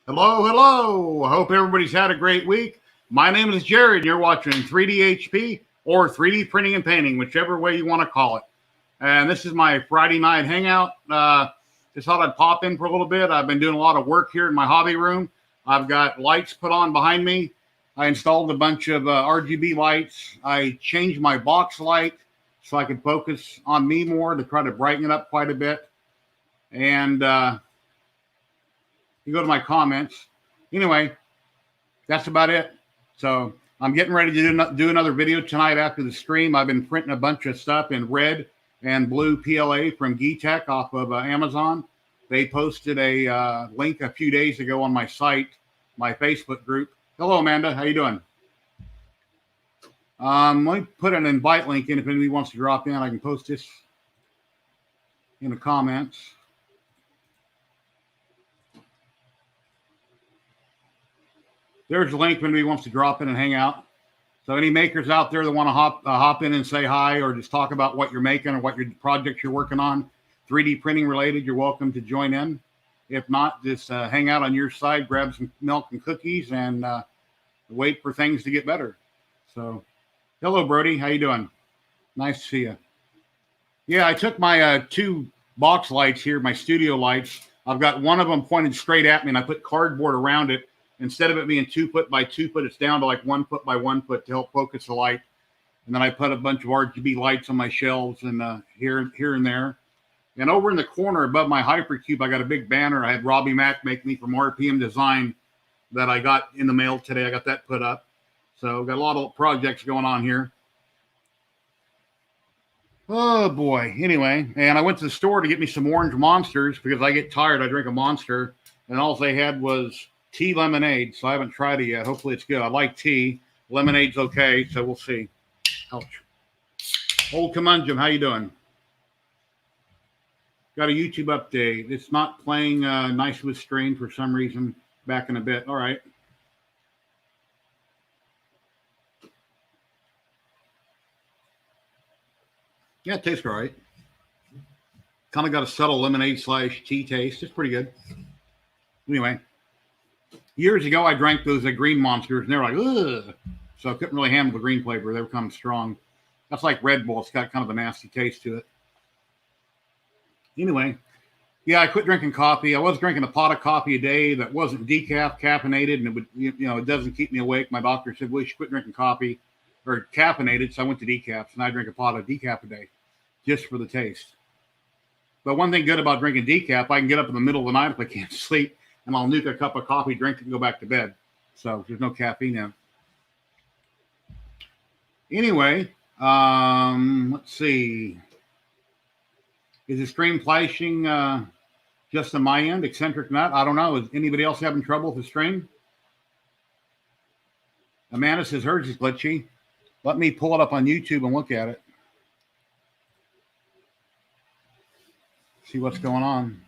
Hello, hello. I hope everybody's had a great week. My name is Jared. You're watching 3D HP or 3D printing and painting, whichever way you want to call it. And this is my Friday night hangout. Just thought I'd pop in for a little bit. I've been doing a lot of work here in my hobby room. I've got lights put on behind me. I installed a bunch of RGB lights. I changed my box light so I could focus on me more to try to brighten it up quite a bit. And you go to my comments. Anyway, that's about it. So I'm getting ready to do another video tonight after the stream. I've been printing a bunch of stuff in red and blue PLA from ZYLTECH off of Amazon. They posted a link a few days ago on my site, my Facebook group. Hello, Amanda. How you doing? Let me put an invite link in if anybody wants to drop in. I can post this in the comments. There's a link if anybody wants to drop in and hang out. So any makers out there that want to hop in and say hi or just talk about what you're making or what your projects you're working on, 3D printing related, you're welcome to join in. If not, just hang out on your side, grab some milk and cookies, and wait for things to get better. So, hello, Brody. How you doing? Nice to see you. Yeah, I took my two box lights here, my studio lights. I've got one of them pointed straight at me, and I put cardboard around it. Instead of it being 2 foot by 2 foot, it's down to like 1 foot by 1 foot to help focus the light. And then I put a bunch of RGB lights on my shelves and here and there. And over in the corner above my hypercube, I got a big banner. I had Robbie Mack make me from RPM Design that I got in the mail today. I got that put up. So got a lot of projects going on here. Oh boy. Anyway, and I went to the store to get me some orange monsters because I get tired. I drink a Monster, and all they had was tea lemonade, so I haven't tried it yet. Hopefully it's good. I like tea. Lemonade's okay, so we'll see. Ouch. Old Comunjum, how you doing? Got a YouTube update. It's not playing nice with stream for some reason. Back in a bit. All right. Yeah, it tastes all right. Kind of got a subtle lemonade / tea taste. It's pretty good. Anyway. Years ago, I drank those green monsters, and they were like, ugh. So I couldn't really handle the green flavor. They were kind of strong. That's like Red Bull. It's got kind of a nasty taste to it. Anyway, yeah, I quit drinking coffee. I was drinking a pot of coffee a day that wasn't decaf, caffeinated, and it would, it doesn't keep me awake. My doctor said, well, you should quit drinking coffee or caffeinated. So I went to decaf, and I drink a pot of decaf a day just for the taste. But one thing good about drinking decaf, I can get up in the middle of the night if I can't sleep, and I'll nuke a cup of coffee, drink it, and go back to bed. So there's no caffeine in it. Anyway, let's see. Is the stream flashing just on my end? Eccentric nut? I don't know. Is anybody else having trouble with the stream? Amanda says hers is glitchy. Let me pull it up on YouTube and look at it. See what's going on.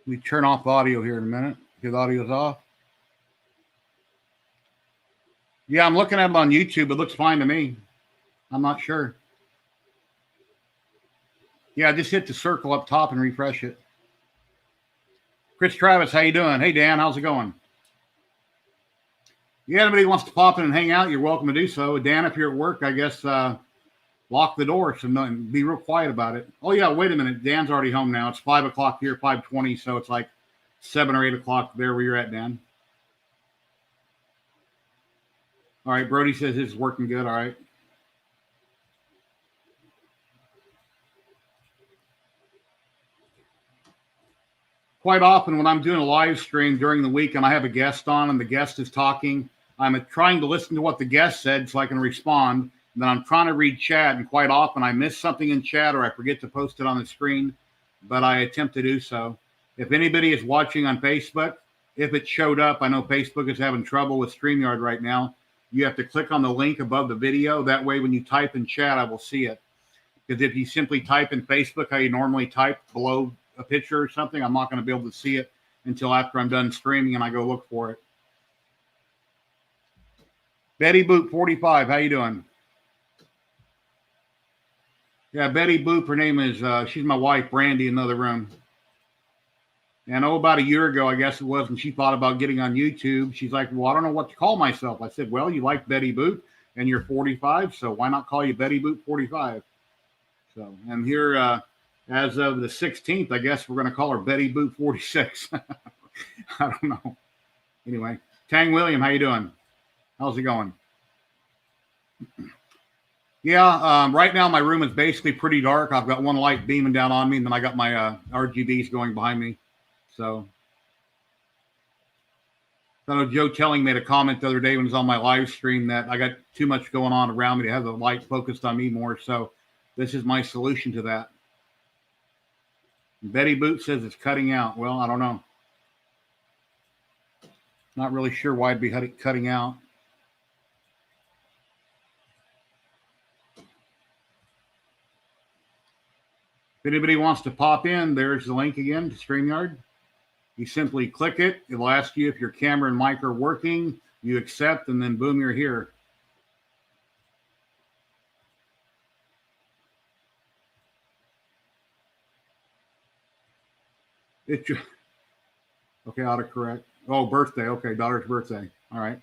We turn off the audio here in a minute. The audio's off. Yeah, I'm looking at it on YouTube. It looks fine to me. I'm not sure. Yeah, just hit the circle up top and refresh it. Chris Travis, how you doing? Hey, Dan, how's it going? Yeah, anybody wants to pop in and hang out, you're welcome to do so. Dan, if you're at work, I guess lock the door so be real quiet about it. Oh, yeah, wait a minute. Dan's already home now. It's 5 o'clock here, 5:20, so it's like 7 or 8 o'clock there where you're at, Dan. All right, Brody says this is working good. All right. Quite often when I'm doing a live stream during the week and I have a guest on and the guest is talking, I'm trying to listen to what the guest said so I can respond. And then I'm trying to read chat, and quite often I miss something in chat or I forget to post it on the screen, but I attempt to do so. If anybody is watching on Facebook, if it showed up, I know Facebook is having trouble with StreamYard right now. You have to click on the link above the video. That way, when you type in chat, I will see it. Because if you simply type in Facebook how you normally type below a picture or something, I'm not going to be able to see it until after I'm done streaming and I go look for it. Betty Boot 45, how you doing? Yeah, Betty Boop. Her name is, she's my wife, Brandy, in another room. And about a year ago, I guess it was, and she thought about getting on YouTube. She's like, well, I don't know what to call myself. I said, well, you like Betty Boop and you're 45, so why not call you Betty Boop 45? So, and here, as of the 16th, I guess we're going to call her Betty Boop 46. I don't know. Anyway, Tang William, how you doing? How's it going? Yeah, right now my room is basically pretty dark. I've got one light beaming down on me, and then I got my RGBs going behind me. So, I know Joe Telling made a comment the other day when he was on my live stream that I got too much going on around me to have the light focused on me more. So, this is my solution to that. Betty Boot says it's cutting out. Well, I don't know. Not really sure why it'd be cutting out. If anybody wants to pop in, there's the link again to StreamYard. You simply click it. It'll ask you if your camera and mic are working. You accept, and then boom, you're here. It's your, okay, autocorrect. Oh, birthday. Okay, daughter's birthday. All right.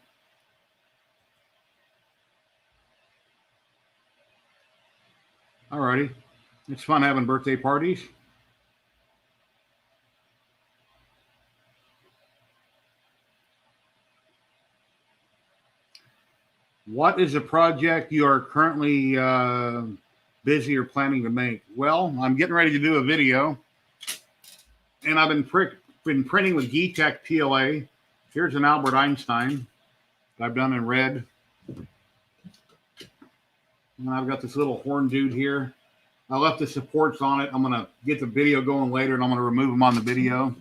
All righty. It's fun having birthday parties. What is a project you are currently busy or planning to make? Well, I'm getting ready to do a video, and I've been printing with ZYLTECH PLA. Here's an Albert Einstein that I've done in red. And I've got this little horn dude here. I left the supports on it. I'm going to get the video going later, and I'm going to remove them on the video.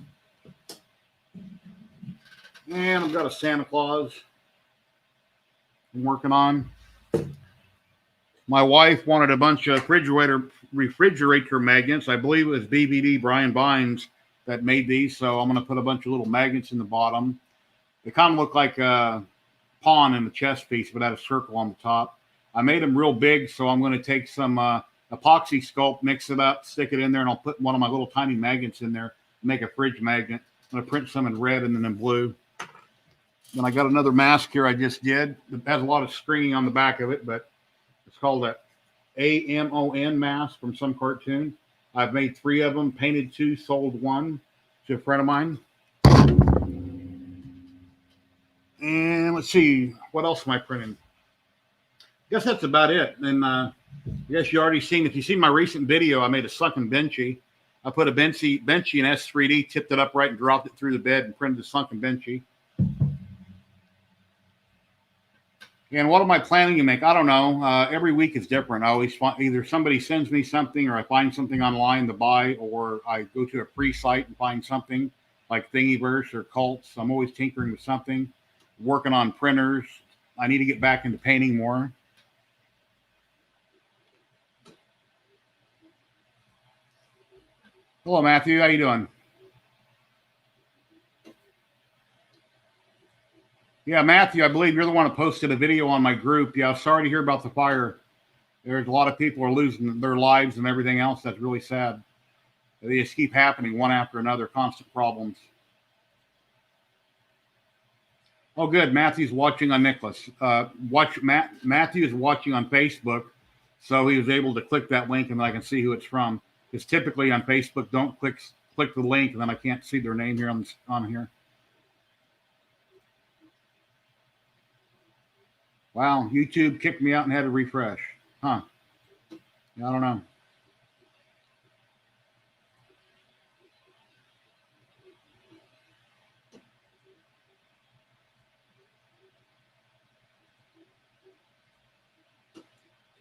And I've got a Santa Claus I'm working on. My wife wanted a bunch of refrigerator magnets. I believe it was BBD Brian Bynes that made these, so I'm going to put a bunch of little magnets in the bottom. They kind of look like a pawn in the chest piece, but had a circle on the top. I made them real big, so I'm going to take some epoxy sculpt, mix it up, stick it in there, and I'll put one of my little tiny magnets in there, make a fridge magnet. I'm going to print some in red and then in blue. Then I got another mask here I just did. It has a lot of stringing on the back of it, but it's called a AMON mask from some cartoon. I've made 3 of them, painted 2, sold 1 to a friend of mine. And let's see, what else am I printing? I guess that's about it. And I guess you already seen, if you've seen my recent video, I made a sunken benchy. I put a benchy in S3D, tipped it upright and dropped it through the bed and printed a sunken benchy. And what am I planning to make? I don't know. Every week is different. I always find either somebody sends me something or I find something online to buy, or I go to a free site and find something like Thingiverse or Cults. I'm always tinkering with something, working on printers. I need to get back into painting more. Hello, Matthew. How you doing? Yeah, Matthew, I believe you're the one who posted a video on my group. Yeah, sorry to hear about the fire. There's a lot of people are losing their lives and everything else. That's really sad. They just keep happening one after another, constant problems. Oh, good. Matthew's watching on Nicholas. Matthew is watching on Facebook, so he was able to click that link, and I can see who it's from. Because typically on Facebook, don't click the link, and then I can't see their name here on here. Wow, YouTube kicked me out and had to refresh. Huh. I don't know.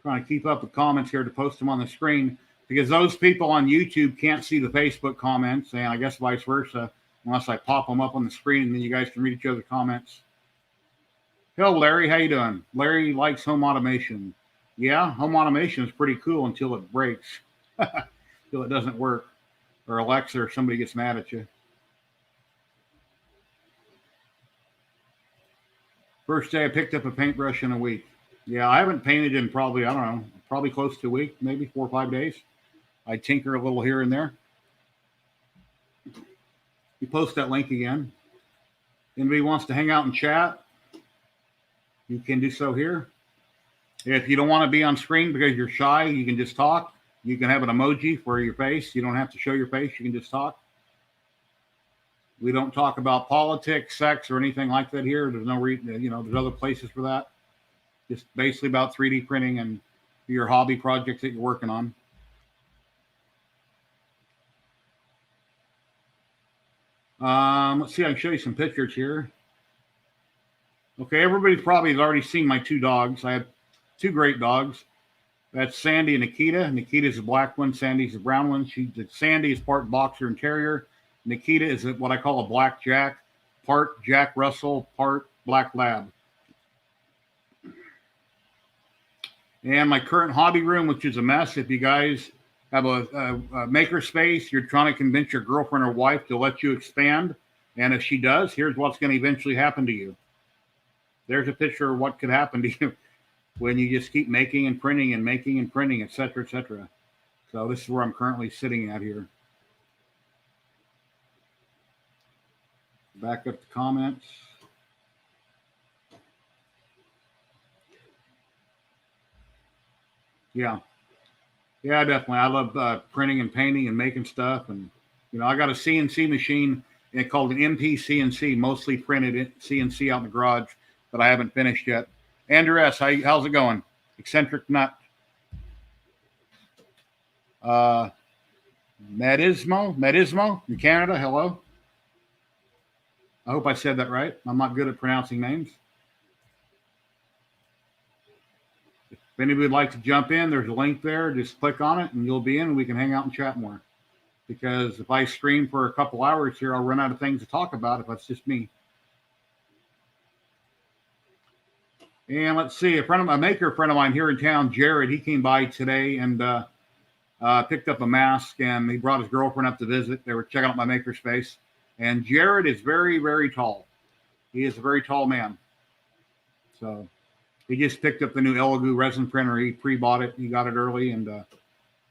Trying to keep up with comments here to post them on the screen, because those people on YouTube can't see the Facebook comments, and I guess vice versa, unless I pop them up on the screen, and then you guys can read each other's comments. Hello, Larry. How you doing? Larry likes home automation. Yeah, home automation is pretty cool until it breaks, until it doesn't work, or Alexa or somebody gets mad at you. First day I picked up a paintbrush in a week. Yeah, I haven't painted in probably, I don't know, probably close to a week, maybe 4 or 5 days. I tinker a little here and there. You post that link again. Anybody wants to hang out and chat, you can do so here. If you don't want to be on screen because you're shy, you can just talk. You can have an emoji for your face. You don't have to show your face. You can just talk. We don't talk about politics, sex, or anything like that here. There's no reason, there's other places for that. Just basically about 3D printing and your hobby projects that you're working on. Let's see, I can show you some pictures here. Okay, everybody probably has already seen my 2 dogs. I have 2 great dogs. That's Sandy and Nikita. Nikita's the black one. Sandy's the brown one. Sandy is part boxer and terrier. Nikita is what I call a black Jack, part Jack Russell, part black lab. And my current hobby room, which is a mess. If you guys have a maker space, you're trying to convince your girlfriend or wife to let you expand. And if she does, here's what's going to eventually happen to you. There's a picture of what could happen to you when you just keep making and printing and making and printing, et cetera, et cetera. So this is where I'm currently sitting at here. Back up the comments. Yeah, definitely. I love printing and painting and making stuff. And, I got a CNC machine called an MP CNC, mostly printed CNC out in the garage, but I haven't finished yet. Andrew S., how's it going? Eccentric Nut. Medismo in Canada, hello. I hope I said that right. I'm not good at pronouncing names. If anybody would like to jump in, there's a link there. Just click on it and you'll be in and we can hang out and chat more. Because if I stream for a couple hours here, I'll run out of things to talk about if that's just me. And let's see, a maker friend of mine here in town, Jared, he came by today and picked up a mask, and he brought his girlfriend up to visit. They were checking out my maker space. And Jared is very, very tall. He is a very tall man. So he just picked up the new Elegoo resin printer. He pre-bought it. He got it early, and the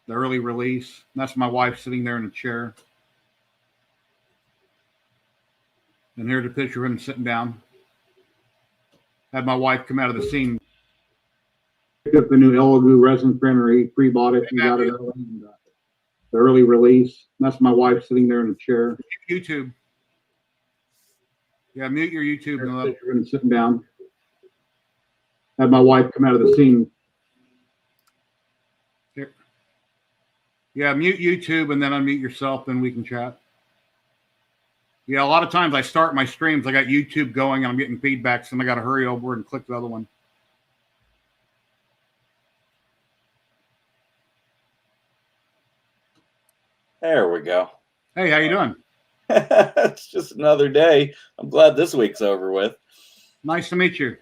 early release. And that's my wife sitting there in a chair. And here's a picture of him sitting down. Had my wife come out of the scene. Picked up the new Elegoo resin printer. He pre-bought it. He got it early. And, the early release. And that's my wife sitting there in a chair. YouTube. Yeah, mute your YouTube. And sitting down. Had my wife come out of the scene. Here. Yeah, mute YouTube and then unmute yourself, then we can chat. Yeah, a lot of times I start my streams, I got YouTube going and I'm getting feedback, so I got to hurry over and click the other one. There we go. Hey, how you doing? It's just another day. I'm glad this week's over with. Nice to meet you.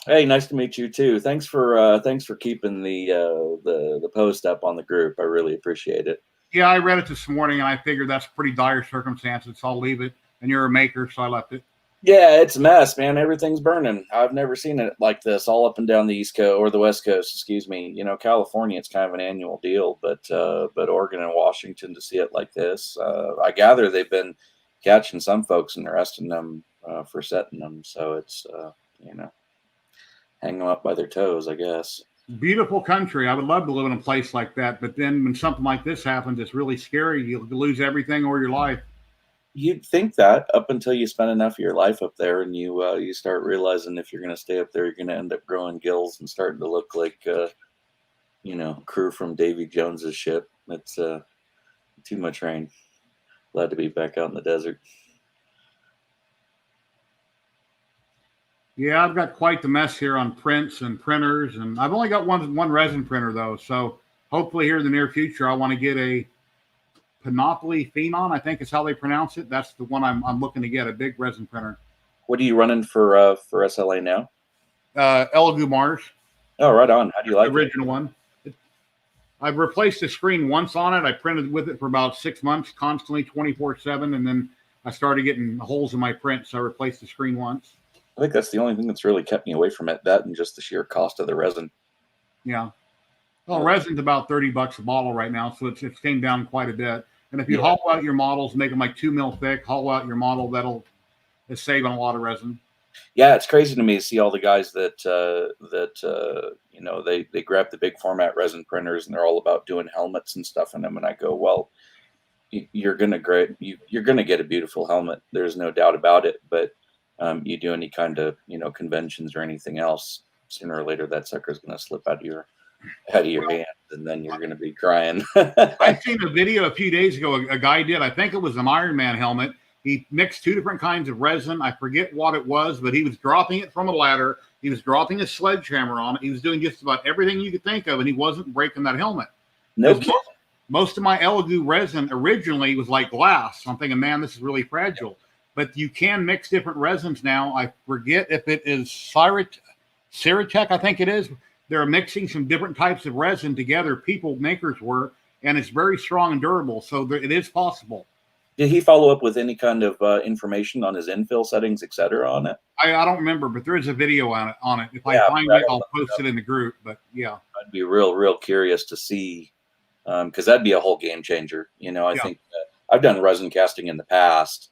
Hey, nice to meet you too. Thanks for keeping the post up on the group. I really appreciate it. Yeah, I read it this morning and I figured that's pretty dire circumstances, so I'll leave it. And you're a maker, so I left it. Yeah, it's a mess, man. Everything's burning. I've never seen it like this all up and down the East Coast or the West Coast, excuse me. California, it's kind of an annual deal, but Oregon and Washington to see it like this, I gather they've been catching some folks and arresting them for setting them. So it's, hang them up by their toes, I guess. Beautiful country. I would love to live in a place like that. But then when something like this happens, it's really scary. You lose everything or your life. You'd think that up until you spend enough of your life up there and you start realizing if you're going to stay up there, you're going to end up growing gills and starting to look like, crew from Davy Jones's ship. It's too much rain. Glad to be back out in the desert. Yeah, I've got quite the mess here on prints and printers, and I've only got one resin printer though. So hopefully here in the near future, I want to get a Panoply Phenon, I think is how they pronounce it. That's the one I'm looking to get, a big resin printer. What are you running for SLA now? Elegoo Mars. Oh, right on. How do you like the original one? I've replaced the screen once on it. I printed with it for about 6 months, constantly 24/7, and then I started getting holes in my print, so I replaced the screen once. I think that's the only thing that's really kept me away from it, that and just the sheer cost of the resin. Yeah. Well, resin's about $30 a bottle right now, so it's came down quite a bit. And if you hollow out your models, make them like 2 mil thick, hollow out your model, that'll save on a lot of resin. Yeah, it's crazy to me to see all the guys that you know, they grab the big format resin printers and they're all about doing helmets and stuff in them. And I go, well, you're gonna get a beautiful helmet. There's no doubt about it. But you do any kind of, you know, conventions or anything else, sooner or later that sucker's gonna slip out of your hand, and then you're gonna be crying. I seen a video a few days ago. A guy did. I think it was an Iron Man helmet. He mixed 2 different kinds of resin. I forget what it was, but he was dropping it from a ladder. He was dropping a sledgehammer on it. He was doing just about everything you could think of, and he wasn't breaking that helmet. No. Most of my Elegoo resin originally was like glass. So I'm thinking, man, this is really fragile. But you can mix different resins now. I forget if it is Ceratech, I think it is. They're mixing some different types of resin together. Makers were, and it's very strong and durable. So it is possible. Did he follow up with any kind of information on his infill settings, etc. on it? I don't remember, but there is a video on it. If I find it, I'll post it in the group. But yeah, I'd be real curious to see, because that'd be a whole game changer. You know, I think I've done resin casting in the past,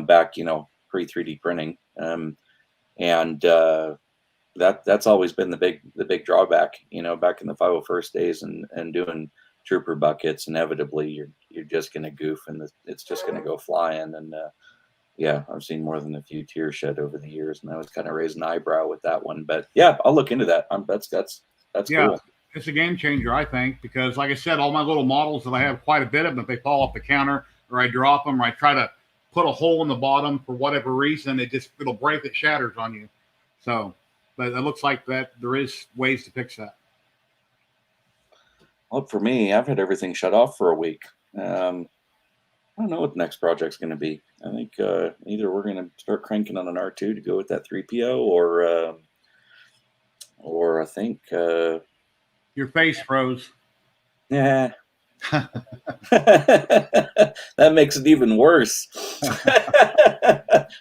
back, you know, pre 3D printing, and that's always been the big drawback. You know, back in the 501st days and doing trooper buckets, inevitably you're just gonna goof and it's just gonna go flying. And yeah, I've seen more than a few tears shed over the years, and I was kind of raising an eyebrow with that one. But yeah, I'll look into that. That's cool. It's a game changer, I think, because like I said, all my little models that I have quite a bit of them, if they fall off the counter or I drop them or I try to put a hole in the bottom for whatever reason, it'll break, it shatters on you. So, but it looks like that there is ways to fix that. Well, for me, I've had everything shut off for a week. I don't know what the next project's going to be. I think either we're going to start cranking on an R2 to go with that 3PO, or I think your face froze. Yeah, that makes it even worse.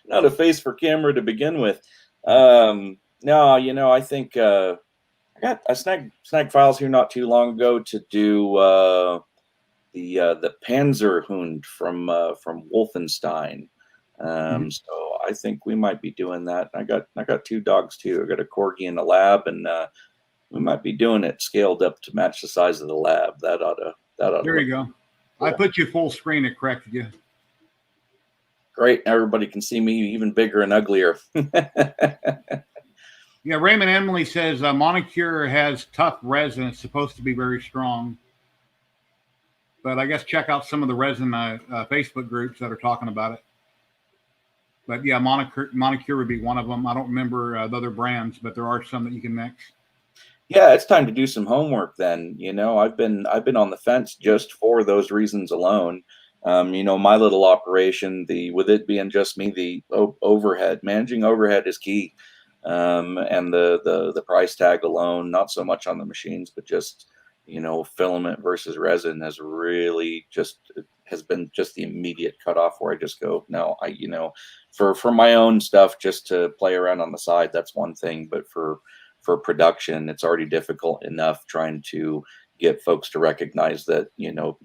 Not a face for camera to begin with. No, you know, I think I snagged files here not too long ago to do the Panzerhund from Wolfenstein. So I think we might be doing that. I got 2 dogs too. I got a corgi in the lab, and we might be doing it scaled up to match the size of the lab. That ought to. There you go. Cool. I put you full screen. It corrected you. Great. Everybody can see me even bigger and uglier. Yeah, Raymond Emily says Monocular has tough resin. It's supposed to be very strong. But I guess check out some of the resin Facebook groups that are talking about it. But yeah, Monocular would be one of them. I don't remember the other brands, but there are some that you can mix. Yeah, it's time to do some homework then. You know, I've been on the fence just for those reasons alone. You know, my little operation, with it being just me, the overhead, managing overhead is key. And the price tag alone, not so much on the machines, but just, you know, filament versus resin has really been just the immediate cutoff where I just go, no, you know, for my own stuff, just to play around on the side, that's one thing. But for production, it's already difficult enough trying to get folks to recognize that, you know,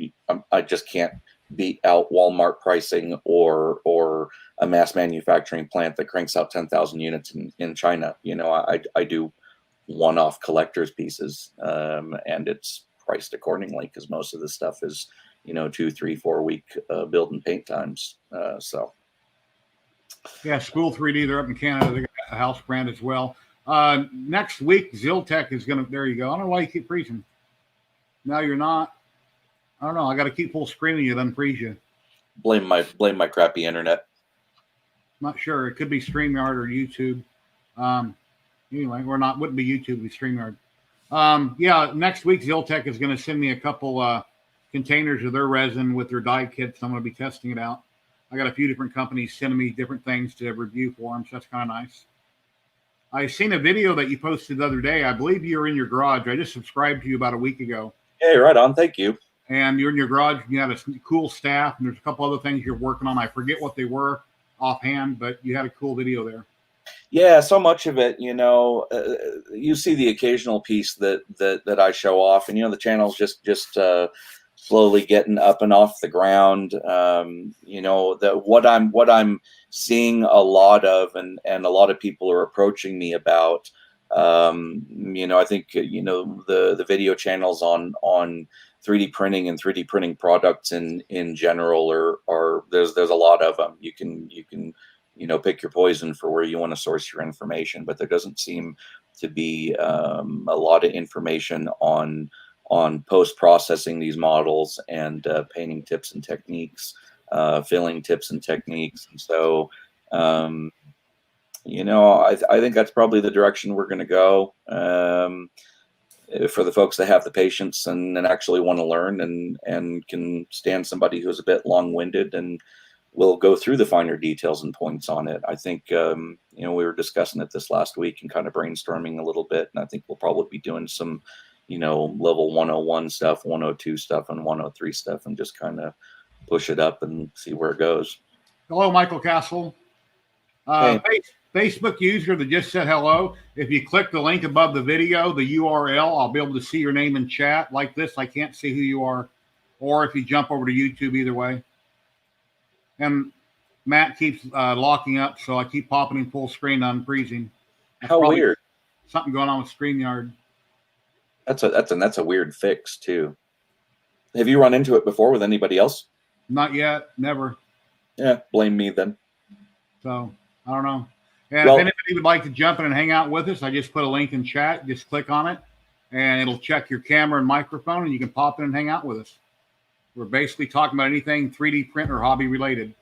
I just can't beat out Walmart pricing or a mass manufacturing plant that cranks out 10,000 units in China. You know, I do one-off collector's pieces, and it's priced accordingly because most of the stuff is, you know, 2, 3, 4 week build and paint times. So yeah, School 3D, they're up in Canada. They got a house brand as well. Next week, ZYLTECH is going to, there you go. I don't know why you keep freezing. No, you're not. I don't know. I got to keep full screen of you, then freeze you. Blame my crappy internet. Not sure. It could be StreamYard or YouTube. Anyway, wouldn't be YouTube, it'd be StreamYard. Yeah, next week, ZYLTECH is going to send me a couple containers of their resin with their die kits. I'm going to be testing it out. I got a few different companies sending me different things to review for them, so that's kind of nice. I seen a video that you posted the other day. I believe you're in your garage. I just subscribed to you about a week ago. Hey, right on. Thank you. And you're in your garage. You had a cool staff, and there's a couple other things you're working on. I forget what they were offhand, but you had a cool video there. Yeah, so much of it, you see the occasional piece that I show off, and the channel's just slowly getting up and off the ground. That what I'm seeing a lot of, and a lot of people are approaching me about. I think the video channels on 3D printing and 3D printing products in general are there's a lot of them. You can pick your poison for where you want to source your information, but there doesn't seem to be a lot of information on post processing these models and painting tips and techniques, filling tips and techniques. And so I think that's probably the direction we're going to go, for the folks that have the patience and actually want to learn and can stand somebody who's a bit long-winded and will go through the finer details and points on it. I think we were discussing it this last week and kind of brainstorming a little bit, and I think we'll probably be doing some level 101 stuff, 102 stuff, and 103 stuff, and just kind of push it up and see where it goes. Hello, Michael Castle. Hey. Facebook user that just said hello. If you click the link above the video, the URL, I'll be able to see your name in chat. Like this, I can't see who you are. Or if you jump over to YouTube, either way. And Matt keeps locking up, so I keep popping in full screen on freezing. How weird. Something going on with StreamYard. That's a weird fix too. Have you run into it before with anybody else? Not yet, never. Yeah, blame me then. So I don't know. And if anybody would like to jump in and hang out with us, I just put a link in chat. Just click on it, and it'll check your camera and microphone, and you can pop in and hang out with us. We're basically talking about anything 3D print or hobby related.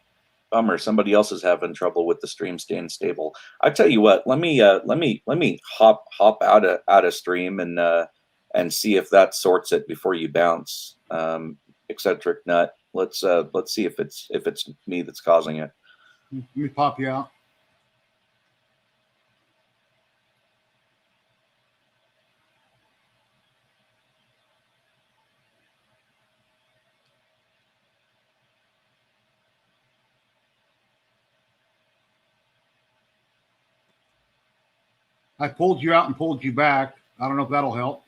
Bummer, somebody else is having trouble with the stream staying stable. I tell you what, let me hop out of stream and see if that sorts it before you bounce. Eccentric nut. Let's see if it's me that's causing it. Let me pop you out. I pulled you out and pulled you back. I don't know if that'll help.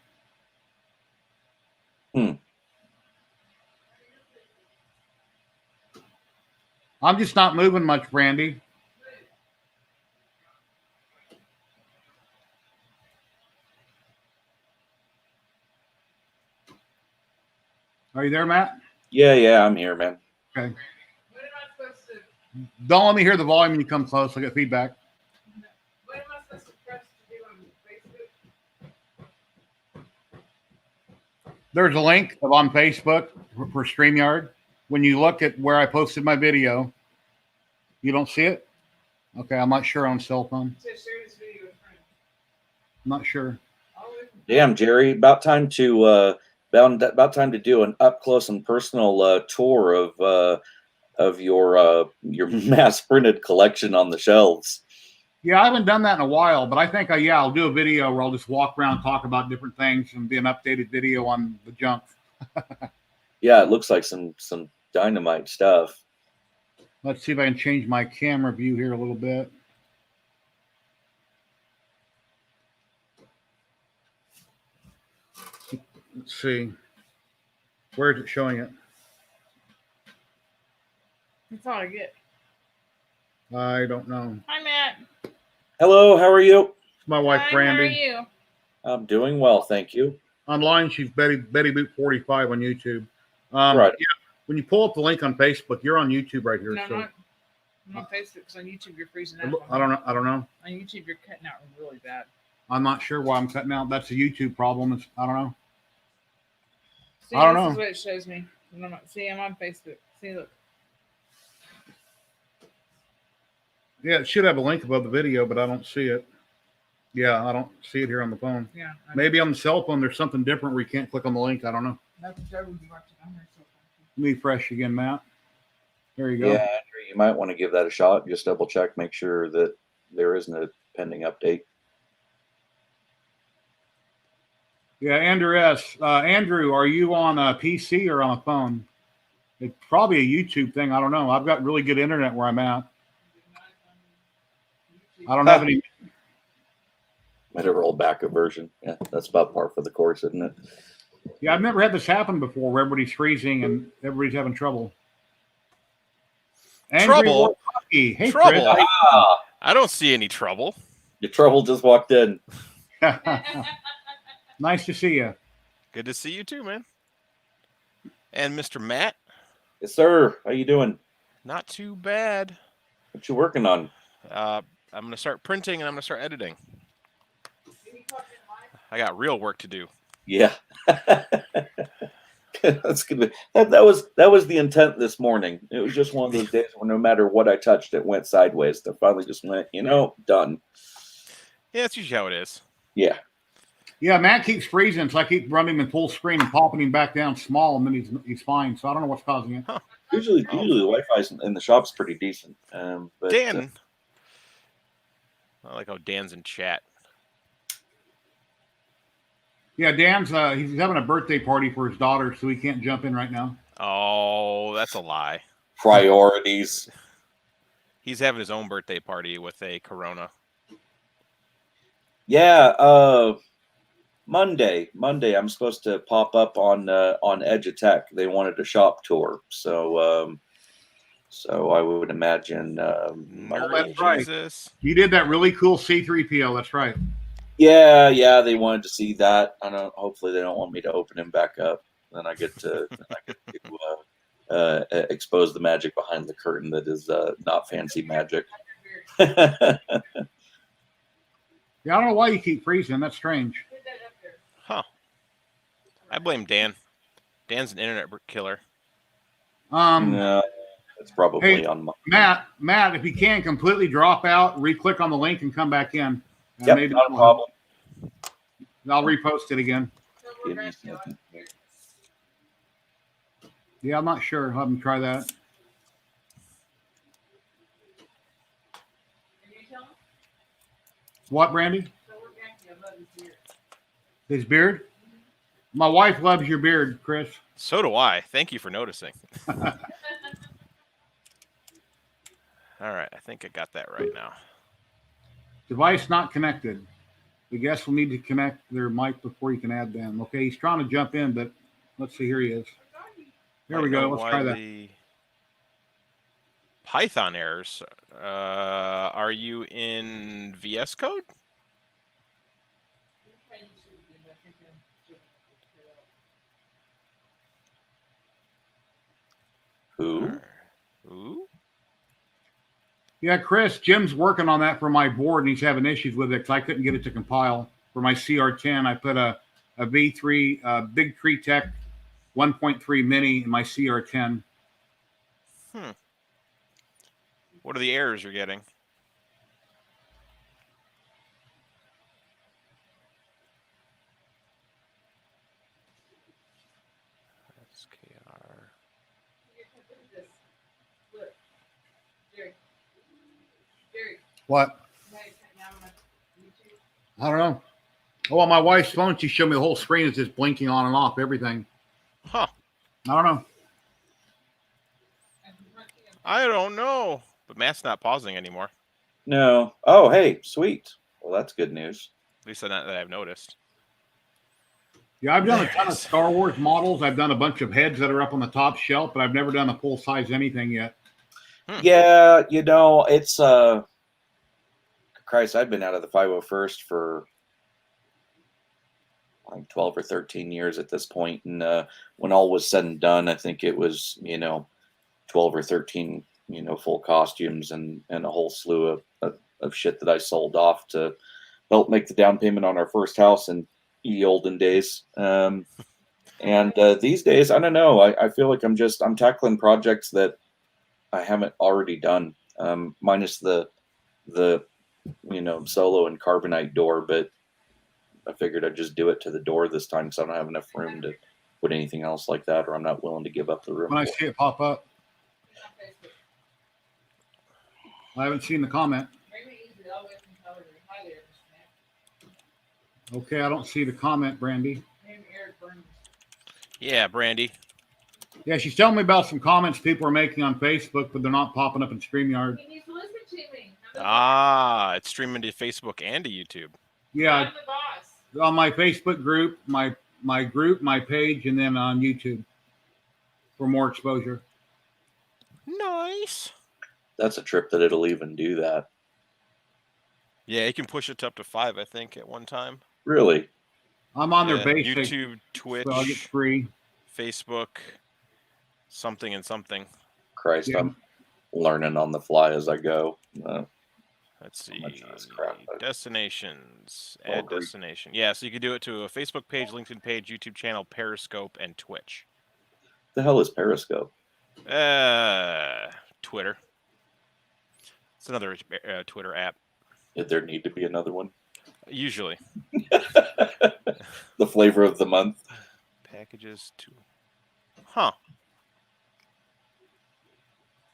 I'm just not moving much, Brandy. Are you there, Matt? Yeah, I'm here, man. Okay. What am I supposed to? Don't let me hear the volume when you come close. I get feedback. What am I supposed to press to do on Facebook? There's a link on Facebook for StreamYard. When you look at where I posted my video, you don't see it? Okay, I'm not sure on cell phone. It says share this video with friends. I'm not sure. Damn, Jerry, about time to do an up close and personal tour of your mass printed collection on the shelves. Yeah, I haven't done that in a while, but I think I'll do a video where I'll just walk around and talk about different things and be an updated video on the junk. Yeah, it looks like some dynamite stuff. Let's see if I can change my camera view here a little bit. Let's see. Where is it showing it? That's all I get. I don't know. Hi, Matt. Hello, how are you? It's my wife, Brandy. How are you? I'm doing well, thank you. Online, she's Betty Boot 45 on YouTube. Right. Yeah, when you pull up the link on Facebook, you're on YouTube right here. No, so. I'm on Facebook because on YouTube you're freezing out. I don't know. On YouTube you're cutting out really bad. I'm not sure why I'm cutting out. That's a YouTube problem. I don't know. See, I don't know. This is what it shows me. I'm on Facebook. See, look. Yeah, it should have a link above the video, but I don't see it. Yeah, I don't see it here on the phone. Yeah. Maybe on the cell phone there's something different where you can't click on the link. I don't know. That's what would be watching on her cell phone. Let me refresh again, Matt. There you go. Yeah, Andrew, you might want to give that a shot. Just double check, make sure that there isn't a pending update. Yeah, Andrew S. Andrew, are you on a PC or on a phone? It's probably a YouTube thing. I don't know. I've got really good internet where I'm at. I don't have any. Might have rolled back a version. Yeah, that's about par for the course, isn't it? Yeah, I've never had this happen before where everybody's freezing and everybody's having trouble. Angry Trouble? Wolf Hockey. Hey, Trouble? Chris. I don't see any trouble. Your trouble just walked in. Nice to see you. Good to see you too, man. And Mr. Matt, Yes, sir. How you doing? not too bad. What you working on? I'm going to start printing and I'm going to start editing. I got real work to do. Yeah. That's good. That was the intent this morning. It was just one of those days where no matter what I touched, it went sideways. That finally just went, done. Yeah, that's usually how it is. Yeah. Yeah, Matt keeps freezing, so I keep running him in full screen and popping him back down small, and then he's fine. So I don't know what's causing it. Usually the Wi-Fi in the shop's pretty decent. But, Dan. I like how Dan's in chat. Yeah, Dan's he's having a birthday party for his daughter, so he can't jump in right now. Oh, that's a lie. priorities. He's having his own birthday party with a Corona. Yeah, Monday, I'm supposed to pop up on Edge of Tech. They wanted a shop tour, so I would imagine. that's right. Jesus. You did that really cool C3PO. That's right. Yeah, they wanted to see that. I don't. Hopefully, they don't want me to open him back up. Then I get to expose the magic behind the curtain that is not fancy magic. Yeah, I don't know why you keep freezing. That's strange. Huh. I blame Dan. Dan's an internet killer. No, it's probably Hey, on my. Matt, if you can, completely drop out, re-click on the link, and come back in. And Yep, maybe not a problem. I'll repost it again. Give me a second. Yeah, I'm not sure. I'll have them try that. What, Brandy? His beard? My wife loves your beard, Chris. So do I. Thank you for noticing. All right. I think I got that right now. Device not connected. The guest will need to connect their mic before you can add them. Okay, he's trying to jump in, but let's see. Here he is. Here we go. Let's try that. Python errors. Are you in VS Code? Who? Who? Yeah, Chris, Jim's working on that for my board, and he's having issues with it because I couldn't get it to compile. For my CR10, I put a V3 Big Tree Tech 1.3 mini in my CR10. What are the errors you're getting? SKR. What? I don't know. Oh, on my wife's phone, she showed me the whole screen is just blinking on and off, everything. Huh. I don't know. I don't know. But Matt's not pausing anymore. No. Oh, hey, sweet. Well, that's good news. At least not that I've noticed. Yeah, I've done a ton of Star Wars models. I've done a bunch of heads that are up on the top shelf, but I've never done a full size anything yet. Yeah, it's Christ, I've been out of the 501st for like 12 or 13 years at this point, and when all was said and done, I think it was 12 or 13 full costumes and a whole slew of shit that I sold off to help make the down payment on our first house in the olden days. And these days, I don't know. I feel like I'm tackling projects that I haven't already done, minus the solo and carbonite door, but I figured I'd just do it to the door this time because I don't have enough room to put anything else like that, or I'm not willing to give up the room. When I see it pop up, I haven't seen the comment. Okay, I don't see the comment, Brandy. Yeah, Brandy. Yeah, she's telling me about some comments people are making on Facebook, but they're not popping up in StreamYard. You need to listen to me. Ah, it's streaming to Facebook and to YouTube. Yeah, I'm the boss. on my Facebook group, my page, and then on YouTube for more exposure. Nice. That's a trip that it'll even do that. Yeah, you can push it to up to 5, I think, at one time. Really? I'm on their Yeah, basic, YouTube, Twitch, so I get free. Facebook, something and something. Christ, Yeah. I'm learning on the fly as I go. Let's How see. much of this crap? Destinations. All Add Greek. destination. Yeah, so you could do it to a Facebook page, LinkedIn page, YouTube channel, Periscope, and Twitch. The hell is Periscope? Twitter. It's another Twitter app. Did there need to be another one? Usually. The flavor of the month. Packages to. Huh.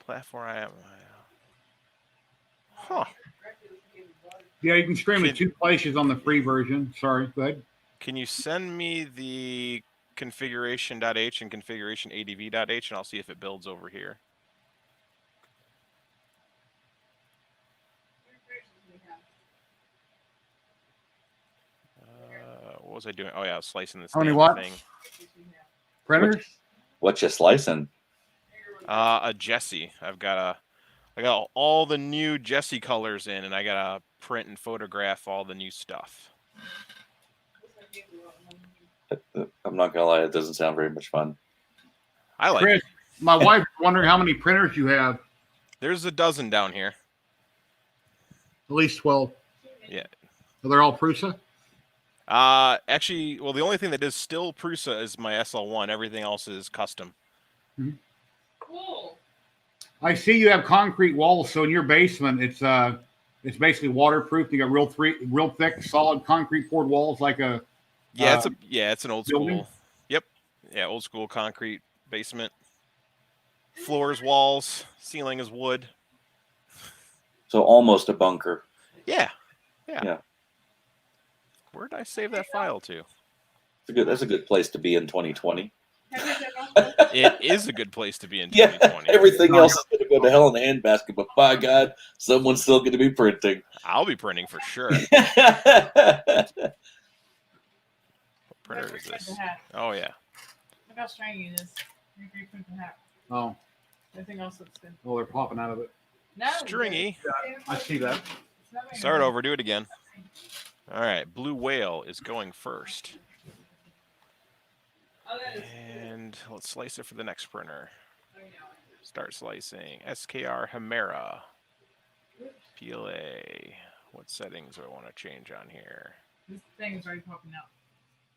Platform I am. Huh. Yeah, you can stream Can- in 2 places on the free version. Sorry, go ahead. Can you send me the configuration.h and configuration adv.h and I'll see if it builds over here. What was I doing? Oh yeah, I was slicing this How many damn watts? thing. Printers? What you slicing? A Jesse. I got all the new Jesse colors in, and I gotta print and photograph all the new stuff. I'm not gonna lie, it doesn't sound very much fun. I like Chris, it. my wife's wondering how many printers you have. There's a dozen down here. At least 12. Yeah. Are they all Prusa? Actually, well, the only thing that is still Prusa is my SL1. Everything else is custom. Cool. I see you have concrete walls, so in your basement, it's basically waterproof. You got real thick, solid concrete poured walls, like a Yeah, it's an old building? school. Yep. Yeah, old school concrete basement. Floors, walls, ceiling is wood. So almost a bunker. Yeah. Yeah. Where did I save that file to? That's a good place to be in 2020. It is a good place to be in Yeah, 2020. everything else is going to go to hell in a handbasket, but by God, someone's still going to be printing. I'll be printing for sure. What printer is this? Oh yeah. Look how stringy it is. You reprint the hat. oh, Everything else looks good. well, they're popping out of it. No. Stringy. I see that. It's not like Start over. Do it again. All right. Blue Whale is going first. Oh, that is. And let's slice it for the next printer. Oh, yeah. Start slicing. SKR Hemera. PLA. What settings do I want to change on here? This thing is already popping out.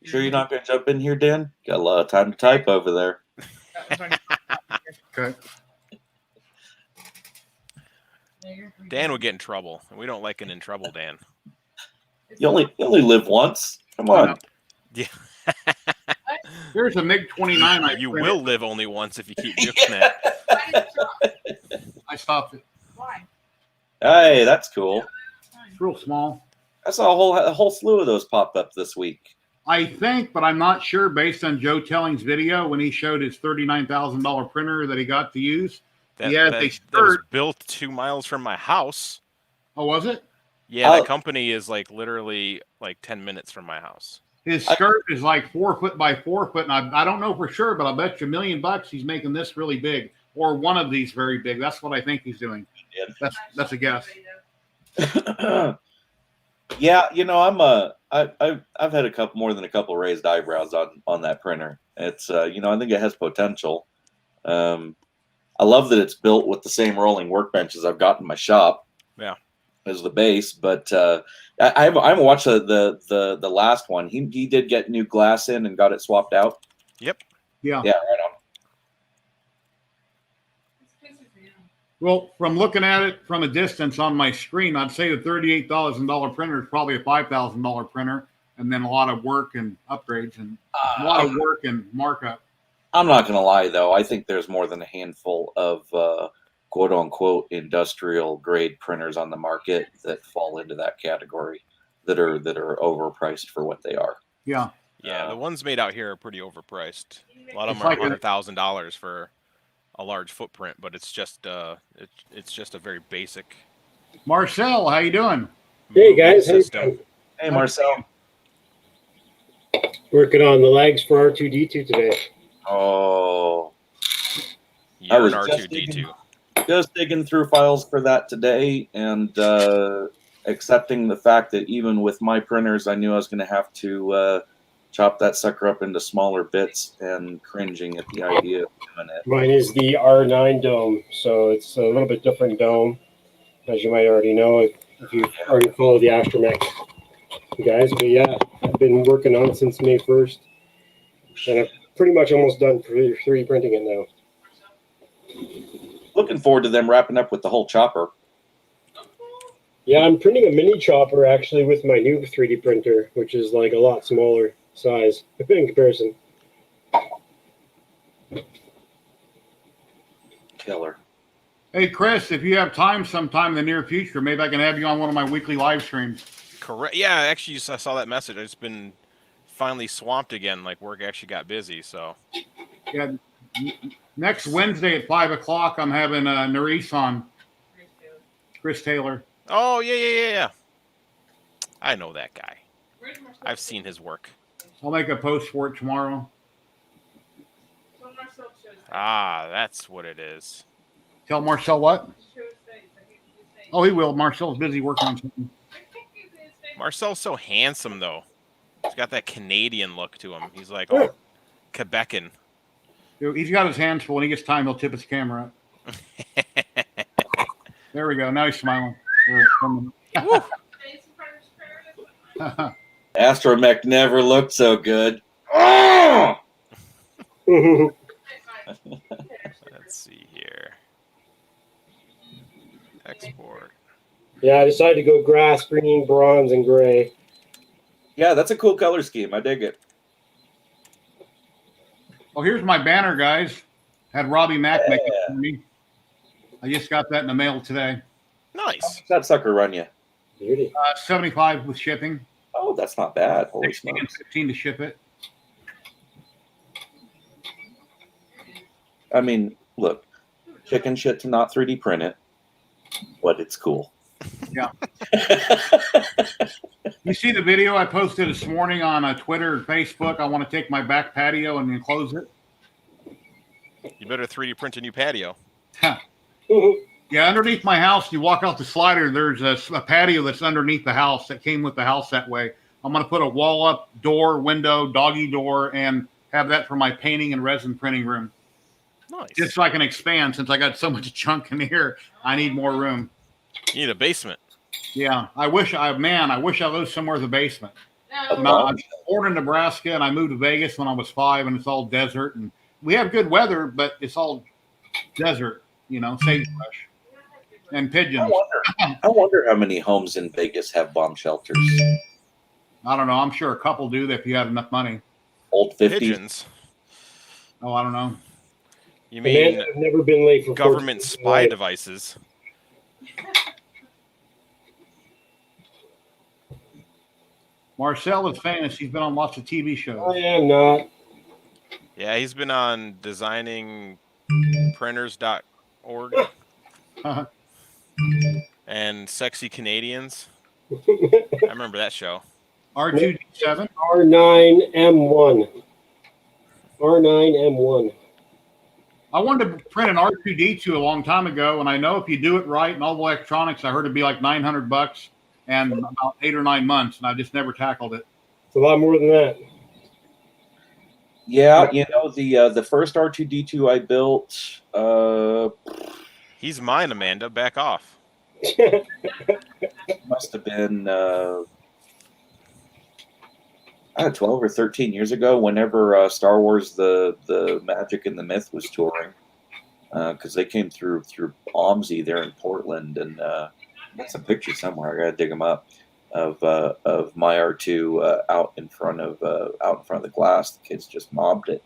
Sure you're not going to jump in here, Dan? Got a lot of time to type over there. That was already popping out. Okay. Yeah, you're pretty Dan good. would get in trouble, and we don't like an in trouble Dan. It's You only live once. Come on. Yeah. Here's a MiG 29. You will live only once if you keep doing that. Why did you stop? I stopped it. Why? Hey, that's cool. It's fine. It's real small. I saw a whole slew of those pop up this week. I think, but I'm not sure. Based on Joe Telling's video when he showed his $39,000 printer that he got to use. That, Yeah, that, they that was start- built 2 miles from my house. Oh, was it? Yeah, Oh. that company is like literally like 10 minutes from my house. His skirt is like 4 foot by 4 foot, and I don't know for sure, but I bet you $1 million he's making this really big, or one of these very big. That's what I think he's doing. Yeah. That's a guess. Yeah, you know, I've had more than a couple raised eyebrows on that printer. It's you know, I think it has potential. I love that it's built with the same rolling workbenches I've got in my shop. Yeah. As the base, but I haven't watched the last one. He did get new glass in and got it swapped out. Yeah. Yeah, right on. Well, from looking at it from a distance on my screen, I'd say the $38,000 printer is probably a $5,000 printer, and then a lot of work and upgrades and a lot of work and markup. I'm not gonna lie though. I think there's more than a handful of quote unquote industrial grade printers on the market that fall into that category that are overpriced for what they are. Yeah. Yeah, the ones made out here are pretty overpriced. A lot of It's them are like a- $100,000 for a large footprint, but it's just a very basic Marcel, how you doing? Hey guys, how you System. doing? Hey, Marcel. Working on the legs for R2D2 today. Oh, You're an was just R2D2. just digging through files for that today and accepting the fact that even with my printers, I knew I was going to have to chop that sucker up into smaller bits and cringing at the idea of doing it. Mine is the R9 dome, so it's a little bit different dome, as you might already know if you've already followed the Astromech guys. But yeah, I've been working on it since May 1st, and I've pretty much almost done 3D printing it now. Looking forward to them wrapping up with the whole chopper. Yeah, I'm printing a mini chopper actually with my new 3D printer, which is like a lot smaller size in comparison. Killer. Hey, Chris, if you have time sometime in the near future, maybe I can have you on one of my weekly live streams. Correct. Yeah, actually, I saw that message. It's been finally swamped again. Like work actually got busy. So Yeah, next Wednesday at 5 o'clock, I'm having Nerys on, Chris Taylor. oh yeah. I know that guy. I've seen his work. I'll make a post for it tomorrow. Ah, that's what it is. Tell Marcel what? Oh, he will. Marcel's busy working on something. Marcel's so handsome though. He's got that Canadian look to him. He's like all Quebecan. He's got his hands full. When he gets time, he'll tip his camera up. There we go. Now he's smiling. Astromech never looked so good. Oh! Let's see here. Export. Yeah, I decided to go grass, green, bronze, and gray. Yeah, that's a cool color scheme. I dig it. Oh, here's my banner, guys. Had Robbie Mack make it for me. I just got that in the mail today. Nice. That sucker run you. Beauty. 75 with shipping. Oh, that's not bad. Holy 16 and smokes. 15 to ship it. I mean, look, chicken shit to not 3D print it, but it's cool. Yeah. You see the video I posted this morning on Twitter and Facebook? I want to take my back patio and enclose it. You better 3D print a new patio. Yeah, underneath my house, you walk out the slider, there's a patio that's underneath the house that came with the house that way. I'm going to put a wall-up door, window, doggy door, and have that for my painting and resin printing room. Nice. Just so I can expand. Since I got so much junk in here, I need more room. You need a basement. Yeah, I wish I lived somewhere with a basement. I No. was born in Nebraska, and I moved to Vegas when I was 5, and it's all desert. And we have good weather, but it's all desert, sagebrush and pigeons. I wonder how many homes in Vegas have bomb shelters. I don't know. I'm sure a couple do that if you have enough money. Old 50s. Pigeons. Oh, I don't know. You Man, mean I've never been late for government 14 spy years. devices? Marcel is famous. He's been on lots of TV shows. I am not. Yeah, he's been on designingprinters.org and Sexy Canadians. I remember that show. R2D7. R9M1. R9M1. I wanted to print an R2D2 a long time ago, and I know if you do it right and all the electronics, I heard it'd be like $900 and about 8 or 9 months, and I just never tackled it. It's a lot more than that. Yeah, the first R2D2 I built, He's mine, Amanda. Back off. must have been 12 or 13 years ago, whenever Star Wars the Magic and the Myth was touring, because they came through OMSI there in Portland, and I got some pictures somewhere. I gotta dig them up of my R2 out in front of the glass. The kids just mobbed it,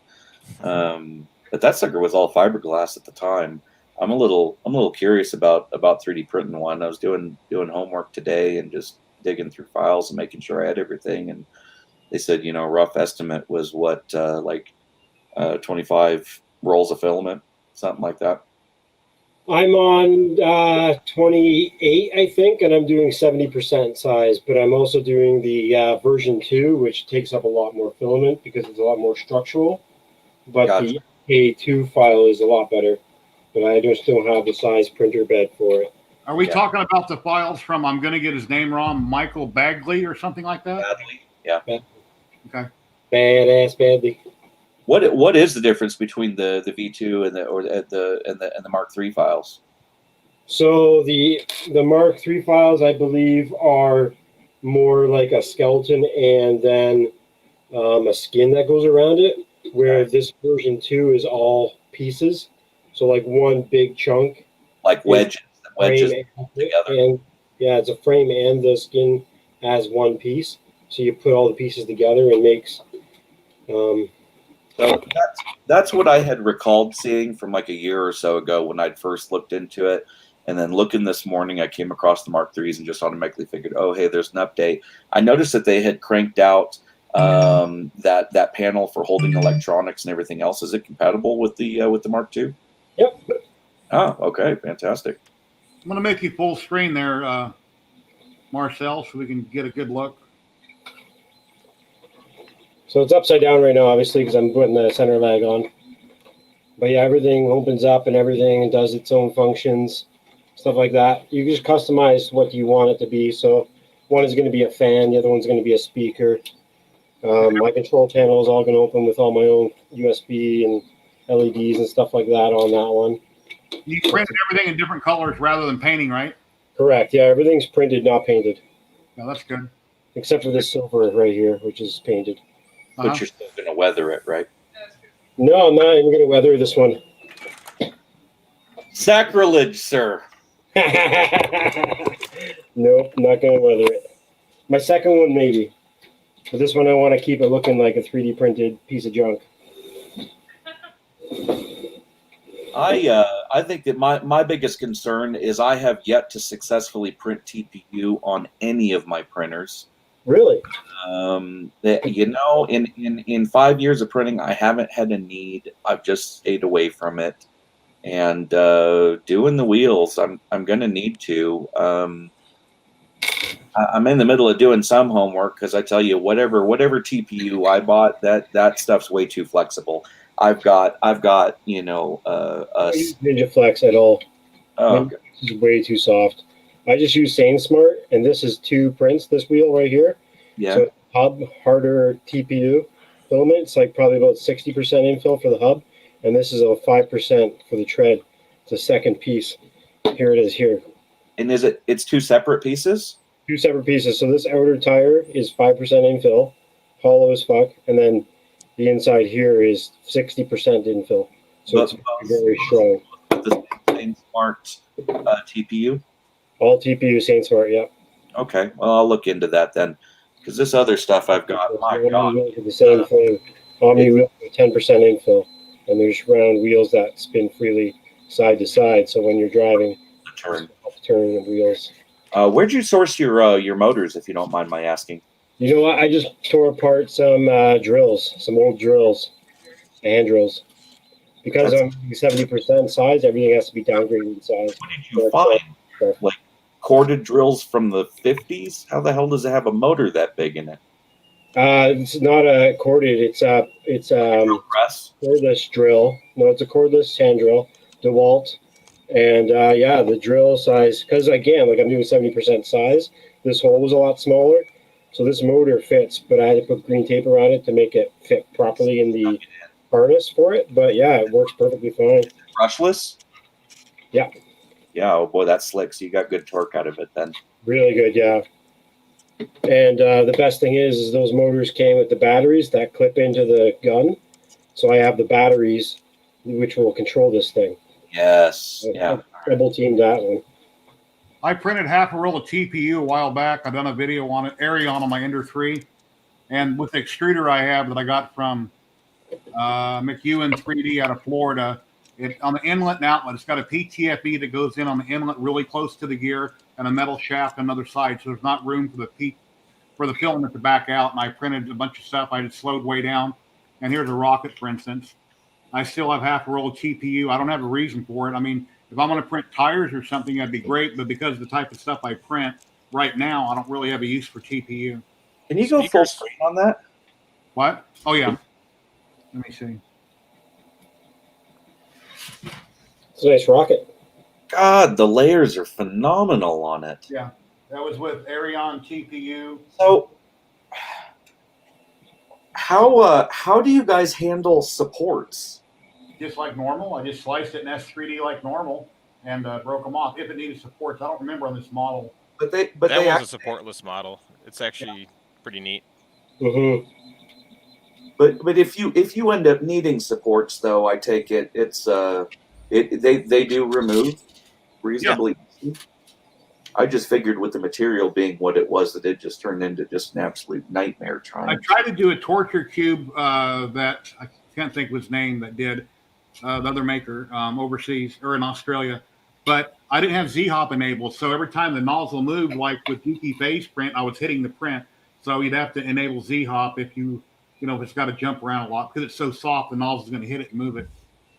but that sucker was all fiberglass at the time. I'm a little curious about 3D printing one. I was doing homework today and just digging through files and making sure I had everything, and they said, rough estimate was what, 25 rolls of filament, something like that. I'm on 28, I think, and I'm doing 70% size, but I'm also doing the version 2, which takes up a lot more filament because it's a lot more structural. But Gotcha. the A2 file is a lot better, but I just don't have the size printer bed for it. Are we Yeah. talking about the files from, I'm going to get his name wrong, Michael Bagley or something like that? Badly. Yeah. Okay. Badass badly. What is the difference between the V2 and the Mark III files? So the Mark III files, I believe, are more like a skeleton and then a skin that goes around it, where this version 2 is all pieces. So like one big chunk, Like wedges frame together. and yeah, it's a frame and the skin as one piece. So you put all the pieces together and makes. So that's what I had recalled seeing from like a year or so ago when I'd first looked into it. And then looking this morning, I came across the Mark IIIs and just automatically figured, oh, hey, there's an update. I noticed that they had cranked out that panel for holding electronics and everything else. Is it compatible with the Mark II? Yep. Oh, okay, fantastic. I'm going to make you full screen there, Marcel, so we can get a good look. So it's upside down right now, obviously, because I'm putting the center lag on. But yeah, everything opens up and everything and does its own functions, stuff like that. You can just customize what you want it to be. So one is going to be a fan, the other one's going to be a speaker. My control panel is all going to open with all my own USB and LEDs and stuff like that on that one. You printed everything in different colors rather than painting, right? Correct. Yeah, everything's printed, not painted, No, that's good. except for this silver right here, which is painted. But you're still going to weather it, right? No, I'm not even going to weather this one. Sacrilege, sir. Nope, not going to weather it. My second one, maybe. But this one, I want to keep it looking like a 3D printed piece of junk. I think that my biggest concern is I have yet to successfully print TPU on any of my printers. Really? In 5 years of printing, I haven't had a need. I've just stayed away from it, and doing the wheels, I'm gonna need to. I'm in the middle of doing some homework because I tell you, whatever TPU I bought, that stuff's way too flexible. I've got Ninja Flex at all. oh, This is way too soft. I just use SaneSmart, and this is 2 prints, this wheel right here. yeah. So hub, harder TPU filament. It's like probably about 60% infill for the hub, and this is a 5% for the tread. It's a second piece. Here it is here. And it's 2 separate pieces? 2 separate pieces. So this outer tire is 5% infill, hollow as fuck, and then the inside here is 60% infill. So it's very strong. The same smart TPU? All TPU SaneSmart, yeah. Okay, well, I'll look into that then, because this other stuff I've got, my God. The same thing. Omni wheel with 10% infill, and there's round wheels that spin freely side to side. So when you're driving, Turn. turn the wheels. Where'd you source your motors, if you don't mind my asking? You know what? I just tore apart some drills, some old drills, hand drills. Because I'm 70% size, everything has to be downgraded in size. What did you find? Like corded drills from the 50s? How the hell does it have a motor that big in it? It's not a corded. It's Press? cordless drill. No, it's a cordless hand drill, DeWalt. And yeah, the drill size, because again, like I'm doing 70% size, this hole was a lot smaller. So this motor fits, but I had to put green tape around it to make it fit properly in the harness for it. But yeah, it works perfectly fine. Brushless? Yeah. Yeah, oh boy, that's slick. So you got good torque out of it then. Really good, yeah. And the best thing is those motors came with the batteries that clip into the gun. So I have the batteries, which will control this thing. Yes. Yeah. Double team that one. I printed half a roll of TPU a while back. I've done a video on it, Arion on my Ender 3. And with the extruder I have that I got from McEwen 3D out of Florida, on the inlet and outlet, it's got a PTFE that goes in on the inlet really close to the gear and a metal shaft on the other side. So there's not room for the filament to back out. And I printed a bunch of stuff. I just slowed way down. And here's a rocket, for instance. I still have half a roll of TPU. I don't have a reason for it. I mean, If I'm going to print tires or something, that'd be great. But because of the type of stuff I print right now, I don't really have a use for TPU. Can you go full Speakers. screen on that? What? Oh, yeah. Let me see. It's a nice rocket. God, the layers are phenomenal on it. Yeah. That was with Arion TPU. So, how do you guys handle supports? Just like normal. I just sliced it in S3D like normal and broke them off. If it needed supports, I don't remember on this model. But That they was a supportless model. It's actually pretty neat. Mm-hmm. But if you end up needing supports, though, I take it they do remove reasonably easy. I just figured with the material being what it was, that it just turned into just an absolute nightmare trying. I tried to do a torture cube that I can't think of his name that did the other maker overseas or in Australia, but I didn't have Z-Hop enabled. So every time the nozzle moved, like with DP phase print, I was hitting the print. So you'd have to enable Z-Hop if if it's got to jump around a lot because it's so soft, the nozzle's going to hit it and move it.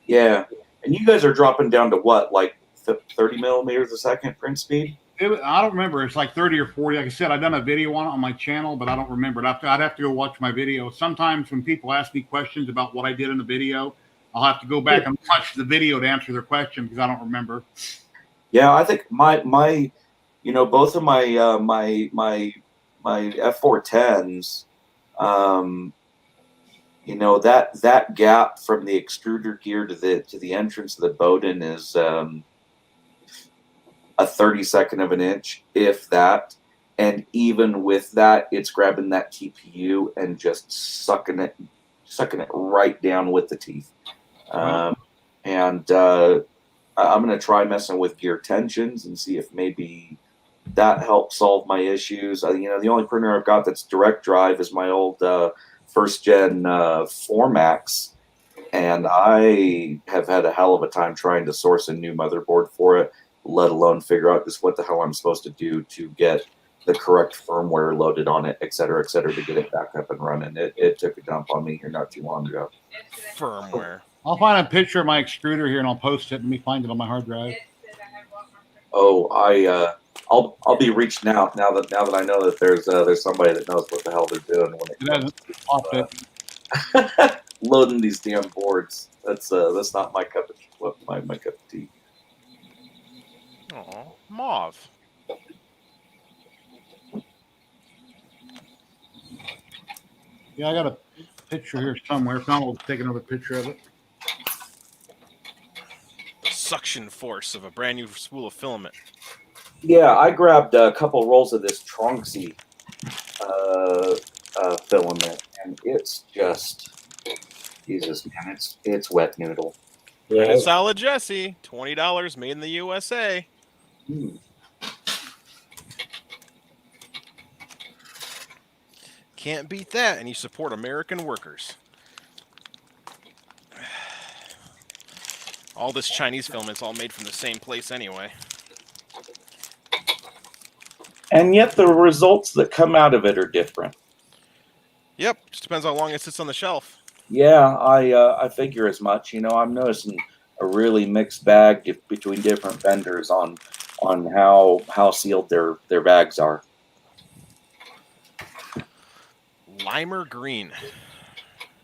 Yeah, and you guys are dropping down to what, like 30 millimeters a second print speed? I don't remember. It's like 30 or 40. Like I said, I've done a video on it on my channel, but I don't remember it. I'd have to go watch my video. Sometimes when people ask me questions about what I did in the video, I'll have to go back and watch the video to answer their question because I don't remember. Yeah, I think my both of my F410s, that gap from the extruder gear to the entrance of the Bowden is a 32nd of an inch, if that. And even with that, it's grabbing that TPU and just sucking it right down with the teeth. I'm going to try messing with gear tensions and see if maybe that helps solve my issues. The only printer I've got that's direct drive is my old first gen 4Max, and I have had a hell of a time trying to source a new motherboard for it, let alone figure out just what the hell I'm supposed to do to get the correct firmware loaded on it, et cetera, to get it back up and running. It took a dump on me here not too long ago. Firmware. I'll find a picture of my extruder here and I'll post it. Let me find it on my hard drive. Oh, I'll be reaching out now that I know that there's somebody that knows what the hell they're doing when It hasn't popped up. loading these damn boards. That's not my cup of my cup of tea. Oh, mauve. Yeah, I got a picture here somewhere. If not, we'll take another picture of it. Suction force of a brand new spool of filament. Yeah, I grabbed a couple rolls of this Tronxy filament, and it's just Jesus, man, it's wet noodle. Yeah. And a solid Jesse, $20, made in the USA. Can't beat that, and you support American workers. All this Chinese filament's all made from the same place anyway. And yet the results that come out of it are different. Yep, just depends how long it sits on the shelf. Yeah, I figure as much. I'm noticing a really mixed bag between different vendors on how sealed their bags are. Limer green.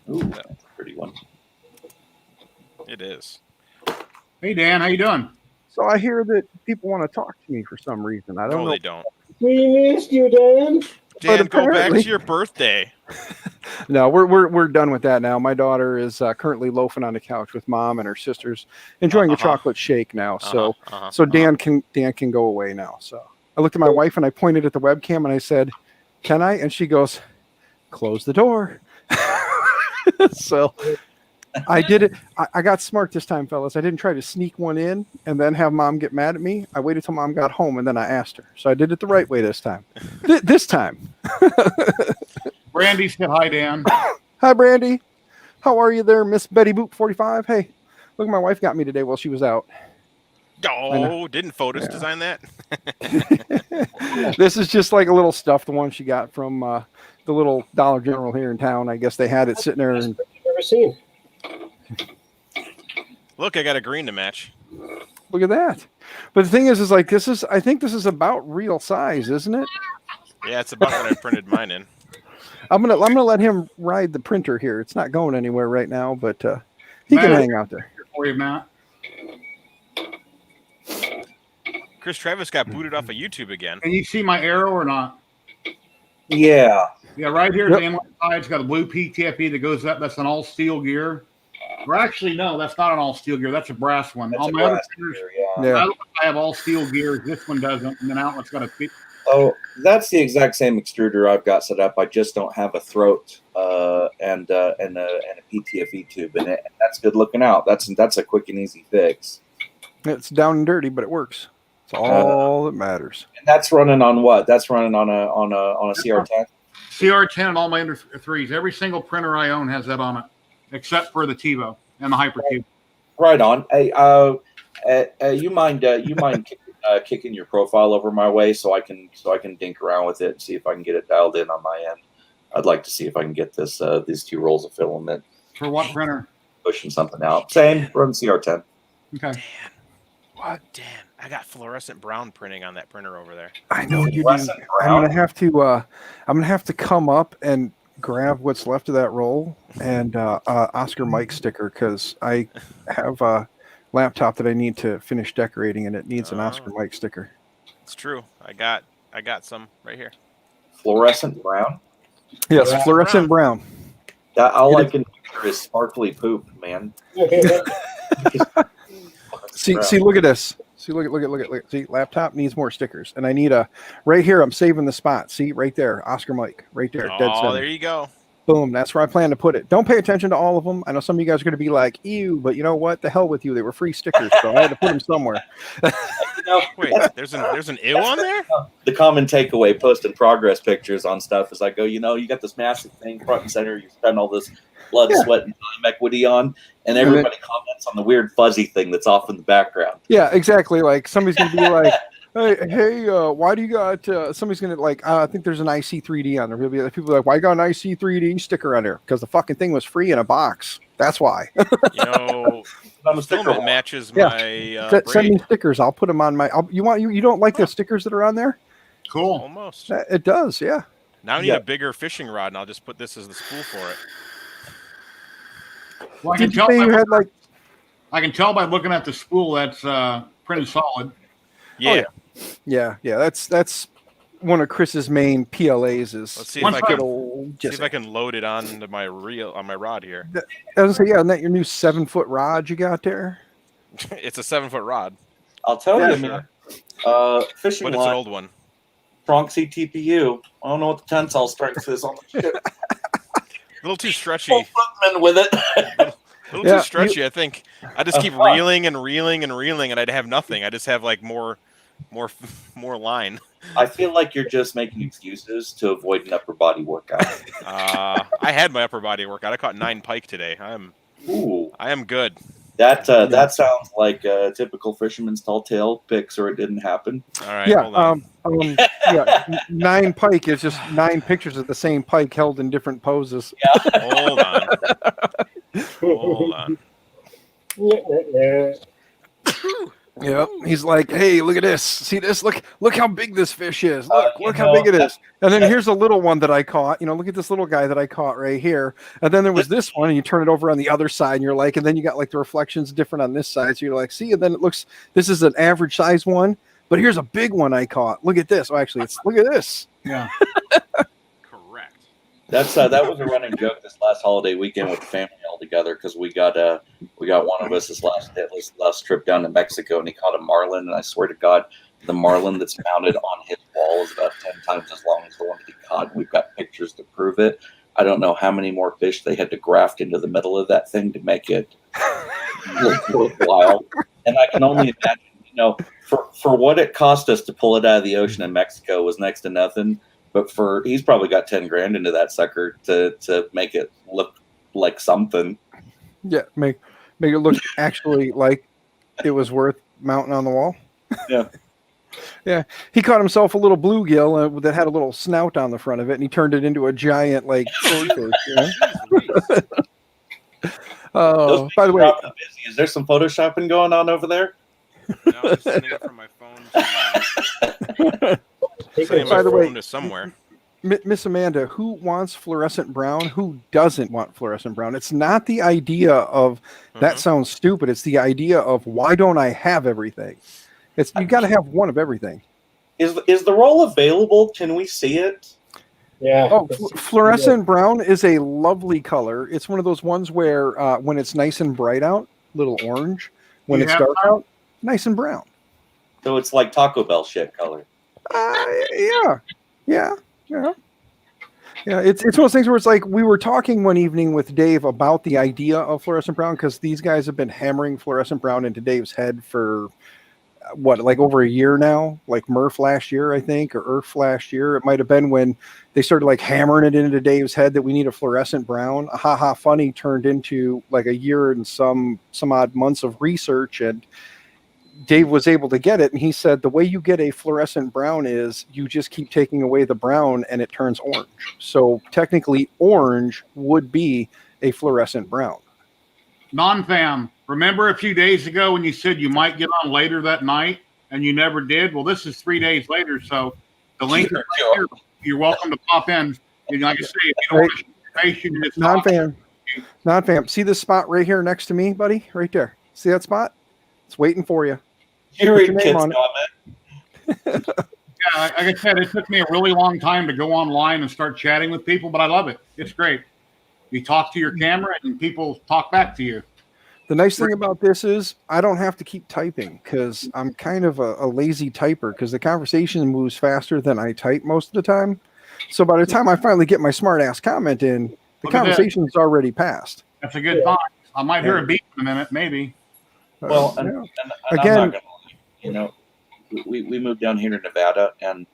Ooh, that's a pretty one. It is. Hey, Dan, how you doing? So I hear that people want to talk to me for some reason. I don't No, know. they don't. We missed you, Dan. Dan, go back apparently- to your birthday. No, we're done with that now. My daughter is currently loafing on the couch with mom and her sisters, enjoying a chocolate shake now. So Dan can go away now. So I looked at my wife and I pointed at the webcam and I said, "Can I?" And she goes, "Close the door." So I did it. I got smart this time, fellas. I didn't try to sneak one in and then have mom get mad at me. I waited till mom got home and then I asked her. So I did it the right way this time. This time. Brandy said hi, Dan. Hi, Brandy. How are you there, Miss Betty Boop 45? Hey, look, my wife got me today while she was out. Oh, didn't Photos design that? This is just like a little stuffed one she got from the little Dollar General here in town. I guess they had it sitting there. And I've ever seen. Look, I got a green to match. Look at that. But the thing is like I think this is about real size, isn't it? Yeah, it's about what I printed mine in. I'm gonna let him ride the printer here. It's not going anywhere right now, but he can Matt, hang out there. here for you, Matt. Chris Travis got booted off of YouTube again. Can you see my arrow or not? Yeah. Yeah, right here, Yep. the inlet side, it's got a blue PTFE that goes up. That's an all steel gear. Or actually, no, that's not an all steel gear. That's a brass one. That's All a my other brass printers, gear, yeah. Yeah. I have all steel gears. This one doesn't. And then outlet's got a Oh, that's the exact same extruder I've got set up. I just don't have a throat and a PTFE tube in it. And that's good looking out. That's a quick and easy fix. It's down and dirty, but it works. It's all that matters. And that's running on what? That's running on a CR10. CR10 and all my under threes. Every single printer I own has that on it, except for the TiVo and the Hypercube. Right on. Hey, you mind kicking your profile over my way so I can dink around with it and see if I can get it dialed in on my end. I'd like to see if I can get this these 2 rolls of filament. For what printer? Pushing something out. Same. Run CR10. Okay. Dan. What? Dan. I got fluorescent brown printing on that printer over there. I know you do. Fluorescent I'm brown? gonna have to come up and grab what's left of that roll and Oscar Mike sticker because I have a laptop that I need to finish decorating and it needs an Oscar Mike sticker. It's true. I got some right here. Fluorescent brown. Yes, Yeah. fluorescent brown. That all I can picture is sparkly poop, man. See, look at this. See, look at. See, laptop needs more stickers, and I need a right here. I'm saving the spot. See, right there, Oscar Mike, right there. Dead Oh, center. there you go. Boom. That's where I plan to put it. Don't pay attention to all of them. I know some of you guys are going to be like, ew, but you know what? The hell with you. They were free stickers, so I had to put them somewhere. Wait, there's an ew on there? The common takeaway post in progress pictures on stuff is I go, you got this massive thing front and center. You spend all this blood, sweat, and time equity on, and everybody comments on the weird fuzzy thing that's off in the background. Yeah, exactly. Like somebody's going to be like, hey, why do you got? Somebody's going to like, I think there's an IC3D on there. People are like, why you got an IC3D sticker on there? Because the fucking thing was free in a box. That's why. I'm a sticker Filament wall. matches Yeah. my Send me braid. stickers. I'll put them on my. You don't like the stickers that are on there? Cool. Almost. It does. Yeah. Now I need Yeah. a bigger fishing rod, and I'll just put this as the spool for it. Well, I can Did you tell say you by, had like? I can tell by looking at the spool that's printed solid. Yeah. Yeah. That's one of Chris's main PLAs is. Let's see if One I second. can see if I can load it onto my my rod here. I was gonna say, yeah, isn't that your new 7-foot rod you got there? It's a 7-foot rod, I'll tell Yeah, you, man. Fishing but it's an line, old one. Tronxy TPU. I don't know what the tensile strength is on the ship. A little too stretchy. Full footman with it. A little Yeah, too stretchy. I think I just keep reeling and reeling and reeling, and I'd have nothing. I just have like more line. I feel like you're just making excuses to avoid an upper body workout. I had my upper body workout. I caught 9 pike today. Ooh, I am good. that sounds like a typical fisherman's tall tale pics, or it didn't happen. All right. Yeah. Hold on. Yeah. 9 pike is just 9 pictures of the same pike held in different poses. Hold on. Hold on. Yeah. He's like, hey, look at this. See this? Look how big this fish is. Look how know, big it is. And then here's a little one that I caught. Look at this little guy that I caught right here. And then there was this one, and you turn it over on the other side, and you're like, and then you got like the reflections different on this side. So you're like, see, and then it looks, this is an average size one, but here's a big one I caught. Look at this. Oh, actually, look at this. Yeah. Correct. That was a running joke this last holiday weekend with the family all together because we got one of us this last trip down to Mexico, and he caught a marlin, and I swear to God, the marlin that's mounted on his wall is about 10 times as long as the one that he caught. And we've got pictures to prove it. I don't know how many more fish they had to graft into the middle of that thing to make it look worthwhile. And I can only imagine, for what it cost us to pull it out of the ocean in Mexico was next to nothing. But he's probably got 10 grand into that sucker to make it look like something. Yeah. Make it look actually like it was worth mounting on the wall. Yeah. Yeah, he caught himself a little bluegill that had a little snout on the front of it, and he turned it into a giant swordfish. Those By the way, busy. Is there some photoshopping going on over there? Now I'm sending it from my phone to, sending By my the way, phone to somewhere. Miss Amanda, who wants fluorescent brown? Who doesn't want fluorescent brown? It's not the idea of that sounds stupid. It's the idea of why don't I have everything? It's you got to have one of everything. Is the roll available? Can we see it? Yeah. Oh, fluorescent brown is a lovely color. It's one of those ones where when it's nice and bright out, little orange. When You it's have dark out, nice and brown. So it's like Taco Bell shit color. Yeah. It's one of those things where it's like we were talking one evening with Dave about the idea of fluorescent brown because these guys have been hammering fluorescent brown into Dave's head for like over a year now, like Murph last year, I think, or Earth last year. It might have been when they started like hammering it into Dave's head that we need a fluorescent brown. A Ha Ha Funny turned into like a year and some odd months of research, and Dave was able to get it. And he said the way you get a fluorescent brown is you just keep taking away the brown and it turns orange. So technically orange would be a fluorescent brown. Non-fam, remember a few days ago when you said you might get on later that night and you never did? Well, this is 3 days later, so the link is right here. You're welcome to pop in. And like I say, if you don't want to shoot your face, you can just Non-fam. See this spot right here next to me, buddy? Right there. See that spot? It's waiting for you. Here Put your name on it. Yeah, like I said, it took me a really long time to go online and start chatting with people, but I love it. It's great. You talk to your camera and people talk back to you. The nice thing about this is I don't have to keep typing because I'm kind of a lazy typer because the conversation moves faster than I type most of the time. So by the time I finally get my smart ass comment in, the conversation's already passed. That's a good thought. I might hear a beep in a minute, maybe. Well, and again, I'm not gonna, we moved down here to Nevada, and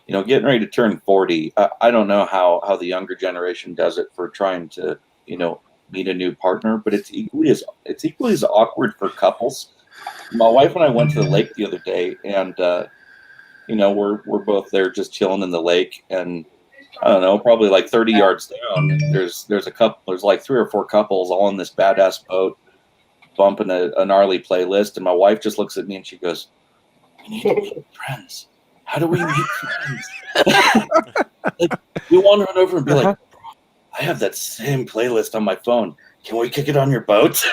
getting ready to turn 40. I don't know how the younger generation does it for trying to meet a new partner, but it's equally as awkward for couples. My wife and I went to the lake the other day, and we're both there just chilling in the lake, and I don't know, probably like 30 yards down, there's like 3 or 4 couples all in this badass boat, bumping a gnarly playlist, and my wife just looks at me and she goes, "We need to meet friends. How do we meet friends?" Like, we want to run over and be like, "I have that same playlist on my phone. Can we kick it on your boat?"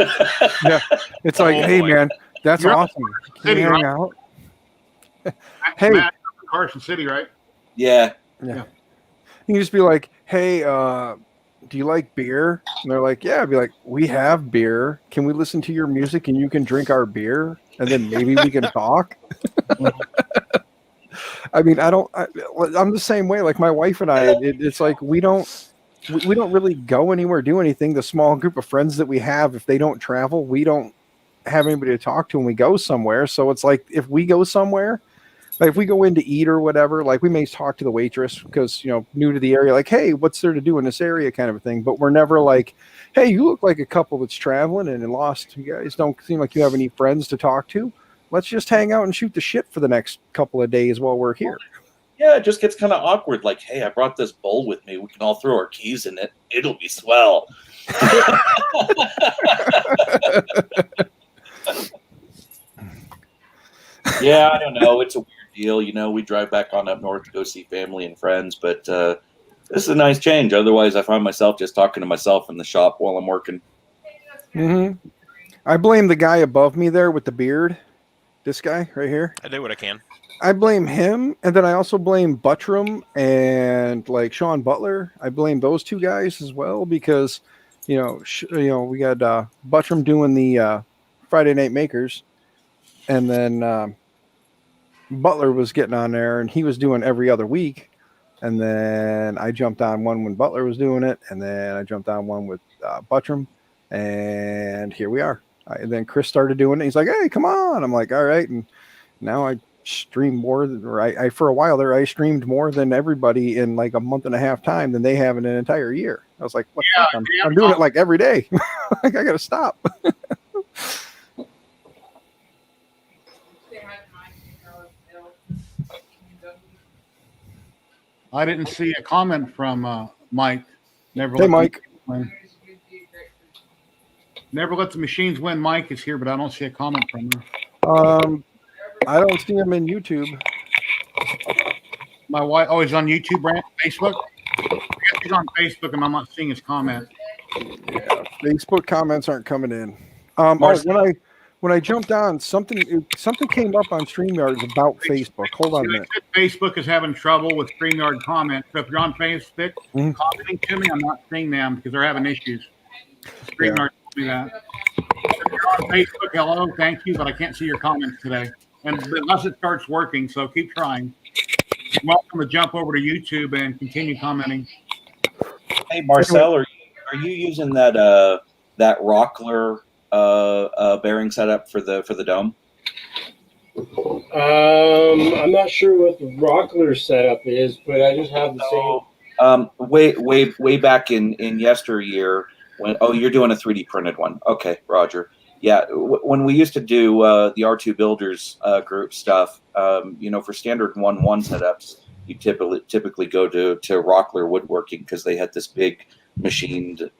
Yeah, it's like, hey man, that's awesome. Can you hang out? Hey, Matt, Carson City, right? Yeah. You can just be like, hey, do you like beer? And they're like, yeah. I'd be like, we have beer. Can we listen to your music and you can drink our beer? And then maybe we can talk. I mean, I'm the same way. Like my wife and I, it's like we don't really go anywhere, do anything. The small group of friends that we have, if they don't travel, we don't have anybody to talk to when we go somewhere. So it's like if we go somewhere, like if we go in to eat or whatever, like we may talk to the waitress because, new to the area, like, hey, what's there to do in this area kind of a thing. But we're never like, hey, you look like a couple that's traveling and lost. You guys don't seem like you have any friends to talk to. Let's just hang out and shoot the shit for the next couple of days while we're here. Yeah, it just gets kind of awkward. Like, hey, I brought this bowl with me. We can all throw our keys in it. It'll be swell. Yeah, I don't know. It's a weird deal. We drive back on up north to go see family and friends, but this is a nice change. Otherwise, I find myself just talking to myself in the shop while I'm working. Mm-hmm. I blame the guy above me there with the beard. This guy right here. I do what I can. I blame him, and then I also blame Buttram and like Sean Butler. I blame those two guys as well because, we got Buttram doing the Friday Night Makers, and then Butler was getting on there, and he was doing every other week, and then I jumped on one when Butler was doing it, and then I jumped on one with Buttram, and here we are. And then Chris started doing it. He's like, "Hey, come on!" I'm like, "All right," and now I stream more than, or I for a while there I streamed more than everybody in like a month and a half time than they have in an entire year. I was like, what the fuck? I'm doing it like every day. Like I gotta stop. I didn't see a comment from Mike. Hey Mike. Never let the machines win. Mike is here, but I don't see a comment from him. I don't see him in YouTube. My wife, oh, he's on YouTube, Brand, Facebook. I guess he's on Facebook, and I'm not seeing his comment. Yeah, Facebook comments aren't coming in. Marcel. When I jumped on, something came up on StreamYard about Facebook. Hold on a minute. Facebook is having trouble with StreamYard comments. So if you're on Facebook, commenting to me, I'm not seeing them because they're having issues. StreamYard told me that. If you're on Facebook, hello, thank you, but I can't see your comments today. And unless it starts working, so keep trying. You're welcome to jump over to YouTube and continue commenting. Hey, Marcel, are you using that Rockler bearing setup for the dome? I'm not sure what the Rockler setup is, but I just have the same. Way back in yesteryear when you're doing a 3D printed one. Okay, Roger. Yeah, when we used to do the R2 Builders group stuff, for standard 1.1 setups, you typically go to Rockler Woodworking because they had this big machined,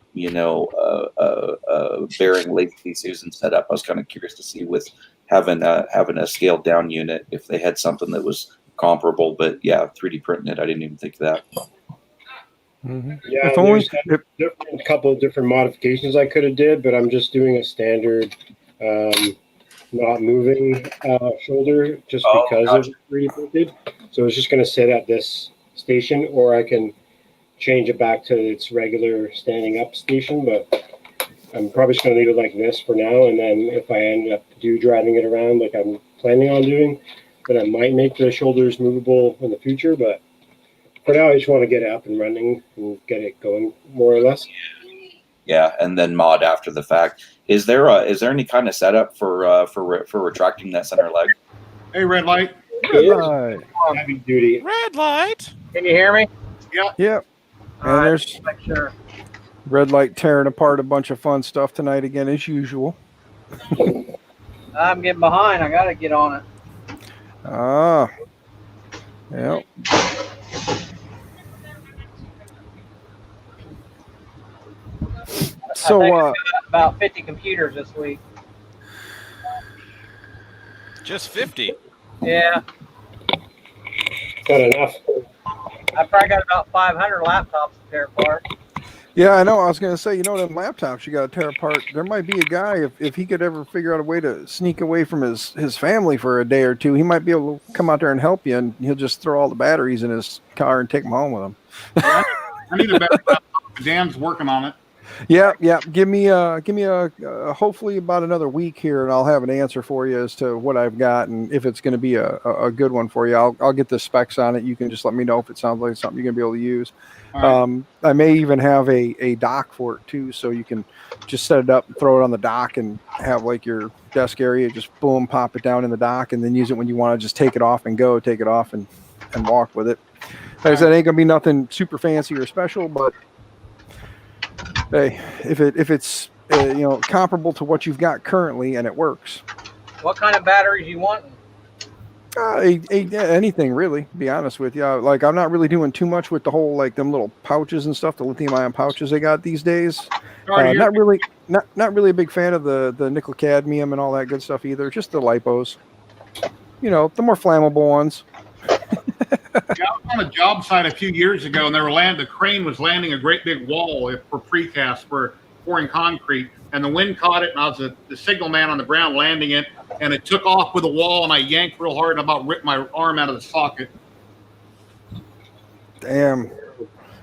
bearing Lazy Susan setup. I was kind of curious to see with having a scaled down unit if they had something that was comparable. But yeah, 3D printing it, I didn't even think of that. Mm-hmm. Yeah, there's a couple of different modifications I could have did, but I'm just doing a standard not moving shoulder just because of 3D printed. So it's just going to sit at this station, or I can change it back to its regular standing up station. But I'm probably just going to leave it like this for now, and then if I end up driving it around like I'm planning on doing, then I might make the shoulders movable in the future. But for now, I just want to get it up and running and get it going more or less. Yeah, and then mod after the fact. Is there any kind of setup for retracting that center leg? Hey, red light. Red light. Heavy duty. Red light. Can you hear me? Yeah. Yep. And there's Make sure. red light tearing apart a bunch of fun stuff tonight again as usual. I'm getting behind. I got to get on it. Yep. So I think about 50 computers this week. Just 50. Yeah, Not enough. I probably got about 500 laptops to tear apart. yeah, I know. I was going to say, them laptops you got to tear apart. There might be a guy if he could ever figure out a way to sneak away from his family for a day or two. He might be able to come out there and help you, and he'll just throw all the batteries in his car and take them home with him. I need a better laptop. Dan's working on it. Yeah. Give me a hopefully about another week here, and I'll have an answer for you as to what I've got and if it's going to be a good one for you. I'll get the specs on it. You can just let me know if it sounds like something you're going to be able to use. Right. I may even have a dock for it too, so you can just set it up and throw it on the dock and have like your desk area. Just boom, pop it down in the dock, and then use it when you want to just take it off and go. Take it off and walk with it. Like I said, it ain't gonna be nothing super fancy or special, but hey, if it's comparable to what you've got currently and it works. What kind of batteries you want? Anything really, to be honest with you. Like I'm not really doing too much with the whole like them little pouches and stuff, the lithium-ion pouches they got these days. Not really a big fan of the nickel cadmium and all that good stuff either. Just the lipos, the more flammable ones. Yeah, I was on a job site a few years ago, and the crane was landing a great big wall for precast for pouring concrete, and the wind caught it, and I was the signal man on the ground landing it, and it took off with the wall, and I yanked real hard and about ripped my arm out of the socket. Damn.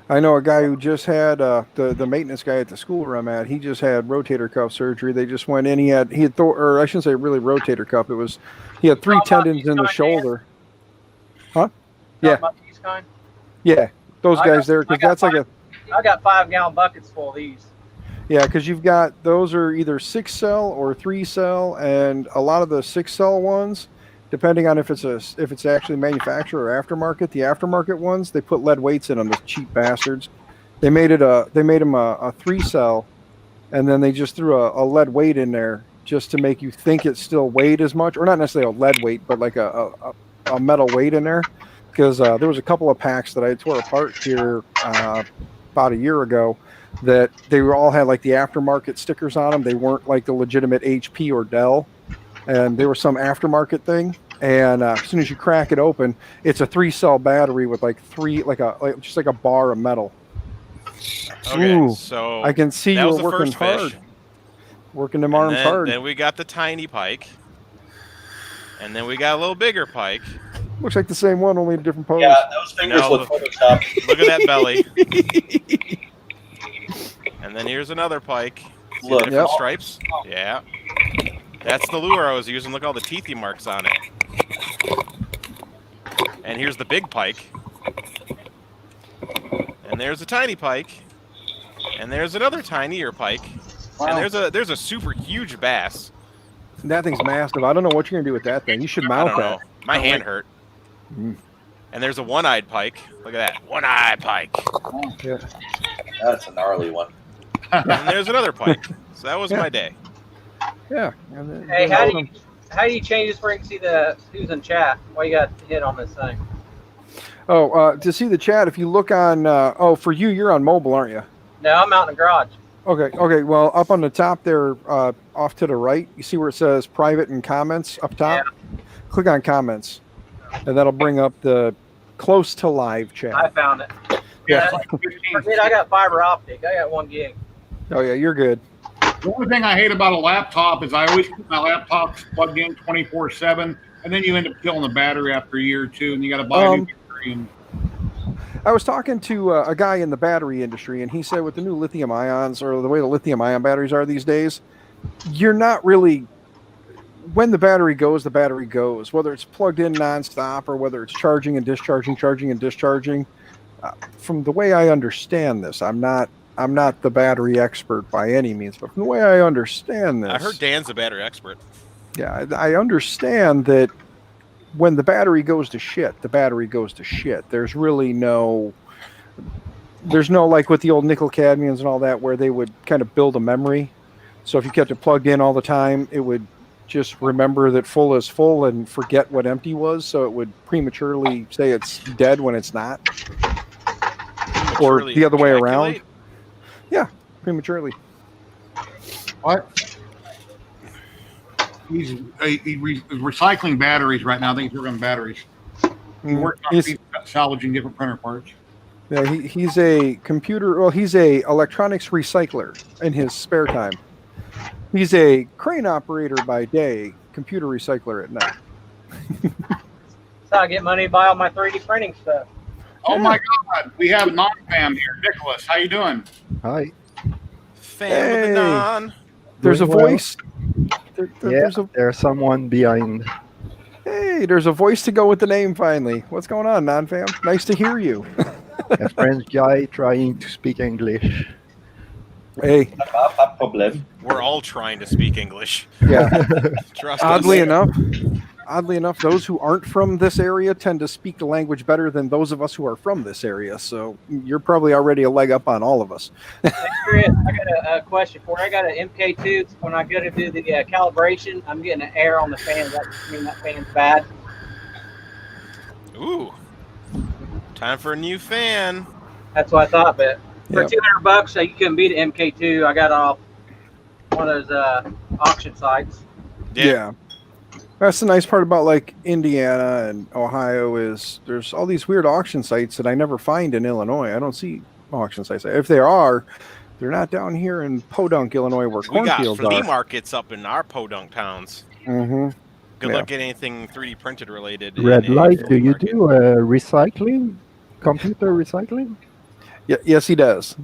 I know a guy who just had the maintenance guy at the school where I'm at. He just had rotator cuff surgery. They just went in. He had or I shouldn't say really rotator cuff. He had 3 tendons in the shoulder. Huh? Yeah. Yeah. Those guys there, because that's like I got 5-gallon buckets full of these. Yeah, because you've got those are either 6-cell or 3-cell, and a lot of the 6-cell ones, depending on if it's actually manufacturer or aftermarket, the aftermarket ones they put lead weights in them, the cheap bastards. They made them a 3-cell, and then they just threw a lead weight in there just to make you think it still weighed as much, or not necessarily a lead weight, but like a metal weight in there. Because there was a couple of packs that I tore apart here about a year ago that they all had like the aftermarket stickers on them. They weren't like the legitimate HP or Dell. and they were some aftermarket thing. And as soon as you crack it open, it's a 3-cell battery with like just like a bar of metal. Okay, Ooh, so I can see that you was were the working first fish. hard, working them arms hard. Then we got the tiny pike, and then we got a little bigger pike. Looks like the same one, only a different pose. Yeah, those fingers No, look photoshopped. Look at that belly. And then here's another pike. See Look. the different Yep. stripes? Yeah. That's the lure I was using. Look at all the teethy marks on it. And here's the big pike. And there's a tiny pike. And there's another tinier pike. Wow. And there's a super huge bass. That thing's massive. I don't know what you're gonna do with that thing. You should I mount don't that. know. My hand hurt. Mm. And there's a one-eyed pike. Look at that. One-eyed pike. Yeah. That's a gnarly one. And there's another pike. So that was my day. Yeah. And then, Hey, how do you change this where you can see who's in chat? Why you got hit on this thing? To see the chat, if you look on, for you, you're on mobile, aren't you? No, I'm out in the garage. Okay. Well, up on the top there, off to the right, you see where it says private and comments up top? Yeah. Click on comments, and that'll bring up the close to live chat. I found it. Yeah. Forget I got fiber optic. I got 1 gig. Oh, yeah, you're good. The only thing I hate about a laptop is I always keep my laptops plugged in 24/7, and then you end up killing the battery after a year or two, and you got to buy a new battery. And I was talking to a guy in the battery industry, and he said with the new lithium ions, or the way the lithium ion batteries are these days, you're not really, when the battery goes, whether it's plugged in nonstop or whether it's charging and discharging. From the way I understand this, I'm not the battery expert by any means, but from the way I understand this, I heard Dan's a battery expert. yeah, I understand that when the battery goes to shit, the battery goes to shit. There's no like with the old nickel cadmiums and all that, where they would kind of build a memory. So if you kept it plugged in all the time, it would just remember that full is full and forget what empty was. So it would prematurely say it's dead when it's not. Or the other way around. Yeah, prematurely. what? He's recycling batteries right now. I think he's working on batteries. He works on salvaging different printer parts. Yeah, he's a he's a electronics recycler in his spare time. He's a crane operator by day, computer recycler at night. That's how I get money to buy all my 3D printing stuff. Oh my God, we have non-fam here. Nicholas, how you doing? Hi. Fam with the non. There's a Doing well. voice. There's someone behind. Hey, there's a voice to go with the name finally. What's going on, non-fam? Nice to hear you. A French guy trying to speak English. Hey, Pas de problème. We're all trying to speak English. yeah. Trust Oddly us. enough, those who aren't from this area tend to speak the language better than those of us who are from this area. So you're probably already a leg up on all of us. Hey, Chris, I got a question for you. I got an MK2. When I go to do the calibration, I'm getting an error on the fan. Does that mean that fan's bad? Ooh. Time for a new fan. That's what I thought, but for Yep. $200, you couldn't beat an MK2. I got it off one of those auction sites. Yeah. That's the nice part about like Indiana and Ohio is there's all these weird auction sites that I never find in Illinois. I don't see auction sites. If there are, they're not down here in Podunk, Illinois, where We got cornfields flea are. markets up in our podunk towns. Mm-hmm. Good Yeah. luck getting anything 3D printed related. Red in a light, flea do you market. do recycling? Computer recycling? Yeah, yes, he does.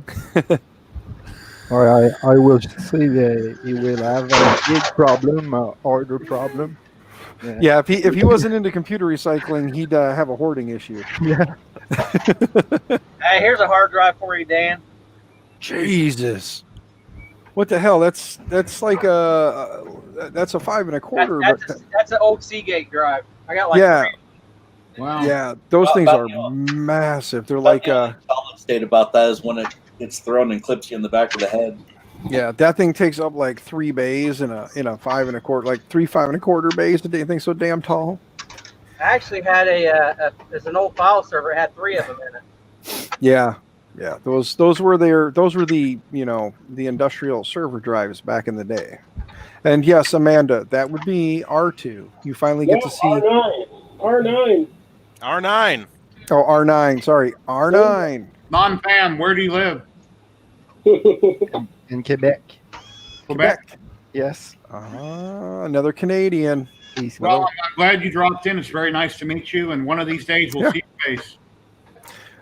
Or I will see that he will have a big problem, order problem. Yeah, if he wasn't into computer recycling, he'd have a hoarding issue. Yeah. Hey, here's a hard drive for you, Dan. Jesus, what the hell? That's like that's a 5 1/4. That's an old Seagate drive. I got like Yeah, Wow. yeah, those Well, things but, are you know, massive. They're But like the solid state about that is when it gets thrown and clips you in the back of the head. yeah, that thing takes up like 3 bays in a 5 1/4, like 3 5 1/4 bays. The damn thing's so damn tall. I actually had there's an old file server. It had 3 of them in it. Yeah, yeah. Those were the the industrial server drives back in the day. And yes, Amanda, that would be R2. You finally get to see R9. R9. Oh, R9. Sorry, R9. Non-fam, where do you live? In Quebec. Quebec. Yes. Another Canadian. He's Well, I'm glad you dropped in. It's very nice to meet you. And one of these days, we'll see your face.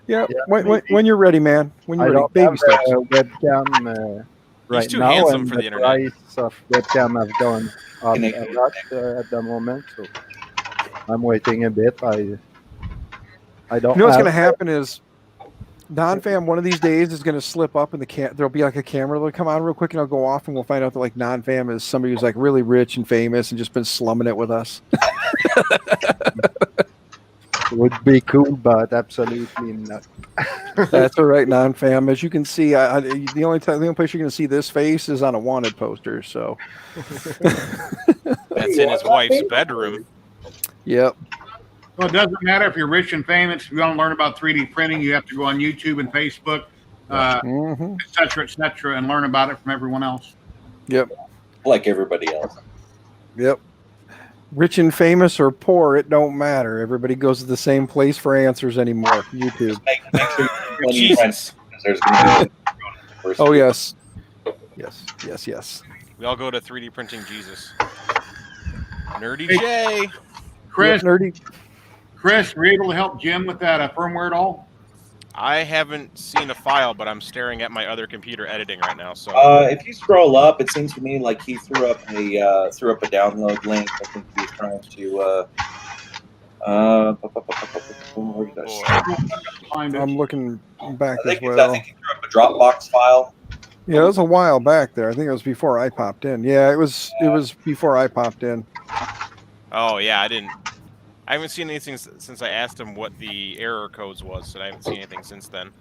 Yeah. Yeah, When you're ready, man. When you're I ready. don't Baby have steps. a webcam right too now, handsome and for the the internet. price of webcam have gone up a lot at the moment. So I'm waiting a bit. I don't. You know what's have- going to happen is non-fam one of these days is going to slip up and there'll be like a camera that'll come on real quick and I'll go off and we'll find out that like non-fam is somebody who's like really rich and famous and just been slumming it with us. would be cool, but absolutely not. That's all right, non-fam. As you can see, the only place you're going to see this face is on a wanted poster. So That's in his wife's bedroom. yep. Well, it doesn't matter if you're rich and famous. If you want to learn about 3D printing, you have to go on YouTube and Facebook, et cetera, and learn about it from everyone else. Yep. Like everybody else. Yep. Rich and famous or poor, it don't matter. Everybody goes to the same place for answers anymore. YouTube. Make sure you Jesus. there's going to be Oh yes. Yes. We all go to 3D printing Jesus. Nerdy Hey. J. Chris, Yep, nerdy. were you able to help Jim with that firmware at all? I haven't seen a file, but I'm staring at my other computer editing right now. So if you scroll up, it seems to me like he threw up a download link. I think he was trying to. Where did I see? Find it. I'm looking back I as think, I well. think he threw up a Dropbox file. Yeah, it was a while back there. I think it was before I popped in. Yeah, it was before I popped in. oh yeah, I haven't seen anything since I asked him what the error codes was, so I haven't seen anything since then.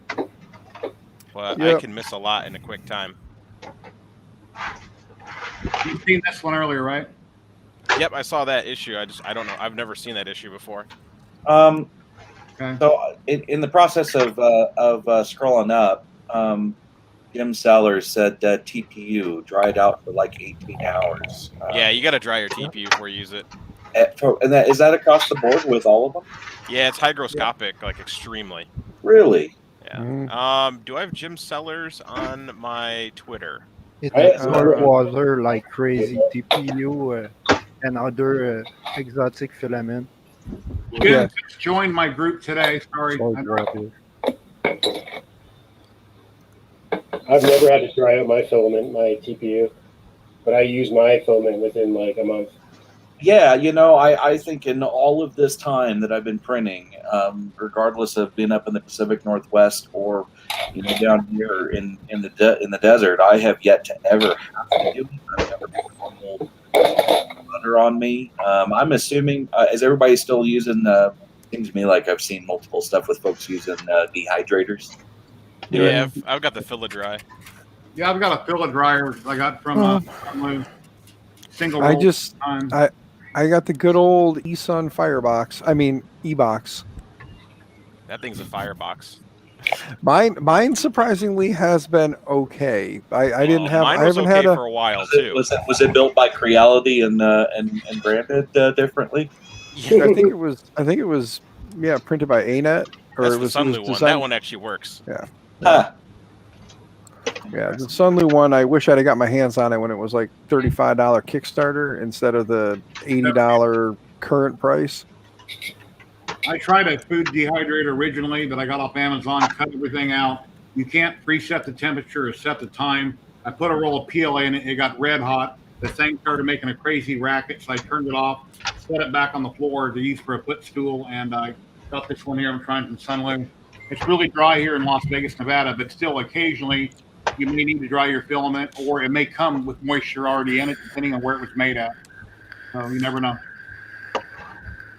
But Yep. I can miss a lot in a quick time. You've seen this one earlier, right? Yep, I saw that issue. I don't know. I've never seen that issue before. Okay. So in the process of scrolling up, Jim Sellers said TPU dried out for like 18 hours. Yeah, you got to dry your TPU before you use it. And is that across the board with all of them? Yeah, it's hygroscopic, like extremely. Really? Yeah. Mhm. Do I have Jim Sellers on my Twitter? It I- makes more water like crazy. TPU and other exotic filament. Jim just joined my group today. Sorry. Salt water. I've never had to dry out my filament, my TPU, but I use my filament within like a month. Yeah, I think in all of this time that I've been printing, regardless of being up in the Pacific Northwest or down here in the desert, I have yet to ever have to do it. I've never been normal butter on me. I'm assuming is everybody still using? Seems to me like I've seen multiple stuff with folks using dehydrators. Yeah, I've got the Philodry. Yeah, I've got a filler dryer I got from a single. I roll just time. I got the good old eSun Firebox. I mean eBox. That thing's a firebox. Mine surprisingly has been okay. I didn't have. Mine I was haven't okay had for a while Was too. it built by Creality and branded differently? Yeah, I think it was. Yeah, printed by ANET, or that's it was the Sunlu one. designed. That one actually works. Huh. Yeah, the Sunlu one. I wish I'd have got my hands on it when it was like $35 Kickstarter instead of the $80 current price. I tried a food dehydrator originally that I got off Amazon, cut everything out. You can't preset the temperature or set the time. I put a roll of PLA in it. It got red hot. The thing started making a crazy racket, so I turned it off, set it back on the floor to use for a footstool, and I got this one here I'm trying from Sunlu. It's really dry here in Las Vegas, Nevada, but still occasionally you may need to dry your filament, or it may come with moisture already in it, depending on where it was made at. So you never know.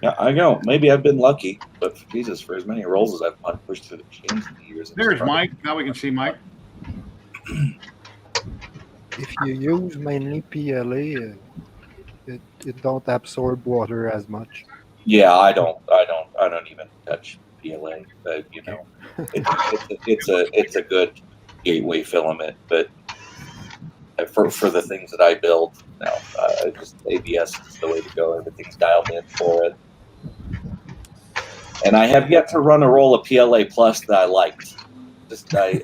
Yeah, I know. Maybe I've been lucky, but Jesus, for as many rolls as I've pushed through the machines in the years. There's Mike. Now we can see Mike. If you use mainly PLA, it don't absorb water as much. Yeah, I don't even touch PLA, but it's a good gateway filament. But for the things that I build. No, just ABS is the way to go. Everything's dialed in for it. And I have yet to run a roll of PLA Plus that I liked. God,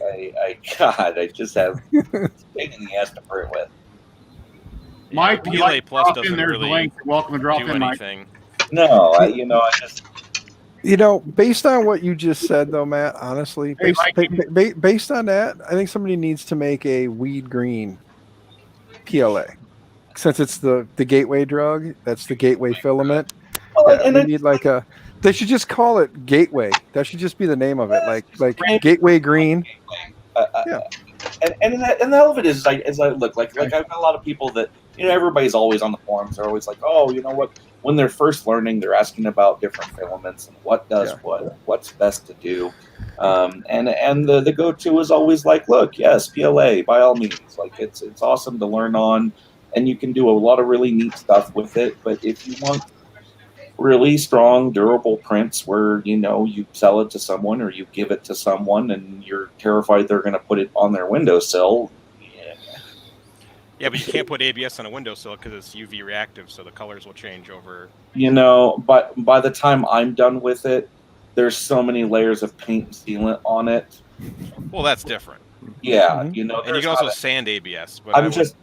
I just have it's a pain in the ass to print with. Mike, PLA would you like to Plus drop doesn't in? There's really the link. You're welcome to drop do in, Mike. anything. No, I just Based on what you just said, though, Matt, honestly, Hey, based on that, I think somebody needs to make a weed green PLA, since it's the gateway drug. That's the gateway filament. well, Yeah, they need like a. They should just call it gateway. That should just be the name of it, like gateway green. Yeah. And the hell of it is, as I look like I've got a lot of people that everybody's always on the forums. They're always like, oh, you know what? When they're first learning, they're asking about different filaments and what does what's best to do. And the go-to is always like, look, yes, PLA by all means. Like it's awesome to learn on, and you can do a lot of really neat stuff with it. But if you want really strong, durable prints where you sell it to someone or you give it to someone and you're terrified they're going to put it on their windowsill. Yeah, but you can't put ABS on a windowsill because it's UV reactive, so the colors will change over. But by the time I'm done with it, there's so many layers of paint and sealant on it. Well, that's different. Yeah, and you can also sand ABS. But I'm just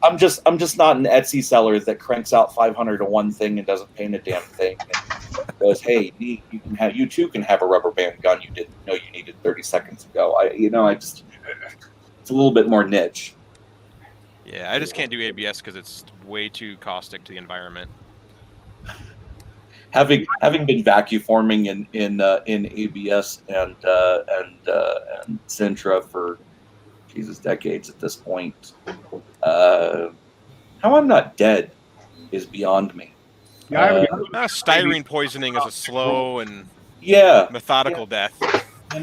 not an Etsy seller that cranks out 500 to one thing and doesn't paint a damn thing. And goes, hey, you too can have a rubber band gun you didn't know you needed 30 seconds ago. It's a little bit more niche. Yeah, I just can't do ABS because it's way too caustic to the environment. Having been vacuum forming in ABS and Sintra for decades at this point, how I'm not dead is beyond me. Styrene poisoning is a slow and methodical death. Hey,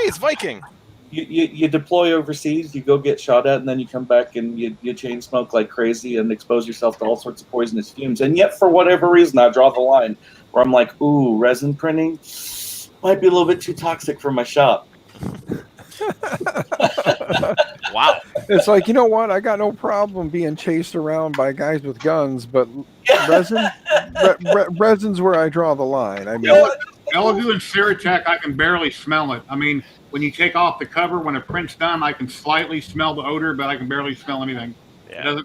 it's Viking. You deploy overseas, you go get shot at, and then you come back and you chain smoke like crazy and expose yourself to all sorts of poisonous fumes. And yet, for whatever reason, I draw the line where I'm like, ooh, resin printing might be a little bit too toxic for my shop. Wow. It's like, you know what? I got no problem being chased around by guys with guns, but resin's where I draw the line. I mean, Elegoo and Seratech, I can barely smell it. I mean, when you take off the cover, when a print's done, I can slightly smell the odor, but I can barely smell anything. Yeah.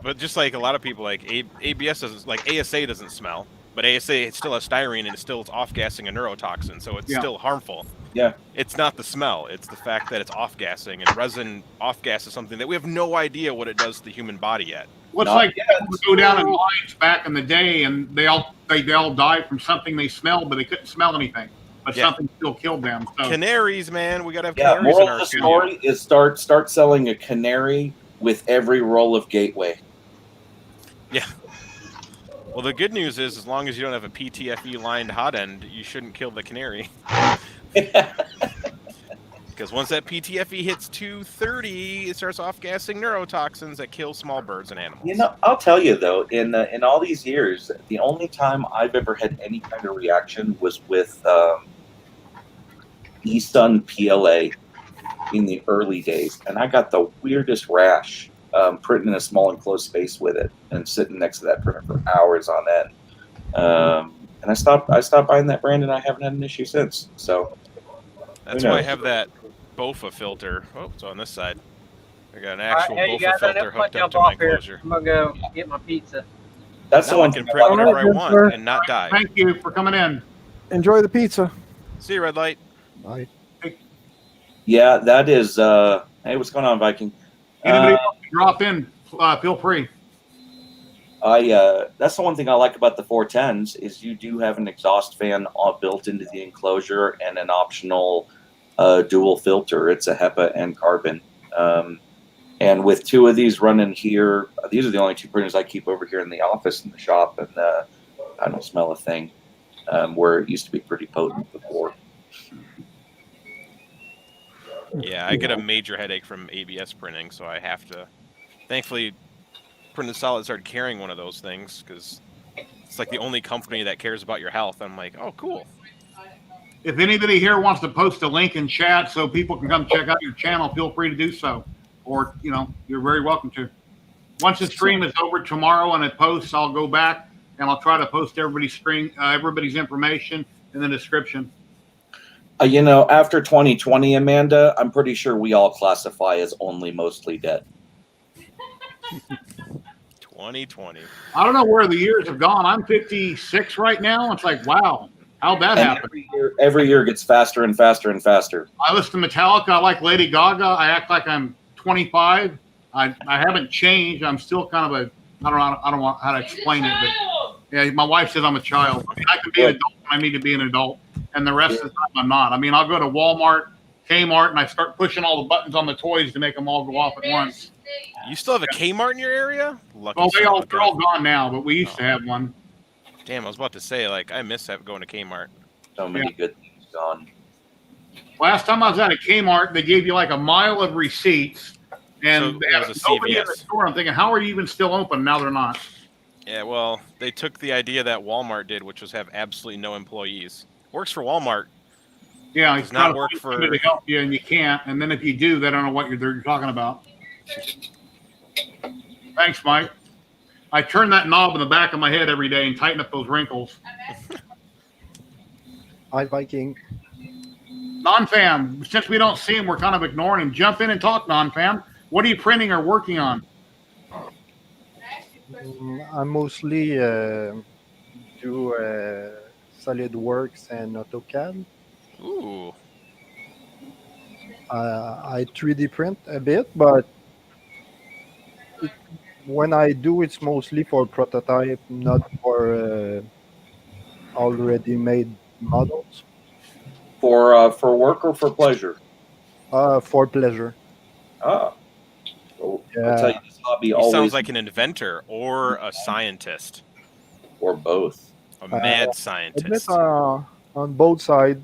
But just like a lot of people, like ABS doesn't, like ASA doesn't smell, but ASA it still has styrene and it's off-gassing a neurotoxin, so it's still harmful. Yeah. It's not the smell; it's the fact that it's off-gassing, and resin off-gas is something that we have no idea what it does to the human body yet. Well, it's like people go down in lines back in the day, and they all died from something they smelled, but they couldn't smell anything. But something still killed them. So. Canaries, man, we gotta have canaries moral in our of the studio. story is start selling a canary with every roll of gateway. Yeah. Well, the good news is, as long as you don't have a PTFE lined hot end, you shouldn't kill the canary. Because once that PTFE hits 230, it starts off-gassing neurotoxins that kill small birds and animals. I'll tell you though, in all these years, the only time I've ever had any kind of reaction was with E-Sun PLA in the early days, and I got the weirdest rash printing in a small enclosed space with it and sitting next to that printer for hours on end. And I stopped buying that brand, and I haven't had an issue since. So that's why I have that BOFA filter. Oh, it's on this side. I got an actual BOFA filter hooked up to my enclosure. I'm gonna go get my pizza. That's the I one can print whatever I want and not die. Thank you for coming in. enjoy the pizza. See you, Red Light. Bye. Yeah, that is. Hey, what's going on, Viking? Anybody else can drop in? Feel free. That's the one thing I like about the 410s is you do have an exhaust fan built into the enclosure and an optional dual filter. It's a HEPA and carbon. And with two of these running here, these are the only two printers I keep over here in the office in the shop, and I don't smell a thing. Where it used to be pretty potent before. Yeah, I get a major headache from ABS printing, so I have to. Thankfully, Printed Solid started carrying one of those things because it's like the only company that cares about your health. I'm like, oh, cool. If anybody here wants to post a link in chat so people can come check out your channel, feel free to do so. or you're very welcome to. Once the stream is over tomorrow and it posts, I'll go back and I'll try to post everybody's information in the description. After 2020, Amanda, I'm pretty sure we all classify as only mostly dead. 2020. I don't know where the years have gone. I'm 56 right now. It's like, wow, how'd that happen? Every year gets faster and faster and faster. I listen to Metallica. I like Lady Gaga. I act like I'm 25. I haven't changed. I'm still kind of I don't know how to explain it, but yeah, my wife says I'm a child. I mean, I can be an adult when I need to be an adult, and the rest of the time I'm not. I mean, I'll go to Walmart, Kmart, and I start pushing all the buttons on the toys to make them all go off at once. You still have a Kmart in your area? Lucky they're all gone now, but we used to have one. Damn, I was about to say, I miss going to Kmart. So many good things gone. Last time I was at a Kmart, they gave you like a mile of receipts, and they had nobody in the store. I'm thinking, how are you even still open? Now they're not. Yeah, well, they took the idea that Walmart did, which was have absolutely no employees. Works for Walmart. Yeah, it's not work for to help you, and you can't. And then if you do, they don't know what you're talking about. Thanks, Mike. I turn that knob in the back of my head every day and tighten up those wrinkles. Hi, Viking. Non-fam, since we don't see him, we're kind of ignoring him. Jump in and talk, non-fam. What are you printing or working on? I mostly do SolidWorks and AutoCAD. Ooh. I 3D print a bit, but when I do, it's mostly for prototype, not for already made models. For work or for pleasure? For pleasure. Ah. Well, Yeah. I'll tell you, this hobby He always sounds like an inventor or a scientist. or both. A mad A bit scientist. on both sides,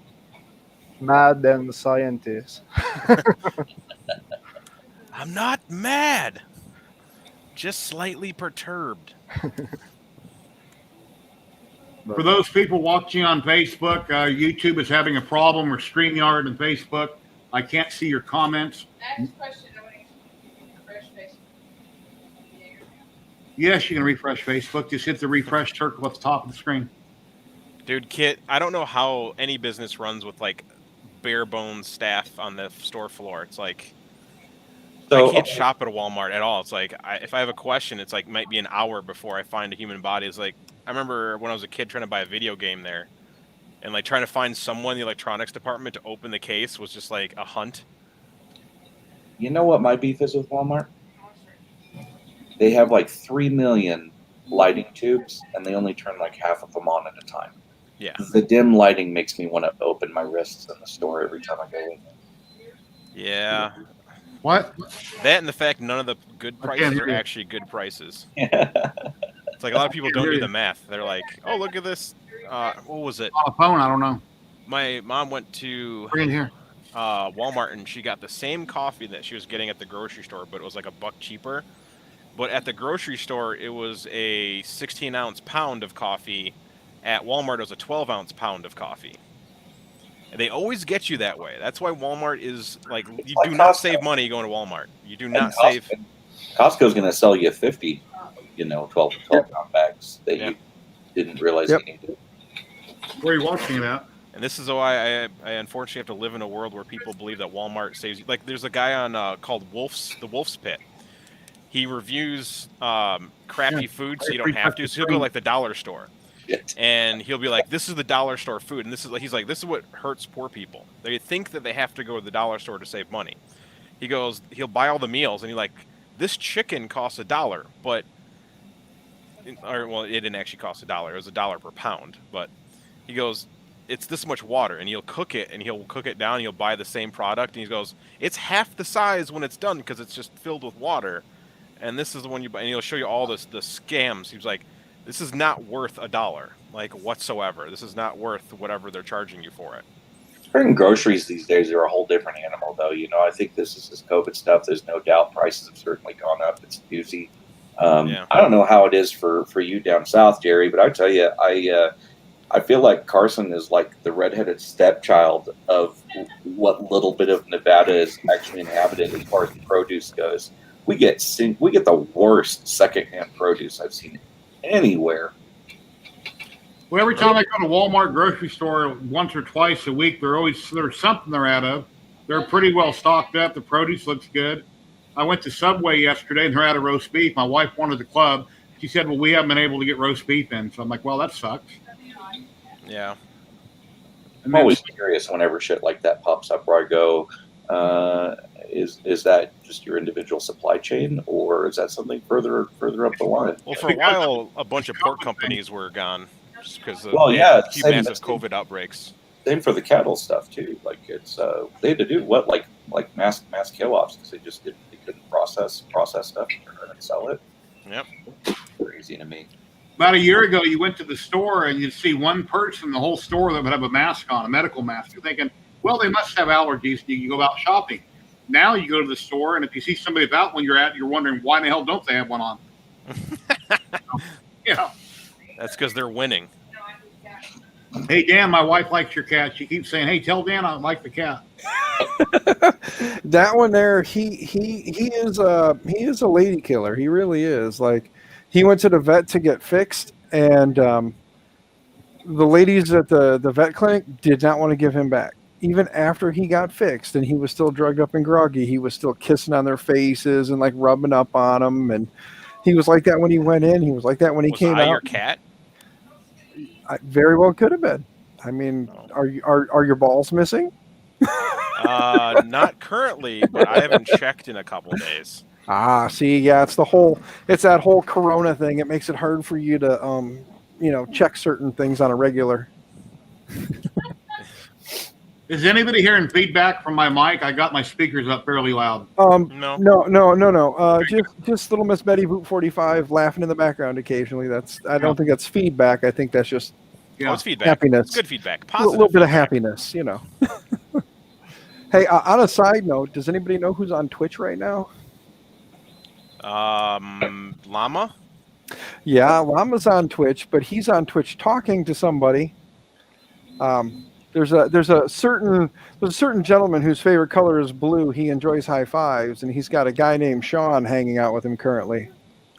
mad and scientist. I'm not mad. Just slightly perturbed. For those people watching on Facebook, YouTube is having a problem, or StreamYard and Facebook. I can't see your comments. Yes, you can refresh Facebook. Just hit the refresh circle at the top of the screen. Dude, Kit, I don't know how any business runs with bare bones staff on the store floor. It's like I can't shop at a Walmart at all. It's like if I have a question, it's like might be an hour before I find a human body. It's like I remember when I was a kid trying to buy a video game there, and trying to find someone in the electronics department to open the case was just like a hunt. You know what my beef is with Walmart? They have 3 million lighting tubes, and they only turn half of them on at a time. Yeah. The dim lighting makes me want to open my wrists in the store every time I go in. Yeah. What? That and the fact none of the good prices are actually good prices. It's like a lot of people don't do the math. They're like, oh, look at this. What was it? On a phone, I don't know. My mom went to Bring it here. Walmart, and she got the same coffee that she was getting at the grocery store, but it was like $1 cheaper. But at the grocery store, it was a 16-ounce pound of coffee. At Walmart, it was a 12-ounce pound of coffee. And they always get you that way. That's why Walmart is you do not save money going to Walmart. You do not save. Costco's going to sell you 50, 12-pound bags that you didn't realize you needed. Where are you watching it at? And this is why I unfortunately have to live in a world where people believe that Walmart saves you. There's a guy on called the Wolf's Pit. He reviews crappy food, so you don't have to. So he'll go the dollar store, and he'll be like, "This is the dollar store food," and he's like, "This is what hurts poor people. They think that they have to go to the dollar store to save money." He goes, he'll buy all the meals, and he's like, "This chicken costs $1, but it didn't actually cost $1. It was $1 per pound." But he goes, "It's this much water," and he'll cook it down. And he'll buy the same product, and he goes, "It's half the size when it's done because it's just filled with water." And this is the one you buy, and he'll show you all the scams. He's like, this is not worth $1, whatsoever. This is not worth whatever they're charging you for it. Certain groceries these days are a whole different animal, though. I think this is this COVID stuff. There's no doubt prices have certainly gone up. It's a doozy. I don't know how it is for you down south, Jerry, but I tell you, I feel like Carson is like the redheaded stepchild of what little bit of Nevada is actually inhabited as far as produce goes. We get the worst secondhand produce I've seen anywhere. Well, every time I go to Walmart grocery store once or twice a week, there's something they're out of. They're pretty well stocked up. The produce looks good. I went to Subway yesterday and they're out of roast beef. My wife wanted the club. She said, "Well, we haven't been able to get roast beef in." So I'm like, "Well, that sucks." Yeah. I'm always curious whenever shit like that pops up where I go, is that just your individual supply chain, or is that something further up the line? Well, for a while, a bunch of pork companies were gone just because of huge massive COVID outbreaks. Same for the cattle stuff too. Like it's they had to do like mass kill-offs because they couldn't process stuff and sell it. Yep. Crazy to me. About a year ago, you went to the store and you'd see one person in the whole store that would have a mask on, a medical mask. You're thinking, well, they must have allergies. You can go out shopping. Now you go to the store, and if you see somebody without one, you're wondering why in the hell don't they have one on? That's because they're winning. Hey Dan, my wife likes your cat. She keeps saying, "Hey, tell Dan I like the cat." That one there, he is a lady killer. He really is. Like, he went to the vet to get fixed, and the ladies at the vet clinic did not want to give him back. Even after he got fixed and he was still drugged up and groggy, he was still kissing on their faces and like rubbing up on them. And he was like that when he went in. He was like that when he came out. Your cat? I very well could have been. I mean, are your balls missing? Not currently, but I haven't checked in a couple days. See, yeah, it's that whole Corona thing. It makes it hard for you to, check certain things on a regular. Is anybody hearing feedback from my mic? I got my speakers up fairly loud. No. Just little Miss Betty Boot 45 laughing in the background occasionally. I don't think that's feedback. I think that's just it's feedback. Happiness. It's good feedback. Positive. A little bit of happiness, Hey, on a side note, does anybody know who's on Twitch right now? Llama? Yeah, Llama's on Twitch, but he's on Twitch talking to somebody. There's a certain gentleman whose favorite color is blue. He enjoys high fives, and he's got a guy named Sean hanging out with him currently.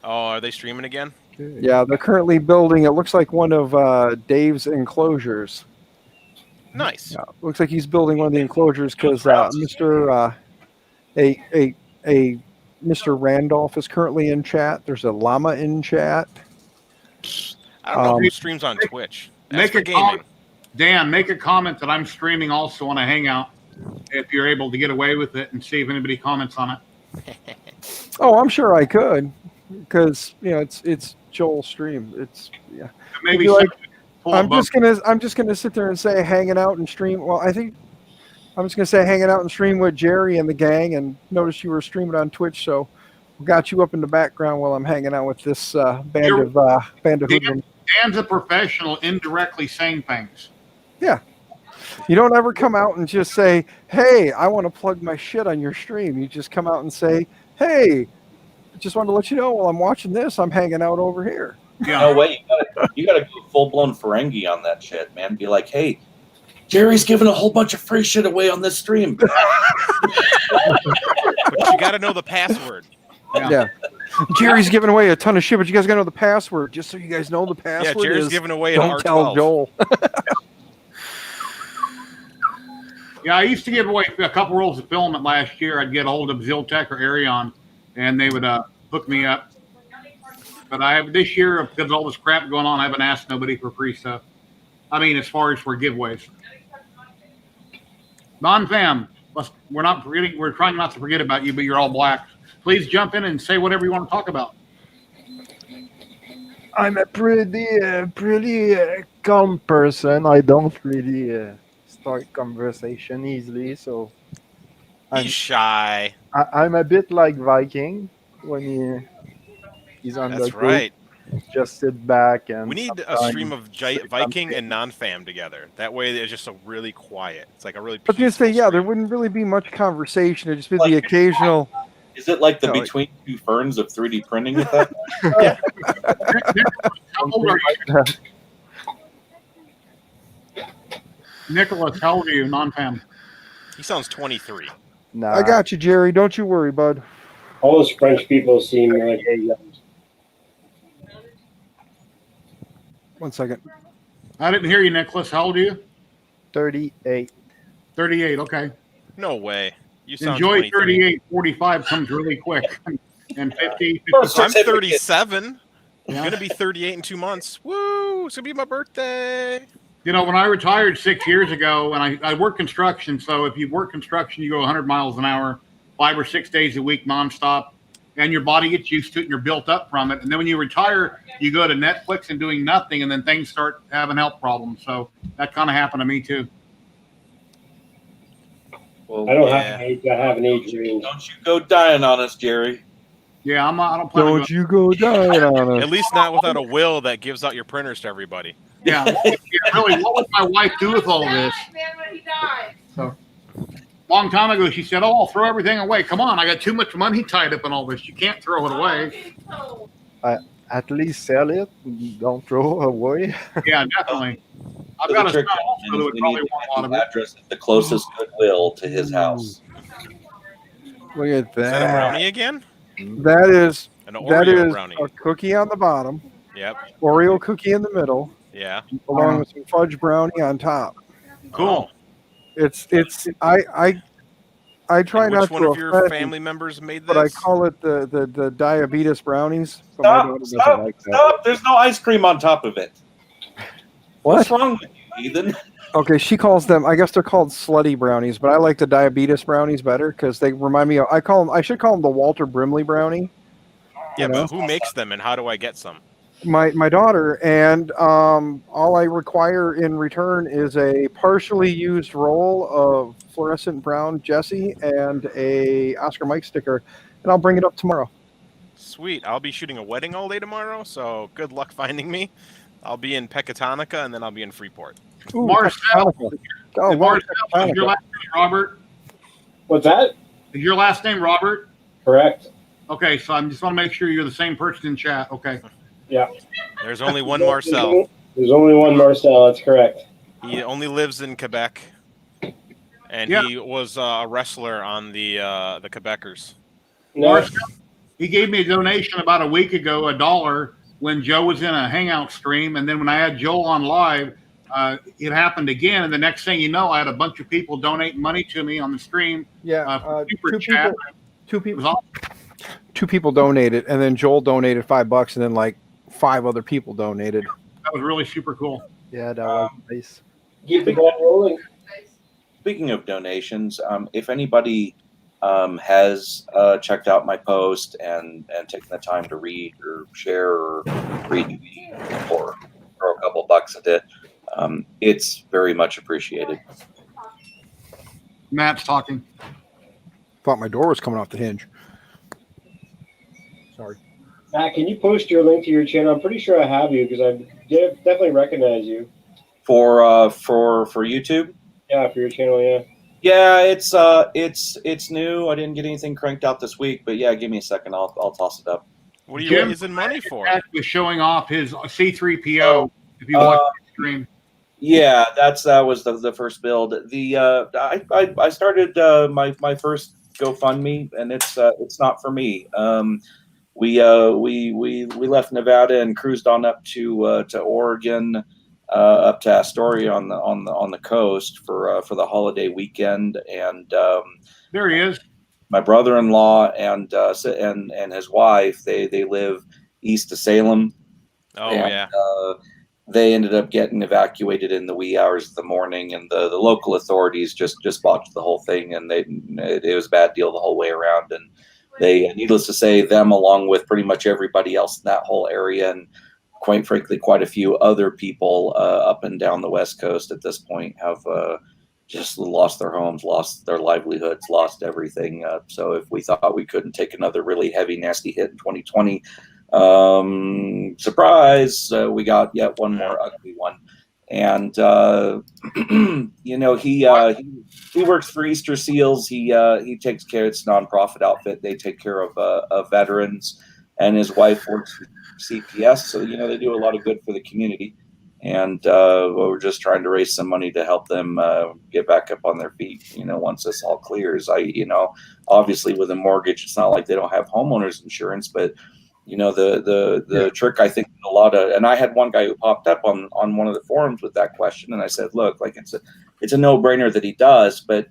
Oh, are they streaming again? Yeah, they're currently building. It looks like one of Dave's enclosures. Nice. Yeah, looks like he's building one of the enclosures because Mr. Randolph is currently in chat. There's a llama in chat. I don't know who streams on Twitch. That's for gaming. Dan, make a comment that I'm streaming also on a Hangout if you're able to get away with it and see if anybody comments on it. Oh, I'm sure I could because it's Joel's stream. Maybe I'm just gonna sit there and say hanging out and stream. Well, I think I'm just gonna say hanging out and stream with Jerry and the gang. And notice you were streaming on Twitch, so we got you up in the background while I'm hanging out with this band of hoodlums. Dan's a professional, indirectly saying things. Yeah. You don't ever come out and just say, "Hey, I want to plug my shit on your stream." You just come out and say, "Hey, I just wanted to let you know while I'm watching this, I'm hanging out over here." Yeah. No way. You gotta go full blown Ferengi on that shit, man. Be like, "Hey, Jerry's giving a whole bunch of free shit away on this stream." But you got to know the password. Yeah. Jerry's giving away a ton of shit, but you guys got to know the password. Just so you guys know the password. Yeah, Jerry's giving away an Don't R12. tell Joel. Yeah, I used to give away a couple rolls of filament last year. I'd get a hold of ZYLTECH or Arion, and they would hook me up. But I have this year, because of all this crap going on, I haven't asked nobody for free stuff. I mean, as far as for giveaways. Non-fam, we're trying not to forget about you, but you're all black. Please jump in and say whatever you want to talk about. I'm a pretty calm person. I don't really start conversation easily, so He's shy. I'm a bit like Viking when he's on That's the right. group, just sit back and We need a stream of Viking and non-fam together. That way, it's just really quiet. It's like a really. I was gonna say, peaceful there stream. wouldn't really be much conversation. It'd just be the occasional. Is it like the between two ferns of 3D printing at that point? How old are you? Nicholas, how old are you? Non-fam. He sounds 23. Nah, I got you, Jerry. Don't you worry, bud. All those French people seem like very young. 1 second. I didn't hear you, Nicholas. How old are you? 38. 38. Okay. No way. You sound Enjoy 23. 38. 45 comes really quick. And 50. Birth 55. I'm certificate. 37. I'm Yeah. gonna be 38 in 2 months. Woo! It's gonna be my birthday. You know, when I retired 6 years ago, and I work construction, so if you work construction, you go 100 miles an hour, 5 or 6 days a week nonstop, and your body gets used to it and you're built up from it. And then when you retire, you go to Netflix and doing nothing, and then things start having health problems. So that kind of happened to me too. Well, I don't Yeah. have an age. I have an age range. don't you go dying on us, Jerry. Yeah, I don't plan on Don't you go down on At us. least not without a will that gives out your printers to everybody. Yeah, really, what would my wife do with all this? So, long time ago, she said, "Oh, I'll throw everything away." Come on, I got too much money tied up in all this. You can't throw it away. At least sell it. Don't throw away. Yeah, definitely. I've So got the a trick son also that would we probably need want a lot of the it. address of the closest Goodwill to his house. Look at Is that a that. brownie again? That is An that Oreo is brownie. a cookie on the bottom, Yep. Oreo cookie in the middle, Yeah. along with some fudge brownie on top. Cool. It's I try And not which one to of your offend, family members made this? but I call it the diabetes brownies. But my daughter Stop! doesn't Stop! like that. Stop! There's no ice cream on top of it. What's What? wrong with you, Ethan? Okay, she calls them. I guess they're called slutty brownies, but I like the diabetes brownies better because they remind me of. I should call them the Walter Brimley brownie. Yeah, you know? but who makes them and how do I get some? My daughter, and all I require in return is a partially used roll of fluorescent brown Jessie and a Oscar Mike sticker, and I'll bring it up tomorrow. Sweet. I'll be shooting a wedding all day tomorrow, so good luck finding me. I'll be in Pecatonica and then I'll be in Freeport. Ooh, Marcel. Pecatonica. Oh, Hey, wow, Marcel, is your Pecatonica. last name Robert? What's that? Is your last name Robert? Correct. Okay, so I just want to make sure you're the same person in chat. Okay. Yeah. There's only one Marcel. There's only one Marcel. That's correct. He only lives in Quebec, and Yeah. he was a wrestler on the Quebecers. No, Marcel, he gave me a donation about a week ago, $1, when Joe was in a Hangout stream. And then when I had Joel on live, it happened again. And the next thing you know, I had a bunch of people donating money to me on the stream. Yeah, Super chat. two It people, was awesome. two people donated, and then Joel donated $5, and then like 5 other people donated. That was really super cool. Yeah, that was nice. keep the ball rolling. Speaking of donations, if anybody has checked out my post and taken the time to read or share or retweet or throw a couple bucks at it, it's very much appreciated. Matt's talking. Thought my door was coming off the hinge. Sorry. Matt, can you post your link to your channel? I'm pretty sure I have you because I definitely recognize you. For YouTube, Yeah, for your channel, yeah. yeah, it's new. I didn't get anything cranked out this week, but yeah, give me a second. I'll toss it up. What are you Jim raising money for? Matt was showing off his C3PO. If you watch the stream. Yeah, that was the first build. I started my first GoFundMe, and it's not for me. We left Nevada and cruised on up to Oregon, up to Astoria on the coast for the holiday weekend, and There he is. my brother-in-law and his wife they live east of Salem. Oh and, yeah. They ended up getting evacuated in the wee hours of the morning, and the local authorities just botched the whole thing, and it was a bad deal the whole way around. And they, needless to say, them along with pretty much everybody else in that whole area, and quite frankly, quite a few other people up and down the West Coast at this point have just lost their homes, lost their livelihoods, lost everything. So if we thought we couldn't take another really heavy, nasty hit in 2020, surprise, we got yet one more ugly one. And he works for Easter Seals. He takes care, it's a nonprofit outfit. They take care of veterans, and his wife works for CPS, so they do a lot of good for the community. And we're just trying to raise some money to help them get back up on their feet. Once this all clears, obviously with a mortgage, it's not like they don't have homeowners insurance, but the trick, I think, a lot of, and I had one guy who popped up on one of the forums with that question, and I said, look, like it's a no-brainer that he does, but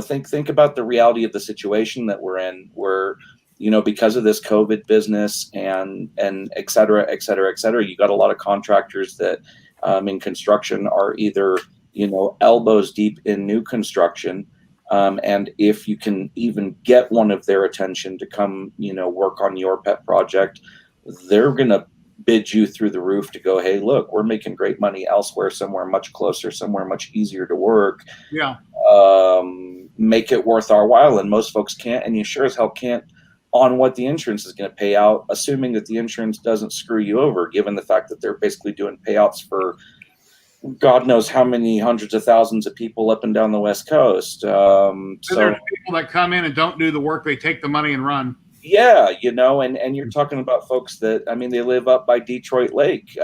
think about the reality of the situation that we're in, where because of this COVID business and et cetera, et cetera, et cetera, you got a lot of contractors that in construction are either elbows deep in new construction, and if you can even get one of their attention to come work on your pet project, they're gonna bid you through the roof to go, hey, look, we're making great money elsewhere, somewhere much closer, somewhere much easier to work. Yeah. Make it worth our while, and most folks can't, and you sure as hell can't on what the insurance is going to pay out, assuming that the insurance doesn't screw you over, given the fact that they're basically doing payouts for God knows how many hundreds of thousands of people up and down the West Coast. So there's people that come in and don't do the work. They take the money and run. Yeah, and you're talking about folks that, they live up by Detroit Lake.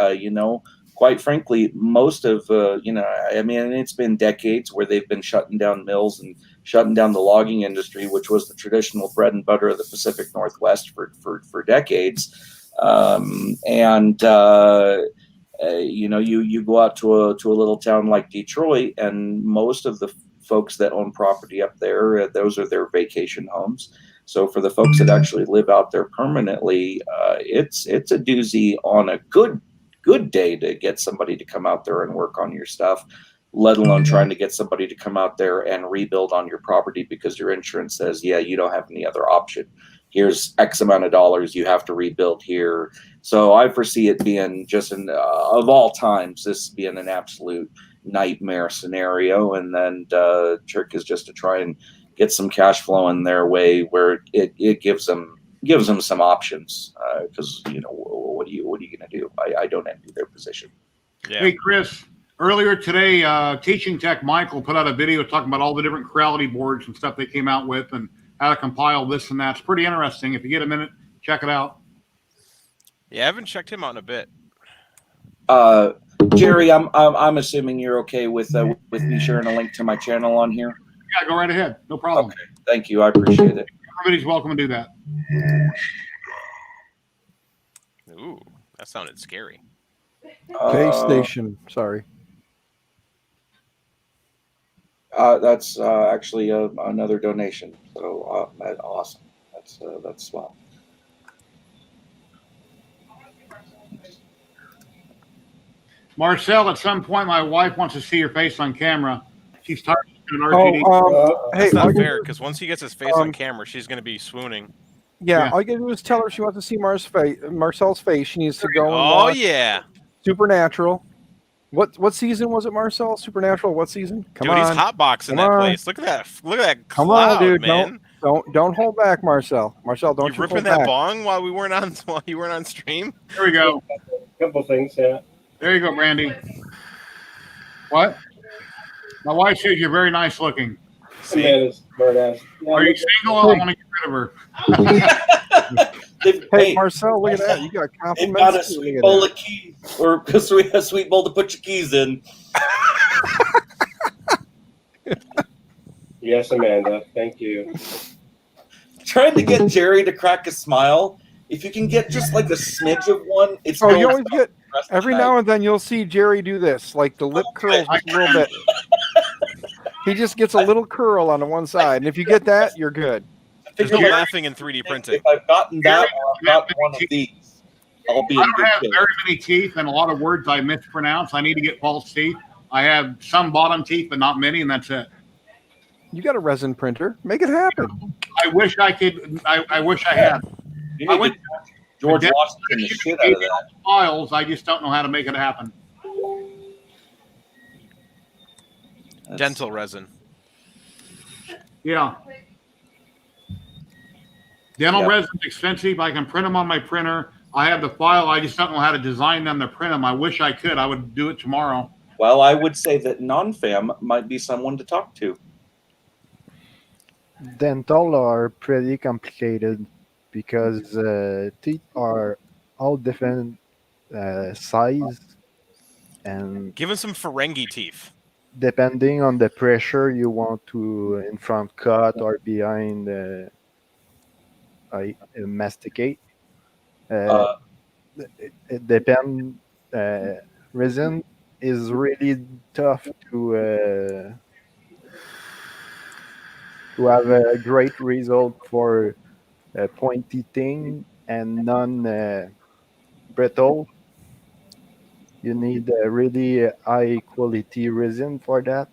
Quite frankly, most of, it's been decades where they've been shutting down mills and shutting down the logging industry, which was the traditional bread and butter of the Pacific Northwest for decades. You go out to a little town like Detroit, and most of the folks that own property up there, those are their vacation homes. So for the folks that actually live out there permanently, it's a doozy on a good day to get somebody to come out there and work on your stuff, let alone trying to get somebody to come out there and rebuild on your property because your insurance says, yeah, you don't have any other option. Here's X amount of dollars you have to rebuild here. So I foresee it being just of all times, this being an absolute nightmare scenario. And then trick is just to try and get some cash flow in their way where it gives them some options. Because what are you going to do? I don't envy their position. Yeah. Hey, Chris, earlier today, Teaching Tech Michael put out a video talking about all the different Creality boards and stuff they came out with and how to compile this and that. It's pretty interesting. If you get a minute, check it out. Yeah, I haven't checked him out in a bit. Jerry, I'm assuming you're okay with me sharing a link to my channel on here. Yeah, go right ahead. No problem. Okay, thank you. I appreciate it. Everybody's welcome to do that. Ooh, that sounded scary. Pay station. Sorry. That's actually another donation. So that's awesome. That's swell. Marcel, at some point, my wife wants to see your face on camera. She's tired of an RGD. Hey, That's not fair, because once he gets his face on camera, she's going to be swooning. Yeah, all you gotta do is tell her she wants to see Marcel's face. She needs to go. And watch Supernatural. What season was it, Marcel? Supernatural. What season? Come on. Dude, he's hotboxing that place. Look at that. Look at that Come cloud, on, dude. man. Don't hold back, Marcel. Marcel, don't you ripping hold that back. bong while you weren't on stream? There we go. A couple things, yeah. There you go, Brandy. What? My wife says you're very nice looking. See? Yeah, are you single? I want to get rid of her. Hey, Marcel, look at that. You got compliments. They've got a sweet bowl of keys, or a sweet bowl to put your keys in. Yes, Amanda. Thank you. Trying to get Jerry to crack a smile. If you can get just like a smidge of one, it's. Oh, you always get every now and then. You'll see Jerry do this, like the lip curls just a little bit. He just gets a little curl on the one side, and if you get that, you're good. There's no laughing in 3D printing. If I've gotten that, or I've got one of these, I'll be in I don't good have shape. very many teeth and a lot of words I mispronounce. I need to get false teeth. I have some bottom teeth, but not many, and that's it. You got a resin printer. Make it happen. I wish I could. I wish I had. You need to George Washington the shit out of that. Files. I just don't know how to make it happen. Dental resin. Yeah. Dental resin's expensive. I can print them on my printer. I have the file. I just don't know how to design them to print them. I wish I could. I would do it tomorrow. Well, I would say that non-fam might be someone to talk to. Dental are pretty complicated because teeth are all different size. and Give him some Ferengi teeth. depending on the pressure you want to in front cut or behind masticate. It depends. Resin is really tough to have a great result for a pointy thing and non-brittle. You need a really high quality resin for that.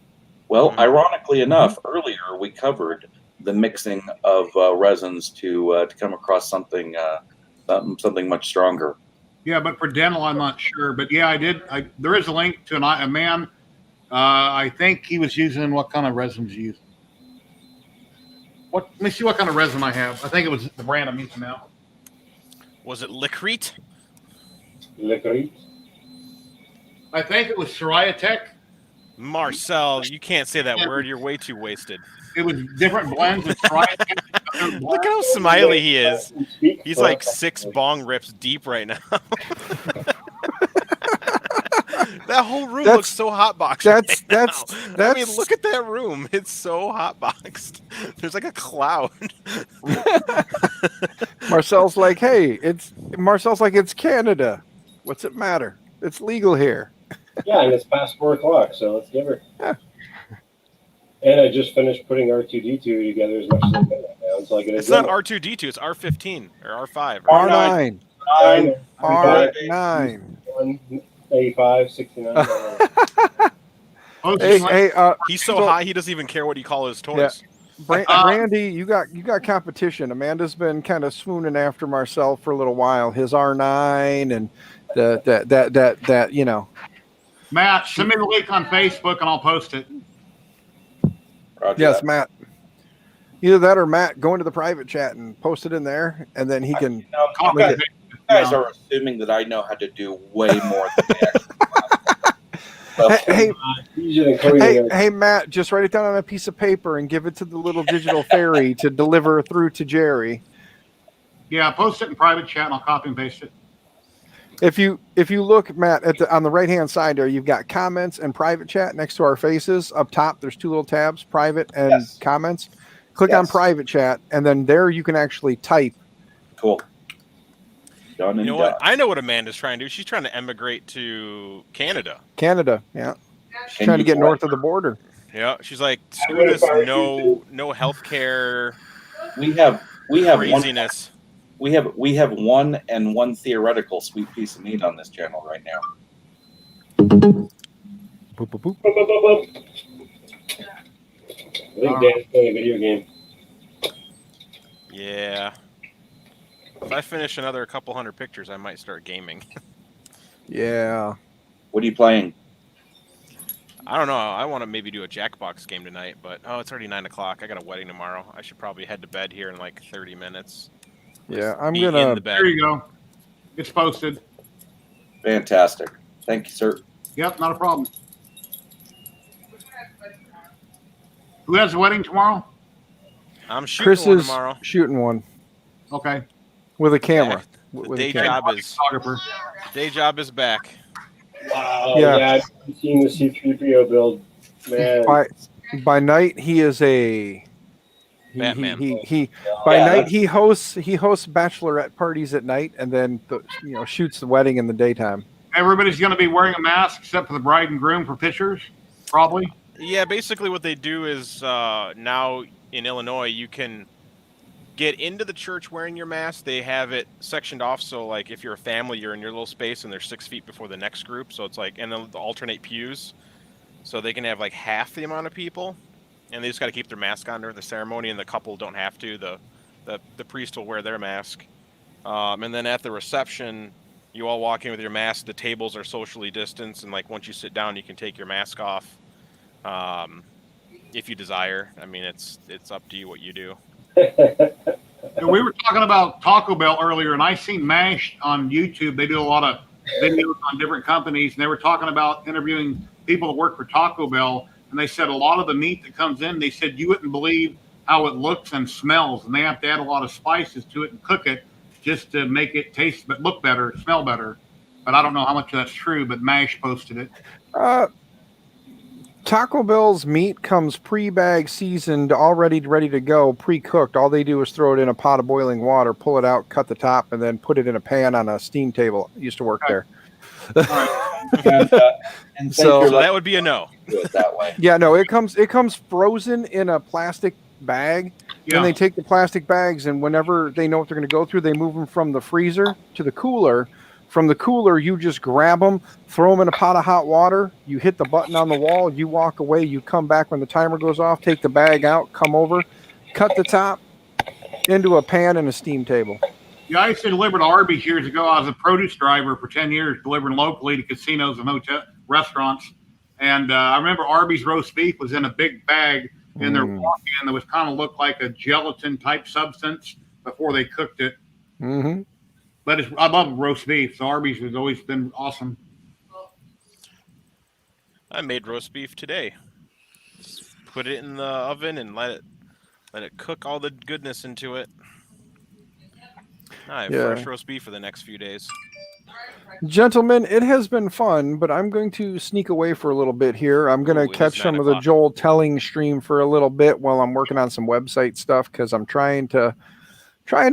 Well, ironically enough, earlier we covered the mixing of resins to come across something much stronger. Yeah, but for dental, I'm not sure. But yeah, there is a link to a man. I think he was using what kind of resins you use. Let me see what kind of resin I have. I think it was the brand I'm using now. Was it Licrete? Licorice. I think it was ZYLTECH. Marcel, you can't say that word. You're way too wasted. It was different blends of ZYLTECH. Look at how smiley he is. He's like 6 bong rips deep right now. That whole room looks so hotboxed. That's. I mean, look at that room. It's so hotboxed. There's like a cloud. Marcel's like, it's Canada. What's it matter? It's legal here. Yeah, and it's past 4 o'clock, so let's give her. Yeah. And I just finished putting R2D2 together as much as I can right now until I get it. It's not R2D2, it's R15 or R5. R9. R9. 85, 69. He's so high he doesn't even care what you call his toys. Yeah. Brandy, you got competition. Amanda's been kind of swooning after Marcel for a little while. His R9 and that you know. Matt, send me the link on Facebook and I'll post it. Roger yes, that. Matt. Either that or Matt, go into the private chat and post it in there, and then he can. You guys are assuming that I know how to do way more than that. Hey, Matt, just write it down on a piece of paper and give it to the little digital fairy to deliver through to Jerry. Yeah, post it in private chat and I'll copy and paste it. If you look, Matt, on the right hand side there, you've got comments and private chat next to our faces. Up top, there's 2 little tabs, private and comments. Click on private chat, and then there you can actually type. Cool. You know what? I know what Amanda's trying to do. She's trying to emigrate to Canada. Canada, yeah. She's trying to get north of the border. Yeah, she's like, screw this no healthcare. We have craziness. We have one theoretical sweet piece of meat on this channel right now. Boop, boop, boop. I think Dan's playing a video game. Yeah. If I finish another couple hundred pictures, I might start gaming. Yeah. What are you playing? I don't know. I want to maybe do a Jackbox game tonight, but it's already 9 o'clock. I got a wedding tomorrow. I should probably head to bed here in like 30 minutes. Yeah, I'm gonna. There you go. It's posted. Fantastic. Thank you, sir. Yep, not a problem. Who has a wedding tomorrow? I'm shooting Chris one is tomorrow. shooting one. Okay. With a camera. The day job is back. Wow. Yeah, I've seen the C-3PO build. Man. By night he is a Batman. Night he hosts bachelorette parties at night and then shoots the wedding in the daytime. Everybody's going to be wearing a mask except for the bride and groom for pictures, probably. Yeah, basically what they do is now in Illinois you can get into the church wearing your mask. They have it sectioned off, so like if you're a family, you're in your little space and they're 6 feet before the next group. So it's like, and they'll alternate pews, so they can have like half the amount of people, and they just got to keep their mask on during the ceremony, and the couple don't have to. The priest will wear their mask, and then at the reception, you all walk in with your mask. The tables are socially distanced, and like once you sit down, you can take your mask off, if you desire. I mean, it's up to you what you do. We were talking about Taco Bell earlier, and I seen MASH on YouTube. They do a lot of videos on different companies, and they were talking about interviewing people that work for Taco Bell, and they said a lot of the meat that comes in, they said you wouldn't believe how it looks and smells, and they have to add a lot of spices to it and cook it just to make it taste but look better, smell better. but I don't know how much that's true. But Mash posted it. Taco Bell's meat comes pre-bag, seasoned, already ready to go, pre-cooked. All they do is throw it in a pot of boiling water, pull it out, cut the top, and then put it in a pan on a steam table. I used to work there. And So that would be a no. Do it that way. Yeah, no, it comes frozen in a plastic bag. Yeah. And they take the plastic bags, and whenever they know what they're going to go through, they move them from the freezer to the cooler. From the cooler, you just grab them, throw them in a pot of hot water. You hit the button on the wall. You walk away. You come back when the timer goes off. Take the bag out. Come over, cut the top into a pan and a steam table. Yeah, I used to deliver to Arby's years ago. I was a produce driver for 10 years, delivering locally to casinos and hotel restaurants. And I remember Arby's roast beef was in a big bag in their walk-in that was kind of looked like a gelatin type substance before they cooked it. Mm-hmm. But I love roast beef, so Arby's has always been awesome. I made roast beef today. Just put it in the oven and let it cook all the goodness into it. I have fresh roast beef for the next few days. Gentlemen, it has been fun, but I'm going to sneak away for a little bit here. I'm going to catch some of the Joel telling stream for a little bit while I'm working on some website stuff, because I'm trying to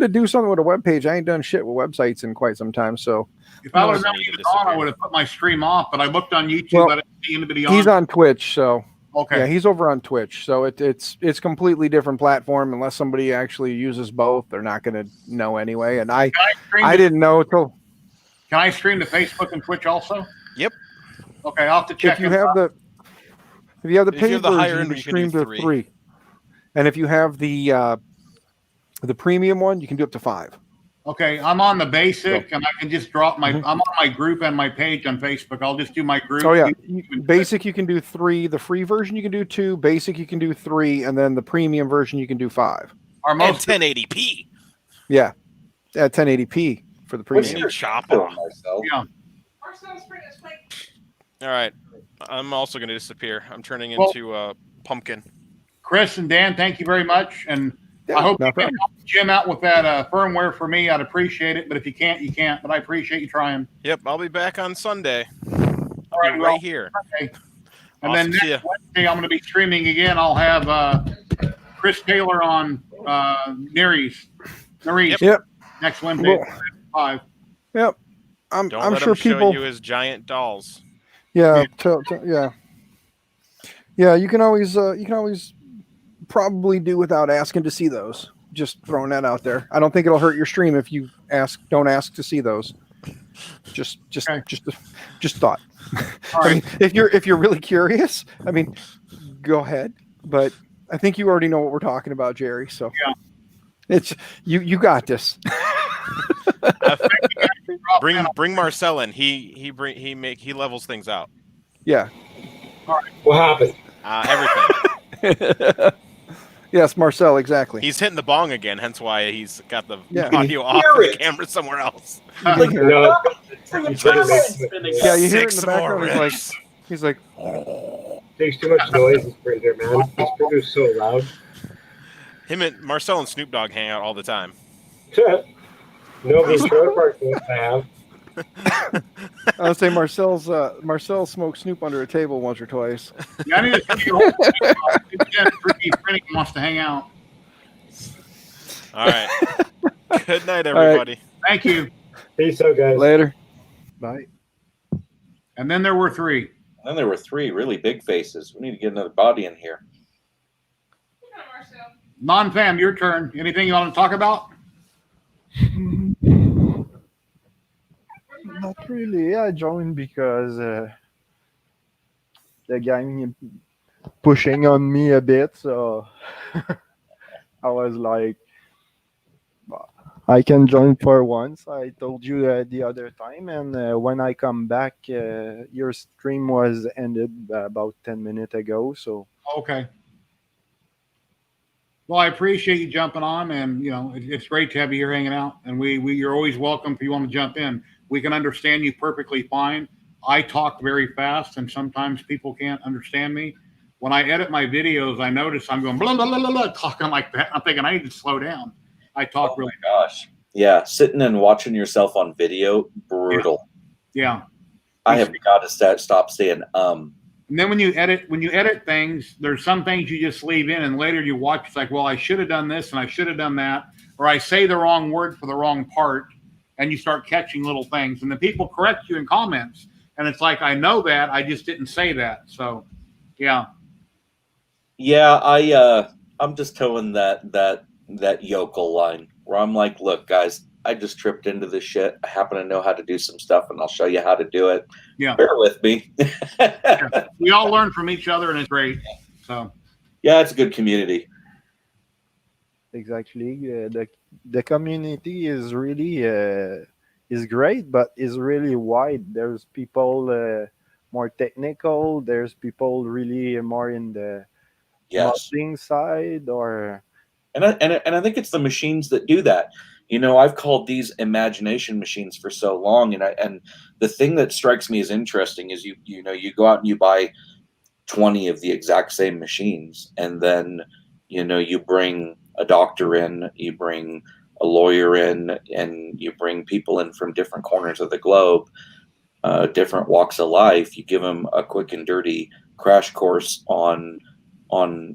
do something with a web page. I ain't done shit with websites in quite some time. So if I would have known he was on, I would have put my stream off. But I looked on YouTube. I didn't see anybody on. He's on Twitch, so okay. Yeah, he's over on Twitch. So it's completely different platform. Unless somebody actually uses both, they're not going to know anyway. And I didn't know till. Can I stream to Facebook and Twitch also? Yep. Okay, I'll have to check. If you have the paid version, you can stream to 3. And if you have the premium one, you can do up to 5. Okay, I'm on the basic, and I can just drop my. I'm on my group and my page on Facebook. I'll just do my group. Oh yeah, basic you can do 3. The free version you can do 2. Basic you can do 3, and then the premium version you can do 5. And 1080p. Yeah, at 1080p for the premium. Chop off. Yeah. All right, I'm also going to disappear. I'm turning into pumpkin. Chris and Dan, thank you very much, and I hope you can help Jim out with that firmware for me. I'd appreciate it, but if you can't, you can't. But I appreciate you trying. Yep, I'll be back on Sunday. All right, right here. Okay. And then next Wednesday, I'm going to be streaming again. I'll have Chris Taylor on Nerees. Yep. Next Wednesday, 5. Yep. Don't I'm let sure him people show you his giant dolls. Yeah. Yeah. You can always probably do without asking to see those. Just throwing that out there. I don't think it'll hurt your stream if you don't ask to see those. Just thought. I mean, if you're really curious, I mean, go ahead. But I think you already know what we're talking about, Jerry. So it's you got this. Bring Marcel in. He levels things out. Yeah. All right. What happened? Everything. Yes, Marcel, exactly. He's hitting the bong again, hence why he's got the audio off the camera somewhere else. You hear it in the background. He's like, takes too much noise. This printer, man. This printer's so loud. Him and Marcel and Snoop Dogg hang out all the time. Nobody's trailer park I have. I would say Marcel smoked Snoop under a table once or twice. Yeah, I need to see your 3D printing wants to hang out. All right. Good night, everybody. Right. Thank you. Peace out, guys. Later. Bye. And then there were 3. And then there were 3 really big faces. We need to get another body in here. Non-fam, your turn. Anything you want to talk about? Not really. I joined because the guy pushing on me a bit, so I was like, I can join for once. I told you the other time, and when I come back, your stream was ended about 10 minutes ago. So okay. Well, I appreciate you jumping on, and it's great to have you here hanging out. And you're always welcome if you want to jump in. We can understand you perfectly fine. I talk very fast, and sometimes people can't understand me. When I edit my videos, I notice I'm going blah, blah, blah, blah, blah, talking like that. I'm thinking I need to slow down. I talk really. Oh my gosh! Yeah, sitting and watching yourself on video, brutal. Yeah. I have got to stop saying And then when you edit things, there's some things you just leave in, and later you watch, it's like, well, I should have done this and I should have done that, or I say the wrong word for the wrong part, and you start catching little things, and then people correct you in comments, and it's like, I know that, I just didn't say that. So, yeah. Yeah, I'm just towing that yokel line where I'm like, look, guys, I just tripped into this shit. I happen to know how to do some stuff, and I'll show you how to do it. Yeah. Bear with me. Yeah. We all learn from each other, and it's great. So, yeah, it's a good community. Exactly. The community is really is great, but is really wide. There's people more technical. There's people really more in the modding side, or and I think it's the machines that do that. You know, I've called these imagination machines for so long, and the thing that strikes me as interesting is you know, you go out and you buy 20 of the exact same machines, and then, you know, you bring a doctor in, you bring a lawyer in, and you bring people in from different corners of the globe, different walks of life. You give them a quick and dirty crash course on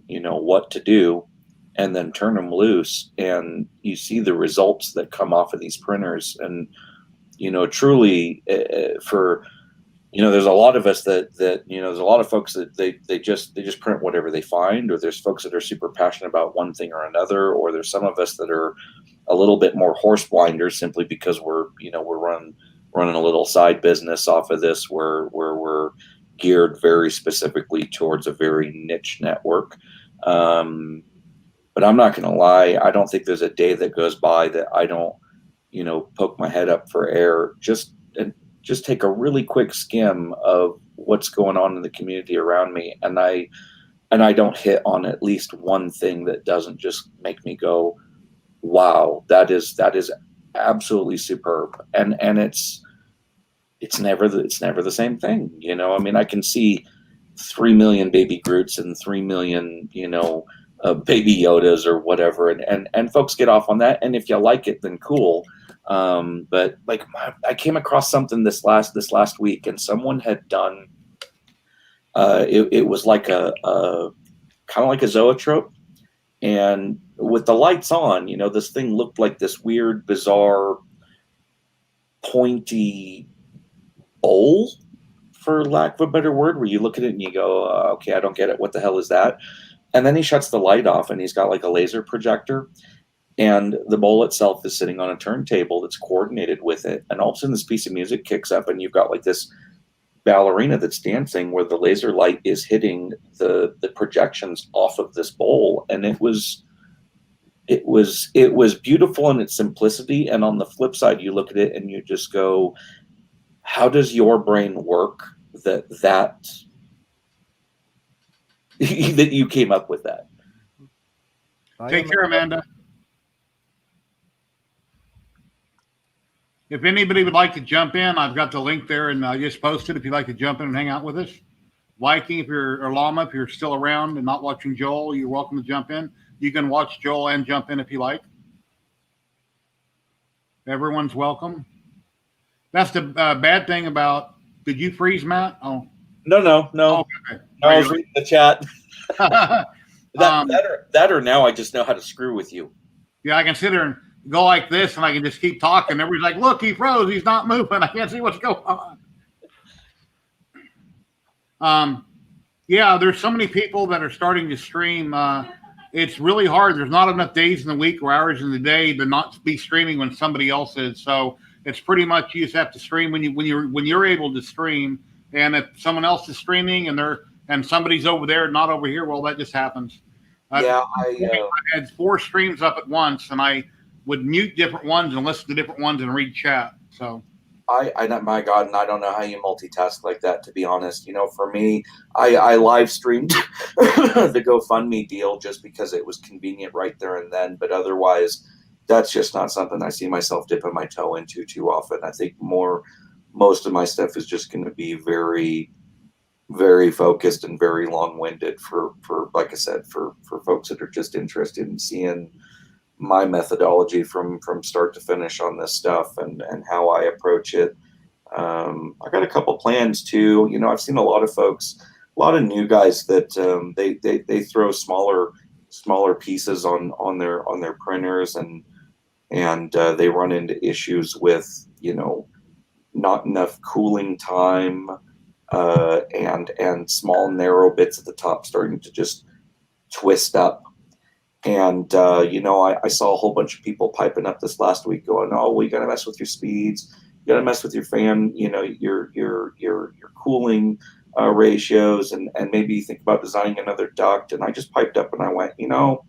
you know, what to do, and then turn them loose, and you see the results that come off of these printers. And, you know, truly, for, you know, there's a lot of us that you know, there's a lot of folks that they just print whatever they find, or there's folks that are super passionate about one thing or another, or there's some of us that are a little bit more horse blinders simply because we're running a little side business off of this, where we're geared very specifically towards a very niche network. But I'm not going to lie, I don't think there's a day that goes by that I don't, you know, poke my head up for air, just take a really quick skim of what's going on in the community around me, and I don't hit on at least one thing that doesn't just make me go, wow, that is absolutely superb. And it's never the same thing, you know. I mean, I can see 3 million baby Groots and 3 million, you know, baby Yodas or whatever, and folks get off on that, and if you like it, then cool. But like, I came across something this last week, and someone had done it was like a kind of like a zoetrope, and with the lights on, you know, this thing looked like this weird, bizarre, pointy bowl, for lack of a better word, where you look at it and you go, okay, I don't get it. What the hell is that? And then he shuts the light off, and he's got like a laser projector, and the bowl itself is sitting on a turntable that's coordinated with it. And all of a sudden this piece of music kicks up, and you've got like this ballerina that's dancing where the laser light is hitting the projections off of this bowl. And it was beautiful in its simplicity. And on the flip side, you look at it and you just go, how does your brain work that that you came up with that? Take care, Amanda. If anybody would like to jump in, I've got the link there, and I just posted. If you'd like to jump in and hang out with us, Viking, or Llama, if you're still around and not watching Joel, you're welcome to jump in. You can watch Joel and jump in if you like. Everyone's welcome. That's the bad thing about. Did you freeze, Matt? Oh, no. Oh, okay. I was reading the chat. that or now I just know how to screw with you. Yeah, I can sit there and go like this, and I can just keep talking. Everybody's like, look, he froze. He's not moving. I can't see what's going on. Yeah, there's so many people that are starting to stream. It's really hard. There's not enough days in the week or hours in the day to not be streaming when somebody else is. So it's pretty much you just have to stream when you're able to stream. And if someone else is streaming and somebody's over there, not over here, well, that just happens. Yeah, I had 4 streams up at once, and I would mute different ones and listen to different ones and read chat. So my God, and I don't know how you multitask like that, to be honest. You know, for me, I live streamed the GoFundMe deal just because it was convenient right there and then. But otherwise, that's just not something I see myself dipping my toe into too often. I think most of my stuff is just going to be very, very focused and very long-winded for like I said, for folks that are just interested in seeing my methodology from start to finish on this stuff and how I approach it. I got a couple plans too. You know, I've seen a lot of folks, a lot of new guys that they throw smaller pieces on their printers, and they run into issues with, you know, not enough cooling time, and small narrow bits at the top starting to just twist up. And you know, I saw a whole bunch of people piping up this last week going, oh, well, you got to mess with your speeds, you got to mess with your fan, you know, your cooling ratios, and maybe think about designing another duct. And I just piped up and I went, you know,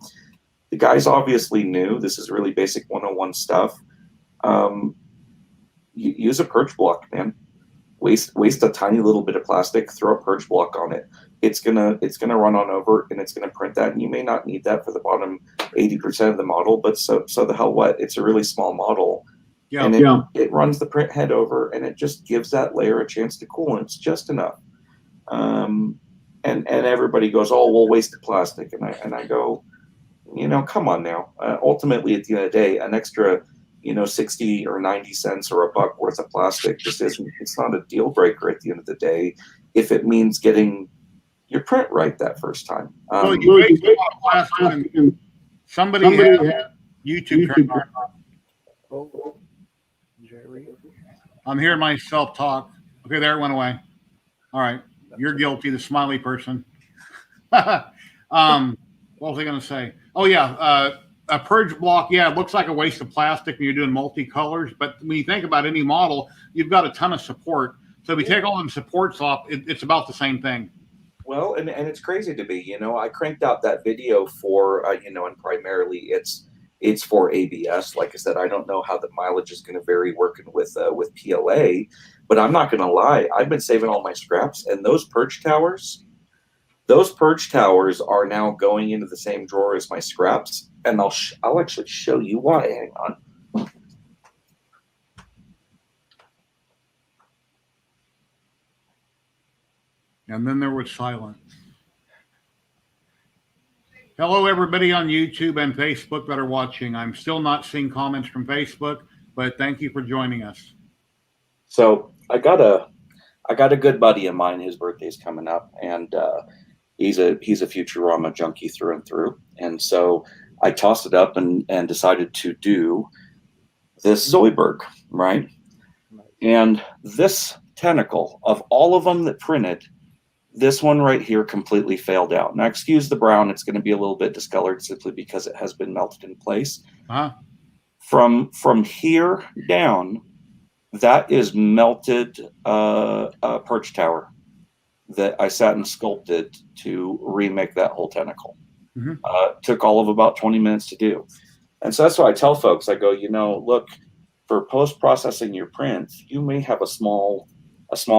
the guys obviously knew this is really basic 101 stuff. Use a perch block, man. Waste a tiny little bit of plastic, throw a perch block on it. It's gonna run on over, and it's gonna print that. And you may not need that for the bottom 80% of the model, but so the hell what? It's a really small model, and it runs the print head over, and it just gives that layer a chance to cool, and it's just enough. And everybody goes, oh, we'll waste the plastic, and I go, you know, come on now. Ultimately, at the end of the day, an extra, you know, 60 or 90 cents or $1 worth of plastic just it's not a deal breaker at the end of the day if it means getting your print right that first time. Well, you waste a lot of plastic, and somebody had YouTube turned on. Jerry. I'm hearing myself talk. Okay, there it went away. All right, you're guilty, the smiley person. What was I going to say? Oh, yeah, a purge block, yeah, it looks like a waste of plastic when you're doing multicolors, but when you think about any model, you've got a ton of support. So if you take all them supports off, it's about the same thing. Well, and it's crazy to me. You know, I cranked out that video for, you know, and primarily it's for ABS. Like I said, I don't know how the mileage is going to vary working with PLA, but I'm not going to lie. I've been saving all my scraps, and those perch towers are now going into the same drawer as my scraps, and I'll actually show you why. Hang on. And then there was silence. Hello, everybody on YouTube and Facebook that are watching. I'm still not seeing comments from Facebook, but thank you for joining us. So I got a good buddy of mine. His birthday's coming up, and he's a Futurama junkie through and through. And so I tossed it up and decided to do this Zoidberg, right? And this tentacle, of all of them that printed, this one right here completely failed out. Now, excuse the brown. It's going to be a little bit discolored simply because it has been melted in place. From here down, that is melted perch tower that I sat and sculpted to remake that whole tentacle. Took all of about 20 minutes to do. And so that's why I tell folks, I go, you know, look, for post-processing your prints, you may have a small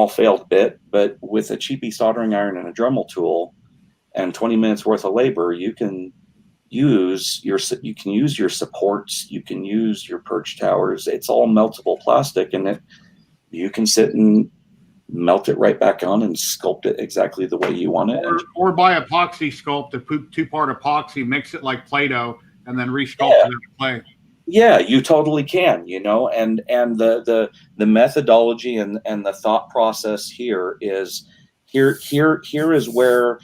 failed bit, but with a cheapy soldering iron and a Dremel tool and 20 minutes worth of labor, you can use your supports, you can use your perch towers. It's all meltable plastic, and you can sit and melt it right back on and sculpt it exactly the way you want it. Or buy epoxy sculpt, a 2-part epoxy, mix it like Play-Doh, and then resculpt it into clay. Yeah, you totally can, you know, and the methodology and the thought process here is here is where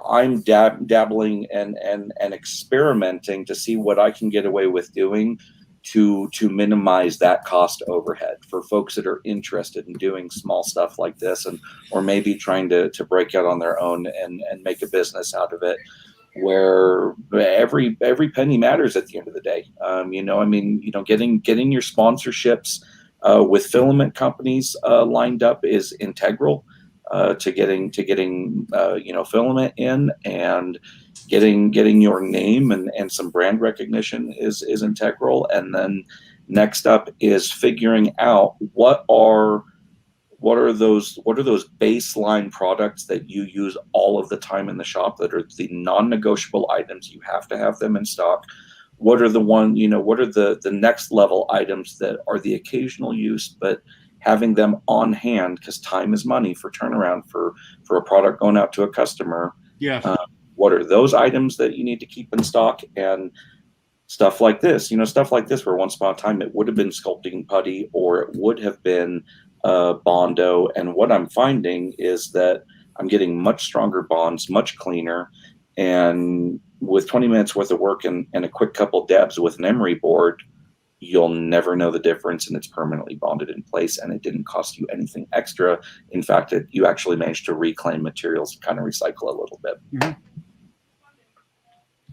I'm dabbling and experimenting to see what I can get away with doing to minimize that cost overhead for folks that are interested in doing small stuff like this, and or maybe trying to break out on their own and make a business out of it, where every penny matters at the end of the day. You know, I mean, you know, getting your sponsorships with filament companies lined up is integral to getting you know, filament in, and getting your name and some brand recognition is integral. And then next up is figuring out what are those baseline products that you use all of the time in the shop, that are the non-negotiable items. You have to have them in stock. What are the next level items that are the occasional use, but having them on hand, because time is money for turnaround for a product going out to a customer. Yes. What are those items that you need to keep in stock? And stuff like this, you know, stuff like this where once upon a time it would have been sculpting putty, or it would have been Bondo, and what I'm finding is that I'm getting much stronger bonds, much cleaner, and with 20 minutes worth of work and a quick couple dabs with an emery board, you'll never know the difference, and it's permanently bonded in place, and it didn't cost you anything extra. In fact, you actually managed to reclaim materials, kind of recycle a little bit. Mm-hmm.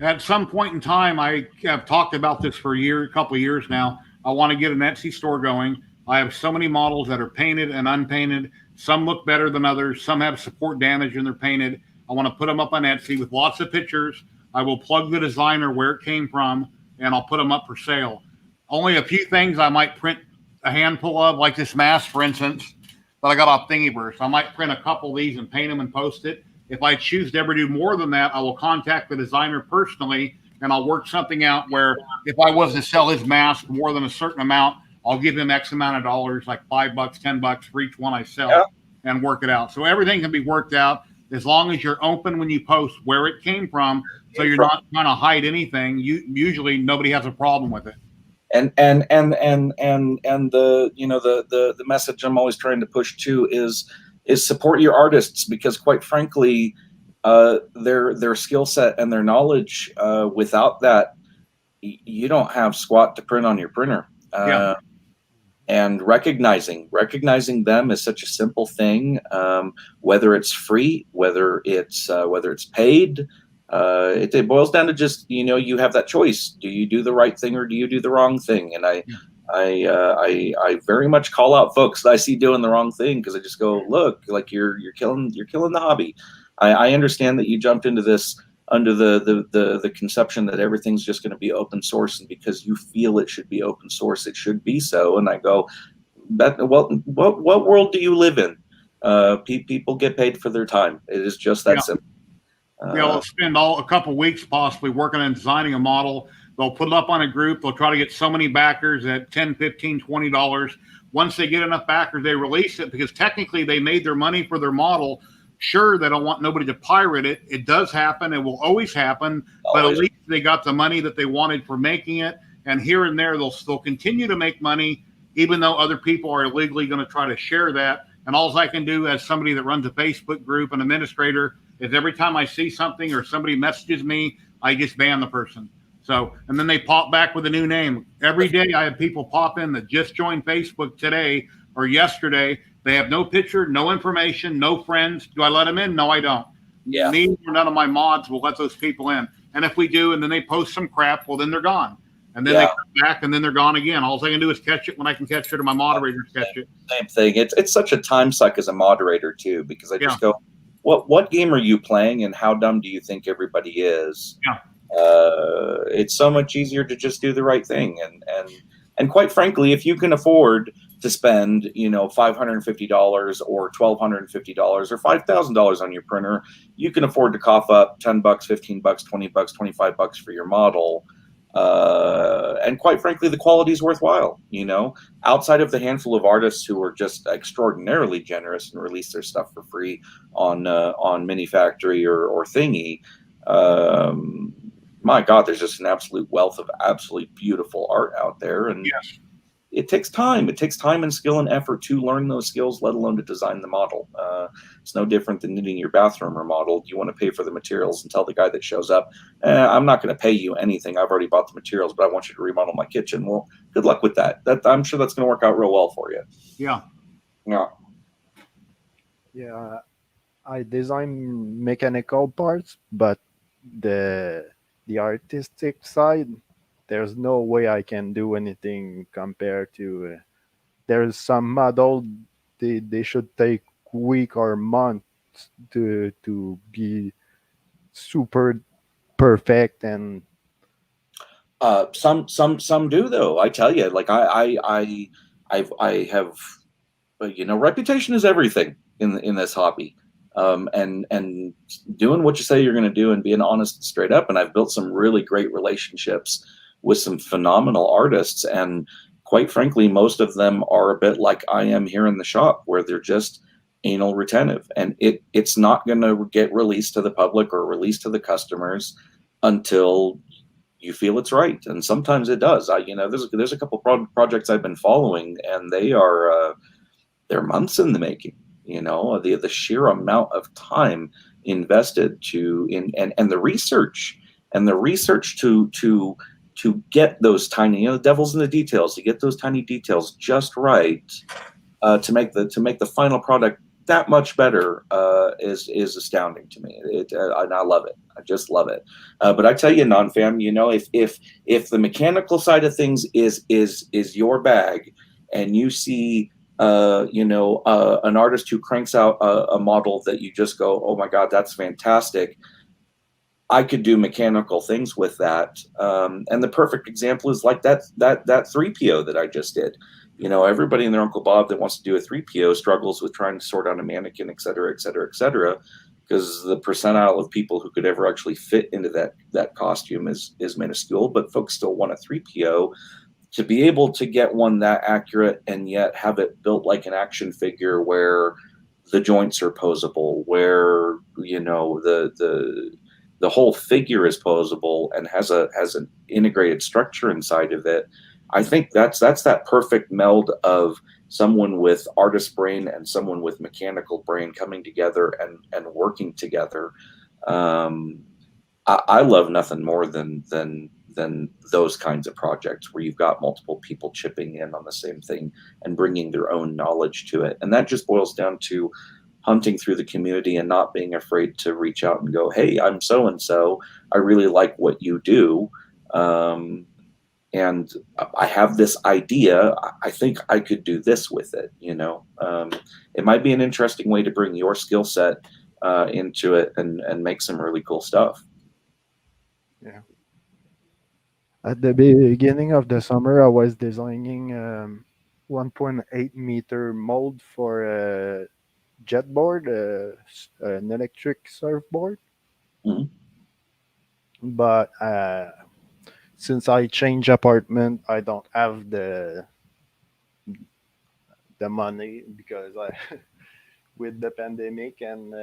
At some point in time, I have talked about this for a couple of years now. I want to get an Etsy store going. I have so many models that are painted and unpainted. Some look better than others. Some have support damage and they're painted. I want to put them up on Etsy with lots of pictures. I will plug the designer where it came from, and I'll put them up for sale. Only a few things I might print a handful of, like this mask, for instance, that I got off Thingiverse. I might print a couple of these and paint them and post it. If I choose to ever do more than that, I will contact the designer personally, and I'll work something out where if I was to sell his mask more than a certain amount, I'll give him X amount of dollars, like $5, $10 for each one I sell, and work it out. So everything can be worked out as long as you're open when you post where it came from, so you're not trying to hide anything. Usually nobody has a problem with it. And the the message I'm always trying to push too is support your artists, because quite frankly, their skill set and their knowledge, without that, you don't have squat to print on your printer. And recognizing them is such a simple thing. Whether it's free, whether it's paid, it boils down to just, you have that choice. Do you do the right thing or do you do the wrong thing? And I very much call out folks that I see doing the wrong thing, because I just go, look, like you're killing the hobby. I understand that you jumped into this under the conception that everything's just going to be open source, and because you feel it should be open source, it should be so. And I go, what world do you live in? People get paid for their time. It is just that simple. They'll spend a couple weeks possibly working on designing a model. They'll put it up on a group. They'll try to get so many backers at $10, $15, $20. Once they get enough backers, they release it, because technically they made their money for their model. Sure, they don't want nobody to pirate it. It does happen. It will always happen. But at least they got the money that they wanted for making it. And here and there, they'll still continue to make money, even though other people are illegally going to try to share that. And all I can do as somebody that runs a Facebook group, an administrator, is every time I see something or somebody messages me, I just ban the person. So, and then they pop back with a new name. Every day I have people pop in that just joined Facebook today or yesterday. They have no picture, no information, no friends. Do I let them in? No, I don't. Yeah. Me or none of my mods will let those people in. And if we do, and then they post some crap, well, then they're gone. And then they come back, and then they're gone again. All I can do is catch it when I can catch it, or my moderators catch it. Same thing. It's such a time suck as a moderator too, because I just go, what game are you playing, and how dumb do you think everybody is? Yeah. It's so much easier to just do the right thing, and quite frankly, if you can afford to spend $550 or $1,250 or $5,000 on your printer, you can afford to cough up $10, $15, $20, $25 for your model. And quite frankly, the quality is worthwhile. Outside of the handful of artists who are just extraordinarily generous and release their stuff for free on Mini Factory or Thingy, my God, there's just an absolute wealth of absolutely beautiful art out there. And it takes time. It takes time and skill and effort to learn those skills, let alone to design the model. It's no different than knitting your bathroom remodel. You want to pay for the materials and tell the guy that shows up, I'm not going to pay you anything. I've already bought the materials, but I want you to remodel my kitchen. Well, good luck with that. I'm sure that's going to work out real well for you. Yeah. I design mechanical parts, but the artistic side, there's no way I can do anything compared to. There's some model they should take week or months to be super perfect, and some do though. I tell you, like I have, reputation is everything in this hobby. And doing what you say you're going to do and being honest and straight up. And I've built some really great relationships with some phenomenal artists. And quite frankly, most of them are a bit like I am here in the shop, where they're just anal retentive. And it's not going to get released to the public or released to the customers until you feel it's right. And sometimes it does. There's a couple projects I've been following, and they are they're months in the making. The sheer amount of time invested and the research to get those tiny, the devil's in the details, to get those tiny details just right, to make the final product that much better, is astounding to me. And I love it. I just love it. But I tell you, non-fam, if the mechanical side of things is your bag, and you see an artist who cranks out a model that you just go, oh my God, that's fantastic. I could do mechanical things with that. And the perfect example is like that 3PO that I just did. Everybody and their Uncle Bob that wants to do a 3PO struggles with trying to sort out a mannequin, et cetera, et cetera, et cetera, because the percentile of people who could ever actually fit into that costume is minuscule, but folks still want a 3PO. To be able to get one that accurate and yet have it built like an action figure where the joints are posable, where the whole figure is posable and has an integrated structure inside of it. I think that's that perfect meld of someone with artist brain and someone with mechanical brain coming together and working together. I love nothing more than those kinds of projects where you've got multiple people chipping in on the same thing and bringing their own knowledge to it. And that just boils down to hunting through the community and not being afraid to reach out and go, hey, I'm so-and-so. I really like what you do. And I have this idea. I think I could do this with it. It might be an interesting way to bring your skill set into it and make some really cool stuff. Yeah. At the beginning of the summer, I was designing 1.8 meter mold for a jet board, an electric surfboard. Mm-hmm. But since I changed apartment, I don't have the money because with the pandemic, and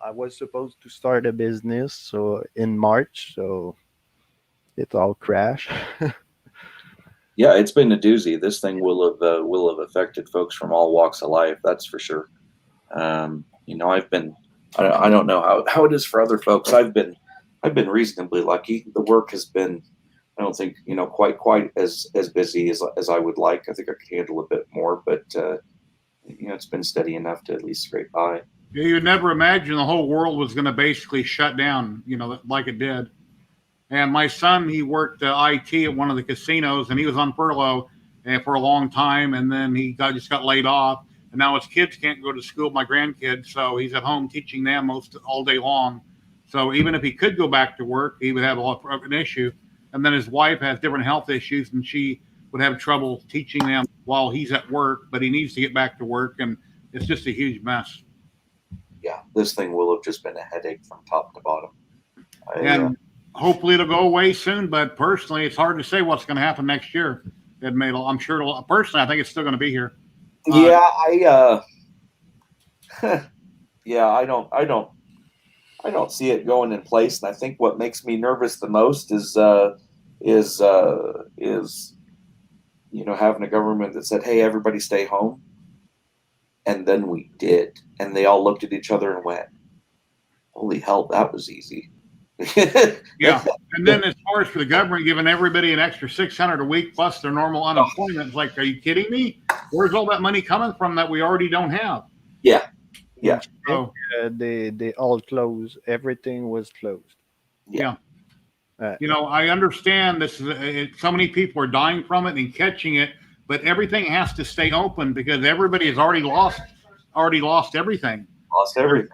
I was supposed to start a business in March, so it all crashed. Yeah, it's been a doozy. This thing will have affected folks from all walks of life. That's for sure. I've been, I don't know how it is for other folks. I've been reasonably lucky. The work has been, I don't think, quite as busy as I would like. I think I could handle a bit more, but it's been steady enough to at least scrape by. Yeah, you'd never imagine the whole world was going to basically shut down, like it did. And my son, he worked IT at one of the casinos, and he was on furlough for a long time, and then he just got laid off. And now his kids can't go to school, my grandkids, so he's at home teaching them all day long. So even if he could go back to work, he would have an issue. And then his wife has different health issues, and she would have trouble teaching them while he's at work, but he needs to get back to work, and it's just a huge mess. Yeah, this thing will have just been a headache from top to bottom. Hopefully it'll go away soon, but personally, it's hard to say what's going to happen next year. I'm sure personally, I think it's still going to be here. Yeah, I don't see it going in place. And I think what makes me nervous the most is having a government that said, hey, everybody stay home. And then we did. And they all looked at each other and went, holy hell, that was easy. Yeah. And then as far as for the government giving everybody an extra $600 a week plus their normal unemployment, it's like, are you kidding me? Where's all that money coming from that we already don't have? Yeah. So they all closed. Everything was closed. Yeah. I understand this is so many people are dying from it and catching it, but everything has to stay open because everybody has already lost everything. Lost everything.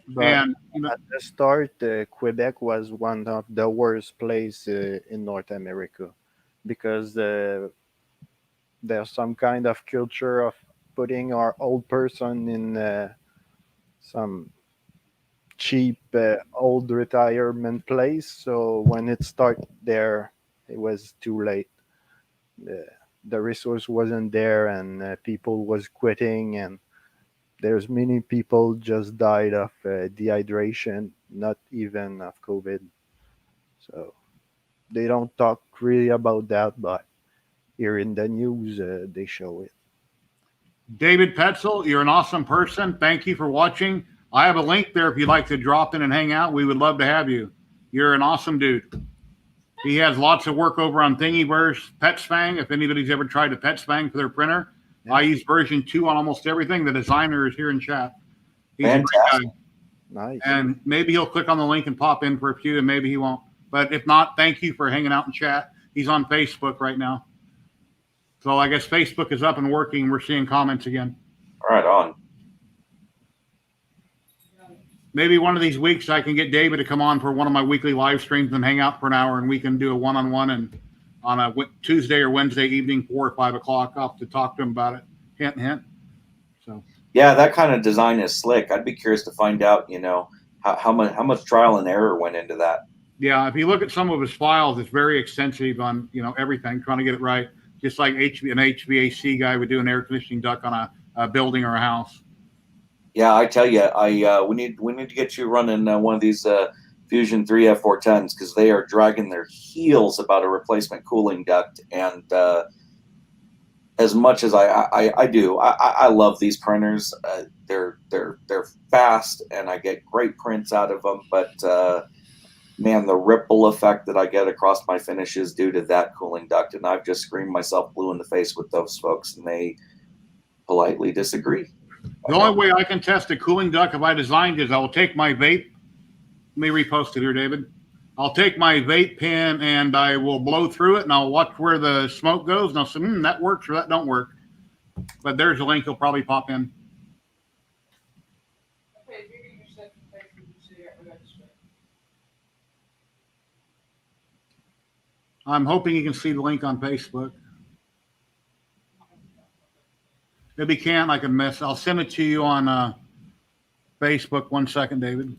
But at the start, Quebec was one of the worst places in North America because there's some kind of culture of putting our old person in some cheap old retirement place. So when it started there, it was too late. The resource wasn't there, and people was quitting, and there's many people just died of dehydration, not even of COVID. So they don't talk really about that, but here in the news, they show it. David Petzel, you're an awesome person. Thank you for watching. I have a link there if you'd like to drop in and hang out. We would love to have you. You're an awesome dude. He has lots of work over on Thingiverse, PetSpang. If anybody's ever tried to PetSpang for their printer, yeah. I use version 2 on almost everything. The designer is here in chat. He's a great guy. Nice. And maybe he'll click on the link and pop in for a few, and maybe he won't. But if not, thank you for hanging out in chat. He's on Facebook right now. So I guess Facebook is up and working. We're seeing comments again. Right on. Maybe one of these weeks I can get David to come on for one of my weekly live streams and hang out for an hour, and we can do a one-on-one and on a Tuesday or Wednesday evening, 4 or 5 o'clock, off to talk to him about it. Hint, hint. So. Yeah, that kind of design is slick. I'd be curious to find out, how much trial and error went into that. Yeah, if you look at some of his files, it's very extensive on everything, trying to get it right. Just like an HVAC guy would do an air conditioning duct on a building or a house. Yeah, I tell you, we need to get you running one of these Fusion 3 F410s, because they are dragging their heels about a replacement cooling duct. And as much as I do, I love these printers. They're fast, and I get great prints out of them. But man, the ripple effect that I get across my finishes due to that cooling duct, and I've just screamed myself blue in the face with those folks, and they politely disagree. The only way I can test a cooling duct if I designed is I will take my vape. Let me repost it here, David. I'll take my vape pen and I will blow through it, and I'll watch where the smoke goes, and I'll say, that works or that don't work. But there's a link he'll probably pop in. I'm hoping you can see the link on Facebook. If you can't, I can miss. I'll send it to you on Facebook. 1 second, David.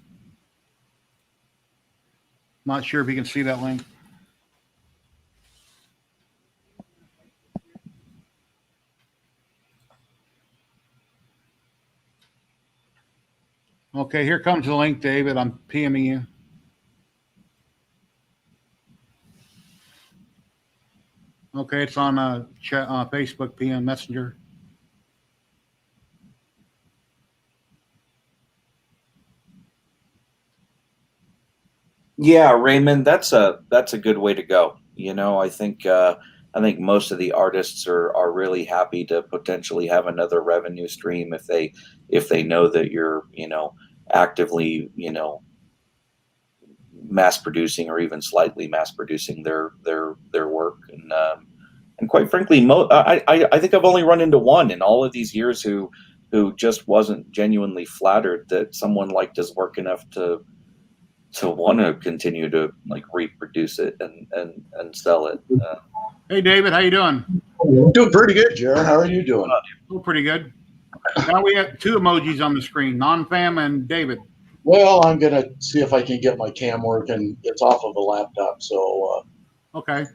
Not sure if you can see that link. Okay, here comes the link, David. I'm PMing you. Okay, it's on chat, Facebook PM Messenger. Yeah, Raymond, that's a good way to go. I think most of the artists are really happy to potentially have another revenue stream if they know that you're actively mass producing or even slightly mass producing their work. And quite frankly, I think I've only run into one in all of these years who just wasn't genuinely flattered that someone liked his work enough to want to continue to reproduce it and sell it. Hey David, how you doing? I'm doing pretty good, Jared. How are you doing? Oh, pretty good. Now we have 2 emojis on the screen, non-fam and David. Well, I'm gonna see if I can get my cam working. It's off of a laptop, so. Okay.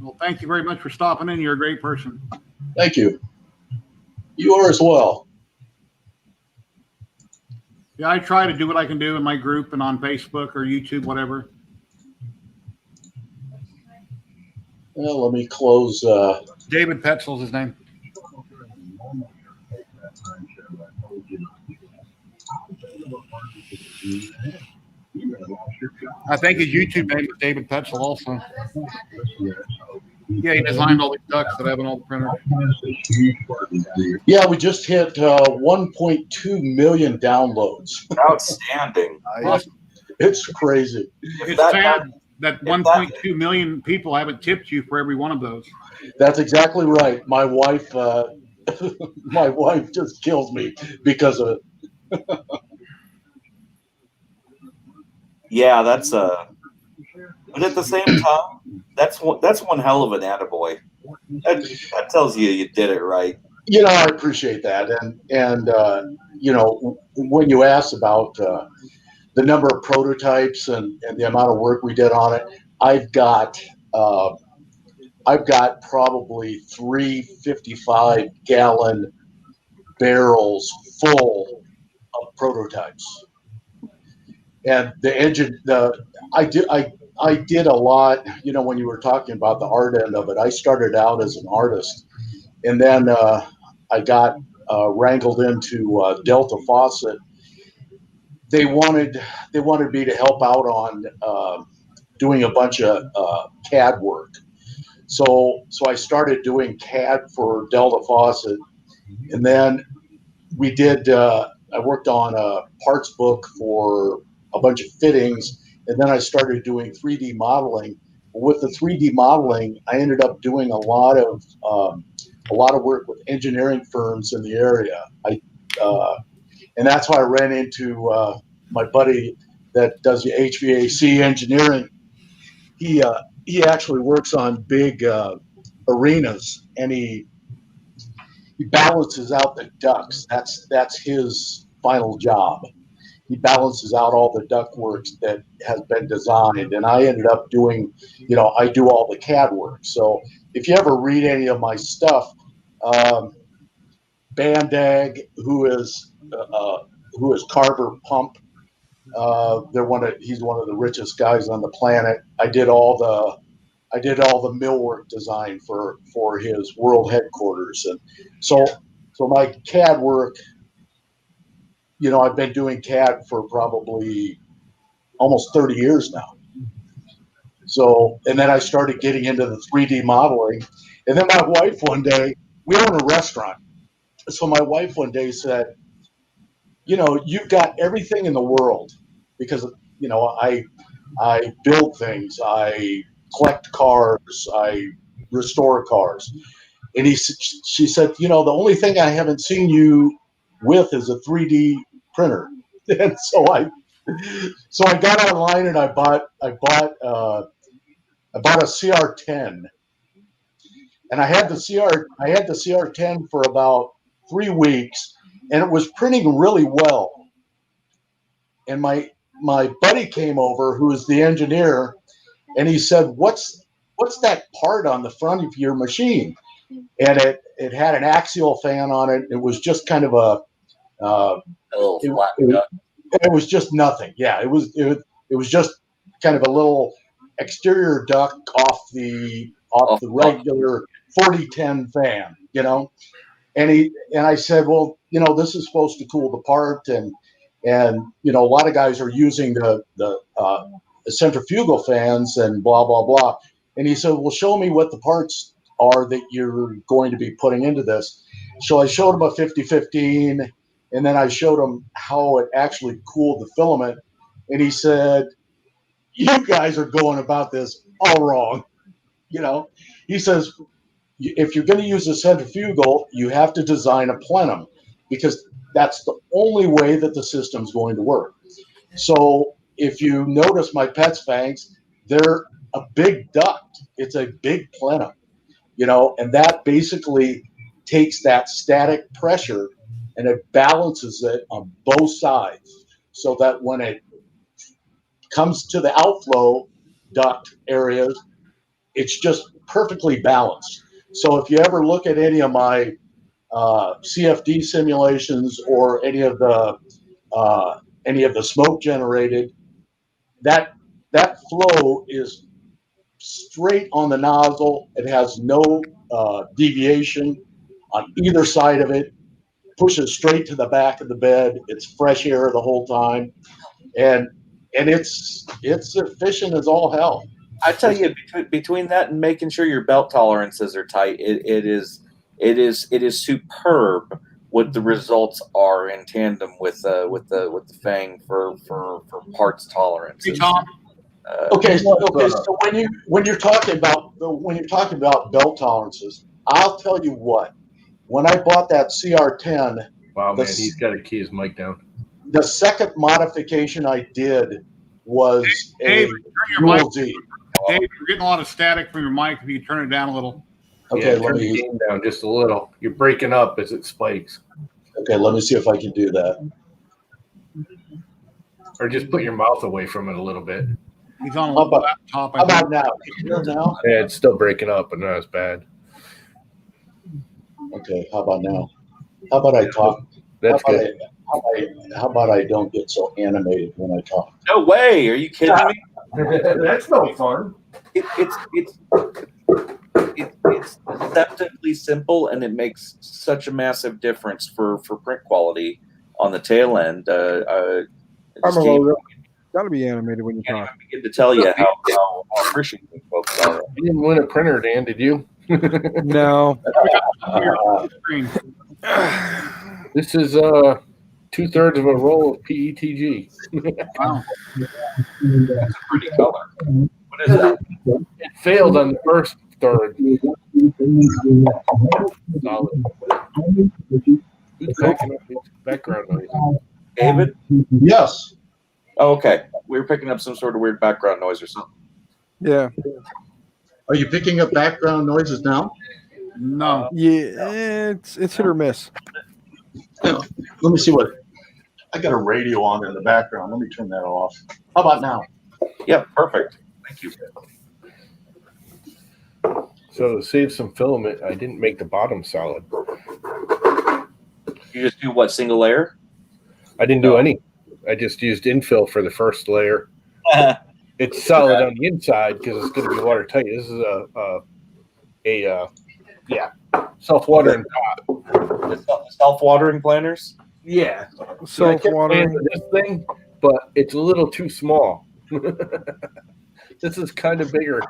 Well, thank you very much for stopping in. You're a great person. Thank you. You are as well. Yeah, I try to do what I can do in my group and on Facebook or YouTube, whatever. Well, let me close. David Petzel's his name. I think his YouTube name is David Petzel also. Yeah, he designed all these ducks that have an old printer. Yeah, we just hit 1.2 million downloads. Outstanding. It's crazy. It's sad that 1.2 million people haven't tipped you for every one of those. That's exactly right. My wife, my wife just kills me because of it. Yeah, that's but at the same time, that's one hell of an attaboy. That tells you did it right. I appreciate that, and when you asked about the number of prototypes and the amount of work we did on it, I've got probably 3 55-gallon barrels full of prototypes. And the engine, I did a lot, when you were talking about the art end of it. I started out as an artist, and then I got wrangled into Delta Faucet, they wanted me to help out on doing a bunch of CAD work. So I started doing CAD for Delta Faucet, and then we did. I worked on a parts book for a bunch of fittings, and then I started doing 3D modeling. With the 3D modeling, I ended up doing a lot of work with engineering firms in the area. And that's how I ran into my buddy that does the HVAC engineering. He actually works on big arenas, and he balances out the ducts. That's his final job. He balances out all the duct works that has been designed, and I ended up doing, I do all the CAD work. So if you ever read any of my stuff, Bandag, who is Carver Pump, he's one of the richest guys on the planet. I did all the millwork design for his world headquarters, and so my CAD work, I've been doing CAD for probably almost 30 years now. So, and then I started getting into the 3D modeling, and then my wife one day, we own a restaurant, so my wife one day said, you've got everything in the world, because I build things, I collect cars, I restore cars. And she said, the only thing I haven't seen you with is a 3D printer. And so I got online and I bought a CR10. And I had the CR10 for about 3 weeks, and it was printing really well. And my buddy came over, who is the engineer, and he said, what's that part on the front of your machine? And it had an axial fan on it. It was just kind of it was just nothing. Yeah, it was just kind of a little exterior duct off the regular 4010 fan, And I said, well, this is supposed to cool the part, and a lot of guys are using the centrifugal fans and blah blah blah. And he said, well, show me what the parts are that you're going to be putting into this. So I showed him a 5015, and then I showed him how it actually cooled the filament. And he said, you guys are going about this all wrong. He says, if you're going to use a centrifugal, you have to design a plenum, because that's the only way that the system's going to work. So if you notice my PETS fangs, they're a big duct. It's a big plenum, and that basically takes that static pressure and it balances it on both sides, so that when it comes to the outflow duct areas, it's just perfectly balanced. So if you ever look at any of my CFD simulations or any of the smoke generated, that flow is straight on the nozzle. It has no deviation on either side of it. Pushes straight to the back of the bed. It's fresh air the whole time, and it's efficient as all hell. I tell you, between that and making sure your belt tolerances are tight, it is superb what the results are in tandem with the Fang for parts tolerance. Hey, Tom. Okay, so when you're talking about belt tolerances, I'll tell you what. When I bought that CR10, wow, man, he's got to key his mic down. The second modification I did was Dave, a dual Z. Dave, you're getting a lot of static from your mic. If you turn it down a little. Okay, yeah, turn the gain down just a little. You're breaking up as it spikes. Okay, let me see if I can do that. Or just put your mouth away from it a little bit. He's on a laptop. How about now? Can you hear now? Yeah, it's still breaking up, but not as bad. Okay, how about now? How about I talk? That's good. How about I don't get so animated when I talk? No way! Are you kidding me? That's no fun. it's deceptively simple, and it makes such a massive difference for print quality on the tail end. I just Gotta be animated when you talk. begin to tell you how appreciative folks are. You didn't win a printer, Dan, did you? No. This is 2/3 of a roll of PETG. Wow. That's a pretty color. What is that? It failed on the first third. Solid. Who's backing up these background noise? David? Yes. Oh, okay. We were picking up some sort of weird background noise or something. Yeah. Are you picking up background noises now? No. Yeah, it's hit or miss. Let me see what. I got a radio on in the background. Let me turn that off. How about now? Yeah, perfect. Thank you. So to save some filament, I didn't make the bottom solid. You just do what, single layer? I didn't do any. I just used infill for the first layer. It's solid on the inside because it's going to be watertight. This is a self-watering top. Self-watering planters? Yeah. Self-watering. This thing, but it's a little too small. This is kind of bigger.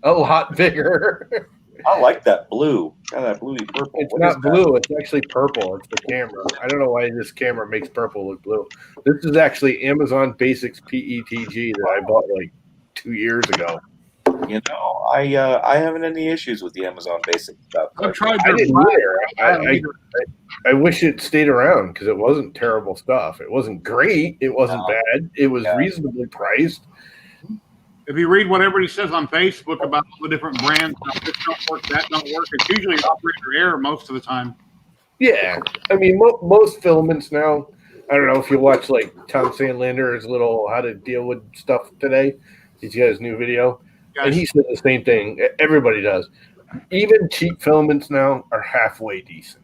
A lot bigger. I like that blue. Kind of that bluey purple. It's What not is blue. It's actually purple. It's the camera. I don't know why this camera makes purple look blue. This is actually Amazon Basics PETG that I bought like 2 years ago. that? You know, I haven't any issues with the Amazon Basics stuff. I've tried I their didn't black. either. I wish it stayed around because it wasn't terrible stuff. It wasn't great. It wasn't bad. It was reasonably priced. If you read what everybody says on Facebook about all the different brands, this don't work, that don't work, it's usually operator error most of the time. Yeah, I mean, most filaments now. I don't know if you watch like Tom Sandlander's little "How to Deal with Stuff Today." He's got his new video, and he said the same thing. Everybody does. Even cheap filaments now are halfway decent.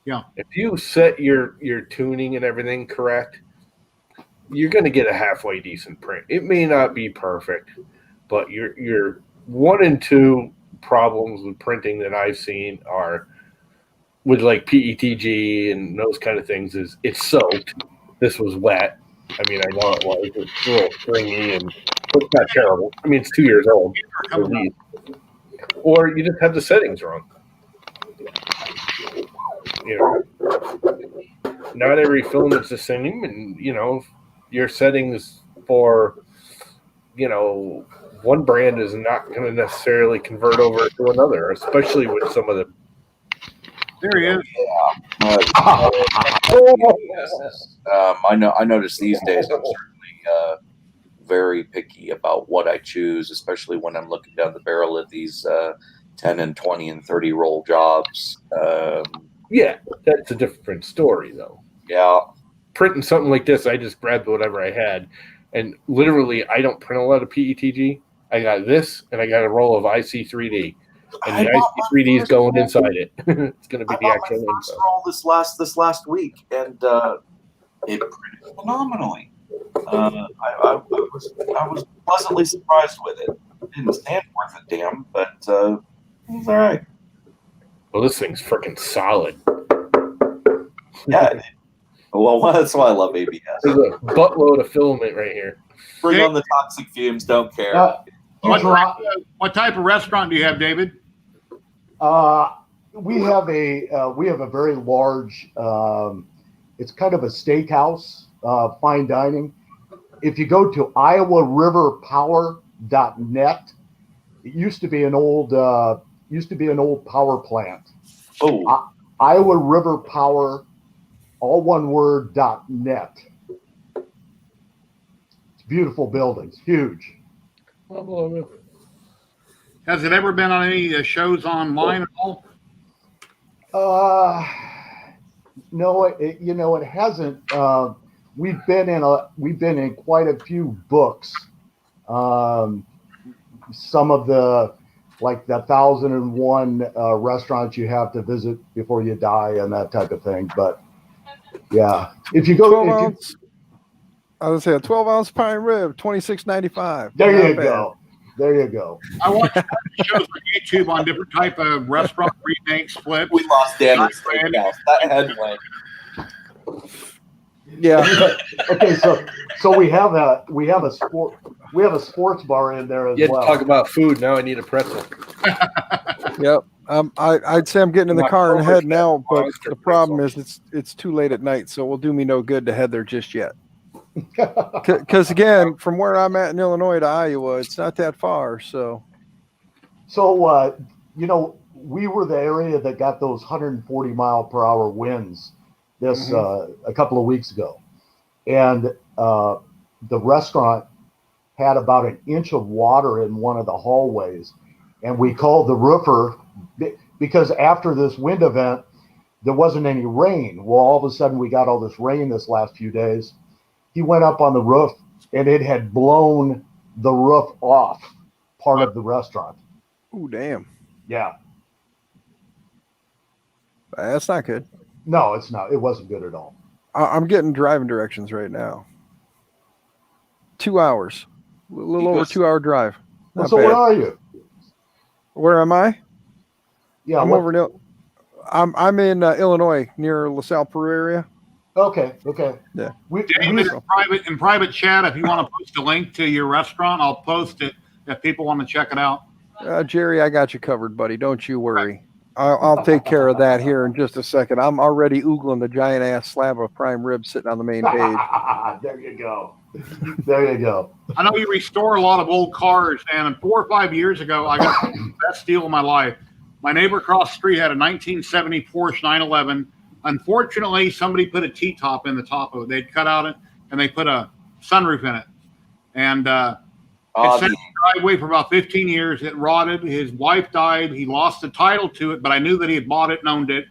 Yeah. If you set your tuning and everything correct, you're going to get a halfway decent print. It may not be perfect, but your 1 and 2 problems with printing that I've seen are with like PETG and those kind of things is it's soaked. This was wet. I mean, I know it was. It was a little stringy, and it's not terrible. I mean, it's 2 years old at least. Or you just have the settings wrong. You know, not every filament's the same, and you know, your settings for, you know, one brand is not going to necessarily convert over to another, especially with some of the. There he is. I notice these days I'm certainly very picky about what I choose, especially when I'm looking down the barrel of these 10 and 20 and 30 roll jobs. Yeah, that's a different story, though. Yeah. Printing something like this, I just grabbed whatever I had. And literally, I don't print a lot of PETG. I got this, and I got a roll of IC3D. And the IC3D is going inside it. It's going to be the actual info. Roll this last week, and it printed phenomenally. I was pleasantly surprised with it. It didn't stand worth a damn, but it was all right. Well, this thing's freaking solid. Yeah. Well, that's why I love ABS. There's a buttload of filament right here. Bring on the toxic fumes. Don't care. What type of restaurant do you have, David? We have a very large. It's kind of a steakhouse, fine dining. If you go to iowariverpower.net, it used to be an old power plant. Oh, Iowa River Power, all one word, .net. It's beautiful buildings, huge. Has it ever been on any shows online at all? No, it hasn't. We've been in quite a few books. Some of the, like the 1001 restaurants you have to visit before you die and that type of thing. But yeah, if you go, I was gonna say a 12-ounce pine rib, $26.95. There you go. There you go. I watch shows on YouTube on different type of restaurant remakes, flips. We lost Dan at Steakhouse. That head went. Yeah. Okay, so we have a sports bar in there as You had well. to talk about food. Now I need a pretzel. Yep. I'd say I'm getting in the car and head now, but the problem is it's too late at night, so it will do me no good to head there just yet. Because again, from where I'm at in Illinois to Iowa, it's not that far. So we were the area that got those 140-mile-per-hour winds this a couple of weeks ago, and the restaurant had about an inch of water in one of the hallways, and we called the roofer because after this wind event, there wasn't any rain. Well, all of a sudden we got all this rain this last few days. He went up on the roof, and it had blown the roof off part of the restaurant. Ooh, damn. Yeah. That's not good. No, it's not. It wasn't good at all. I'm getting driving directions right now. 2 hours. A little over 2 hour drive. Not so bad. where are you? Where am I? Yeah, I'm over in I'm in Illinois, near LaSalle, Peru area. Okay. Yeah. David, in private chat, if you want to post a link to your restaurant, I'll post it if people want to check it out. Jerry, I got you covered, buddy. Don't you worry. I'll take care of that here in just a second. I'm already oogling the giant ass slab of prime rib sitting on the main page. There you go. There you go. I know you restore a lot of old cars, and 4 or 5 years ago, I got the best deal of my life. My neighbor across the street had a 1970 Porsche 911. Unfortunately, somebody put a T-top in the top of it. They'd cut out it, and they put a sunroof in it. And it sat in the driveway for about 15 years. It rotted. His wife died. He lost the title to it, but I knew that he had bought it and owned it.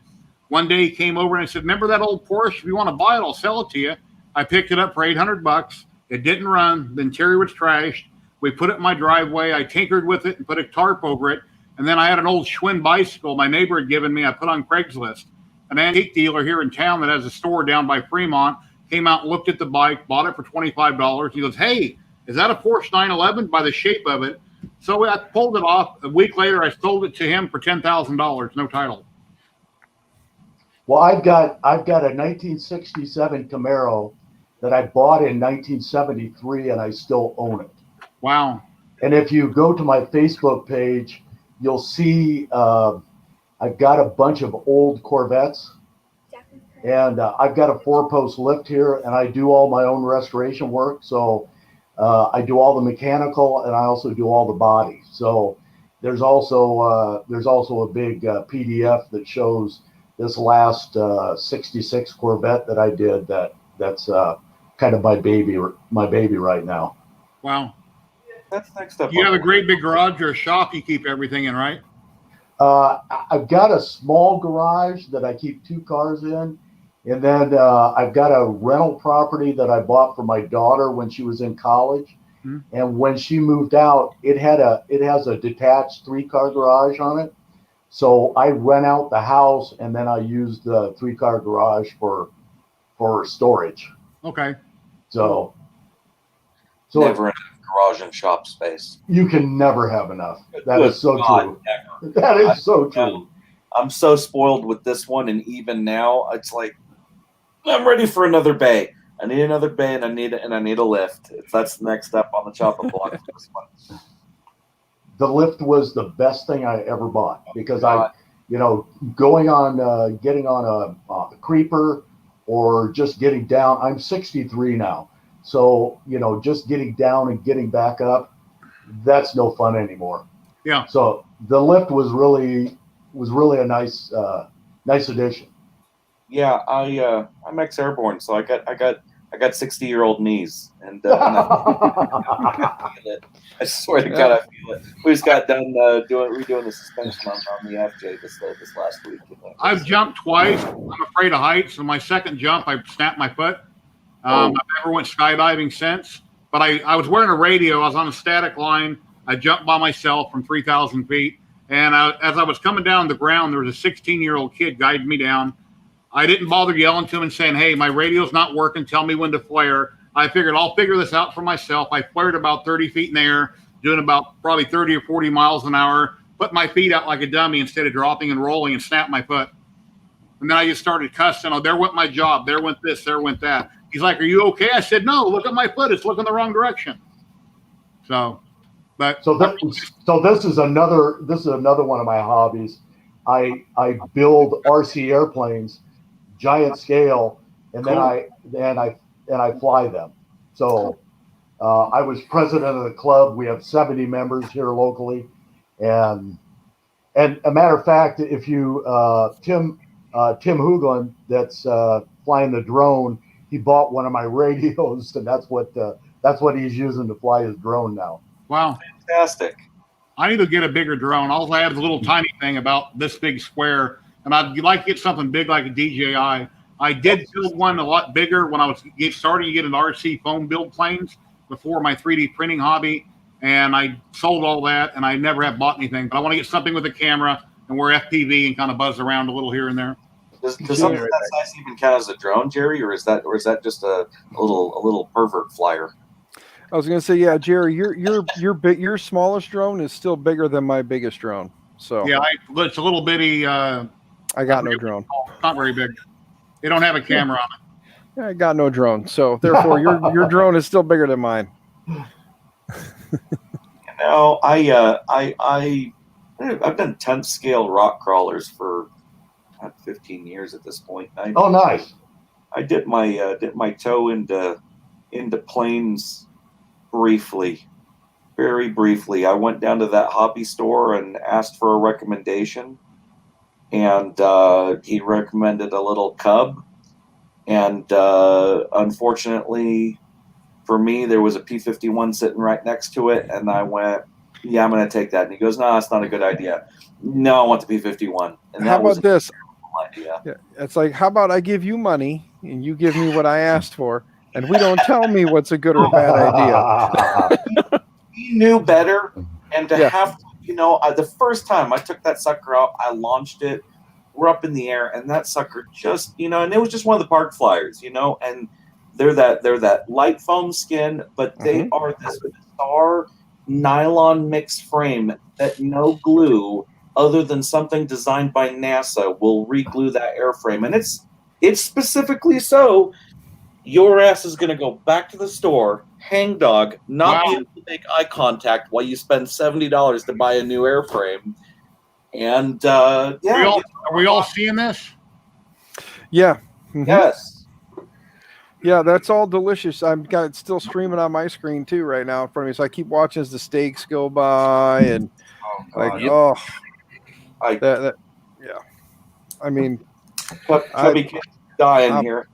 One day he came over and I said, remember that old Porsche? If you want to buy it, I'll sell it to you. I picked it up for $800. It didn't run. The interior was trashed. We put it in my driveway. I tinkered with it and put a tarp over it. And then I had an old Schwinn bicycle my neighbor had given me. I put on Craigslist. An antique dealer here in town that has a store down by Fremont came out and looked at the bike, bought it for $25. He goes, hey, is that a Porsche 911 by the shape of it? So I pulled it off. A week later, I sold it to him for $10,000, no title. Well, I've got a 1967 Camaro that I bought in 1973, and I still own it. Wow. And if you go to my Facebook page, you'll see I've got a bunch of old Corvettes, and I've got a 4-post lift here, and I do all my own restoration work. So I do all the mechanical, and I also do all the body. So there's also a big PDF that shows this last 66 Corvette that I did. That's kind of my baby right now. Wow. That's next up. You have a great big garage or a shop you keep everything in, right? I've got a small garage that I keep 2 cars in. And then I've got a rental property that I bought for my daughter when she was in college. Mm-hmm. And when she moved out, it has a detached 3-car garage on it. So I rent out the house, and then I use the 3-car garage for storage. Okay. So never enough garage and shop space. You can never have enough. That is so true. Never. That is so true. I'm so spoiled with this one, and even now, it's like I'm ready for another bay. I need another bay, and I need a lift. That's the next step on the chopping block for this one. The lift was the best thing I ever bought because going on, getting on a creeper or just getting down. I'm 63 now. So, just getting down and getting back up, that's no fun anymore. Yeah. So the lift was really a nice addition. Yeah, I'm ex-airborne, so I got 60-year-old knees, and I swear to God, I feel it. We just got done redoing the suspension on the FJ this last week. I've jumped twice. I'm afraid of heights, and my second jump, I snapped my foot. I've never went skydiving since, but I was wearing a radio. I was on a static line. I jumped by myself from 3,000 feet, and as I was coming down the ground, there was a 16-year-old kid guiding me down. I didn't bother yelling to him and saying, hey, my radio's not working. Tell me when to flare. I figured I'll figure this out for myself. I flared about 30 feet in the air, doing about probably 30 or 40 miles an hour, put my feet out like a dummy instead of dropping and rolling and snap my foot. And then I just started cussing. Oh, there went my job. There went this. There went that. He's like, "Are you okay?" I said, "No, look at my foot. It's looking the wrong direction." So, but so this is another one of my hobbies. I build RC airplanes, giant scale, and Cool. then I fly them. So I was president of the club. We have 70 members here locally, and a matter of fact, if you Tim Hooglin, that's flying the drone, he bought one of my radios, and that's what he's using to fly his drone now. Wow, Fantastic. I need to get a bigger drone. All I have is a little tiny thing about this big square, and I'd like to get something big like a DJI. I did build one a lot bigger when I was starting to get into RC foam build planes before my 3D printing hobby, and I sold all that, and I never have bought anything. But I want to get something with a camera and wear FPV and kind of buzz around a little here and there. Does something that size even count as a drone, Jerry, or is that just a little pervert flyer? I was going to say, yeah, Jerry, your smallest drone is still bigger than my biggest drone. So yeah, it's a little bitty. I got no drone. It's not very big. They don't have a camera on it. Yeah, I got no drone. So therefore, your drone is still bigger than mine. I've done 10th scale rock crawlers for 15 years at this point. Oh, nice. I dipped my toe into planes briefly, very briefly. I went down to that hobby store and asked for a recommendation, and he recommended a little Cub, and unfortunately for me, there was a P-51 sitting right next to it, and I went, "Yeah, I'm going to take that." And he goes, "No, that's not a good idea." "No, I want the P-51." And how about this? Idea. Yeah, it's like, how about I give you money and you give me what I asked for, and we don't tell me what's a good or bad idea. He knew better, and to have, the first time I took that sucker out, I launched it. We're up in the air, and that sucker just, and it was just one of the park flyers, and they're that light foam skin, but they are this bizarre nylon mixed frame that no glue other than something designed by NASA will re-glue that airframe. And it's specifically so your ass is going to go back to the store, hang dog, not be able to make eye contact while you spend $70 to buy a new airframe. And are we all seeing this? Yeah. Yes. Yeah, that's all delicious. I've got it still streaming on my screen too right now in front of me. So I keep watching as the steaks go by, and yeah. I mean, Chubby kid's dying here.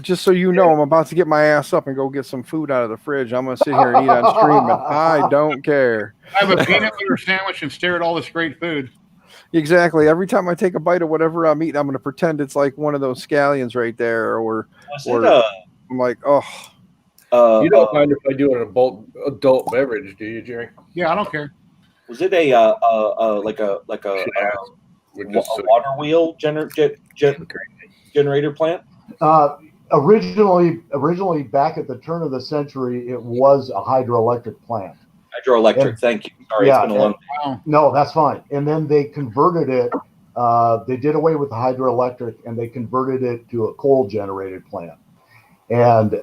Just so you know, I'm about to get my ass up and go get some food out of the fridge. I'm going to sit here and eat on stream, and I don't care. I have a peanut butter sandwich and stare at all this great food. Exactly. Every time I take a bite of whatever I'm eating, I'm going to pretend it's like one of those scallions right there, or I'm like, you don't mind if I do an adult beverage, do you, Jerry? Yeah, I don't care. Was it a water wheel generator plant? Originally, back at the turn of the century, it was a hydroelectric plant. Hydroelectric. Thank you. Sorry, it's been a long time. No, that's fine. And then they converted it. They did away with the hydroelectric, and they converted it to a coal-generated plant. And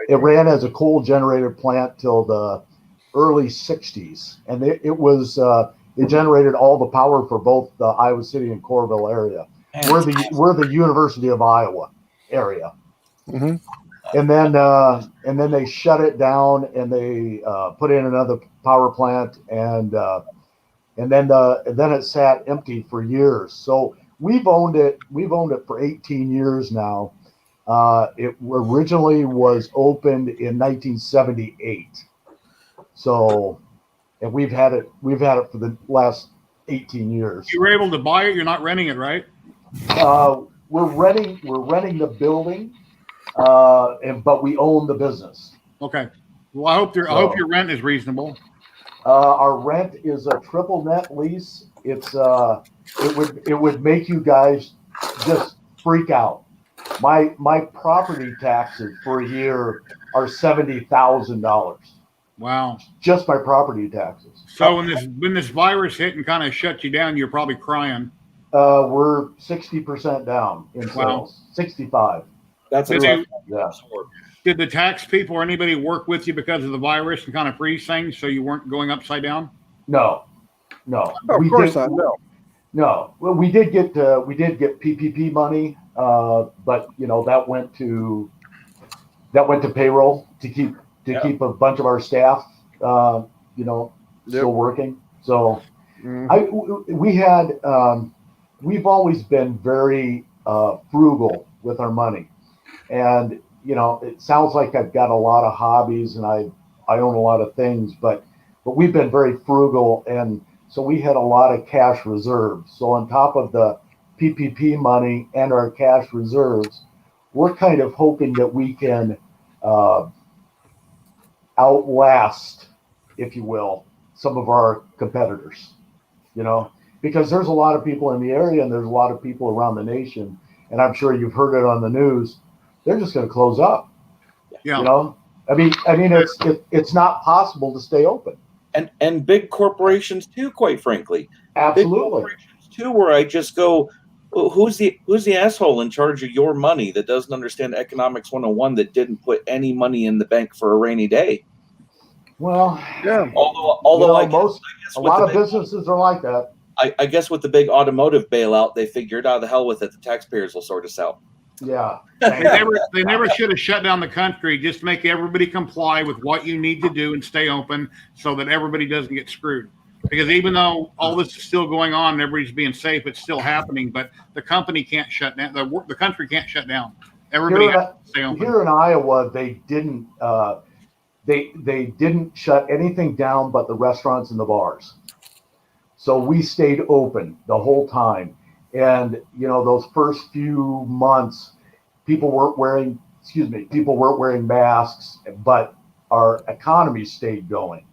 it ran as a coal-generated plant till the early 60s. And it generated all the power for both the Iowa City and Coralville area. We're the University of Iowa area. Mm-hmm. And then they shut it down, and they put in another power plant, and then it sat empty for years. So we've owned it for 18 years now. It originally was opened in 1978. So, and we've had it for the last 18 years. You were able to buy it. You're not renting it, right? We're renting the building, but we own the business. Okay. Well, I hope your rent is reasonable. Our rent is a triple net lease. It would make you guys just freak out. My property taxes for a year are $70,000. Wow. Just my property taxes. So when this virus hit and kind of shut you down, you're probably crying. We're 60% down in sales. Wow. 65. That's a Did tough they- one to absorb. Did the tax people or anybody work with you because of the virus and kind of freeze things so you weren't going upside down? No. Oh, of course not. No. No. Well, we did get PPP money, but you know that went to payroll to keep a bunch of our staff, still working. So we've always been very frugal with our money, and you know it sounds like I've got a lot of hobbies and I own a lot of things, but we've been very frugal, and so we had a lot of cash reserves. So on top of the PPP money and our cash reserves, we're kind of hoping that we can outlast, if you will, some of our competitors, you know, because there's a lot of people in the area and there's a lot of people around the nation, and I'm sure you've heard it on the news. They're just going to close up. Yeah. You know, I mean, it's not possible to stay open. And big corporations too, quite frankly. Absolutely. Big corporations too, where I just go, who's the asshole in charge of your money that doesn't understand economics 101 that didn't put any money in the bank for a rainy day? Well, yeah. Although I guess a lot of businesses are like that. I guess with the big automotive bailout, they figured, the hell with it. The taxpayers will sort us out. Yeah. They never should have shut down the country. Just make everybody comply with what you need to do and stay open so that everybody doesn't get screwed. Because even though all this is still going on and everybody's being safe, it's still happening. But the company can't shut down. The country can't shut down. Everybody has to stay open. Here in Iowa, they didn't they didn't shut anything down but the restaurants and the bars. So we stayed open the whole time. And you know, those first few months, people weren't wearing masks, but our economy stayed going.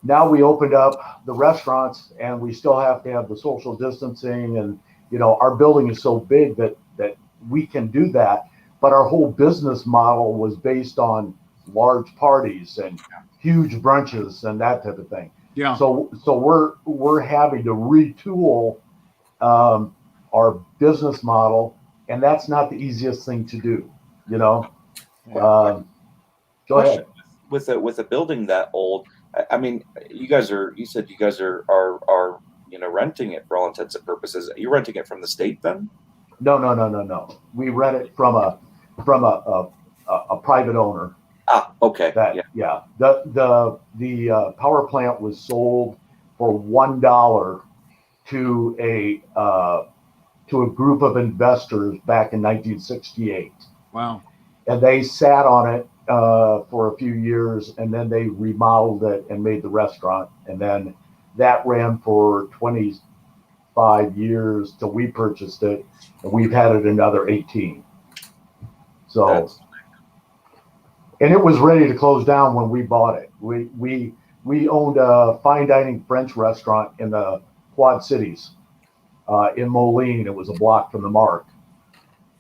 Now we opened up the restaurants and we still have to have the social distancing, and you know, our building is so big that we can do that, but our whole business model was based on large parties and huge brunches and that type of thing. Yeah. So we're having to retool our business model, and that's not the easiest thing to do, you know. Go ahead. With a building that old, I mean, you said you guys are renting it for all intents and purposes. Are you renting it from the state then? No. We rent it from a private owner. Okay. The power plant was sold for $1 to a group of investors back in 1968. Wow. And they sat on it for a few years, and then they remodeled it and made the restaurant. And then that ran for 25 years till we purchased it, and we've had it another 18. So, and it was ready to close down when we bought it. We owned a fine dining French restaurant in the Quad Cities, in Moline. It was a block from the Mark.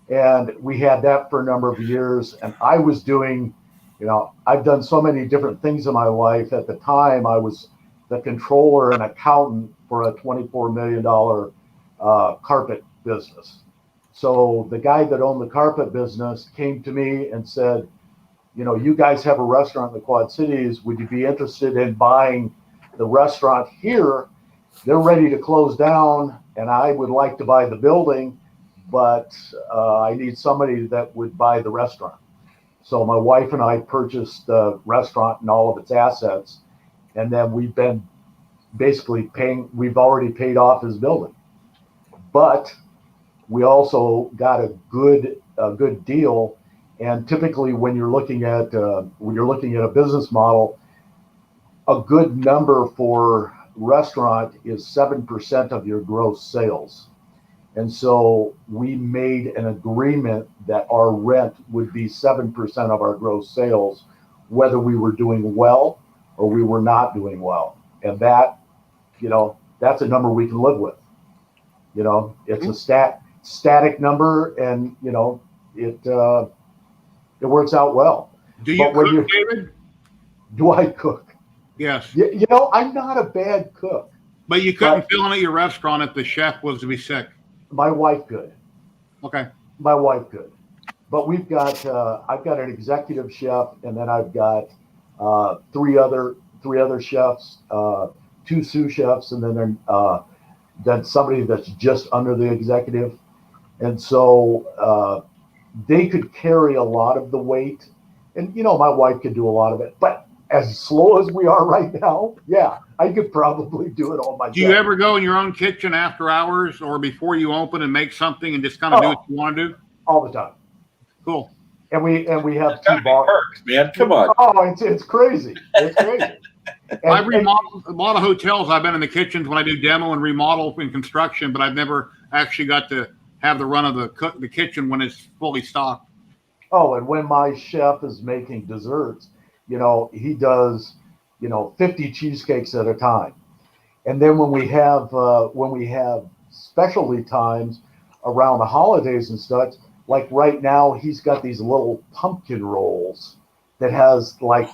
And we had that for a number of years. And I was doing, you know, I've done so many different things in my life. At the time, I was the controller and accountant for a $24 million carpet business. So the guy that owned the carpet business came to me and said, you know, you guys have a restaurant in the Quad Cities. Would you be interested in buying the restaurant here? They're ready to close down, and I would like to buy the building, but I need somebody that would buy the restaurant. So my wife and I purchased the restaurant and all of its assets, and then we've been basically we've already paid off his building. But we also got a good deal. And typically when you're looking at a business model, a good number for restaurant is 7% of your gross sales. And so we made an agreement that our rent would be 7% of our gross sales, whether we were doing well or we were not doing well. And that, you know, that's a number we can live with. You know, it's a static number, and you know, it works out well. Do you cook, David? Do I cook? Yes. You know, I'm not a bad cook. But you couldn't fill in at your restaurant if the chef was to be sick. My wife could. Okay. My wife could. But we've got I've got an executive chef, and then I've got three other chefs, two sous chefs, and then somebody that's just under the executive, and so they could carry a lot of the weight, and you know my wife could do a lot of it. But as slow as we are right now, yeah, I could probably do it all myself. Do you ever go in your own kitchen after hours or before you open and make something and just kind of do what you want to do? All the time. Cool. And we have two bars. Man, come on. Oh, it's crazy. It's crazy. I've remodeled a lot of hotels. I've been in the kitchens when I do demo and remodel and construction, but I've never actually got to have the run of the kitchen when it's fully stocked. Oh, and when my chef is making desserts, you know, he does, 50 cheesecakes at a time. And then when we have specialty times around the holidays and such, like right now, he's got these little pumpkin rolls that has like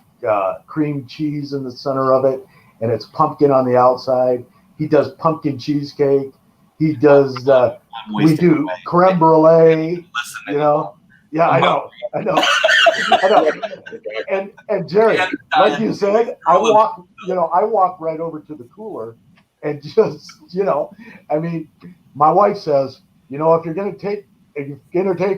cream cheese in the center of it, and it's pumpkin on the outside. He does pumpkin cheesecake. He does. We do creme brulee. You know. Yeah, I know. And Jerry, like you said, I walk right over to the cooler, and just I mean, my wife says, if you're gonna take any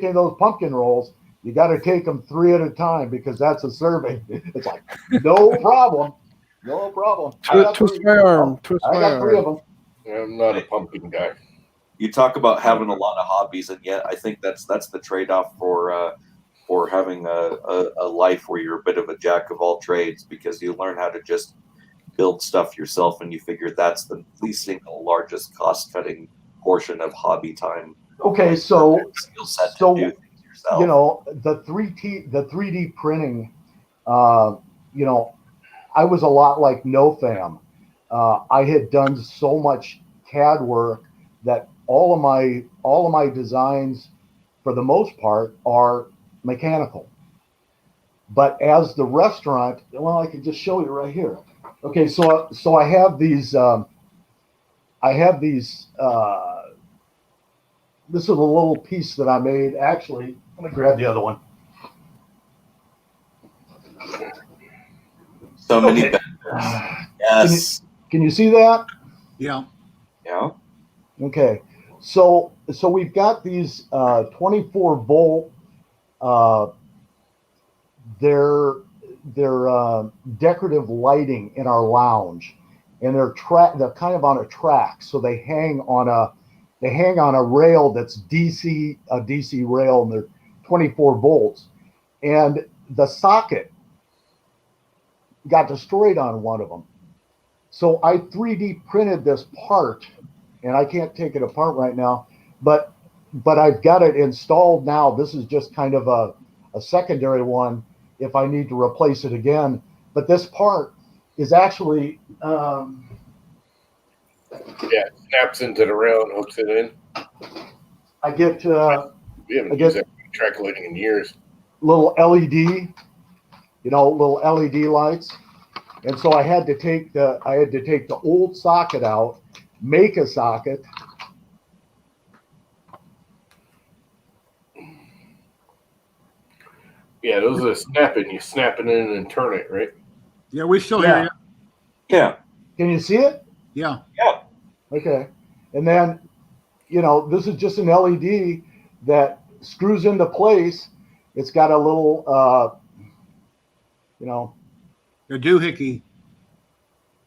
of those pumpkin rolls, you got to take them 3 at a time because that's a serving. It's like no problem. Twist my arm. I got 3 of them. I'm not a pumpkin guy. You talk about having a lot of hobbies, and yet I think that's the trade-off for having a life where you're a bit of a jack of all trades, because you learn how to just build stuff yourself, and you figure that's the single largest cost-cutting portion of hobby time. Okay, so skill set to do things yourself. The 3D printing, I was a lot like NoFam. I had done so much CAD work that all of my designs, for the most part, are mechanical. But as the restaurant, well, I can just show you right here. Okay, so I have these. This is a little piece that I made. Actually, let me grab the other one. So many. Okay. Yes. Can you see that? Yeah. Yeah. Okay. So we've got these 24 volt. They're decorative lighting in our lounge, and they're kind of on a track, so they hang on a rail that's a DC rail, and they're 24 volts. And the socket got destroyed on one of them. So I 3D printed this part, and I can't take it apart right now, but I've got it installed now. This is just kind of a secondary one if I need to replace it again. But this part is actually it snaps into the rail and hooks it in. I get We haven't used that track lighting in years. little LED, little LED lights. And so I had to take the old socket out, make a socket. Yeah, those are snapping. You snap it in and turn it, right? Yeah, we still hear you. Yeah. Can you see it? Yeah. Yeah. Okay. And then, this is just an LED that screws into place. It's got a little, A doohickey.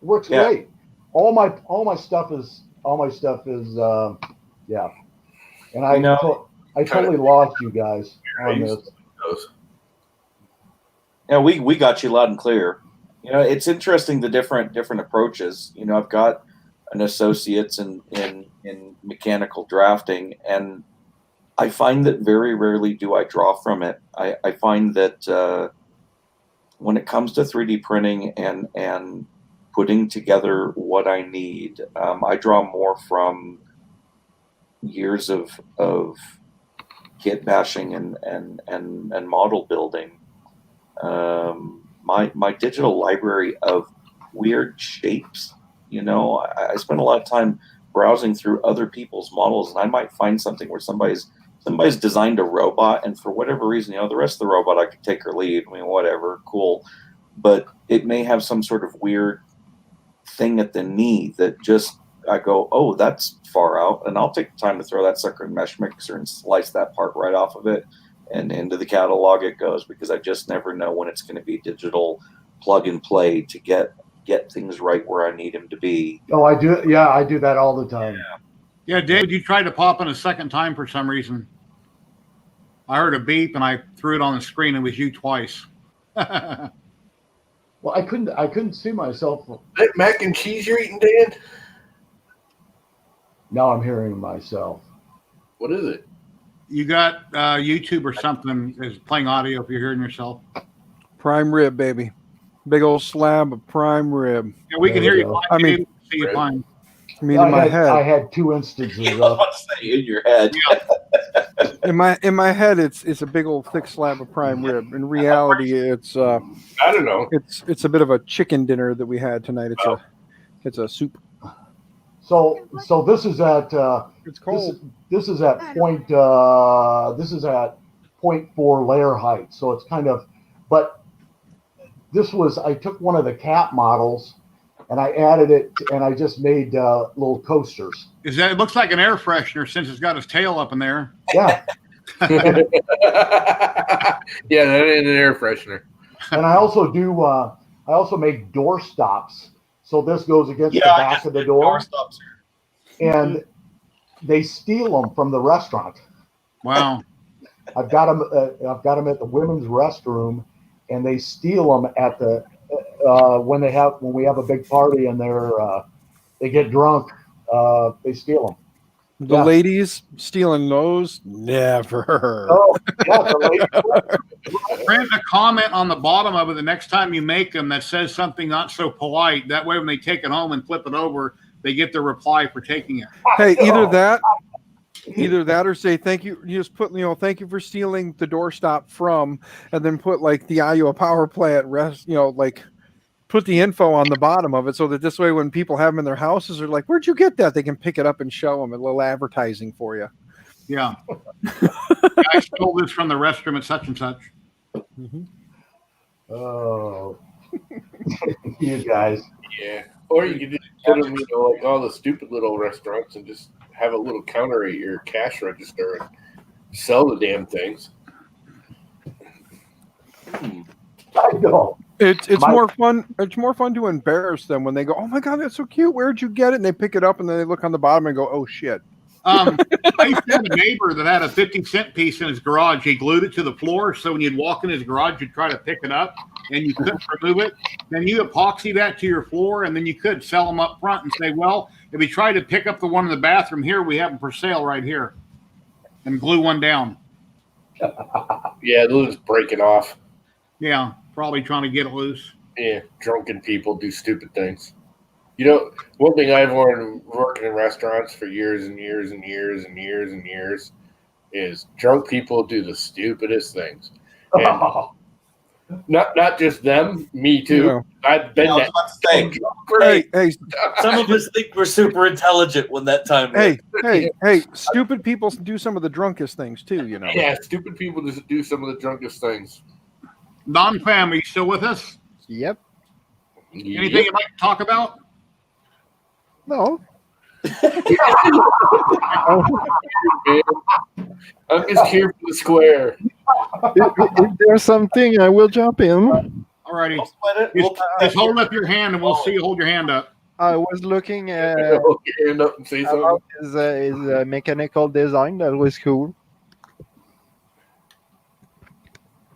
works Yeah. great. All my stuff is yeah. And I totally lost you guys on this. Yeah, we got you loud and clear. It's interesting, the different approaches. I've got an associate's in mechanical drafting, and I find that very rarely do I draw from it. I find that when it comes to 3D printing and putting together what I need, I draw more from years of kit bashing and model building. my digital library of weird shapes. You know, I spend a lot of time browsing through other people's models, and I might find something where somebody's designed a robot, and for whatever reason, you know, the rest of the robot I could take or leave. I mean, whatever, cool. But it may have some sort of weird thing at the knee that just, I go, oh, that's far out, and I'll take the time to throw that sucker in Mesh Mixer and slice that part right off of it, and into the catalog it goes, because I just never know when it's going to be digital plug and play to get things right where I need them to be. Oh, I do. Yeah, I do that all the time. Yeah, David, you tried to pop in a second time for some reason. I heard a beep and I threw it on the screen. It was you twice. Well, I couldn't see myself. That mac and cheese you're eating, Dan? Now I'm hearing myself. What is it? You got YouTube or something is playing audio if you're hearing yourself. Prime rib, baby. Big old slab of prime rib. Yeah, we can hear you. go. I mean, see you fine. I mean, in my head. I had 2 instances You of. want to say in your head. In my head, it's a big old thick slab of prime rib. In reality, it's I don't know. it's a bit of a chicken dinner that we had tonight. It's a soup. So this is at It's cold. this is at point 0.4 layer height. So it's kind of, but this was, I took one of the cat models and I added it and I just made little coasters. It looks like an air freshener since it's got his tail up in there. Yeah. Yeah, that ain't an air freshener. And I also do I also make door stops. So this goes against the back of the door. And they steal them from the restaurant. Wow. I've got them at the women's restroom, and they steal them at the when we have a big party and they get drunk. They steal them. The ladies stealing those? Never. Oh, yeah, the ladies. Print a comment on the bottom of it the next time you make them that says something not so polite. That way, when they take it home and flip it over, they get the reply for taking it. Hey, either that or say thank you. You just put, thank you for stealing the doorstop from, and then put like the Iowa power plant rest, like put the info on the bottom of it so that this way when people have them in their houses are like, where'd you get that? They can pick it up and show them a little advertising for you. Yeah. I stole this from the restroom at such and such. Mm-hmm. Oh, you guys. Yeah. Or you could just put them, like all the stupid little restaurants and just have a little counter at your cash register and sell the damn things. I know. It's more fun. It's more fun to embarrass them when they go, "Oh my God, that's so cute! Where'd you get it?" And they pick it up and then they look on the bottom and go, "Oh shit!" I used to have a neighbor that had a 50-cent piece in his garage. He glued it to the floor, so when you'd walk in his garage, you'd try to pick it up, and you couldn't remove it. Then you epoxy that to your floor, and then you could sell them up front and say, "Well, if we try to pick up the one in the bathroom here, we have them for sale right here," and glue one down. Yeah, they'll just break it off. Yeah, probably trying to get it loose. Yeah, drunken people do stupid things. One thing I've learned working in restaurants for years and years and years and years and years is drunk people do the stupidest things. And not just them, me too. I've been that. Hey, some of us think we're super intelligent when that time. Hey, stupid people do some of the drunkest things too, Yeah, stupid people just do some of the drunkest things. Non-fam, are you still with us? Yep. Anything you'd like to talk about? No. I'm just here for the square. If there's something, I will jump in. All righty. Just hold up your hand and we'll see you hold your hand up. I was looking at Hold your hand up and say something. about his mechanical design. That was cool.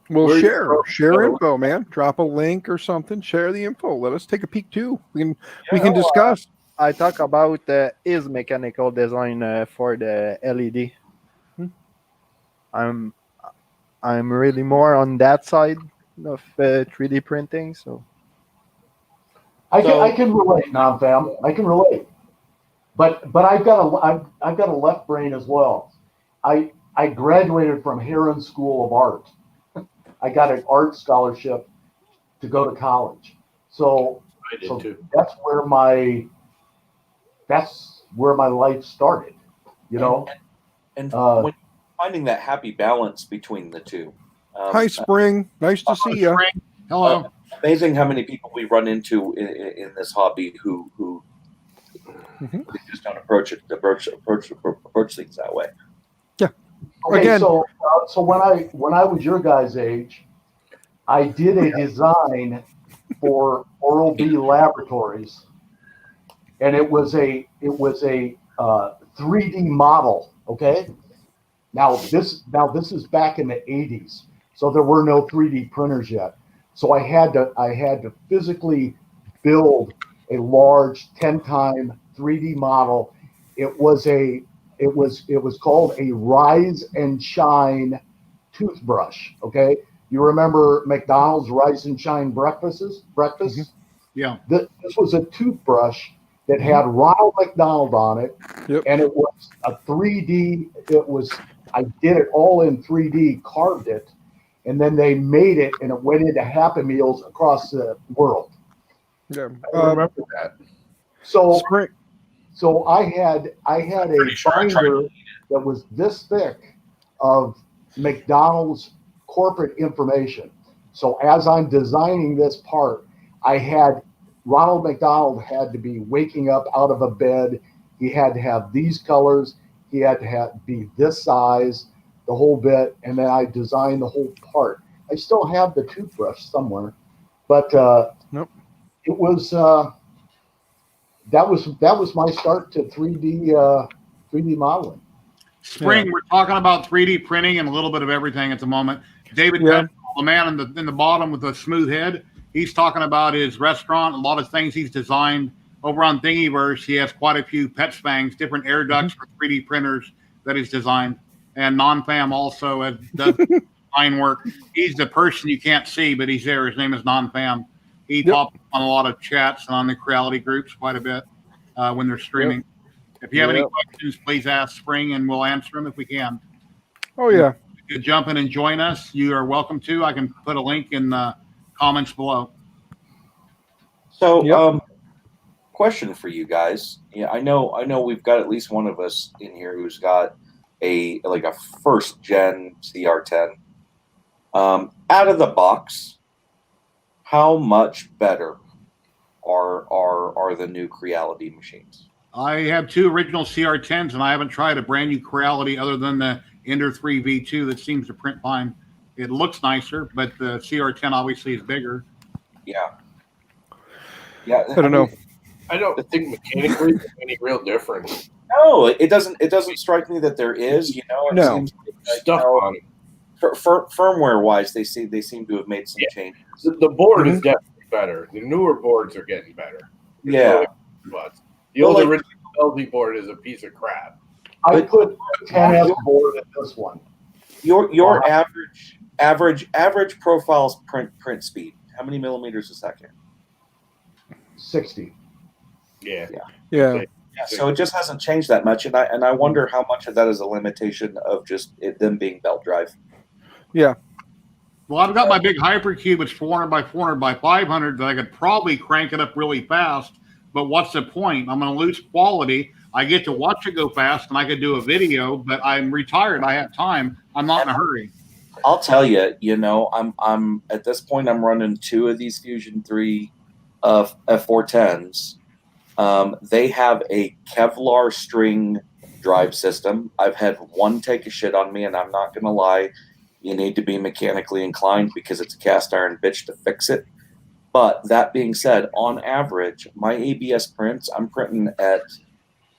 Well, Where share info, man. Drop a link or something. Share the info. Let us take a peek too. We can discuss. I talk about his mechanical design for the LED. I'm really more on that side of 3D printing. So I can relate, non-fam. I can relate, but I've got a left brain as well. I graduated from Heron School of Art. I got an art scholarship to go to college. So, I did so too. that's where my life started. You know, And Uh, when finding that happy balance between the two. Hi, Spring. Nice to see you. Spring, hello. Amazing how many people we run into in this hobby who Mhm. they just don't approach things that way. okay, Again- so when I was your guys' age, I did a design for Oral B Laboratories, and it was a 3D model. Okay, now this is back in the 80s, so there were no 3D printers yet. So I had to physically build a large 10-time 3D model. It was called a Rise and Shine toothbrush. Okay, you remember McDonald's Rise and Shine breakfasts? Yeah. This was a toothbrush that had Ronald McDonald on it, Yep. and it was a 3D. I did it all in 3D, carved it, and then they made it, and it went into Happy Meals across the world. Yeah. I remember that. So Spring. so I had a Pretty sure I tried binder that was this thick of McDonald's corporate information. So as I'm designing this part, Ronald McDonald had to be waking up out of a bed. He had to have these colors. He had to be this size, the whole bit, and then I designed the whole part. I still have the toothbrush somewhere, but Nope. it was that was my start to 3D modeling. Spring, we're talking about 3D printing and a little bit of everything at the moment. David, Yeah. the man in the bottom with the smooth head, he's talking about his restaurant, a lot of things he's designed. Over on Thingiverse, he has quite a few pet spangs, different air ducts for 3D printers that he's designed. And Non-Fam also does design work. He's the person you can't see, but he's there. His name is Non-Fam. He pops on a lot of chats and on the Creality groups quite a bit when they're streaming. If you have any questions, please ask Spring, and we'll answer them if we can. Oh yeah. If you jump in and join us, you are welcome to. I can put a link in the comments below. So, question for you guys. Yeah, I know we've got at least one of us in here who's got a first gen CR10. Out of the box, how much better are the new Creality machines? I have two original CR10s, and I haven't tried a brand new Creality other than the Ender 3 V2 that seems to print fine. It looks nicer, but the CR10 obviously is bigger. Yeah. I don't know. I don't think mechanically there's any real difference. No, it doesn't strike me that there is. You know, it seems like, Stuff on it. Firmware wise, they seem to have made some changes. The board is definitely better. The newer boards are getting better. Yeah. But the old original LD board is a piece of crap. I put 10S board in this one. Your average profiles print speed. How many millimeters a second? 60. Yeah. Yeah. Yeah, so it just hasn't changed that much, and I wonder how much of that is a limitation of just them being belt drive. Yeah. Well, I've got my big Hypercube. It's 400 by 400 by 500 that I could probably crank it up really fast. But what's the point? I'm going to lose quality. I get to watch it go fast, and I could do a video. But I'm retired. I have time. I'm not in a hurry. I'll tell you. You know, I'm at this point. I'm running 2 of these Fusion 3 F410s. They have a Kevlar string drive system. I've had one take a shit on me, and I'm not going to lie. You need to be mechanically inclined because it's a cast iron bitch to fix it. But that being said, on average, my ABS prints, I'm printing at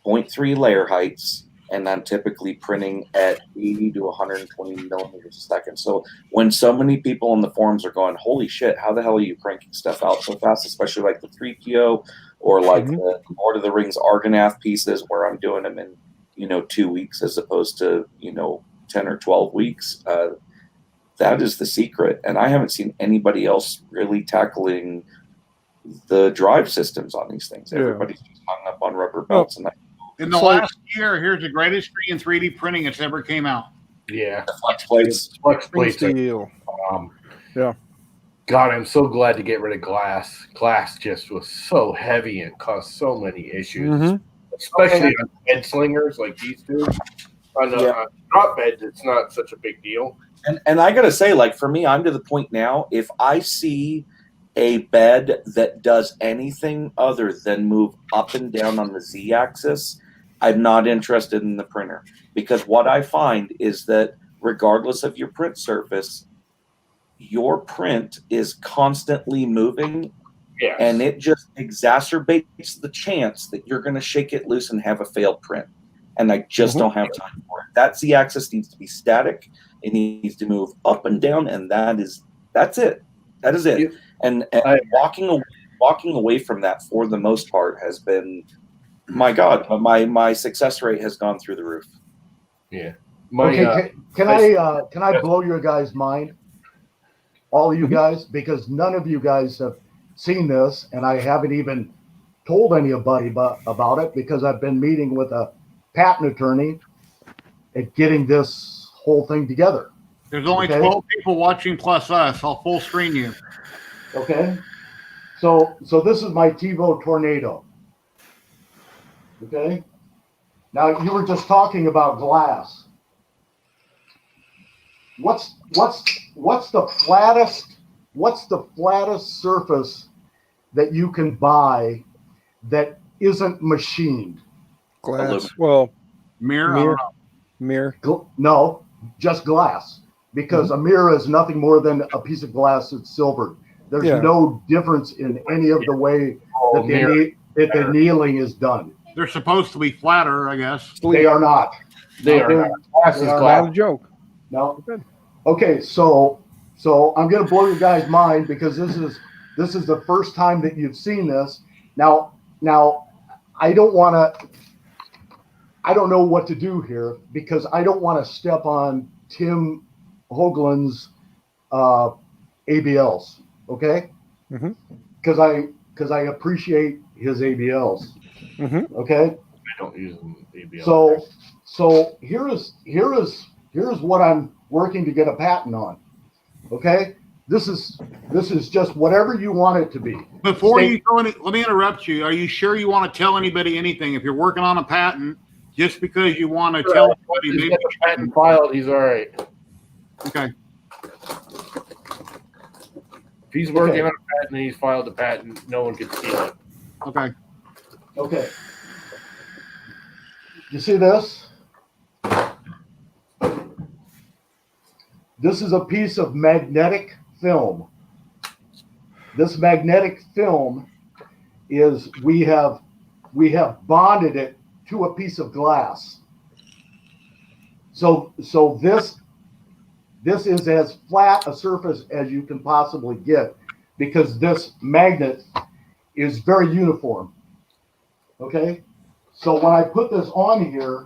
0.3 layer heights, and I'm typically printing at 80 to 120 millimeters a second. So when so many people in the forums are going, holy shit, how the hell are you cranking stuff out so fast, especially like the 3PO or like the Lord of the Rings Argonath pieces where I'm doing them in, 2 weeks as opposed to, 10 or 12 weeks. That is the secret. And I haven't seen anybody else really tackling the drive systems on these things. Everybody's just hung up on rubber belts. In the last year, here's the greatest screen in 3D printing that's ever came out. Yeah. The flex plates. Flex plates. Steel. Yeah. God, I'm so glad to get rid of glass. Glass just was so heavy and caused so many issues, Mhm. especially on bed slingers like these two. On drop beds, it's not such a big deal. And I gotta say, like for me, I'm to the point now. If I see a bed that does anything other than move up and down on the Z-axis, I'm not interested in the printer, because what I find is that regardless of your print surface, your print is constantly moving, Yes. and it just exacerbates the chance that you're going to shake it loose and have a failed print. And I just don't have time for it. That Z-axis needs to be static. It needs to move up and down, and that's it. That is it. And walking away from that for the most part has been, my God, but my success rate has gone through the roof. Yeah. Can I blow your guys' mind? All of you guys, because none of you guys have seen this, and I haven't even told anybody about it because I've been meeting with a patent attorney and getting this whole thing together. There's only 12 people watching plus us. I'll full screen you. Okay. So this is my TiVo Tornado. Okay. Now you were just talking about glass. What's the flattest surface that you can buy that isn't machined? Glass. Well, mirror. No, just glass. Because a mirror is nothing more than a piece of glass that's silvered. There's no difference in any of the way that the annealing is done. They're supposed to be flatter, I guess. They are not. They are not. Glass is glass. Not a joke. No. Okay, so I'm gonna blow your guys' mind because this is the first time that you've seen this. Now I don't know what to do here because I don't want to step on Tim Hoagland's ABLs, okay? Because I appreciate his ABLs, okay? I don't use them ABLs. So here is what I'm working to get a patent on, okay? This is just whatever you want it to be. Before you go any, let me interrupt you. Are you sure you want to tell anybody anything? If you're working on a patent, just because you want to tell somebody, He's maybe got the patent filed, he's all right. Okay. If he's working on a patent and he's filed the patent, no one can steal it. Okay. Okay. You see this? This is a piece of magnetic film. This magnetic film is we have bonded it to a piece of glass. So this is as flat a surface as you can possibly get because this magnet is very uniform. Okay? So when I put this on here,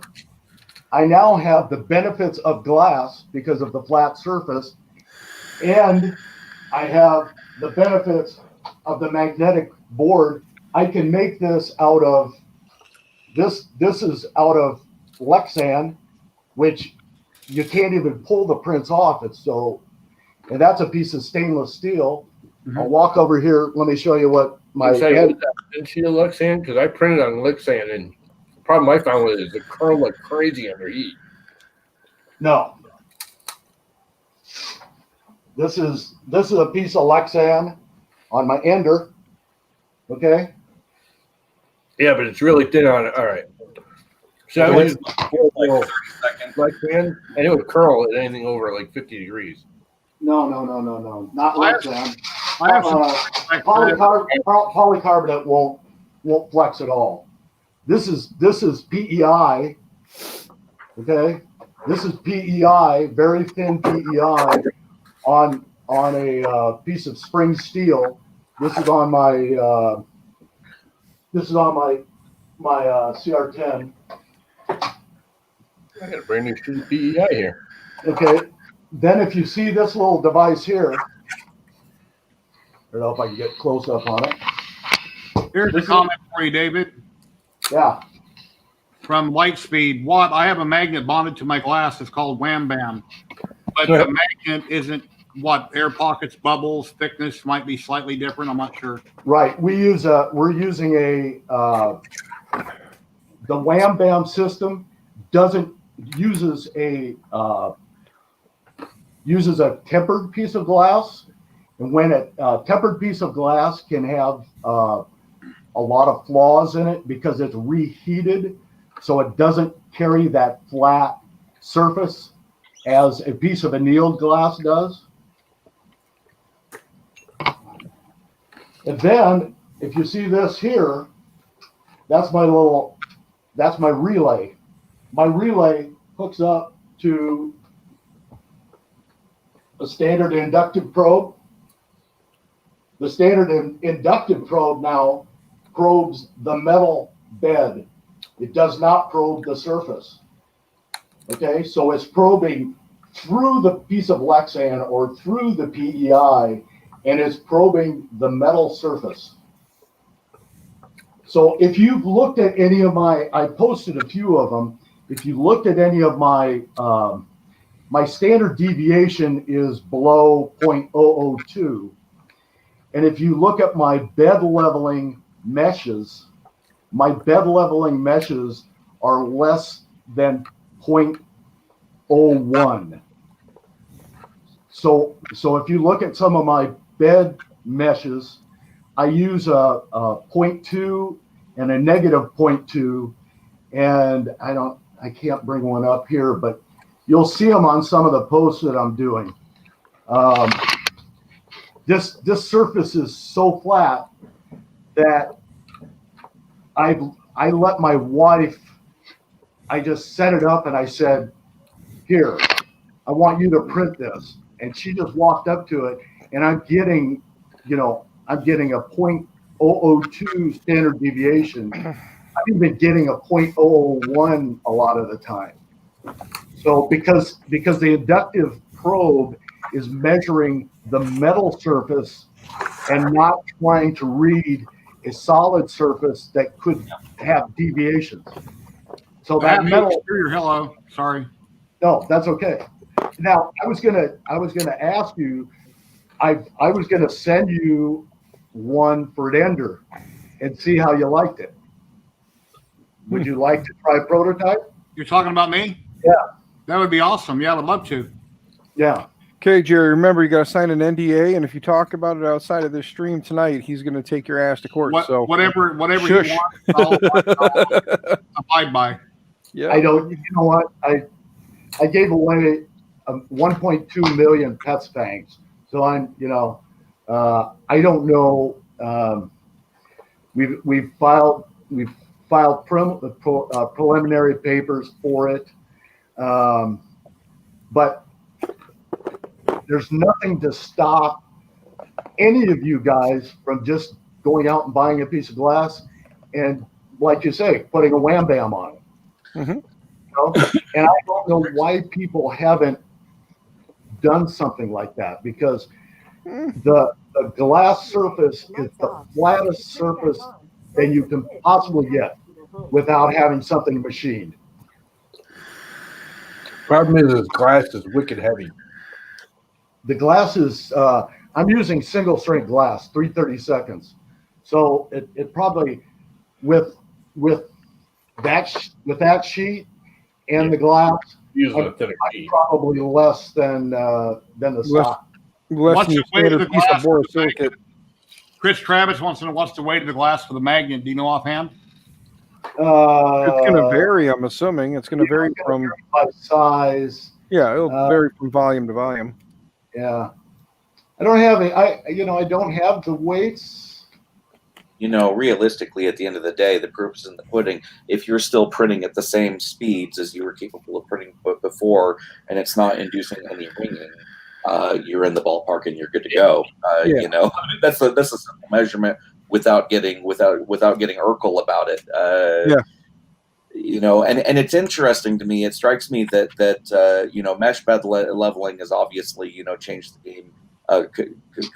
I now have the benefits of glass because of the flat surface, and I have the benefits of the magnetic board. I can make this out of this is out of Lexan, which you can't even pull the prints off. It's so, and that's a piece of stainless steel. I'll walk over here. Let me show you what my Didn't see the Lexan because I printed on Lexan, and the problem I found with it is it curled like crazy under heat. No. This is a piece of Lexan on my ender. Okay. Yeah, but it's really thin on it. All right. So I was Lexan, and it would curl at anything over like 50 degrees. No. Not Lexan. Polycarbonate won't flex at all. This is PEI. Okay. This is PEI, very thin PEI on a piece of spring steel. This is on my CR10. I got a brand new sheet of PEI here. Okay. Then if you see this little device here, I don't know if I can get close up on it. Here's a comment for you, David. Yeah. From Lightspeed. Watt, I have a magnet bonded to my glass. It's called Wham Bam. But the magnet isn't what air pockets, bubbles, thickness might be slightly different. I'm not sure. Right. We're using the Wham Bam system uses a tempered piece of glass, and when a tempered piece of glass can have a lot of flaws in it because it's reheated, so it doesn't carry that flat surface as a piece of annealed glass does. And then, if you see this here, that's my relay. My relay hooks up to a standard inductive probe. The standard inductive probe now probes the metal bed. It does not probe the surface. Okay, so it's probing through the piece of Lexan or through the PEI, and it's probing the metal surface. So if you've looked at any of I posted a few of them. If you looked at any of my standard deviation is below 0.002. And if you look at my bed leveling meshes, my bed leveling meshes are less than 0.01. So if you look at some of my bed meshes, I use a 0.2 and a negative 0.2, and I can't bring one up here, but you'll see them on some of the posts that I'm doing. This surface is so flat that I let my wife, I just set it up and I said, here, I want you to print this. And she just walked up to it, and I'm getting a 0.002 standard deviation. I'm even getting a 0.001 a lot of the time. So because the inductive probe is measuring the metal surface and not trying to read a solid surface that could have deviations. So that metal. Hello, sorry. No, that's okay. Now I was gonna ask you. I was gonna send you one for Ender and see how you liked it. Would you like to try a prototype? You're talking about me? Yeah. That would be awesome. Yeah, I would love to. Yeah. Okay, Jerry, remember you got to sign an NDA, and if you talk about it outside of this stream tonight, he's going to take your ass to court. So whatever shush. you want, I'll abide by. Yeah. I don't. You know what? I gave away 1.2 million pets fangs. So I'm. I don't know. We've filed preliminary papers for it, but there's nothing to stop any of you guys from just going out and buying a piece of glass and, like you say, putting a Wham Bam on it. Mm-hmm. And I don't know why people haven't done something like that, because the glass surface is the flattest surface that you can possibly get without having something machined. Problem is, this glass is wicked heavy. The glass is, I'm using single strength glass, 3/32. So it probably, with that sheet and the glass, probably less than the stock. What's the weight of the glass? Chris Travis wants to know what's the weight of the glass for the magnet. Do you know offhand? It's going to vary. I'm assuming it's going to vary from by size. Yeah, it'll vary from volume to volume. Yeah, I don't have any. I don't have the weights. Realistically, at the end of the day, the proof is in the pudding. If you're still printing at the same speeds as you were capable of printing before, and it's not inducing any ringing, you're in the ballpark and you're good to go. That's a simple measurement without getting Urkel about it. And it's interesting to me. It strikes me that mesh bed leveling has obviously changed the game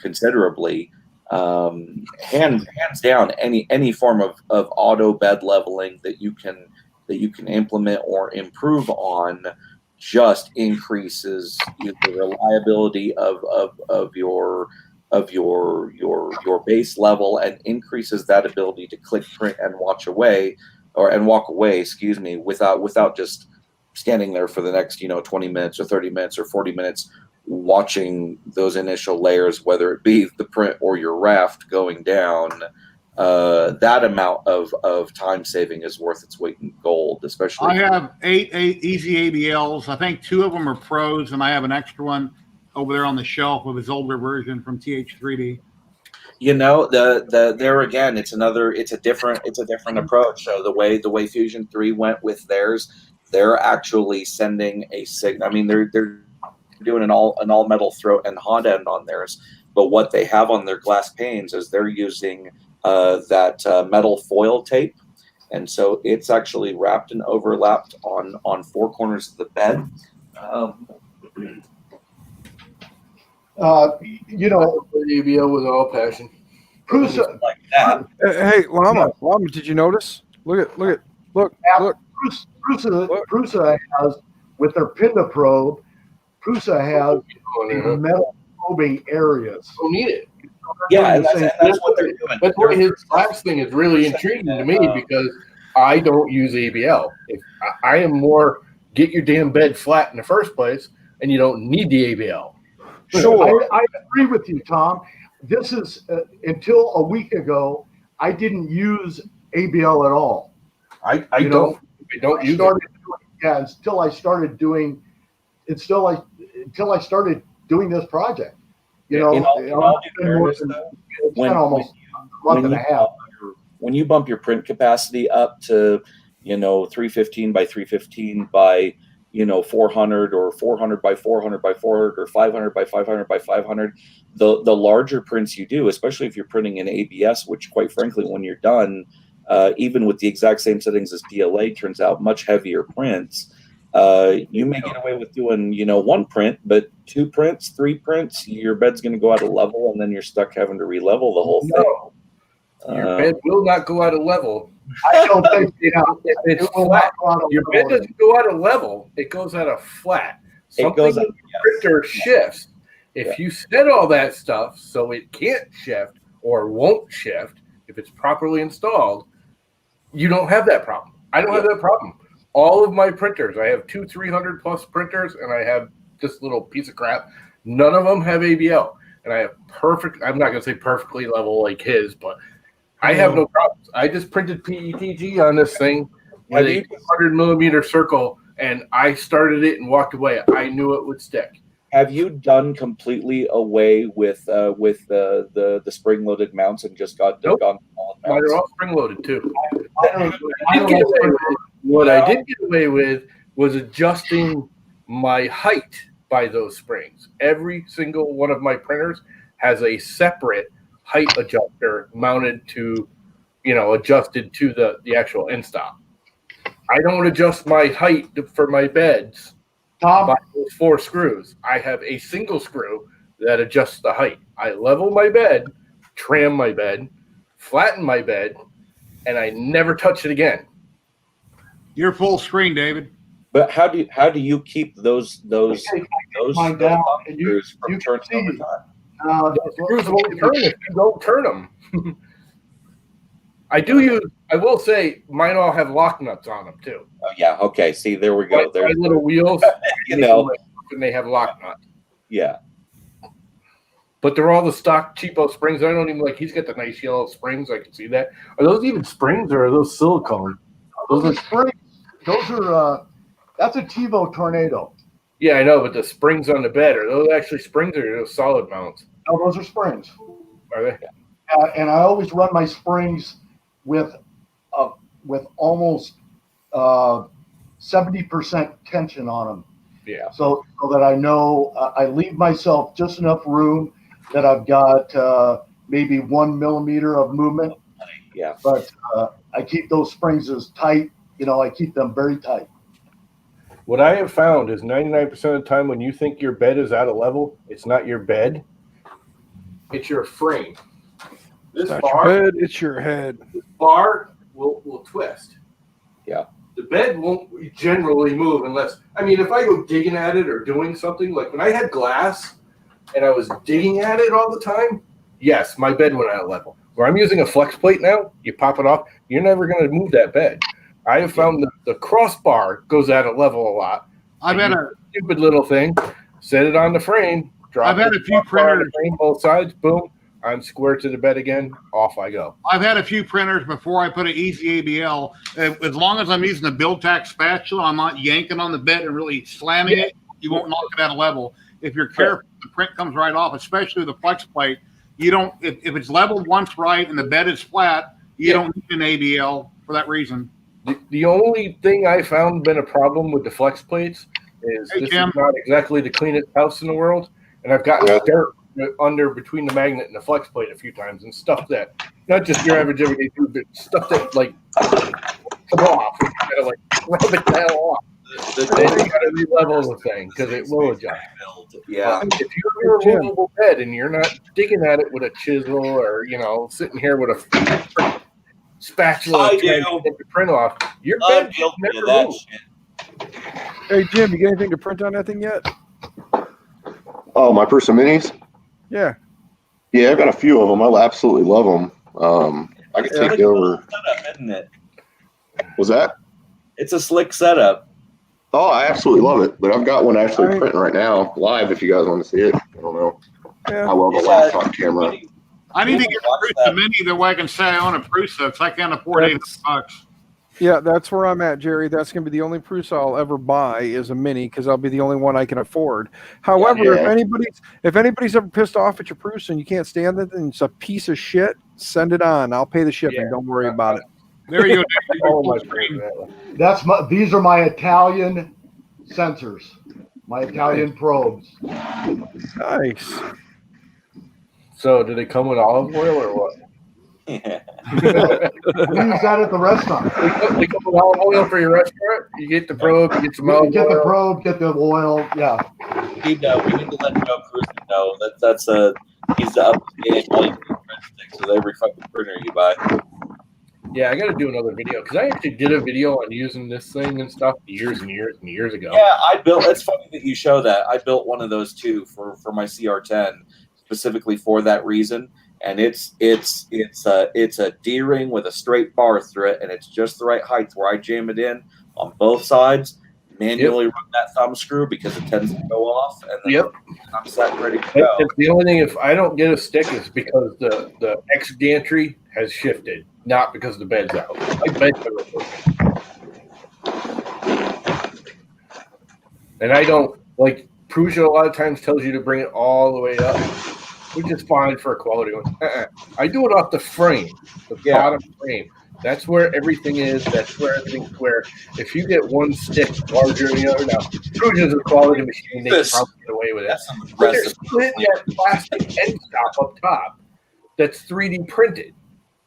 considerably. Hands down, any form of auto bed leveling that you can implement or improve on just increases the reliability of your base level and increases that ability to click, print, and walk away, excuse me, without just standing there for the next 20 minutes or 30 minutes or 40 minutes watching those initial layers, whether it be the print or your raft going down. That amount of time saving is worth its weight in gold, especially. I have eight easy ABLs. I think 2 of them are pros, and I have an extra one over there on the shelf of his older version from TH3D. There again, it's a different approach. So the way Fusion 3 went with theirs, they're actually sending a signal. I mean, they're doing an all metal throat and hot end on theirs, but what they have on their glass panes is they're using that metal foil tape, and so it's actually wrapped and overlapped on 4 corners of the bed. ABL with all passion. Prusa, like that. Hey, Llama, did you notice? Look. Prusa has, with their Pinda probe, Prusa has metal probing areas. Don't need it. Yeah, and that's what they're doing. That's why his last thing is really intriguing to me, because I don't use ABL. I am more get your damn bed flat in the first place, and you don't need the ABL. Sure, I agree with you, Tom. This is until a week ago, I didn't use ABL at all. I don't use it. Until I started doing this project. When you bump your print capacity up to 315 by 315 by 400 or 400 by 400 by 400 or 500 by 500 by 500, the larger prints you do, especially if you're printing in ABS, which quite frankly, when you're done, even with the exact same settings as PLA, turns out much heavier prints. You may get away with doing 1 print, but 2 prints, 3 prints, your bed's going to go out of level, and then you're stuck having to re-level the whole thing. Your bed will not go out of level. I don't think it's flat. Your bed doesn't go out of level; it goes out of flat. Something in the printer shifts. If you set all that stuff so it can't shift or won't shift, if it's properly installed, you don't have that problem. I don't have that problem. All of my printers, I have 2 300 plus printers, and I have this little piece of crap. None of them have ABL, and I have I'm not going to say perfectly level like his, but I have no problems. I just printed PETG on this thing with a 100 millimeter circle, and I started it and walked away. I knew it would stick. Have you done completely away with the spring loaded mounts and just got nope. Gone all mounts? They're all spring loaded too. What I did get away with was adjusting my height by those springs. Every single one of my printers has a separate height adjuster mounted to, adjusted to the actual end stop. I don't adjust my height for my beds by those 4 screws. I have a single screw that adjusts the height. I level my bed, tram my bed, flatten my bed, and I never touch it again. You're full screen, David. But how do you keep those screws from turning over time? The screws won't turn if you don't turn them. I will say mine all have lock nuts on them too. Oh yeah, okay. See, there we go. There's little wheels, and they have lock nuts. Yeah. But they're all the stock cheapo springs. I don't even he's got the nice yellow springs. I can see that. Are those even springs or are those silicone? Those are springs. That's a TiVo Tornado. Yeah, I know, but the springs on the bed, are those actually springs or are those solid mounts? No, those are springs. Are they? And I always run my springs with almost 70% tension on them. Yeah. So that I know I leave myself just enough room that I've got maybe 1 millimeter of movement. Yeah. But I keep those springs as tight. I keep them very tight. What I have found is 99% of the time when you think your bed is out of level, it's not your bed. It's your frame. This it's bar, your bed, it's your head. This bar will twist. Yeah. the bed won't generally move unless, I mean, if I go digging at it or doing something, like when I had glass and I was digging at it all the time, yes, my bed went out of level. Where I'm using a flex plate now, you pop it off, you're never going to move that bed. I have found the crossbar goes out of level a lot. I've had a stupid little thing, set it on the frame, drop I've had the a few crossbar on the printers. frame, both sides, boom, I'm square to the bed again, off I go. I've had a few printers before I put an easy ABL. As long as I'm using the build-tack spatula, I'm not yanking on the bed and really slamming it. You won't knock it out of level. If you're careful, the print comes right off, especially with the flex plate. You don't, if it's leveled once right and the bed is flat, you don't need an ABL for that reason. The only thing I found been a problem with the flex plates is this is not exactly the cleanest house in the world, and I've gotten dirt under between the magnet and the flex plate a few times and stuff that not just your average everyday dude, but stuff that like come off. You gotta like rub it the hell off. Then you gotta re-level the thing because it will adjust. Yeah. If you're a removable bed and you're not digging at it with a chisel or sitting here with a spatula trying to get the print off, your bed will never move. Hey Jim, you got anything to print on that thing yet? Oh, my Prusa Minis? Yeah. Yeah, I've got a few of them. I absolutely love them. I could take over. Setup, isn't it? Was that? It's a slick setup. Oh, I absolutely love it. But I've got one actually printing right now, live, if you guys want to see it. I don't know how well the laptop camera. I need to get a Prusa Mini that way I can say I own a Prusa because I can't afford $800. Yeah, that's where I'm at, Jerry. That's going to be the only Prusa I'll ever buy is a Mini because I'll be the only one I can afford. However, if anybody's ever pissed off at your Prusa and you can't stand it and it's a piece of shit, send it on. I'll pay the shipping. Don't worry about it. There you go. These are my Italian sensors, my Italian probes. Nice. So, do they come with olive oil or what? Yeah. We use that at the restaurant. They come with olive oil for your restaurant? You get the probe, you get some olive oil. Get the probe, get the oil, yeah. We need to let Joe Cruiser know that he's the up-to-date print stick, so every fucking printer you buy. Yeah, I got to do another video because I actually did a video on using this thing and stuff years and years and years ago. Yeah, it's funny that you show that. I built one of those too for my CR10 specifically for that reason. And it's a D-ring with a straight bar through it, and it's just the right height where I jam it in on both sides, manually run that thumb screw because it tends to go off, and then I'm set and ready to go. It's the only thing, if I don't get a stick, is because the X gantry has shifted, not because the bed's out. My bed's never and I don't, like, Prusa a lot of times tells you to bring it all the way up, which is fine for a quality one. I do it off the frame, the bottom frame. That's where everything is. That's where everything's square. If you get one stick larger than the other, now, Prusa's a quality machine. They can probably get away with it. But they're splitting that plastic end stop up top that's 3D printed.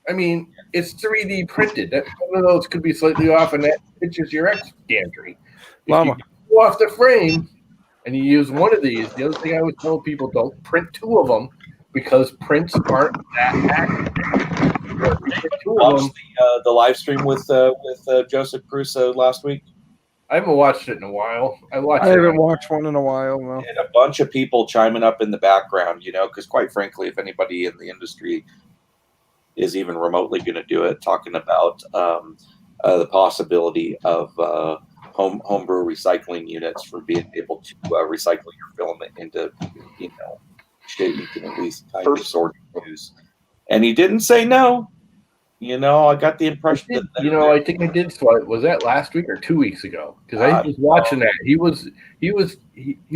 I mean, it's 3D printed. That one of those could be slightly off, and that pitches your X gantry. If you go off the frame and you use one of these, the other thing I would tell people, don't print two of them because prints aren't that accurate. Watched the live stream with Joseph Prusa last week. I haven't watched it in a while. I haven't watched one in a while. No. And a bunch of people chiming up in the background, because quite frankly, if anybody in the industry is even remotely going to do it, talking about the possibility of homebrew recycling units for being able to recycle your filament into, shit you can at least kind of sort of use. And he didn't say no. I got the impression that I think I did. So was that last week or 2 weeks ago? Because I was watching that. He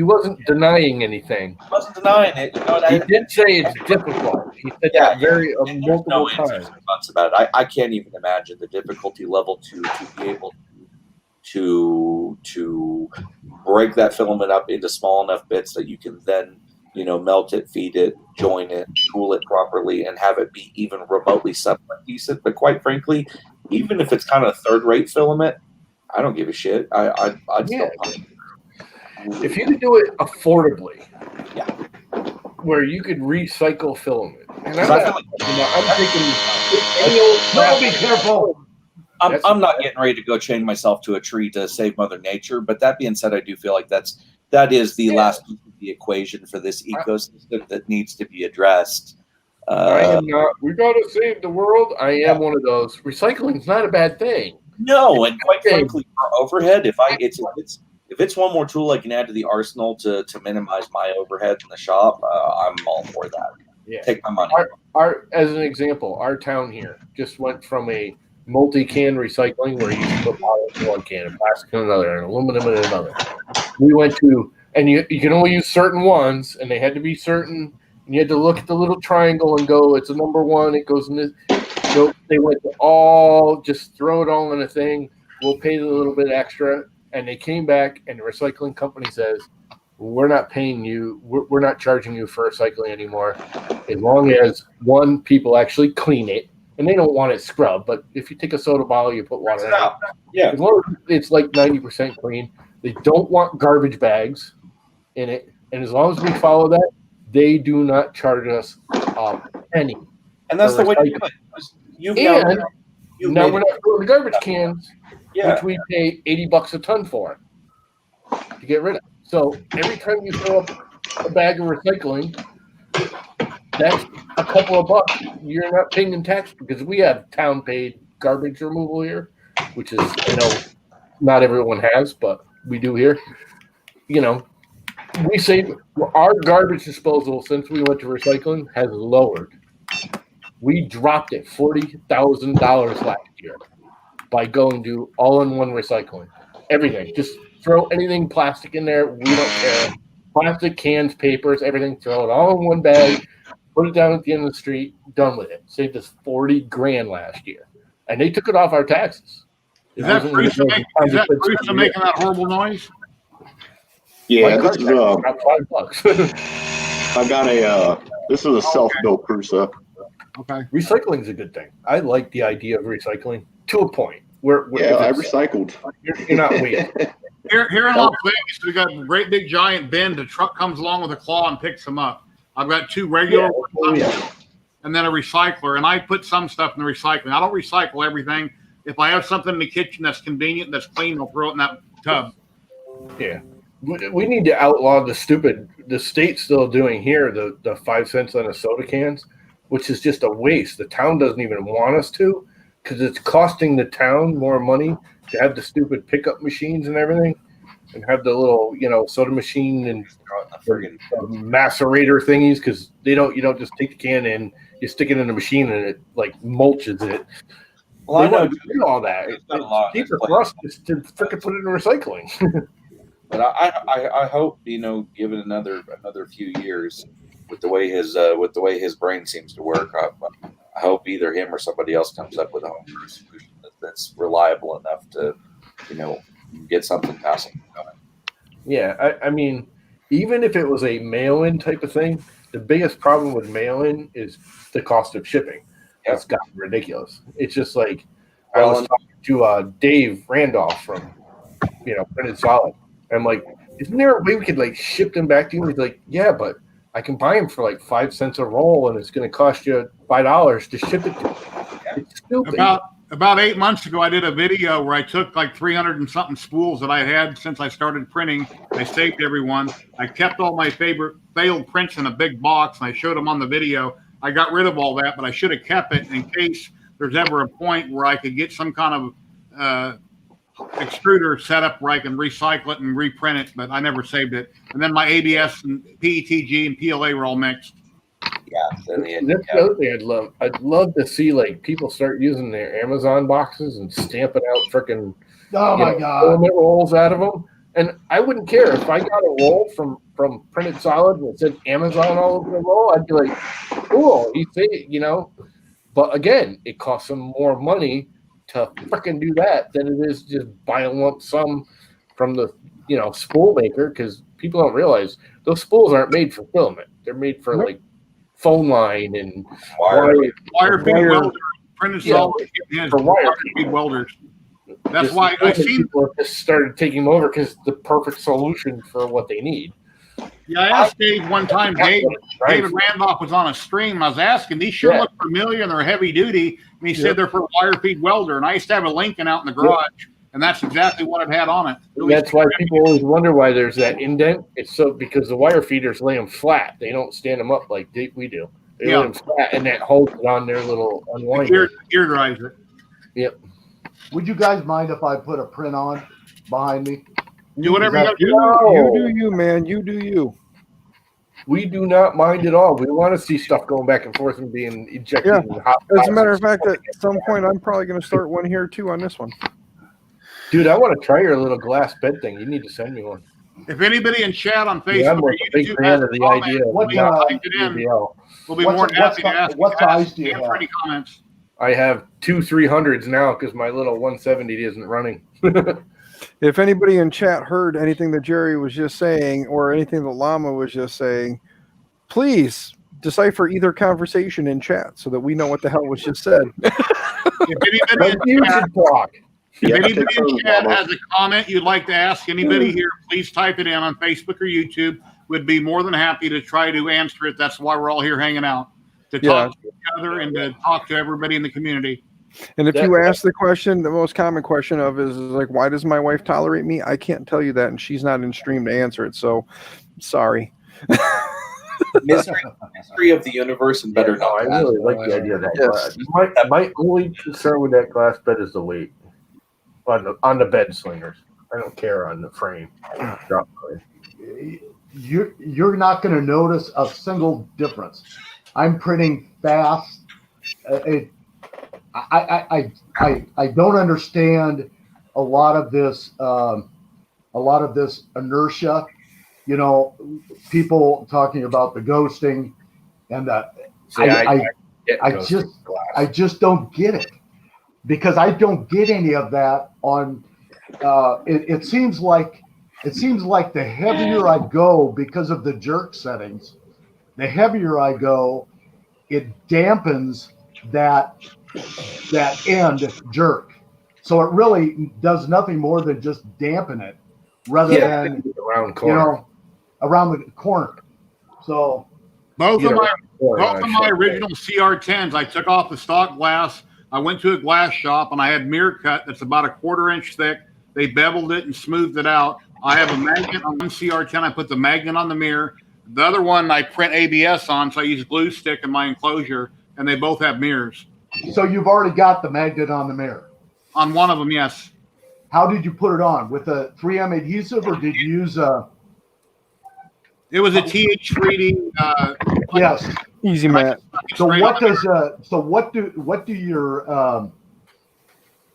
wasn't denying anything. He wasn't denying it. He did say it's difficult. He said that multiple times. About it. I can't even imagine the difficulty level to be able to break that filament up into small enough bits that you can then melt it, feed it, join it, tool it properly, and have it be even remotely somewhat decent. But quite frankly, even if it's kind of third-rate filament, I don't give a shit. I'd still if you could do it affordably, where you could recycle filament. And I'm thinking, be careful. I'm not getting ready to go chain myself to a tree to save Mother Nature. But that being said, I do feel like that is the last piece of the equation for this ecosystem that needs to be addressed. I am not. We got to save the world. I am one of those. Recycling's not a bad thing. No, and quite frankly, for overhead, if it's one more tool I can add to the arsenal to minimize my overhead in the shop, I'm all for that. Yeah. Take my money. As an example, our town here just went from a multi-can recycling where you put bottles in one can and plastic in another and aluminum in another. We went to, and you can only use certain ones, and they had to be certain. And you had to look at the little triangle and go, it's a number one. It goes in this. So they went to all, just throw it all in a thing. We'll pay a little bit extra. And they came back, and the recycling company says, we're not paying you. We're not charging you for recycling anymore. As long as people actually clean it. And they don't want it scrubbed. But if you take a soda bottle, you put water in it. Yeah. As long as it's like 90% clean. They don't want garbage bags in it. And as long as we follow that, they do not charge us a penny. And that's the way to do it. Now we're not throwing the garbage cans, which we pay $80 a ton for to get rid of. So every time you fill up a bag of recycling, that's a couple of bucks. You're not paying in tax because we have town paid garbage removal here, which is, not everyone has, but we do here. We save our garbage disposal since we went to recycling has lowered. We dropped it $40,000 last year by going to all-in-one recycling. Everything, just throw anything plastic in there. We don't care. Plastic cans, papers, everything. Throw it all in one bag. Put it down at the end of the street. Done with it. Saved us $40,000 last year, and they took it off our taxes. Is that Bruce making that horrible noise? Yeah, this is $5. I've got this is a self-built Prusa. Okay. Recycling's a good thing. I like the idea of recycling to a point. I recycled. You're not waiting. Here in Las Vegas, we got a great big giant bin. The truck comes along with a claw and picks them up. I've got 2 regular ones and then a recycler, and I put some stuff in the recycling. I don't recycle everything. If I have something in the kitchen that's convenient, that's clean, I'll throw it in that tub. Yeah. We need to outlaw the state's still doing here, the 5 cents on a soda cans, which is just a waste. The town doesn't even want us to because it's costing the town more money to have the stupid pickup machines and everything and have the little, soda machine and macerator thingies because you don't just take the can in, you stick it in the machine and it like mulches it. Well, I know do all that. It's cheaper for us just to freaking put it in recycling. But I hope, given another few years with the way his brain seems to work, I hope either him or somebody else comes up with a home solution that's reliable enough to, get something passing. Yeah, I mean, even if it was a mail-in type of thing, the biggest problem with mail-in is the cost of shipping. That's gotten ridiculous. It's just like I was talking to Dave Randolph from, Printed Solid. I'm like, isn't there a way we could like ship them back to you? He's like, yeah, but I can buy them for like 5 cents a roll, and it's going to cost you $5 to ship it to you. It's stupid. About 8 months ago, I did a video where I took like 300 and something spools that I had since I started printing. I saved everyone. I kept all my favorite failed prints in a big box, and I showed them on the video. I got rid of all that, but I should have kept it in case there's ever a point where I could get some kind of extruder set up where I can recycle it and reprint it, but I never saved it. And then my ABS and PETG and PLA were all mixed. Yeah, that's the other thing I'd love to see like people start using their Amazon boxes and stamping out freaking filament rolls out of them. And I wouldn't care if I got a roll from Printed Solid and it said Amazon all over the roll. I'd be like, cool, you see, But again, it costs them more money to freaking do that than it is just buy a lump sum from the spool maker, because people don't realize those spools aren't made for filament. They're made for like phone line and wire feed welders. Printed Solid for wire feed welders. That's why I seen people just started taking them over because the perfect solution for what they need. Yeah, I asked Dave one time. David Randolph was on a stream, and I was asking, these sure look familiar and they're heavy duty. And he said they're for a wire feed welder. And I used to have a Lincoln out in the garage, and that's exactly what it had on it. Really, that's why people always wonder why there's that indent. It's because the wire feeders lay them flat. They don't stand them up like we do. They lay them flat, and that holds it on their little unwinder. Gear drives it. Yep. Would you guys mind if I put a print on behind me? Do whatever you do. You do you, man. You do you. We do not mind at all. We want to see stuff going back and forth and being ejected. Yeah. As a matter of fact, at some point, I'm probably going to start one here too on this one. Dude, I want to try your little glass bed thing. You need to send me one. If anybody in chat on Facebook, I'm a big fan of the idea. We'll be more than happy to ask. What size do you have? Any comments? I have 2 300s now because my little 170 isn't running. If anybody in chat heard anything that Jerry was just saying or anything that Llama was just saying, please decipher either conversation in chat so that we know what the hell was just said. If anybody in chat has a comment you'd like to ask anybody here, please type it in on Facebook or YouTube. We'd be more than happy to try to answer it. That's why we're all here hanging out, to talk to each other and to talk to everybody in the community. And if you ask the question, the most common question is like, why does my wife tolerate me? I can't tell you that, and she's not in stream to answer it. So, sorry. Mystery of the universe and better not. I really like the idea of that glass. My only concern with that glass bed is the weight on the bed slingers. I don't care on the frame. You're not going to notice a single difference. I'm printing fast. I don't understand a lot of this inertia. You know, people talking about the ghosting and the. I just don't get it, because I don't get any of that on. It seems like the heavier I go, because of the jerk settings, the heavier I go, it dampens that end jerk. So it really does nothing more than just dampen it, rather than around the corner. So both of my original CR10s, I took off the stock glass. I went to a glass shop and I had mirror cut that's about a 1/4 inch thick. They beveled it and smoothed it out. I have a magnet on one CR10. I put the magnet on the mirror. The other one I print ABS on, so I use glue stick in my enclosure, and they both have mirrors. So you've already got the magnet on the mirror? On one of them, yes. How did you put it on? With a 3M adhesive, or did you use a... It was a TH3D. Yes. Easy mat. So what does what do your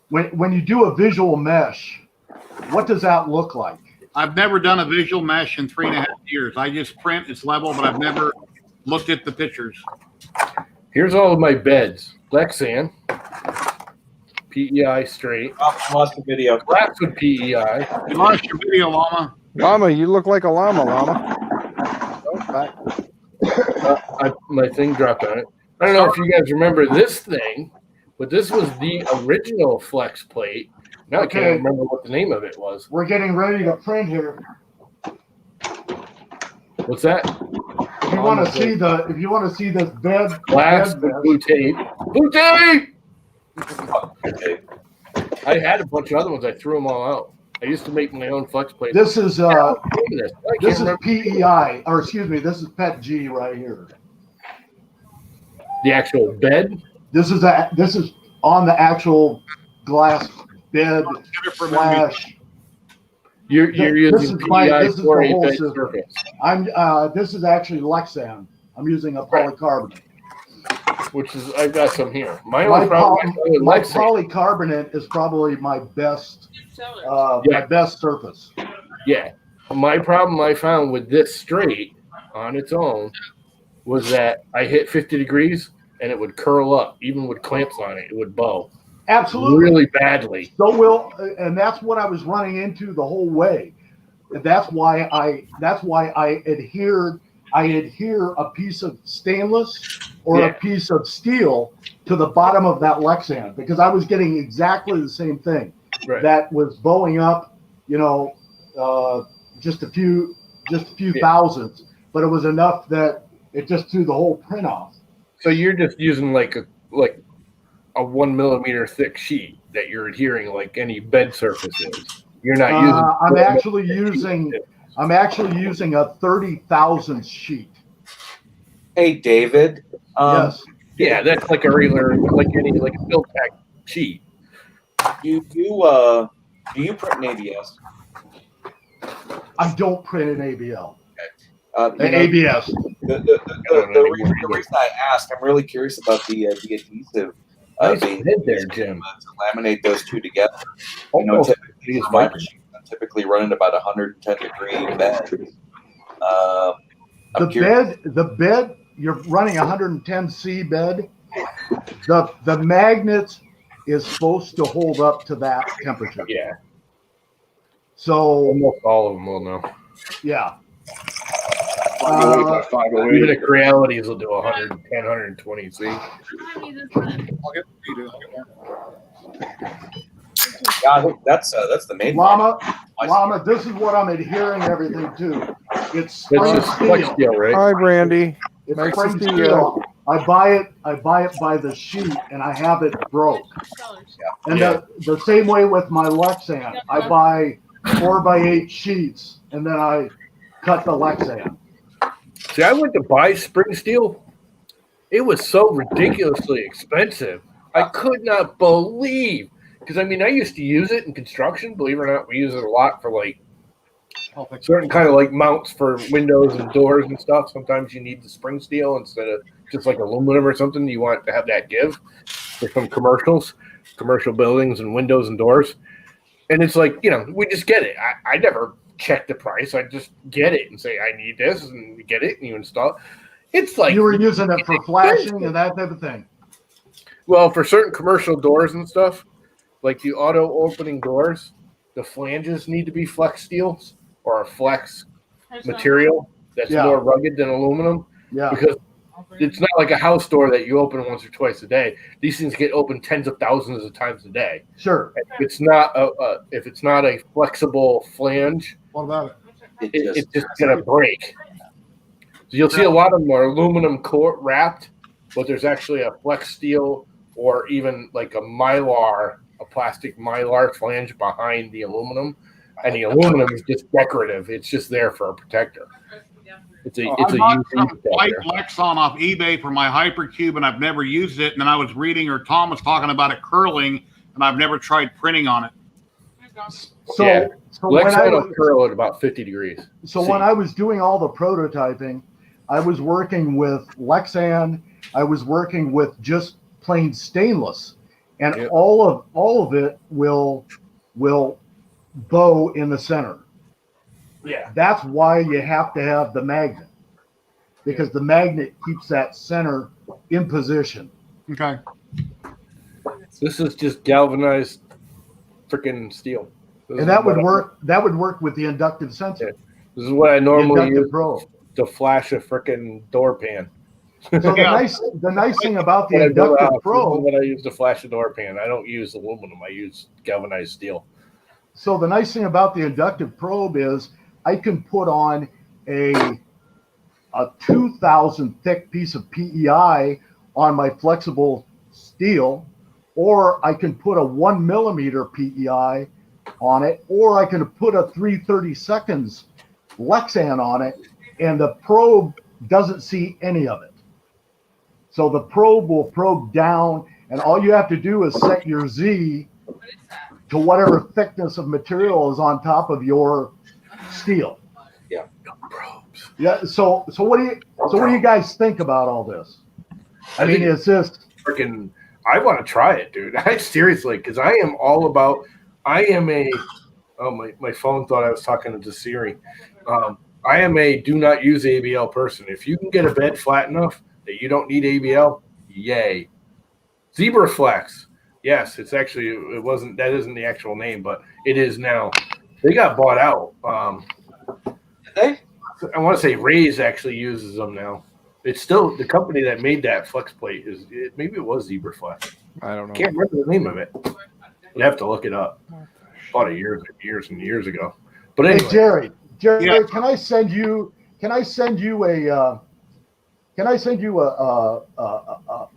when you do a visual mesh, what does that look like? I've never done a visual mesh in 3.5 years. I just print, it's level, but I've never looked at the pictures. Here's all of my beds. Lexan, PEI straight. Lost the video. Glass with PEI. You lost your video, Llama. Llama, you look like a llama, Llama. My thing dropped on it. I don't know if you guys remember this thing, but this was the original flex plate. Now I can't remember what the name of it was. We're getting ready to print here. What's that? If you want to see this bed, glass with blue tape. Blue tape. Okay. I had a bunch of other ones. I threw them all out. I used to make my own flex plates. This is PEI, or excuse me, this is PET G right here. The actual bed. This is on the actual glass bed slash. You're using PEI for a bed surface. This is actually Lexan. I'm using a polycarbonate. Which is, I've got some here. My polycarbonate is probably my best surface. Yeah. My problem I found with this straight on its own was that I hit 50 degrees and it would curl up, even with clamps on it. It would bow. Absolutely. Really badly. And that's what I was running into the whole way. That's why I adhere a piece of stainless or a piece of steel to the bottom of that Lexan, because I was getting exactly the same thing. Right. That was bowing up, just a few just a few thousandths, but it was enough that it just threw the whole print off. So you're just using like a 1 millimeter thick sheet that you're adhering like any bed surface is. You're not using. I'm actually using a 30,000 sheet. Hey, David. Yes. Yeah, that's like a regular, like a ZYLTECH sheet. Do you print in ABS? I don't print in ABL. ABS. ABS. The reason I ask, I'm really curious about the adhesive. Nice head there, Jim. To laminate those two together. You know, typically for my machine, I'm typically running about 110 degree bed. The bed, you're running 110C bed. The magnet is supposed to hold up to that temperature. Yeah. So almost all of them will know. Yeah. Even the realities will do 110, 120. See. Yeah, that's the main Llama, this is what I'm adhering everything to. It's spring steel, right? Hi, Brandy. It's nice spring to see steel. I buy it by the sheet, and I have it broke. And the same way with my Lexan, I buy 4x8 sheets, and then I cut the Lexan. See, I went to buy spring steel. It was so ridiculously expensive. I could not believe, because I mean, I used to use it in construction. Believe it or not, we use it a lot for like certain kind of like mounts for windows and doors and stuff. Sometimes you need the spring steel instead of just like aluminum or something. You want to have that give for some commercial buildings and windows and doors. And it's like, you know, we just get it. I never check the price. I just get it and say, I need this, and you get it and you install. It's like you were using it for flashing and that type of thing. Well, for certain commercial doors and stuff, like the auto opening doors, the flanges need to be flex steels or a flex material that's more rugged than aluminum. Yeah. Because it's not like a house door that you open once or twice a day. These things get opened tens of thousands of times a day. Sure. If it's not a flexible flange, what about it? It's just gonna break. So you'll see a lot of them are aluminum core wrapped, but there's actually a flex steel or even like a plastic mylar flange behind the aluminum, and the aluminum is just decorative. It's just there for a protector. I bought some white Lexan off eBay for my Hypercube, and I've never used it. And then I was reading, or Tom was talking about it curling, and I've never tried printing on it. So Lexan will curl at about 50 degrees. So when I was doing all the prototyping, I was working with Lexan. I was working with just plain stainless, and all of it will bow in the center. Yeah, that's why you have to have the magnet, because the magnet keeps that center in position. Okay. This is just galvanized freaking steel. And that would work. That would work with the inductive sensor. Yeah. This is what I normally use probe to flash a freaking door pan. So the nice thing about the inductive probe, when I use to flash a door pan, I don't use aluminum. I use galvanized steel. So the nice thing about the inductive probe is I can put on a 2,000 thick piece of PEI on my flexible steel, or I can put a 1 millimeter PEI on it, or I can put a 3/32 Lexan on it, and the probe doesn't see any of it. So the probe will probe down, and all you have to do is set your Z to whatever thickness of material is on top of your steel. Yeah. Probes. Yeah. So what do you guys think about all this? I mean, it's just freaking. I want to try it, dude. I seriously, because I am all about. My phone thought I was talking to Siri. I am a do not use ABL person. If you can get a bed flat enough that you don't need ABL, yay. ZebraFlex. Yes, it's actually, that isn't the actual name, but it is now. They got bought out. Did they? I want to say Rays actually uses them now. It's still the company that made that flex plate maybe it was ZebraFlex. I don't know. Can't remember the name of it. You'd have to look it up. Bought it years and years ago. But anyway. Hey, Jerry, Yeah. can I send you a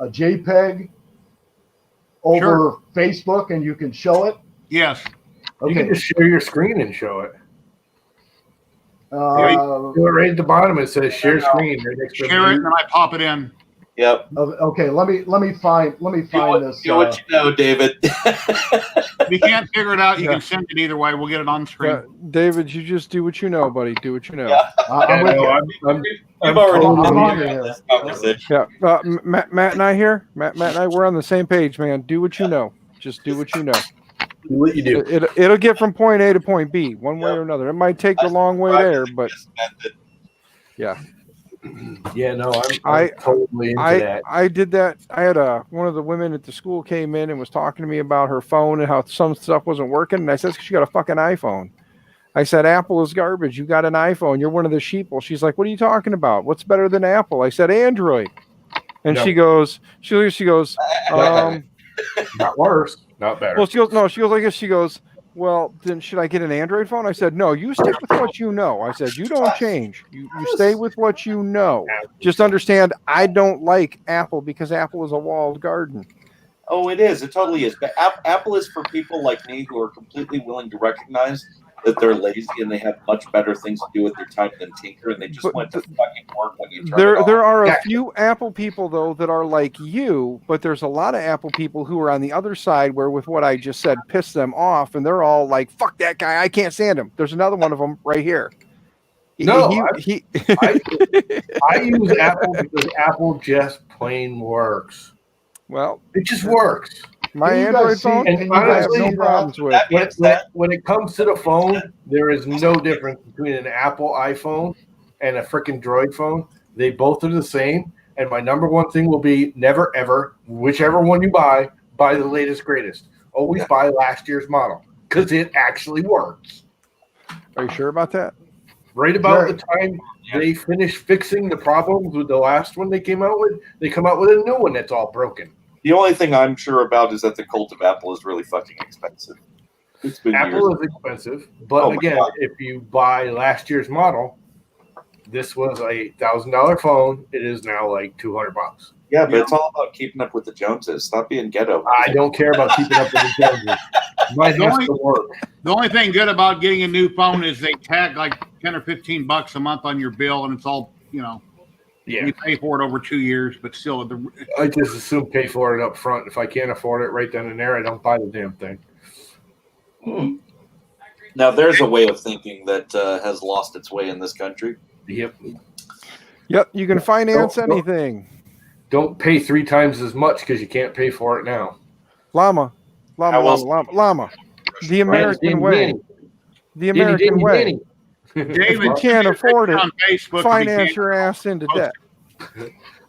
JPEG over Sure. Facebook and you can show it? Yes. You can Okay. just share your screen and show it. Uh, Do it right at the bottom. It says share screen. Right next to Share it, and then I pop it in. Yep. okay, let me find this. Do what you know, David. If you can't figure it out, you Yeah. can send it either way. We'll get it on screen. David, you just do what you know, buddy. Do what you know. Yeah. I'm with you. You've already I'm on had here. this conversation. Yeah. Matt and I here. Matt and I, we're on the same page, man. Do what you know. Just do what you know. Do what you do. It'll get from point A to point B, one way or another. It might take the long way there, but yeah. Yeah, no, I'm totally into that. I did that. I had one of the women at the school came in and was talking to me about her phone and how some stuff wasn't working. And I said, she got a fucking iPhone. I said, Apple is garbage. You got an iPhone. You're one of the sheeple. She's like, what are you talking about? What's better than Apple? I said, Android. And No. she goes, Not worse, not better. well, she goes, no, she goes like this. She goes, well, then should I get an Android phone? I said, no, you stick with what you know. I said, you don't change. You stay with what you know. Just understand, I don't like Apple because Apple is a walled garden. Oh, it is. It totally is. But Apple is for people like me who are completely willing to recognize that they're lazy and they have much better things to do with their time than tinker, and they just want to fucking work when you turn it off. There are a few Apple people though that are like you, but there's a lot of Apple people who are on the other side where with what I just said piss them off, and they're all like, "Fuck that guy! I can't stand him." There's another one of them right here. No, I use Apple because Apple just plain works. Well, it just works. My Can you Android guys see- phone, can you I guys have see no that? problems with. When it comes to the phone, there is no difference between an Apple iPhone and a freaking Droid phone. They both are the same. And my number one thing will be never, ever, whichever one you buy the latest, greatest. Always buy last year's model because it actually works. Are you sure about that? Right about the time they finish fixing the problems with the last one they came out with, they come out with a new one that's all broken. The only thing I'm sure about is that the cult of Apple is really fucking expensive. It's been Apple years. is expensive, but Oh my again, God. if you buy last year's model, this was a $1,000 phone. It is now like $200. Yeah, but it's all about keeping up with the Joneses. Stop being ghetto. I don't care about keeping up with the Joneses. Mine has to work. The only thing good about getting a new phone is they tag like 10 or 15 bucks a month on your bill, and it's all, you pay for it over 2 years, but still. I just assume pay for it up front. If I can't afford it right then and there, I don't buy the damn thing. Now, there's a way of thinking that has lost its way in this country. Yep. Yep, you can finance Don't- anything. Don't pay 3 times as much because you can't pay for it now. Llama. The American way. The American way. If you can't afford it, on Facebook, finance your ass into debt.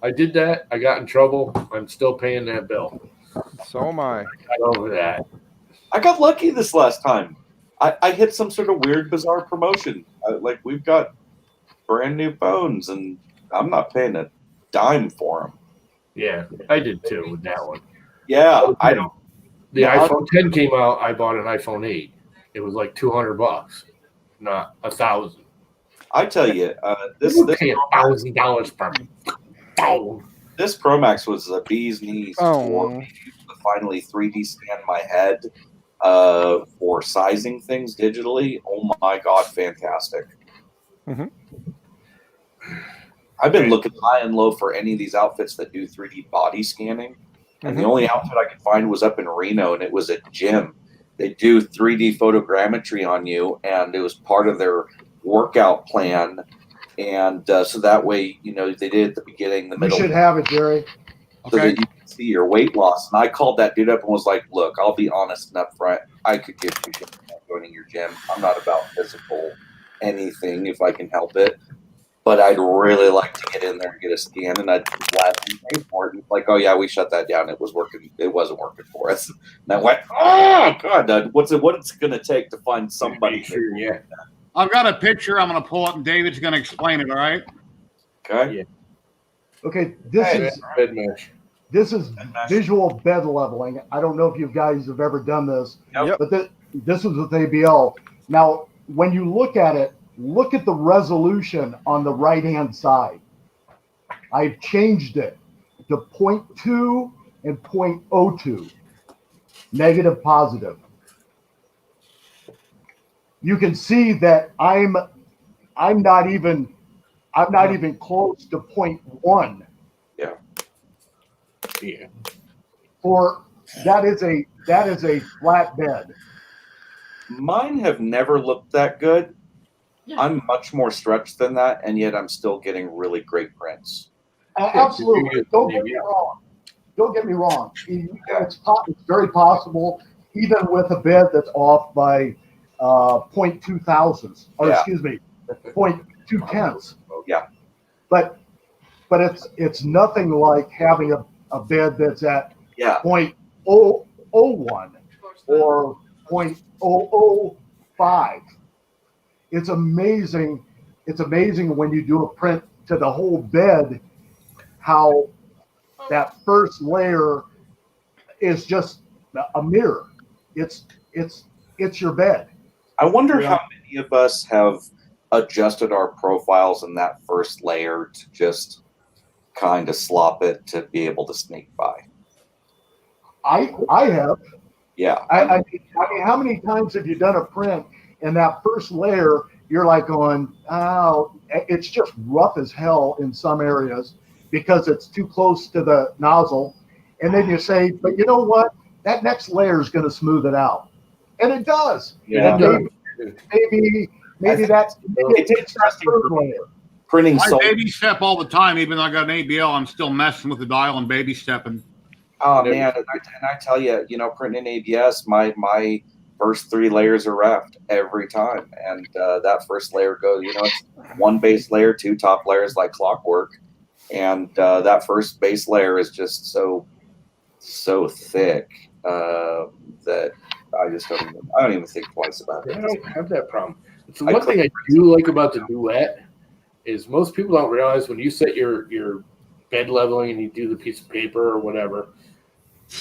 I did that. I got in trouble. I'm still paying that bill. So am I. Got over that. I got lucky this last time. I hit some sort of weird, bizarre promotion. Like, we've got brand new phones, and I'm not paying a dime for them. Yeah, I did too with that one. Yeah, I don't. The Yeah, iPhone 10 came out. I bought an iPhone 8. It was like $200, not $1,000. I tell you, this pay $1,000 per phone. This Pro Max was a bee's knees for me to finally 3D scan my head for sizing things digitally. Oh my god, fantastic! I've been looking high and low for any of these outfits that do 3D body scanning, and the only outfit I could find was up in Reno, and it was a gym. They do 3D photogrammetry on you, and it was part of their workout plan. And so that way, they did at the beginning, the You middle. should have it, Jerry. So that you can see your weight loss. And I called that dude up and was like, look, I'll be honest and upfront. I could give you shit about joining your gym. I'm not about physical anything if I can help it. But I'd really like to get in there and get a scan, and I'd gladly pay for it. And like, oh yeah, we shut that down. It wasn't working for us. And I went, oh god, what's it going to take to find somebody? Sure, yeah. I've got a picture I'm going to pull up, and David's going to explain it. All right. Okay. Yeah. Okay, this is visual bed leveling. I don't know if you guys have ever done this, but this is with ABL. Now, when you look at it, look at the resolution on the right-hand side. I've changed it to 0.2 and 0.02, negative, positive. You can see that I'm not even close to 0.1. Yeah. Yeah. For that is a flat bed. Mine have never looked that good. I'm much more stretched than that, and yet I'm still getting really great prints. Absolutely. Don't get me wrong. Don't get me wrong. It's very possible, even with a bed that's off by 0.2 thousandths, or excuse me, 0.2 tenths. Yeah. But it's nothing like having a bed that's at 0.001 or 0.005. It's amazing. It's amazing when you do a print to the whole bed, how that first layer is just a mirror. It's your bed. I wonder how many of us have adjusted our profiles in that first layer to just kind of slop it to be able to sneak by. I have. Yeah. I mean, how many times have you done a print and that first layer, you're like going, oh, it's just rough as hell in some areas because it's too close to the nozzle. And then you say, but you know what? That next layer is going to smooth it out. And it does. Yeah. And maybe that's it's interesting for printing. I baby step all the time. Even though I got an ABL, I'm still messing with the dial and baby stepping. Oh man, and I tell you, printing in ABS, my first 3 layers are wrapped every time, and that first layer goes. It's 1 base layer, 2 top layers like clockwork, and that first base layer is just so thick that I just don't even think twice about it. I don't have that problem. It's the one thing I do like about the duet is most people don't realize when you set your bed leveling and you do the piece of paper or whatever,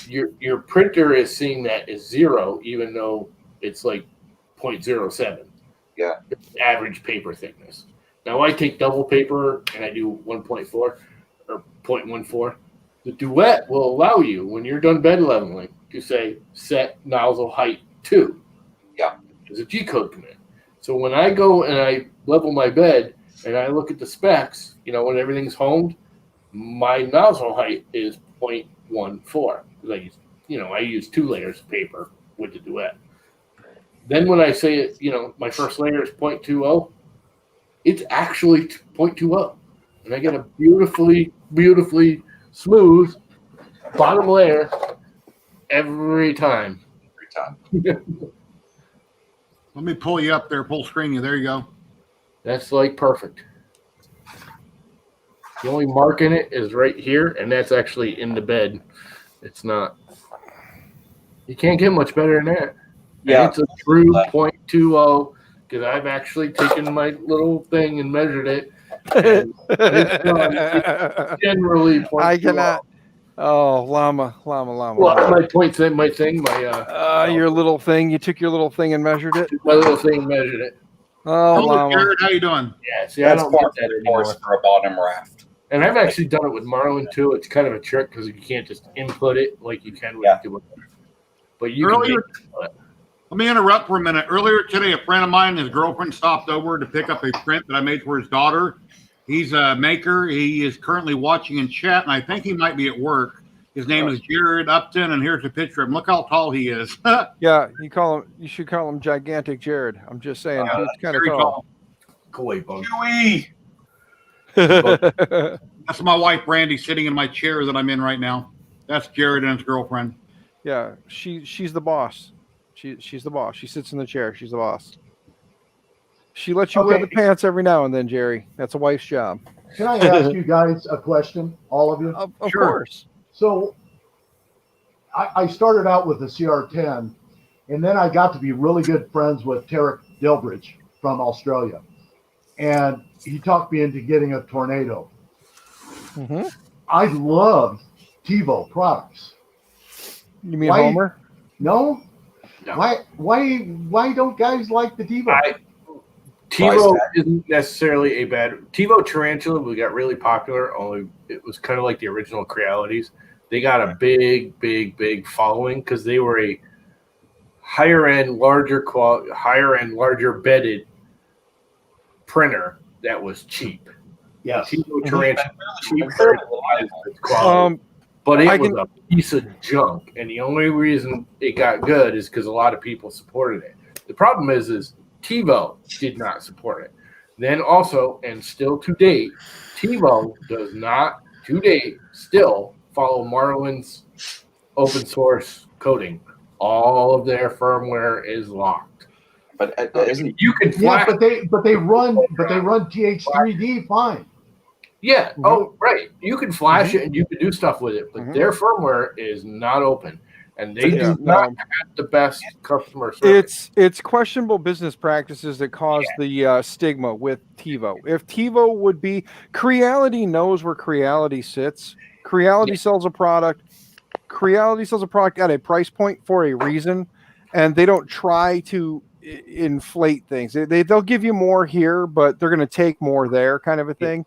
your printer is seeing that as 0, even though it's like 0.07. Yeah. Average paper thickness. Now I take double paper and I do 1.4 or 0.14. The duet will allow you, when you're done bed leveling, to say set nozzle height 2. Yeah. There's a G-code command. So when I go and I level my bed and I look at the specs, when everything's homed, my nozzle height is 0.14. Because I use 2 layers of paper with the duet. Then when I say it, my first layer is 0.20, it's actually 0.20. And I get a beautifully, beautifully smooth bottom layer every time. Let me pull you up there, full screen you. There you go. That's like perfect. The only mark in it is right here, and that's actually in the bed. It's not. You can't get much better than that. Yeah. And it's a true 0.20 because I've actually taken my little thing and measured it. And it's generally 0.20. I cannot. Oh, llama. Well, my thing, your little thing. You took your little thing and measured it. My little thing and measured it. Oh, hello, llama. Jared, how you doing? Yeah, see, that's I don't get that anymore. For a bottom raft. And I've actually done it with Marlin too. It's kind of a trick because you can't just input it like you can with the but you can let me interrupt for a minute. Earlier today, a friend of mine and his girlfriend stopped over to pick up a print that I made for his daughter. He's a maker. He is currently watching in chat, and I think he might be at work. His name is Jared Upton, and here's a picture of him. Look how tall he is. Yeah, you should call him Gigantic Jared. I'm just saying, he's kind of tall. Go away, bug. Chewy. That's my wife, Brandy, sitting in my chair that I'm in right now. That's Jared and his girlfriend. Yeah, she's the boss. She's the boss. She sits in the chair. She's the boss. She lets you wear the pants every now and then, Jerry. That's a wife's job. Can I ask you guys a question, all of you? Of course. So I started out with the CR10, and then I got to be really good friends with Tarek Dilbridge from Australia. And he talked me into getting a Tornado. Mm-hmm. I love TiVo products. You mean Homer? No. Why don't guys like the TiVo? TiVo isn't necessarily a bad TiVo Tarantula. We got really popular. Only it was kind of like the original Crealities. They got a big following because they were a higher end, larger bedded printer that was cheap. Yes. TiVo Tarantula cheap, quality, but it was a piece of junk. And the only reason it got good is because a lot of people supported it. The problem is TiVo did not support it. Then also, and still to date, TiVo does not, to date, still follow Marlin's open source coding. All of their firmware is locked. But you can flash. Yeah, but they run TH3D fine. Yeah. Mm-hmm. Oh, right. You can flash it and you can do stuff with it, but their firmware is not open. And they do not have the best customer service. It's questionable business practices that cause the stigma with TiVo. If TiVo would be, Creality knows where Creality sits. Creality sells a product. Creality sells a product at a price point for a reason, and they don't try to inflate things. They'll give you more here, but they're going to take more there, kind of a thing.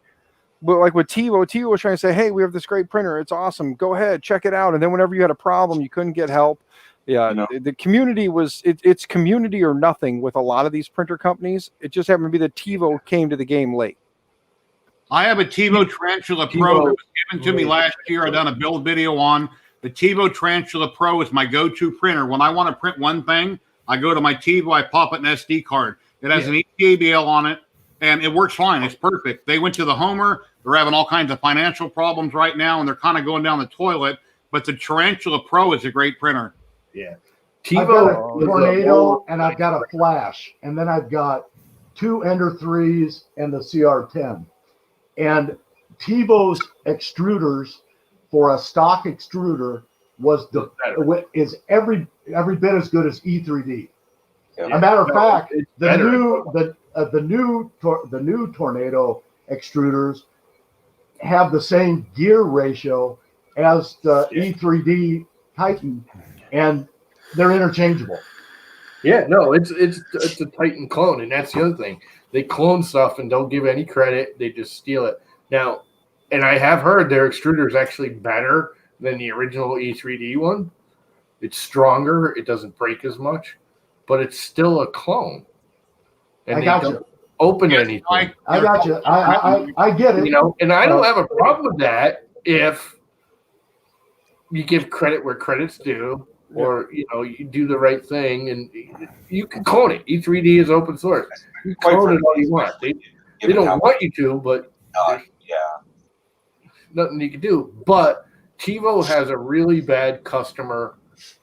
But like with TiVo was trying to say, hey, we have this great printer. It's awesome. Go ahead, check it out. And then whenever you had a problem, you couldn't get help. Yeah, the community was, it's community or nothing with a lot of these printer companies. It just happened to be that TiVo came to the game late. I have a TiVo Tarantula Pro that was given to me last year. I done a build video on. The TiVo Tarantula Pro is my go-to printer. When I want to print one thing, I go to my TiVo, I pop it an SD card. It has an EPABL on it, and it works fine. It's perfect. They went to the Homer. They're having all kinds of financial problems right now, and they're kind of going down the toilet. But the Tarantula Pro is a great printer. Yeah. I've got a Tornado, and I've got a Flash, and then I've got 2 Ender 3s and the CR10. And TiVo's extruders for a stock extruder is every bit as good as E3D. Yeah. As a matter of fact, the new Tornado extruders have the same gear ratio as the E3D Titan, and they're interchangeable. Yeah, no, it's a Titan clone, and that's the other thing. They clone stuff and don't give any credit. They just steal it. Now, and I have heard their extruder is actually better than the original E3D one. It's stronger. It doesn't break as much, but it's still a clone. And I got you. Open anything. I got you. I get it. You know, and I don't have a problem with that if you give credit where credit's due, or you do the right thing, and you can clone it. E3D is open source. You clone it all you want. They don't want you to, but nothing you can do. But TiVo has a really bad customer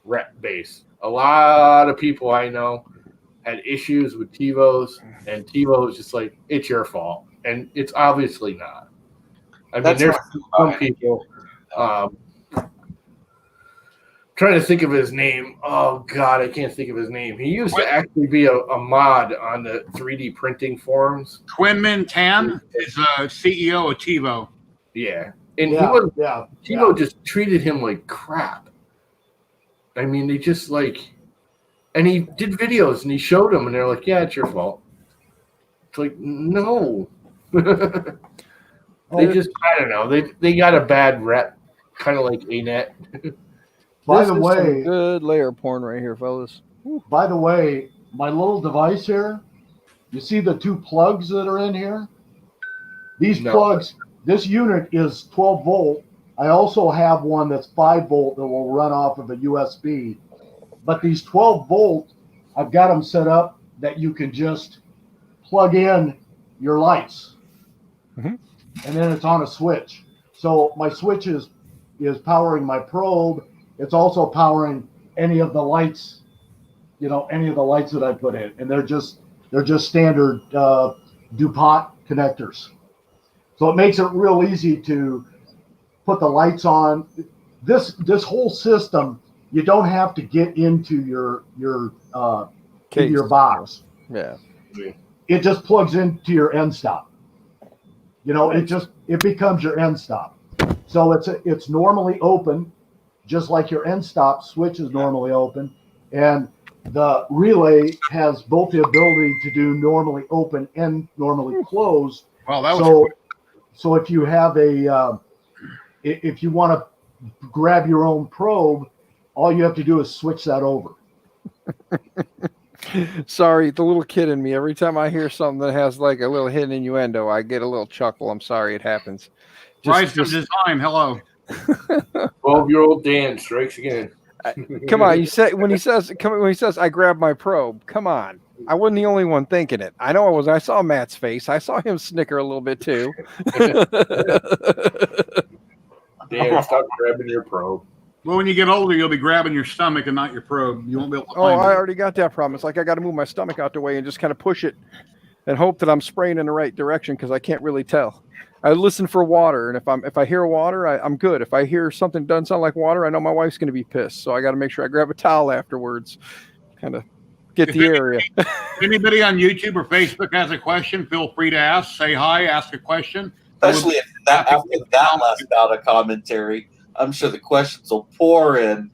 rep base. A lot of people I know had issues with TiVos, and TiVo is just like, it's your fault, and it's obviously not. I mean, there's some people. Trying to think of his name. Oh God, I can't think of his name. He used to actually be a mod on the 3D printing forums. Quinmin Tan is a CEO of TiVo. Yeah, and TiVo just treated him like crap. I mean, they just and he did videos and he showed them, and they're like, "Yeah, it's your fault." It's like, no. They just, I don't know. They got a bad rep, kind of like ANET. By the way, good layer porn right here, fellas. By the way, my little device here, you see the 2 plugs that are in here? These plugs, this unit is 12 volt. I also have one that's 5 volt that will run off of a USB. But these 12 volt, I've got them set up that you can just plug in your lights. And then it's on a switch. So my switch is powering my probe. It's also powering any of the lights, any of the lights that I put in, and they're just standard DuPont connectors. So it makes it real easy to put the lights on. This whole system, you don't have to get into your box. Yeah, it just plugs into your end stop. It becomes your end stop. So it's normally open. Just like your end stop switch is normally open, and the relay has both the ability to do normally open and normally closed. Well, that was So if you have if you want to grab your own probe, all you have to do is switch that over. Sorry, the little kid in me. Every time I hear something that has like a little hidden innuendo, I get a little chuckle. I'm sorry, it happens. Rise from Design. Hello. 12-year-old Dan strikes again. Come on, you say when he says I grabbed my probe. Come on, I wasn't the only one thinking it. I know I was. I saw Matt's face. I saw him snicker a little bit too. Dan, stop grabbing your probe. Well, when you get older, you'll be grabbing your stomach and not your probe. You won't be able to Oh, find I it. already got that problem. It's like I got to move my stomach out the way and just kind of push it and hope that I'm spraying in the right direction because I can't really tell. I listen for water, and if I hear water, I'm good. If I hear something doesn't sound like water, I know my wife's going to be pissed. So I got to make sure I grab a towel afterwards, kind of get the area. If anybody on YouTube or Facebook has a question, feel free to ask. Say hi, ask a question. Especially if that, after that last bout of commentary, I'm sure the questions will pour in.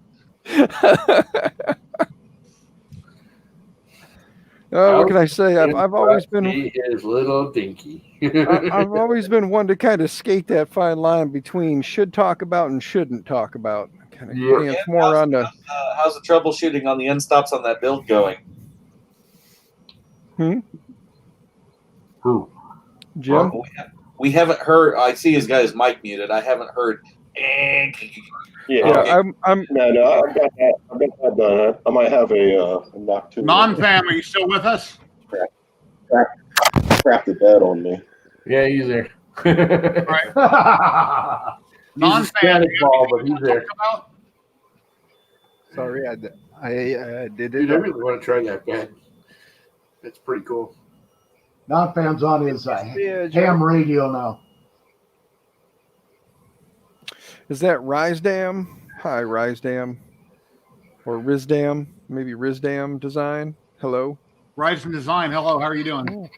What can I say? I've always been his little dinky. I've always been one to kind of skate that fine line between should talk about and shouldn't talk about. Kind of it's more on the how's the troubleshooting on the end stops on that build going? Who? Jim? We haven't heard. I see his guy's mic muted. I haven't heard. Yeah, I'm no, I've got that done. I might have a knock to Non-fam, are you still with us? Crap the bed on me. Yeah, he's there. Right. Non-fam, but he's there. Sorry, I did it. Dude, I really want to try that bed. It's pretty cool. Non-fam's on his ham radio now. Is that Risedam? Hi, Risedam. Or Rizdam. Maybe Rizdam Design. Hello. Rise from Design. Hello, how are you doing?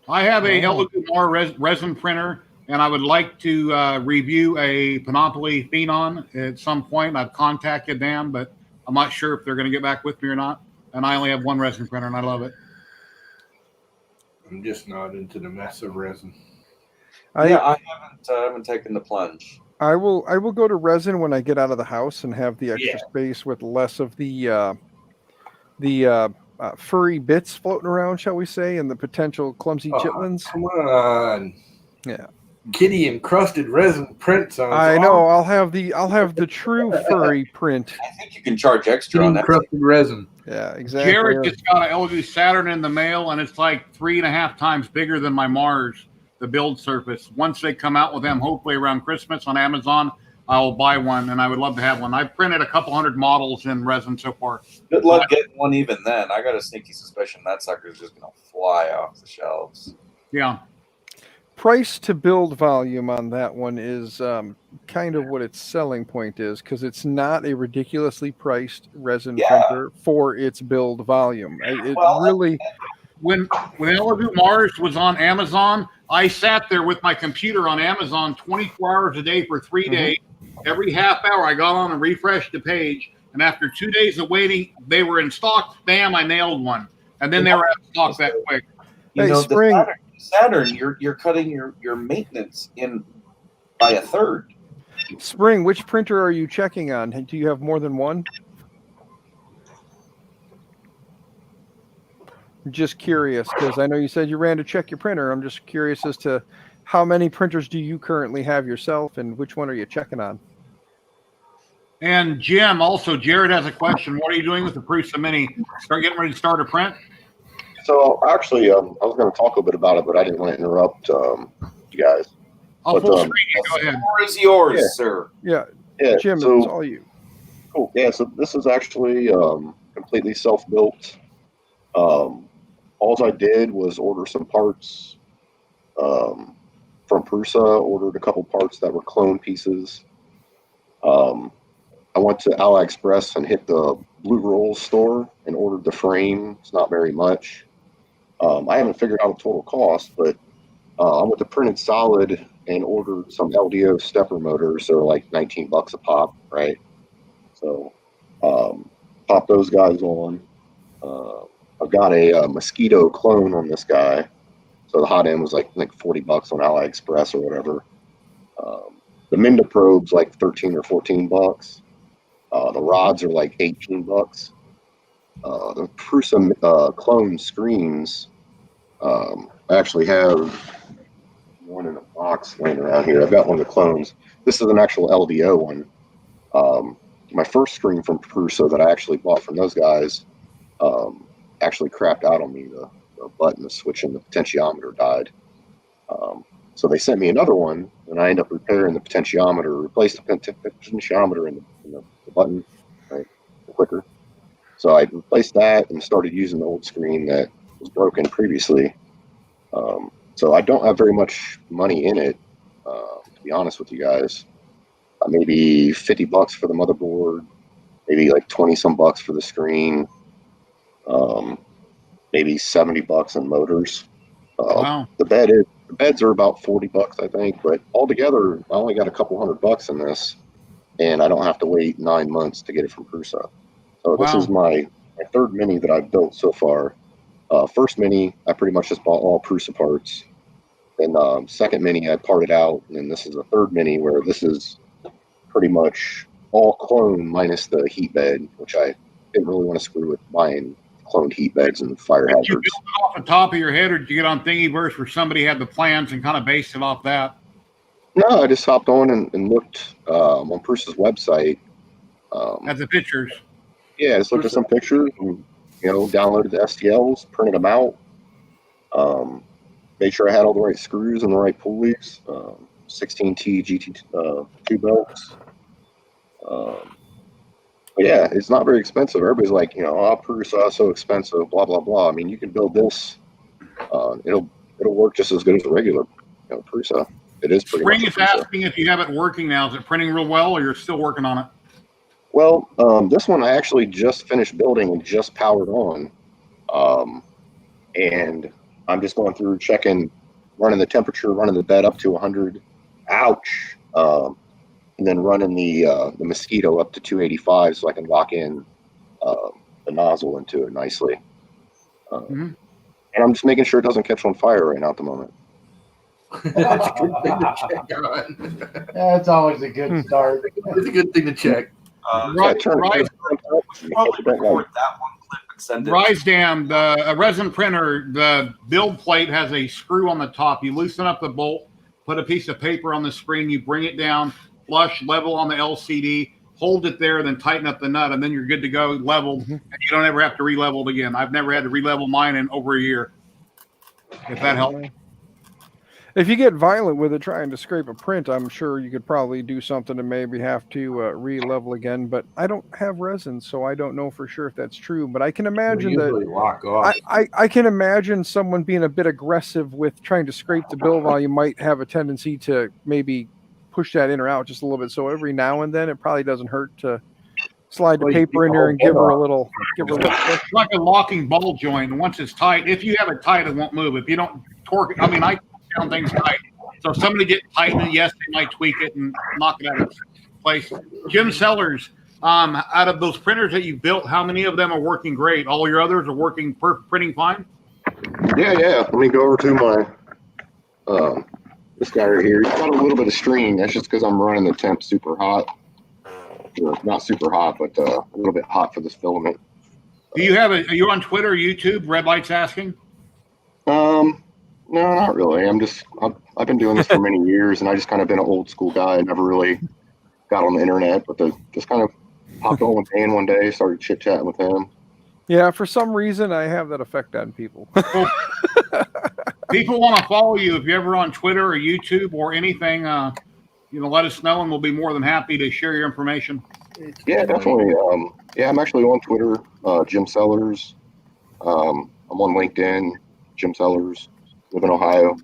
I have a Elegumar resin printer, and I would like to review a Panoply Phenon at some point. I've contacted them, but I'm not sure if they're going to get back with me or not. And I only have one resin printer, and I love it. I'm just not into the mess of resin. I haven't taken the plunge. I will go to resin when I get out of the house and have the extra space with less of the furry bits floating around, shall we say, and the potential clumsy chitlins. Come on. Yeah. Kitty encrusted resin print sounds I know. I'll have the true furry print. I think you can charge extra on that. Encrusted resin. Yeah, exactly. Jared just got an LG Saturn in the mail, and it's like 3.5 times bigger than my Mars, the build surface. Once they come out with them, hopefully around Christmas on Amazon, I'll buy one, and I would love to have one. I've printed a couple hundred models in resin so far. Good luck getting one even then. I got a sneaky suspicion that sucker's just going to fly off the shelves. Yeah. Price to build volume on that one is kind of what its selling point is, because it's not a ridiculously priced resin printer for its build volume. When LG Mars was on Amazon, I sat there with my computer on Amazon 24 hours a day for 3 days. Every half hour, I got on and refreshed the page. And after 2 days of waiting, they were in stock. Bam, I nailed one. And then they were out of stock that quick. You know, Spring. Saturn, you're cutting your maintenance in by a third. Spring, which printer are you checking on? Do you have more than one? Just curious, because I know you said you ran to check your printer. I'm just curious as to how many printers do you currently have yourself, and which one are you checking on? And Jim, also, Jared has a question. What are you doing with the Prusa Mini? Start getting ready to start a print? So actually, I was going to talk a bit about it, but I didn't want to interrupt you guys. Full screen. Go ahead. The floor is yours, sir. Yeah, Jim, so, it's all you. Cool. Yeah, so this is actually completely self-built. All I did was order some parts from Prusa, ordered a couple parts that were clone pieces. I went to AliExpress and hit the Blue Rolls store and ordered the frame. It's not very much. I haven't figured out a total cost, but I went to Printed Solid and ordered some LDO stepper motors. They're like $19 a pop, right? So Pop those guys on. I've got a mosquito clone on this guy. So the hot end was like $40 on AliExpress or whatever. The Minda probe's like 13 or 14 bucks. The rods are like 18 bucks. The Prusa clone screens, I actually have one in a box laying around here. I've got one of the clones. This is an actual LDO one. My first screen from Prusa that I actually bought from those guys actually crapped out on me. The button, the switch, and the potentiometer died. So they sent me another one, and I ended up repairing the potentiometer, replaced the potentiometer in the button, right, the clicker. So I replaced that and started using the old screen that was broken previously. So I don't have very much money in it, to be honest with you guys. Maybe $50 for the motherboard, maybe like 20 some bucks for the screen, maybe $70 in motors. Wow. The beds are about $40, I think, but altogether, I only got a couple $100 in this, and I don't have to wait 9 months to get it from Prusa. So this is my third Mini that I've built so far. First Mini, I pretty much just bought all Prusa parts. Then second Mini, I parted out, and this is the third Mini where this is pretty much all clone minus the heat bed, which I didn't really want to screw with buying cloned heat beds and fire hazards. Did you build it off the top of your head, or did you get on Thingiverse where somebody had the plans and kind of based it off that? No, I just hopped on and looked on Prusa's website. At the pictures. Yeah, just looked at some pictures and, downloaded the STLs, printed them out. Made sure I had all the right screws and the right pulleys. 16T GT2 belts. But yeah, it's not very expensive. Everybody's like, Prusa so expensive, blah blah blah. I mean, you can build this. It'll work just as good as a regular, Prusa. It is pretty Spring much is Prusa. asking if you have it working now. Is it printing real well, or you're still working on it? Well, this one I actually just finished building and just powered on, and I'm just going through checking, running the temperature, running the bed up to 100. Ouch. And then running the mosquito up to 285 so I can lock in the nozzle into it nicely. And I'm just making sure it doesn't catch on fire right now at the moment. That's a good thing to check on. That's always a good start. It's a good thing to check. RiseDam, the resin printer, the build plate has a screw on the top. You loosen up the bolt, put a piece of paper on the screen, you bring it down, flush, level on the LCD, hold it there, then tighten up the nut, and then you're good to go, leveled, and you don't ever have to re-level it again. I've never had to re-level mine in over a year, if that helps. If you get violent with it trying to scrape a print, I'm sure you could probably do something to maybe have to re-level again. But I don't have resin, so I don't know for sure if that's true. But I can imagine lock off. I can imagine someone being a bit aggressive with trying to scrape the build volume might have a tendency to maybe push that in or out just a little bit. So every now and then, it probably doesn't hurt to slide the paper in there and give her a little push. It's like a locking ball joint. Once it's tight, if you have it tight, it won't move. If you don't torque it, I mean, I down things tight. So if somebody gets tightened, yes, they might tweak it and knock it out of place. Jim Sellers, out of those printers that you built, how many of them are working great? All your others are working printing fine? Yeah. Let me go over to my this guy right here. He's got a little bit of stream. That's just because I'm running the temp super hot. Not super hot, but a little bit hot for this filament. Do you have are you on Twitter or YouTube? Red Light's asking. No, not really. I've been doing this for many years, and I just kind of been an old school guy. I never really got on the internet, but just kind of hopped on with Dan one day, started chit chatting with him. Yeah, for some reason, I have that effect on people. People want to follow you. If you're ever on Twitter or YouTube or anything, let us know, and we'll be more than happy to share your information. Yeah, definitely. I'm actually on Twitter, Jim Sellers. I'm on LinkedIn, Jim Sellers. Live in Ohio.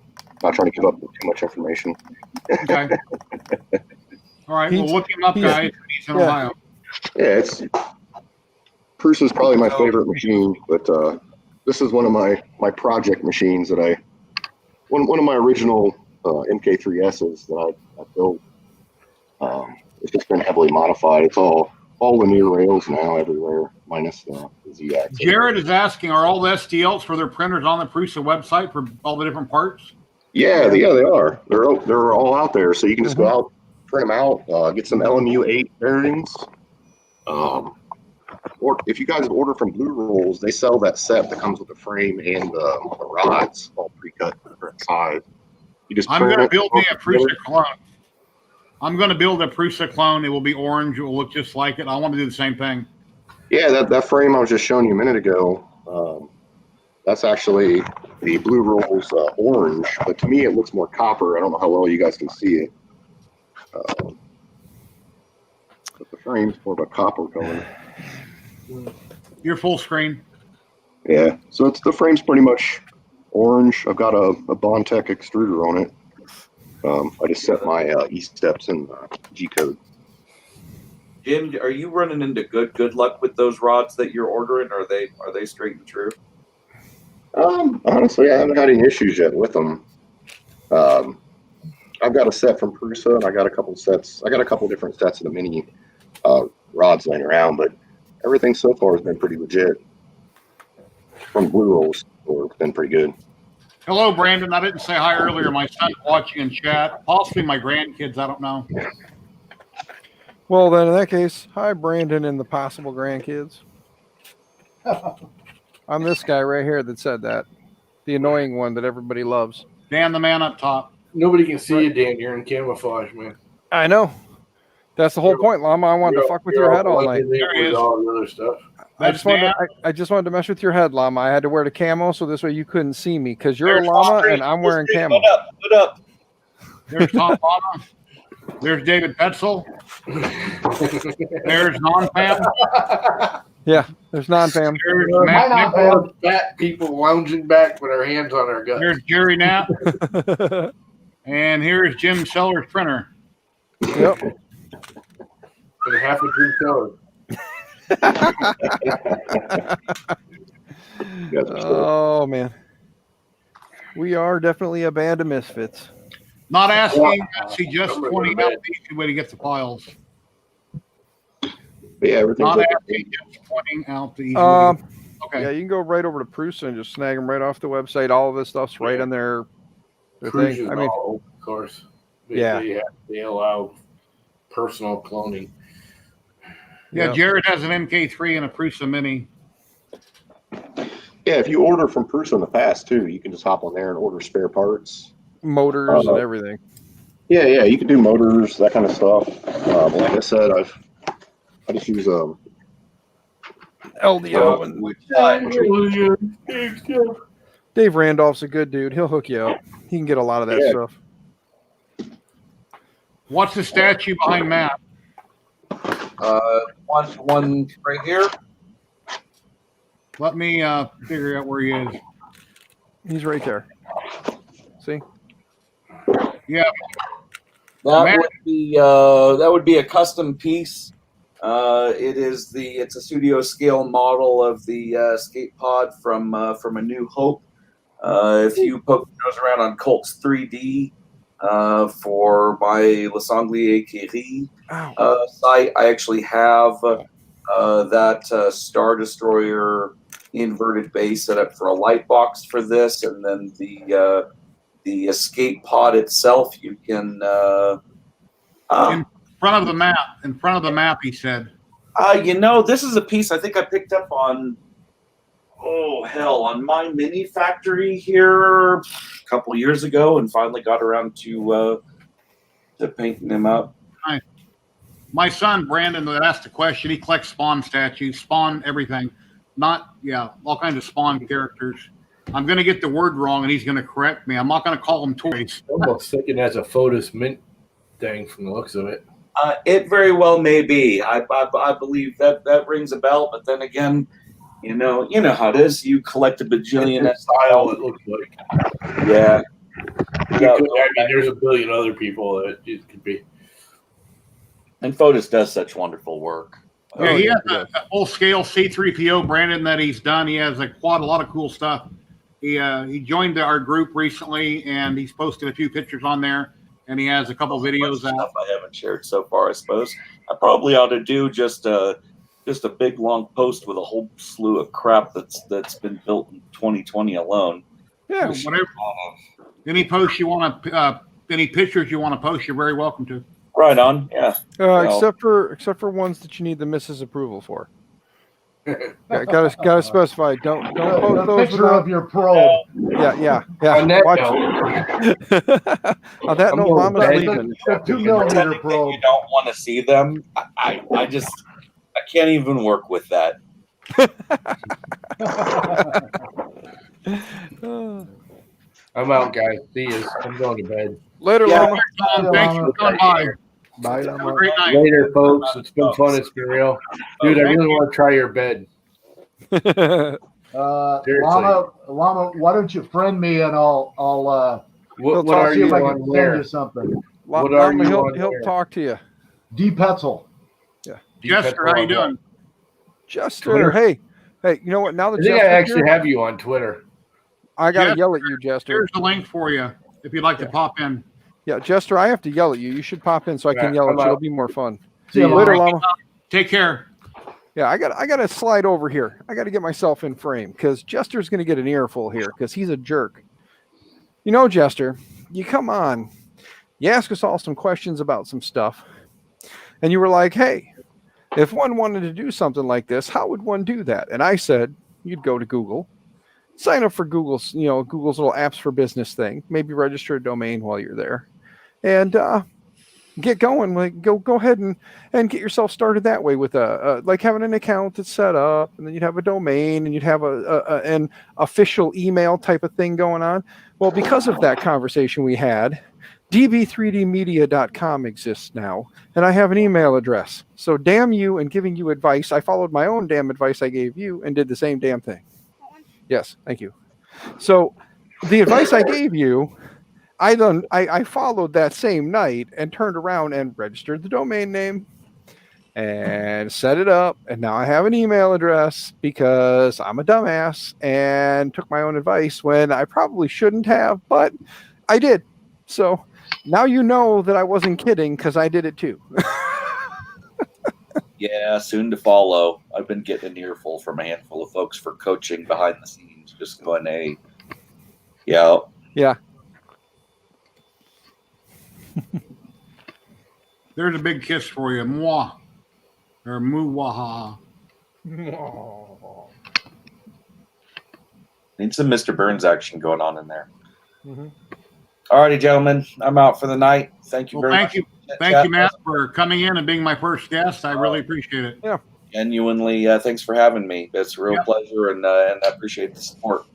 Not trying to give up too much information. Okay. All right. Well, look him up, guys. He's in Ohio. Yeah, Prusa is probably my favorite machine, but this is one of my project machines that one of my original MK3Ss that I built. It's just been heavily modified. It's all all the near rails now everywhere, minus the Z axis. Jared is asking, are all the STLs for their printers on the Prusa website for all the different parts? Yeah, they are. They're all out there, so you can just go out, print them out, get some LMU 8 bearings. Or if you guys order from Blue Rolls, they sell that set that comes with the frame and the rods all pre-cut to the correct size. You just I'm going to build me a Prusa clone. I'm going to build a Prusa clone. It will be orange. It will look just like it. I want to do the same thing. Yeah, that frame I was just showing you a minute ago, that's actually the Blue Rolls orange, but to me it looks more copper. I don't know how well you guys can see it. But the frame's more of a copper color. Your full screen. Yeah, so the frame's pretty much orange. I've got a Bondtech extruder on it. I just set my E-steps in G-code. Jim, are you running into good luck with those rods that you're ordering? Are they straight and true? Honestly, I haven't had any issues yet with them. I've got a set from Prusa, and I got a couple different sets of the mini rods laying around, but everything so far has been pretty legit. From Blue Rolls, it's been pretty good. Hello, Brandon. I didn't say hi earlier. My son's watching in chat. Possibly my grandkids. I don't know. Well, then in that case, hi, Brandon and the possible grandkids. I'm this guy right here that said that. The annoying one that everybody loves. Dan, the man up top. Nobody can see you, Dan. You're in camouflage, man. I know. That's the whole point, Llama. I wanted to fuck with your head all night. There he is. All the other stuff. I just wanted to mess with your head, Llama. I had to wear the camo so this way you couldn't see me because you're a llama and I'm wearing camo. Put up. There's Tom Llama. There's David Petzel. There's Non-Pam. Yeah, there's Non-Pam. There's Matt Matt Nichols. fat people lounging back with our hands on our guts. There's Jerry Knapp. And here's Jim Sellers' printer. Yep. And half a Jim Sellers. Oh man, we are definitely a band of misfits. Not asking, actually just pointing out the easy way to get the files. But yeah, everything's Not like asking, just pointing out the easy way. Okay. Yeah, you can go right over to Prusa and just snag them right off the website. All of this stuff's right on their thing. I mean, of course. Yeah. They allow personal cloning. Yeah, Jared has an MK3 and a Prusa Mini. Yeah, if you order from Prusa in the past too, you can just hop on there and order spare parts, motors and everything. Yeah, you can do motors, that kind of stuff. Like I said, I just use LDO and Dave Randolph's a good dude. He'll hook you up. He can get a lot of that stuff. What's the statue behind Matt? One right here. Let me figure out where he is. He's right there. See? Yeah. That would be a custom piece. It's a studio scale model of the skate pod from A New Hope. If you poke your nose around on Colts 3D for my Les Anglais Curie site, I actually have that Star Destroyer inverted base set up for a light box for this, and then the escape pod itself you can in front of the map, he said. This is a piece I think I picked up on My Mini Factory here a couple years ago, and finally got around to painting them up. My son Brandon that asked the question, he collects Spawn statues, Spawn everything. All kinds of Spawn characters. I'm going to get the word wrong, and he's going to correct me. I'm not going to call them toys. Almost thinking that's a Photos Mint thing from the looks of it. It very well may be. I believe that rings a bell, but then again, you know how it is. You collect a bajillion style. It looks like. Yeah. There's a billion other people that it could be. And Photos does such wonderful work. Yeah, he has a full-scale C3PO, Brandon, that he's done. He has a lot of cool stuff. He joined our group recently, and he's posted a few pictures on there. and he has a couple videos out. Stuff I haven't shared so far. I suppose I probably ought to do just a big long post with a whole slew of crap that's been built in 2020 alone. Yeah, whatever. Any posts you want to, any pictures you want to post, you're very welcome to. Right on. Yeah. Except for ones that you need the missus approval for. Yeah, gotta specify. Don't post a those picture of your probe. Yeah. On that Watch. note, On that note, Mama's Right. leaving. The 2 millimeter You probe. don't want to see them. I can't even work with that. I'm out, guys. See you. I'm going to bed. Later, Yeah. Lama. Tom, thanks for coming by. Bye. Have a great night. Later, folks. It's been fun. It's been real. Dude, I really want to try your bed. Seriously. Llama, why don't you friend me and I'll What I'll are see you if I on can send where? you something. What are Lama, you on he'll where? talk to you. D Petzel. Jester, how you doing? Jester, Twitter. hey, you know what? Now that I think I Jester's actually here, have you on Twitter. I gotta Jester, yell at you, Jester. Here's the link for you if you'd like to pop in. Yeah, Jester, I have to yell at you. You should pop in so I can Yeah, yell at I'm you. It'll out. be more fun. See you Later, Llama. Llama. Take care. Yeah, I gotta slide over here. I gotta get myself in frame because Jester's gonna get an earful here because he's a jerk. You know, Jester, you come on, you ask us all some questions about some stuff, and you were like, "Hey, if one wanted to do something like this, how would one do that?" And I said, "You'd go to Google, sign up for Google's little apps for business thing, maybe register a domain while you're there, and get going. Like go ahead and get yourself started that way with like having an account that's set up, and then you'd have a domain, and you'd have an official email type of thing going on." Well, because of that conversation we had, db3dmedia.com exists now, and I have an email address. So damn you and giving you advice. I followed my own damn advice I gave you and did the same damn thing. Yes, thank you. So the advice I gave you, I followed that same night and turned around and registered the domain name and set it up. And now I have an email address because I'm a dumbass and took my own advice when I probably shouldn't have, but I did. So now you know that I wasn't kidding because I did it too. Yeah, soon to follow. I've been getting an earful from a handful of folks for coaching behind the scenes. Just going, hey, yeah. There's a big kiss for you. Mwah. Or muwaha. Need some Mr. Burns action going on in there. Mm-hmm. All righty, gentlemen. I'm out for the night. Thank you Well, very thank much. you. Thank you, Matt, for coming in and being my first guest. I really appreciate it. Yeah. Genuinely, thanks for having me. It's a real pleasure, and I appreciate the support.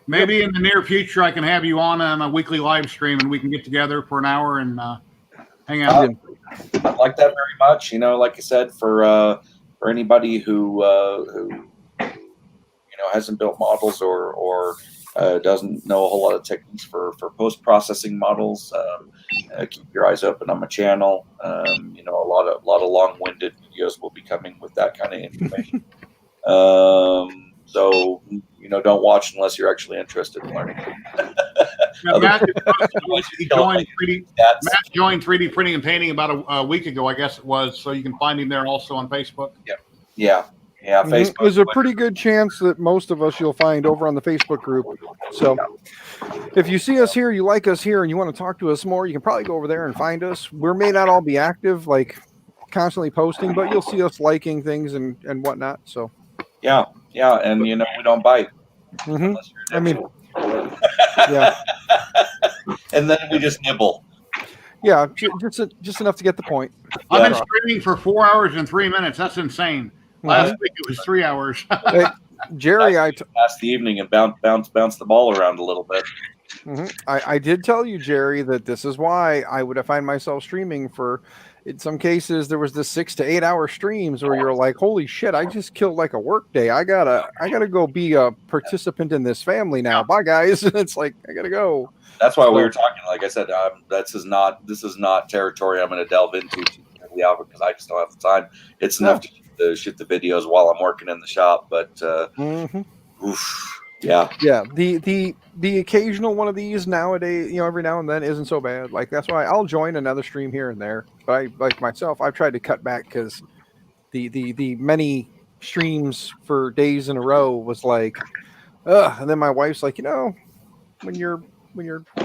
Maybe in the near future, I can have you on a weekly live stream, and we can get together for an hour and hang out. I'd like that very much. You know, like I said, for anybody who hasn't built models or doesn't know a whole lot of techniques for post-processing models, keep your eyes open on my channel. A lot of long-winded videos will be coming with that kind of information. So don't watch unless you're actually interested in learning. Matt joined 3D printing and painting about a week ago, I guess it was. So you can find him there also on Facebook. Yeah. Facebook. There's a pretty good chance that most of us you'll find over on the Facebook group. So if you see us here, you like us here, and you want to talk to us more, you can probably go over there and find us. We may not all be active, like constantly posting, but you'll see us liking things and whatnot. So yeah, and we don't bite. Mm-hmm. I mean, yeah. And then we just nibble. Yeah, just enough to get the point. I've been streaming for 4 hours and 3 minutes. That's insane. Last week it was 3 hours. Hey, Jerry, past the evening and bounce the ball around a little bit. Mm-hmm. I did tell you, Jerry, that this is why I would find myself streaming for. In some cases, there was the 6 to 8 hour streams where you're like, "Holy shit! I just killed like a work day. I gotta go be a participant in this family now. Bye, guys." And it's like I gotta go. That's why we were talking. Like I said, this is not territory I'm going to delve into too quickly out because I just don't have the time. It's enough to shoot the videos while I'm working in the shop, but Yeah. Yeah. The occasional one of these nowadays, every now and then isn't so bad. Like that's why I'll join another stream here and there. But I like myself, I've tried to cut back because the many streams for days in a row was like, ugh. And then my wife's like, when you're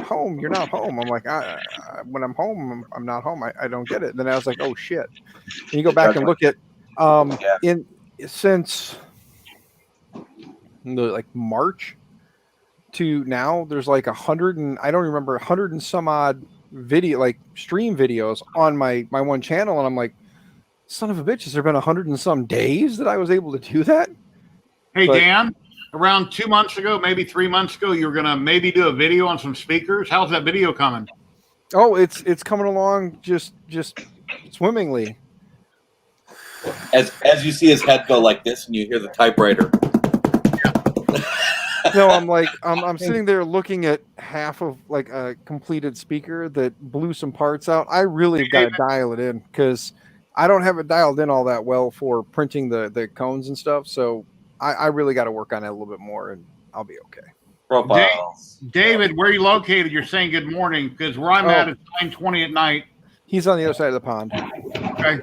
home, you're not home. I'm like, when I'm home, I'm not home. I don't get it. And then I was like, oh shit. And you go back and look at since like March to now, there's like 100 and I don't remember 100 and some odd video, like stream videos on my one channel, and I'm like, son of a bitch, has there been 100 and some days that I was able to do that? Hey, Dan, around 2 months ago, maybe 3 months ago, you were gonna maybe do a video on some speakers. How's that video coming? Oh, it's coming along just swimmingly. As you see his head go like this, and you hear the typewriter. No, I'm like I'm sitting there looking at half of like a completed speaker that blew some parts out. I really got to dial it in because I don't have it dialed in all that well for printing the cones and stuff. So I really got to work on it a little bit more, and I'll be okay. Profiles. David, where are you located? You're saying good morning because where I'm at is 9:20 at night. He's on the other side of the pond. Okay.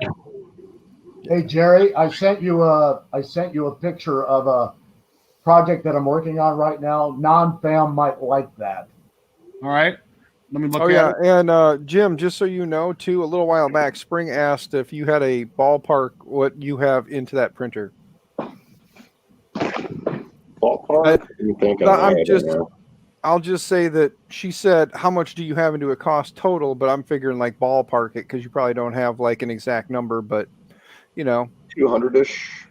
Hey Jerry, I sent you a picture of a project that I'm working on right now. Non-fam might like that. All right. Let me look at yeah, it. and Jim, just so you know, too, a little while back, Spring asked if you had a ballpark what you have into that printer. Ballpark? I'll just say that she said, how much do you have into a cost total? But I'm figuring like ballpark it because you probably don't have like an exact number, but 200-ish.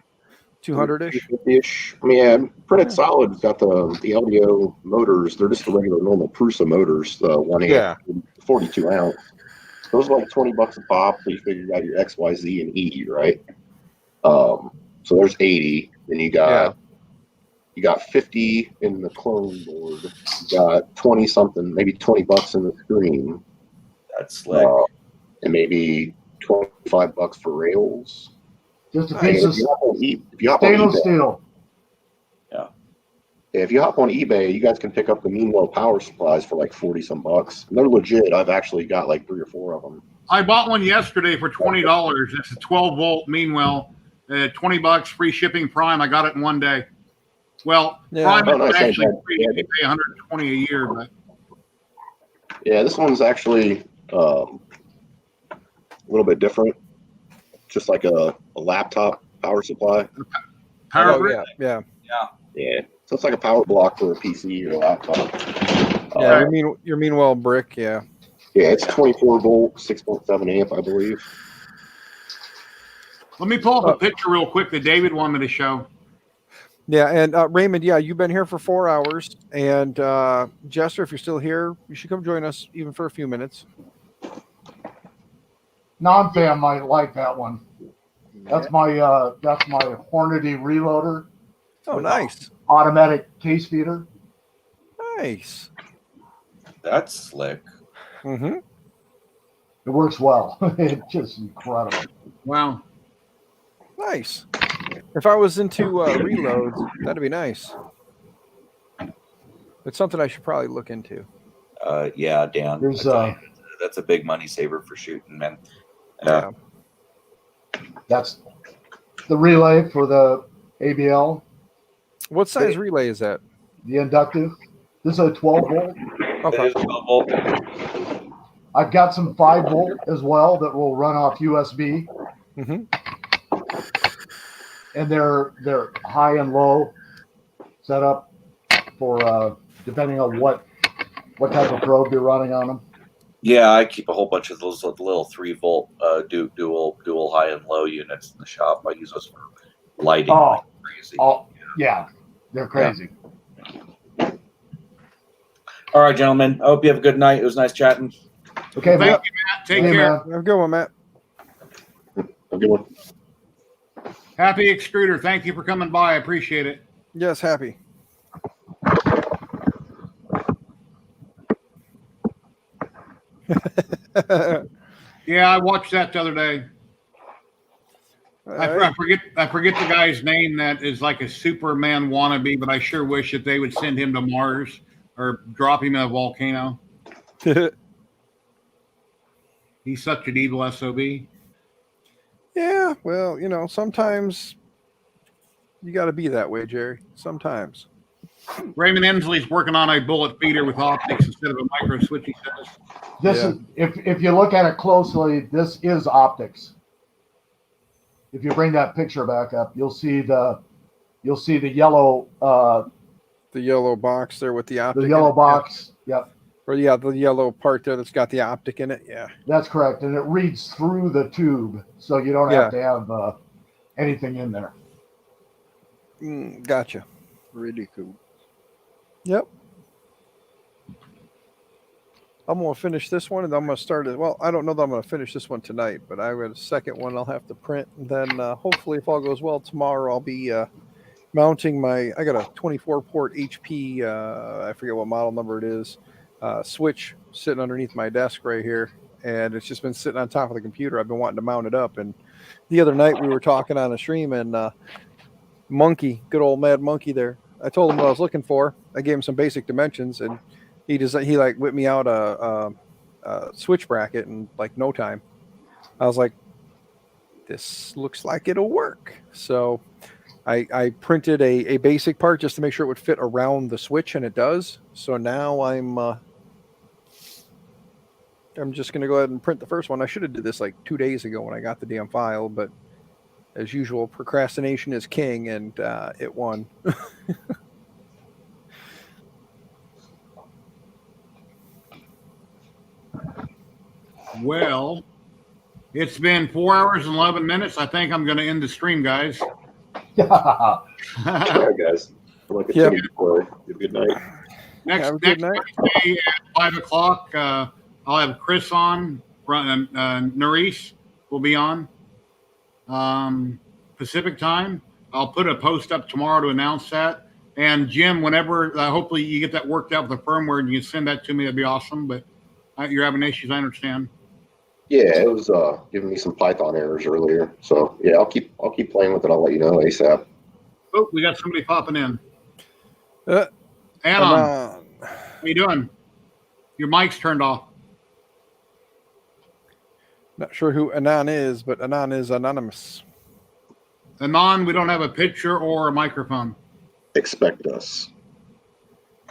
200-ish? 250-ish. I mean, yeah, printed solid. It's got the LDO motors. They're just the regular normal Prusa motors, the 1 amp, 42 ounce. Those are like $20 a pop. So you figure you got your X, Y, Z, and E, right? So there's 80. Then you got 50 in the clone board. You got 20 something, maybe $20 in the screen. That's slick. And maybe $25 for rails. Just a piece of stainless steel. Yeah, if you hop on eBay, you guys can pick up the Meanwell power supplies for like 40 some bucks. And they're legit. I've actually got like 3 or 4 of them. I bought one yesterday for $20. It's a 12-volt Meanwell, $20 free shipping Prime. I got it in one day. Well, Prime is actually free. You pay $120 a year, but yeah, this one's actually a little bit different. Just like a laptop power supply. Yeah. So it's like a power block for a PC or a laptop. Yeah, your Meanwell brick, yeah. Yeah, it's 24 volt, 6.7 amp, I believe. let me pull up a picture real quick that David wanted to show. Yeah, and Raymond, you've been here for 4 hours, and Jester, if you're still here, you should come join us even for a few minutes. Non-fam might like that one. That's my Hornady reloader. Oh, nice. Automatic case feeder. Nice. That's slick. Mm-hmm. It works well. It's just incredible. Wow. Nice. If I was into reloads, that'd be nice. It's something I should probably look into. Yeah, Dan. There's that's a big money saver for shooting, man. Yeah. That's the relay for the ABL. What size relay is that? The inductive. This is a 12 volt. Okay. It is 12 volt. I've got some 5 volt as well that will run off USB. Mm-hmm. And they're high and low setup for depending on what type of probe you're running on them. Yeah, I keep a whole bunch of those little 3 volt dual high and low units in the shop. I use those for lighting. Oh, crazy. Yeah, they're crazy. Yeah. All right, gentlemen. I hope you have a good night. It was nice chatting. Okay, Thank you, Matt. Take care. Man. Have a good one, Matt. Have a good one. Happy Extruder. Thank you for coming by. I appreciate it. Yes, happy. Yeah, I watched that the other day. I forget the guy's name that is like a Superman wannabe, but I sure wish that they would send him to Mars or drop him in a volcano. He's such an evil SOB. Yeah, well, sometimes you got to be that way, Jerry. Sometimes. Raymond Emsley's working on a bullet feeder with optics instead of a micro switch, he says. This is if you look at it closely, this is optics. If you bring that picture back up, you'll see the yellow the yellow box there with the optic. The yellow box. Yep. Or the yellow part there that's got the optic in it. Yeah. That's correct, and it reads through the tube, so you don't have to have anything in there. Gotcha. Really cool. Yep. I'm going to finish this one, and I'm going to start it. Well, I don't know that I'm going to finish this one tonight, but I got a second one I'll have to print. And then hopefully, if all goes well tomorrow, I'll be mounting I got a 24-port HP, I forget what model number it is, switch sitting underneath my desk right here. And it's just been sitting on top of the computer. I've been wanting to mount it up. And the other night, we were talking on a stream, and Monkey, good old Mad Monkey there, I told him what I was looking for. I gave him some basic dimensions, and he whipped me out a switch bracket in like no time. I was like, this looks like it'll work. So I printed a basic part just to make sure it would fit around the switch, and it does. So now I'm just going to go ahead and print the first one. I should have did this like 2 days ago when I got the damn file, but as usual, procrastination is king, and it won. Well, it's been 4 hours and 11 minutes. I think I'm going to end the stream, guys. Yeah, guys. Like a team play. Have a good night. Next Wednesday at 5 o'clock, I'll have Chris on. Nerys will be on. Pacific time. I'll put a post up tomorrow to announce that. And Jim, whenever hopefully you get that worked out with the firmware and you can send that to me, that'd be awesome. But you're having issues, I understand. Yeah, it was giving me some Python errors earlier. So yeah, I'll keep playing with it. I'll let you know ASAP. Oh, we got somebody popping in. Anon, how you doing? Your mic's turned off. Not sure who Anon is, but Anon is anonymous. Anon, we don't have a picture or a microphone. Expect us.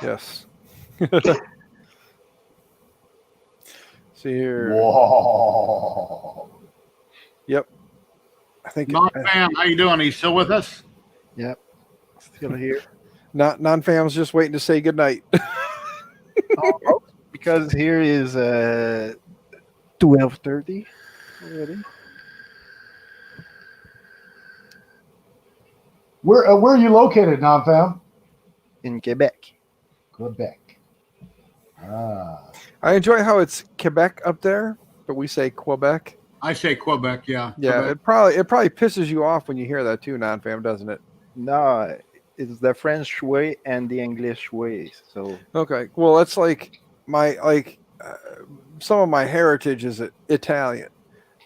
Yes. See here. Whoa. Yep. I think. Non-fam, how you doing? Are you still with us? Yep. Still here. Non-fam's just waiting to say goodnight. Because here is 12:30 already. Where are you located, non-fam? In Quebec. Quebec. I enjoy how it's Quebec up there, but we say Quebec. I say Quebec, yeah. Yeah, Quebec. it probably pisses you off when you hear that too, non-fam, doesn't it? No, it's the French way and the English way. So okay, well, it's like some of my heritage is Italian,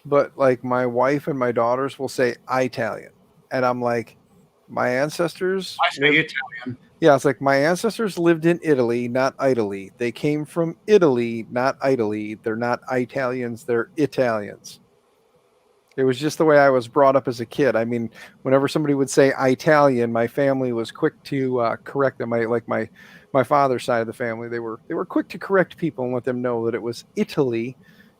but like my wife and my daughters will say Italian, and I'm like, my ancestors. I say Italian. Yeah, it's like my ancestors lived in Italy, not Italy. They came from Italy, not Italy. They're not Italians, they're Italians. It was just the way I was brought up as a kid. I mean, whenever somebody would say Italian, my family was quick to correct them. My father's side of the family, they were quick to correct people and let them know that it was Italy,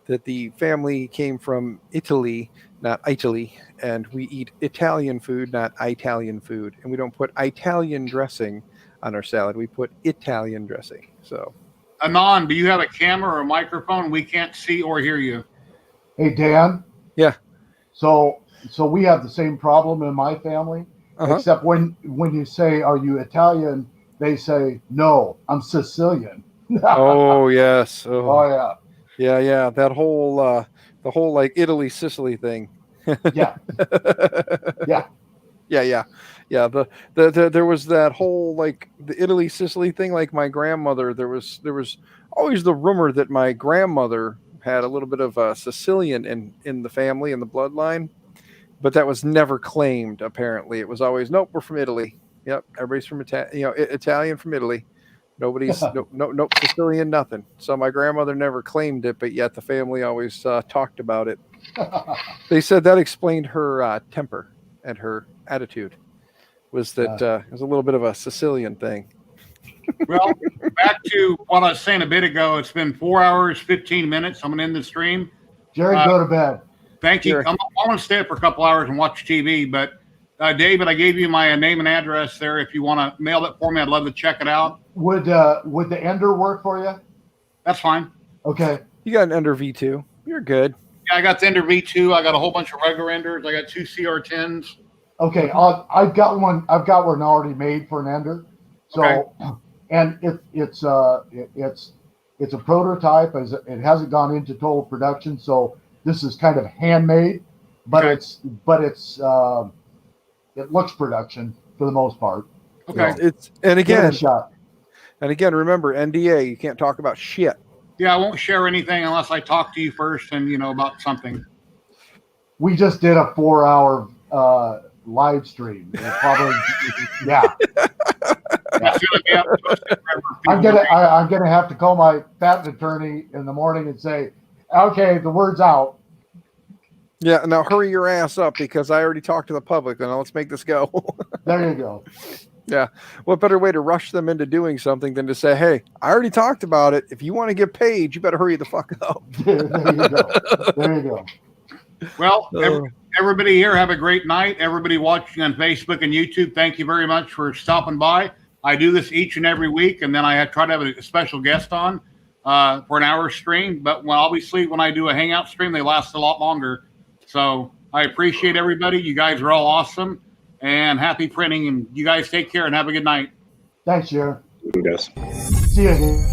that the family came from Italy, not Italy, and we eat Italian food, not Italian food, and we don't put Italian dressing on our salad. We put Italian dressing. So, Anon, do you have a camera or a microphone? We can't see or hear you. Hey, Dan. Yeah. So we have the same problem in my family, except when you say, "Are you Italian?" they say, "No, I'm Sicilian." Oh yes. Oh yeah. Yeah. That whole the whole like Italy Sicily thing. Yeah. Yeah. There was that whole like the Italy Sicily thing. Like my grandmother, there was always the rumor that my grandmother had a little bit of Sicilian in the family, in the bloodline. but that was never claimed. Apparently, it was always nope. We're from Italy. Yep, everybody's from Italian from Italy. Nobody's no Sicilian, nothing. So my grandmother never claimed it, but yet the family always talked about it. They said that explained her temper and her attitude. Was that it was a little bit of a Sicilian thing. Well, back to what I was saying a bit ago. It's been 4 hours, 15 minutes. I'm going to end the stream. Jerry, go to bed. Thank you. Jerry. I'm going to stay up for a couple hours and watch TV. But, David, I gave you my name and address there. If you want to mail it for me, I'd love to check it out. Would the Ender work for you? That's fine. Okay. You got an Ender V2. You're good. Yeah, I got the Ender V2. I got a whole bunch of regular Enders. I got 2 CR10s. Okay. I've got one. I've got one already made for an Ender. So, Okay. And it's a prototype. As it hasn't gone into total production. So this is kind of handmade, but Okay. it looks production for the most part. Okay. And Give it a again, shot. remember NDA. You can't talk about shit. Yeah, I won't share anything unless I talk to you first and, about something. We just did a 4-hour live stream. Probably, yeah. That's gonna be up to I'm gonna have to call my patent attorney in the morning and say, okay, the word's out. Yeah. Now hurry your ass up because I already talked to the public. Now let's make this go. There you go. Yeah. What better way to rush them into doing something than to say, hey, I already talked about it. If you want to get paid, you better hurry the fuck up. There you go. There you go. Well, everybody here, have a great night. Everybody watching on Facebook and YouTube, thank you very much for stopping by. I do this each and every week, and then I try to have a special guest on for an hour stream. But obviously, when I do a Hangout stream, they last a lot longer. So I appreciate everybody. You guys are all awesome, and happy printing. And you guys take care and have a good night. Thanks, Sharon. Yes. See you again.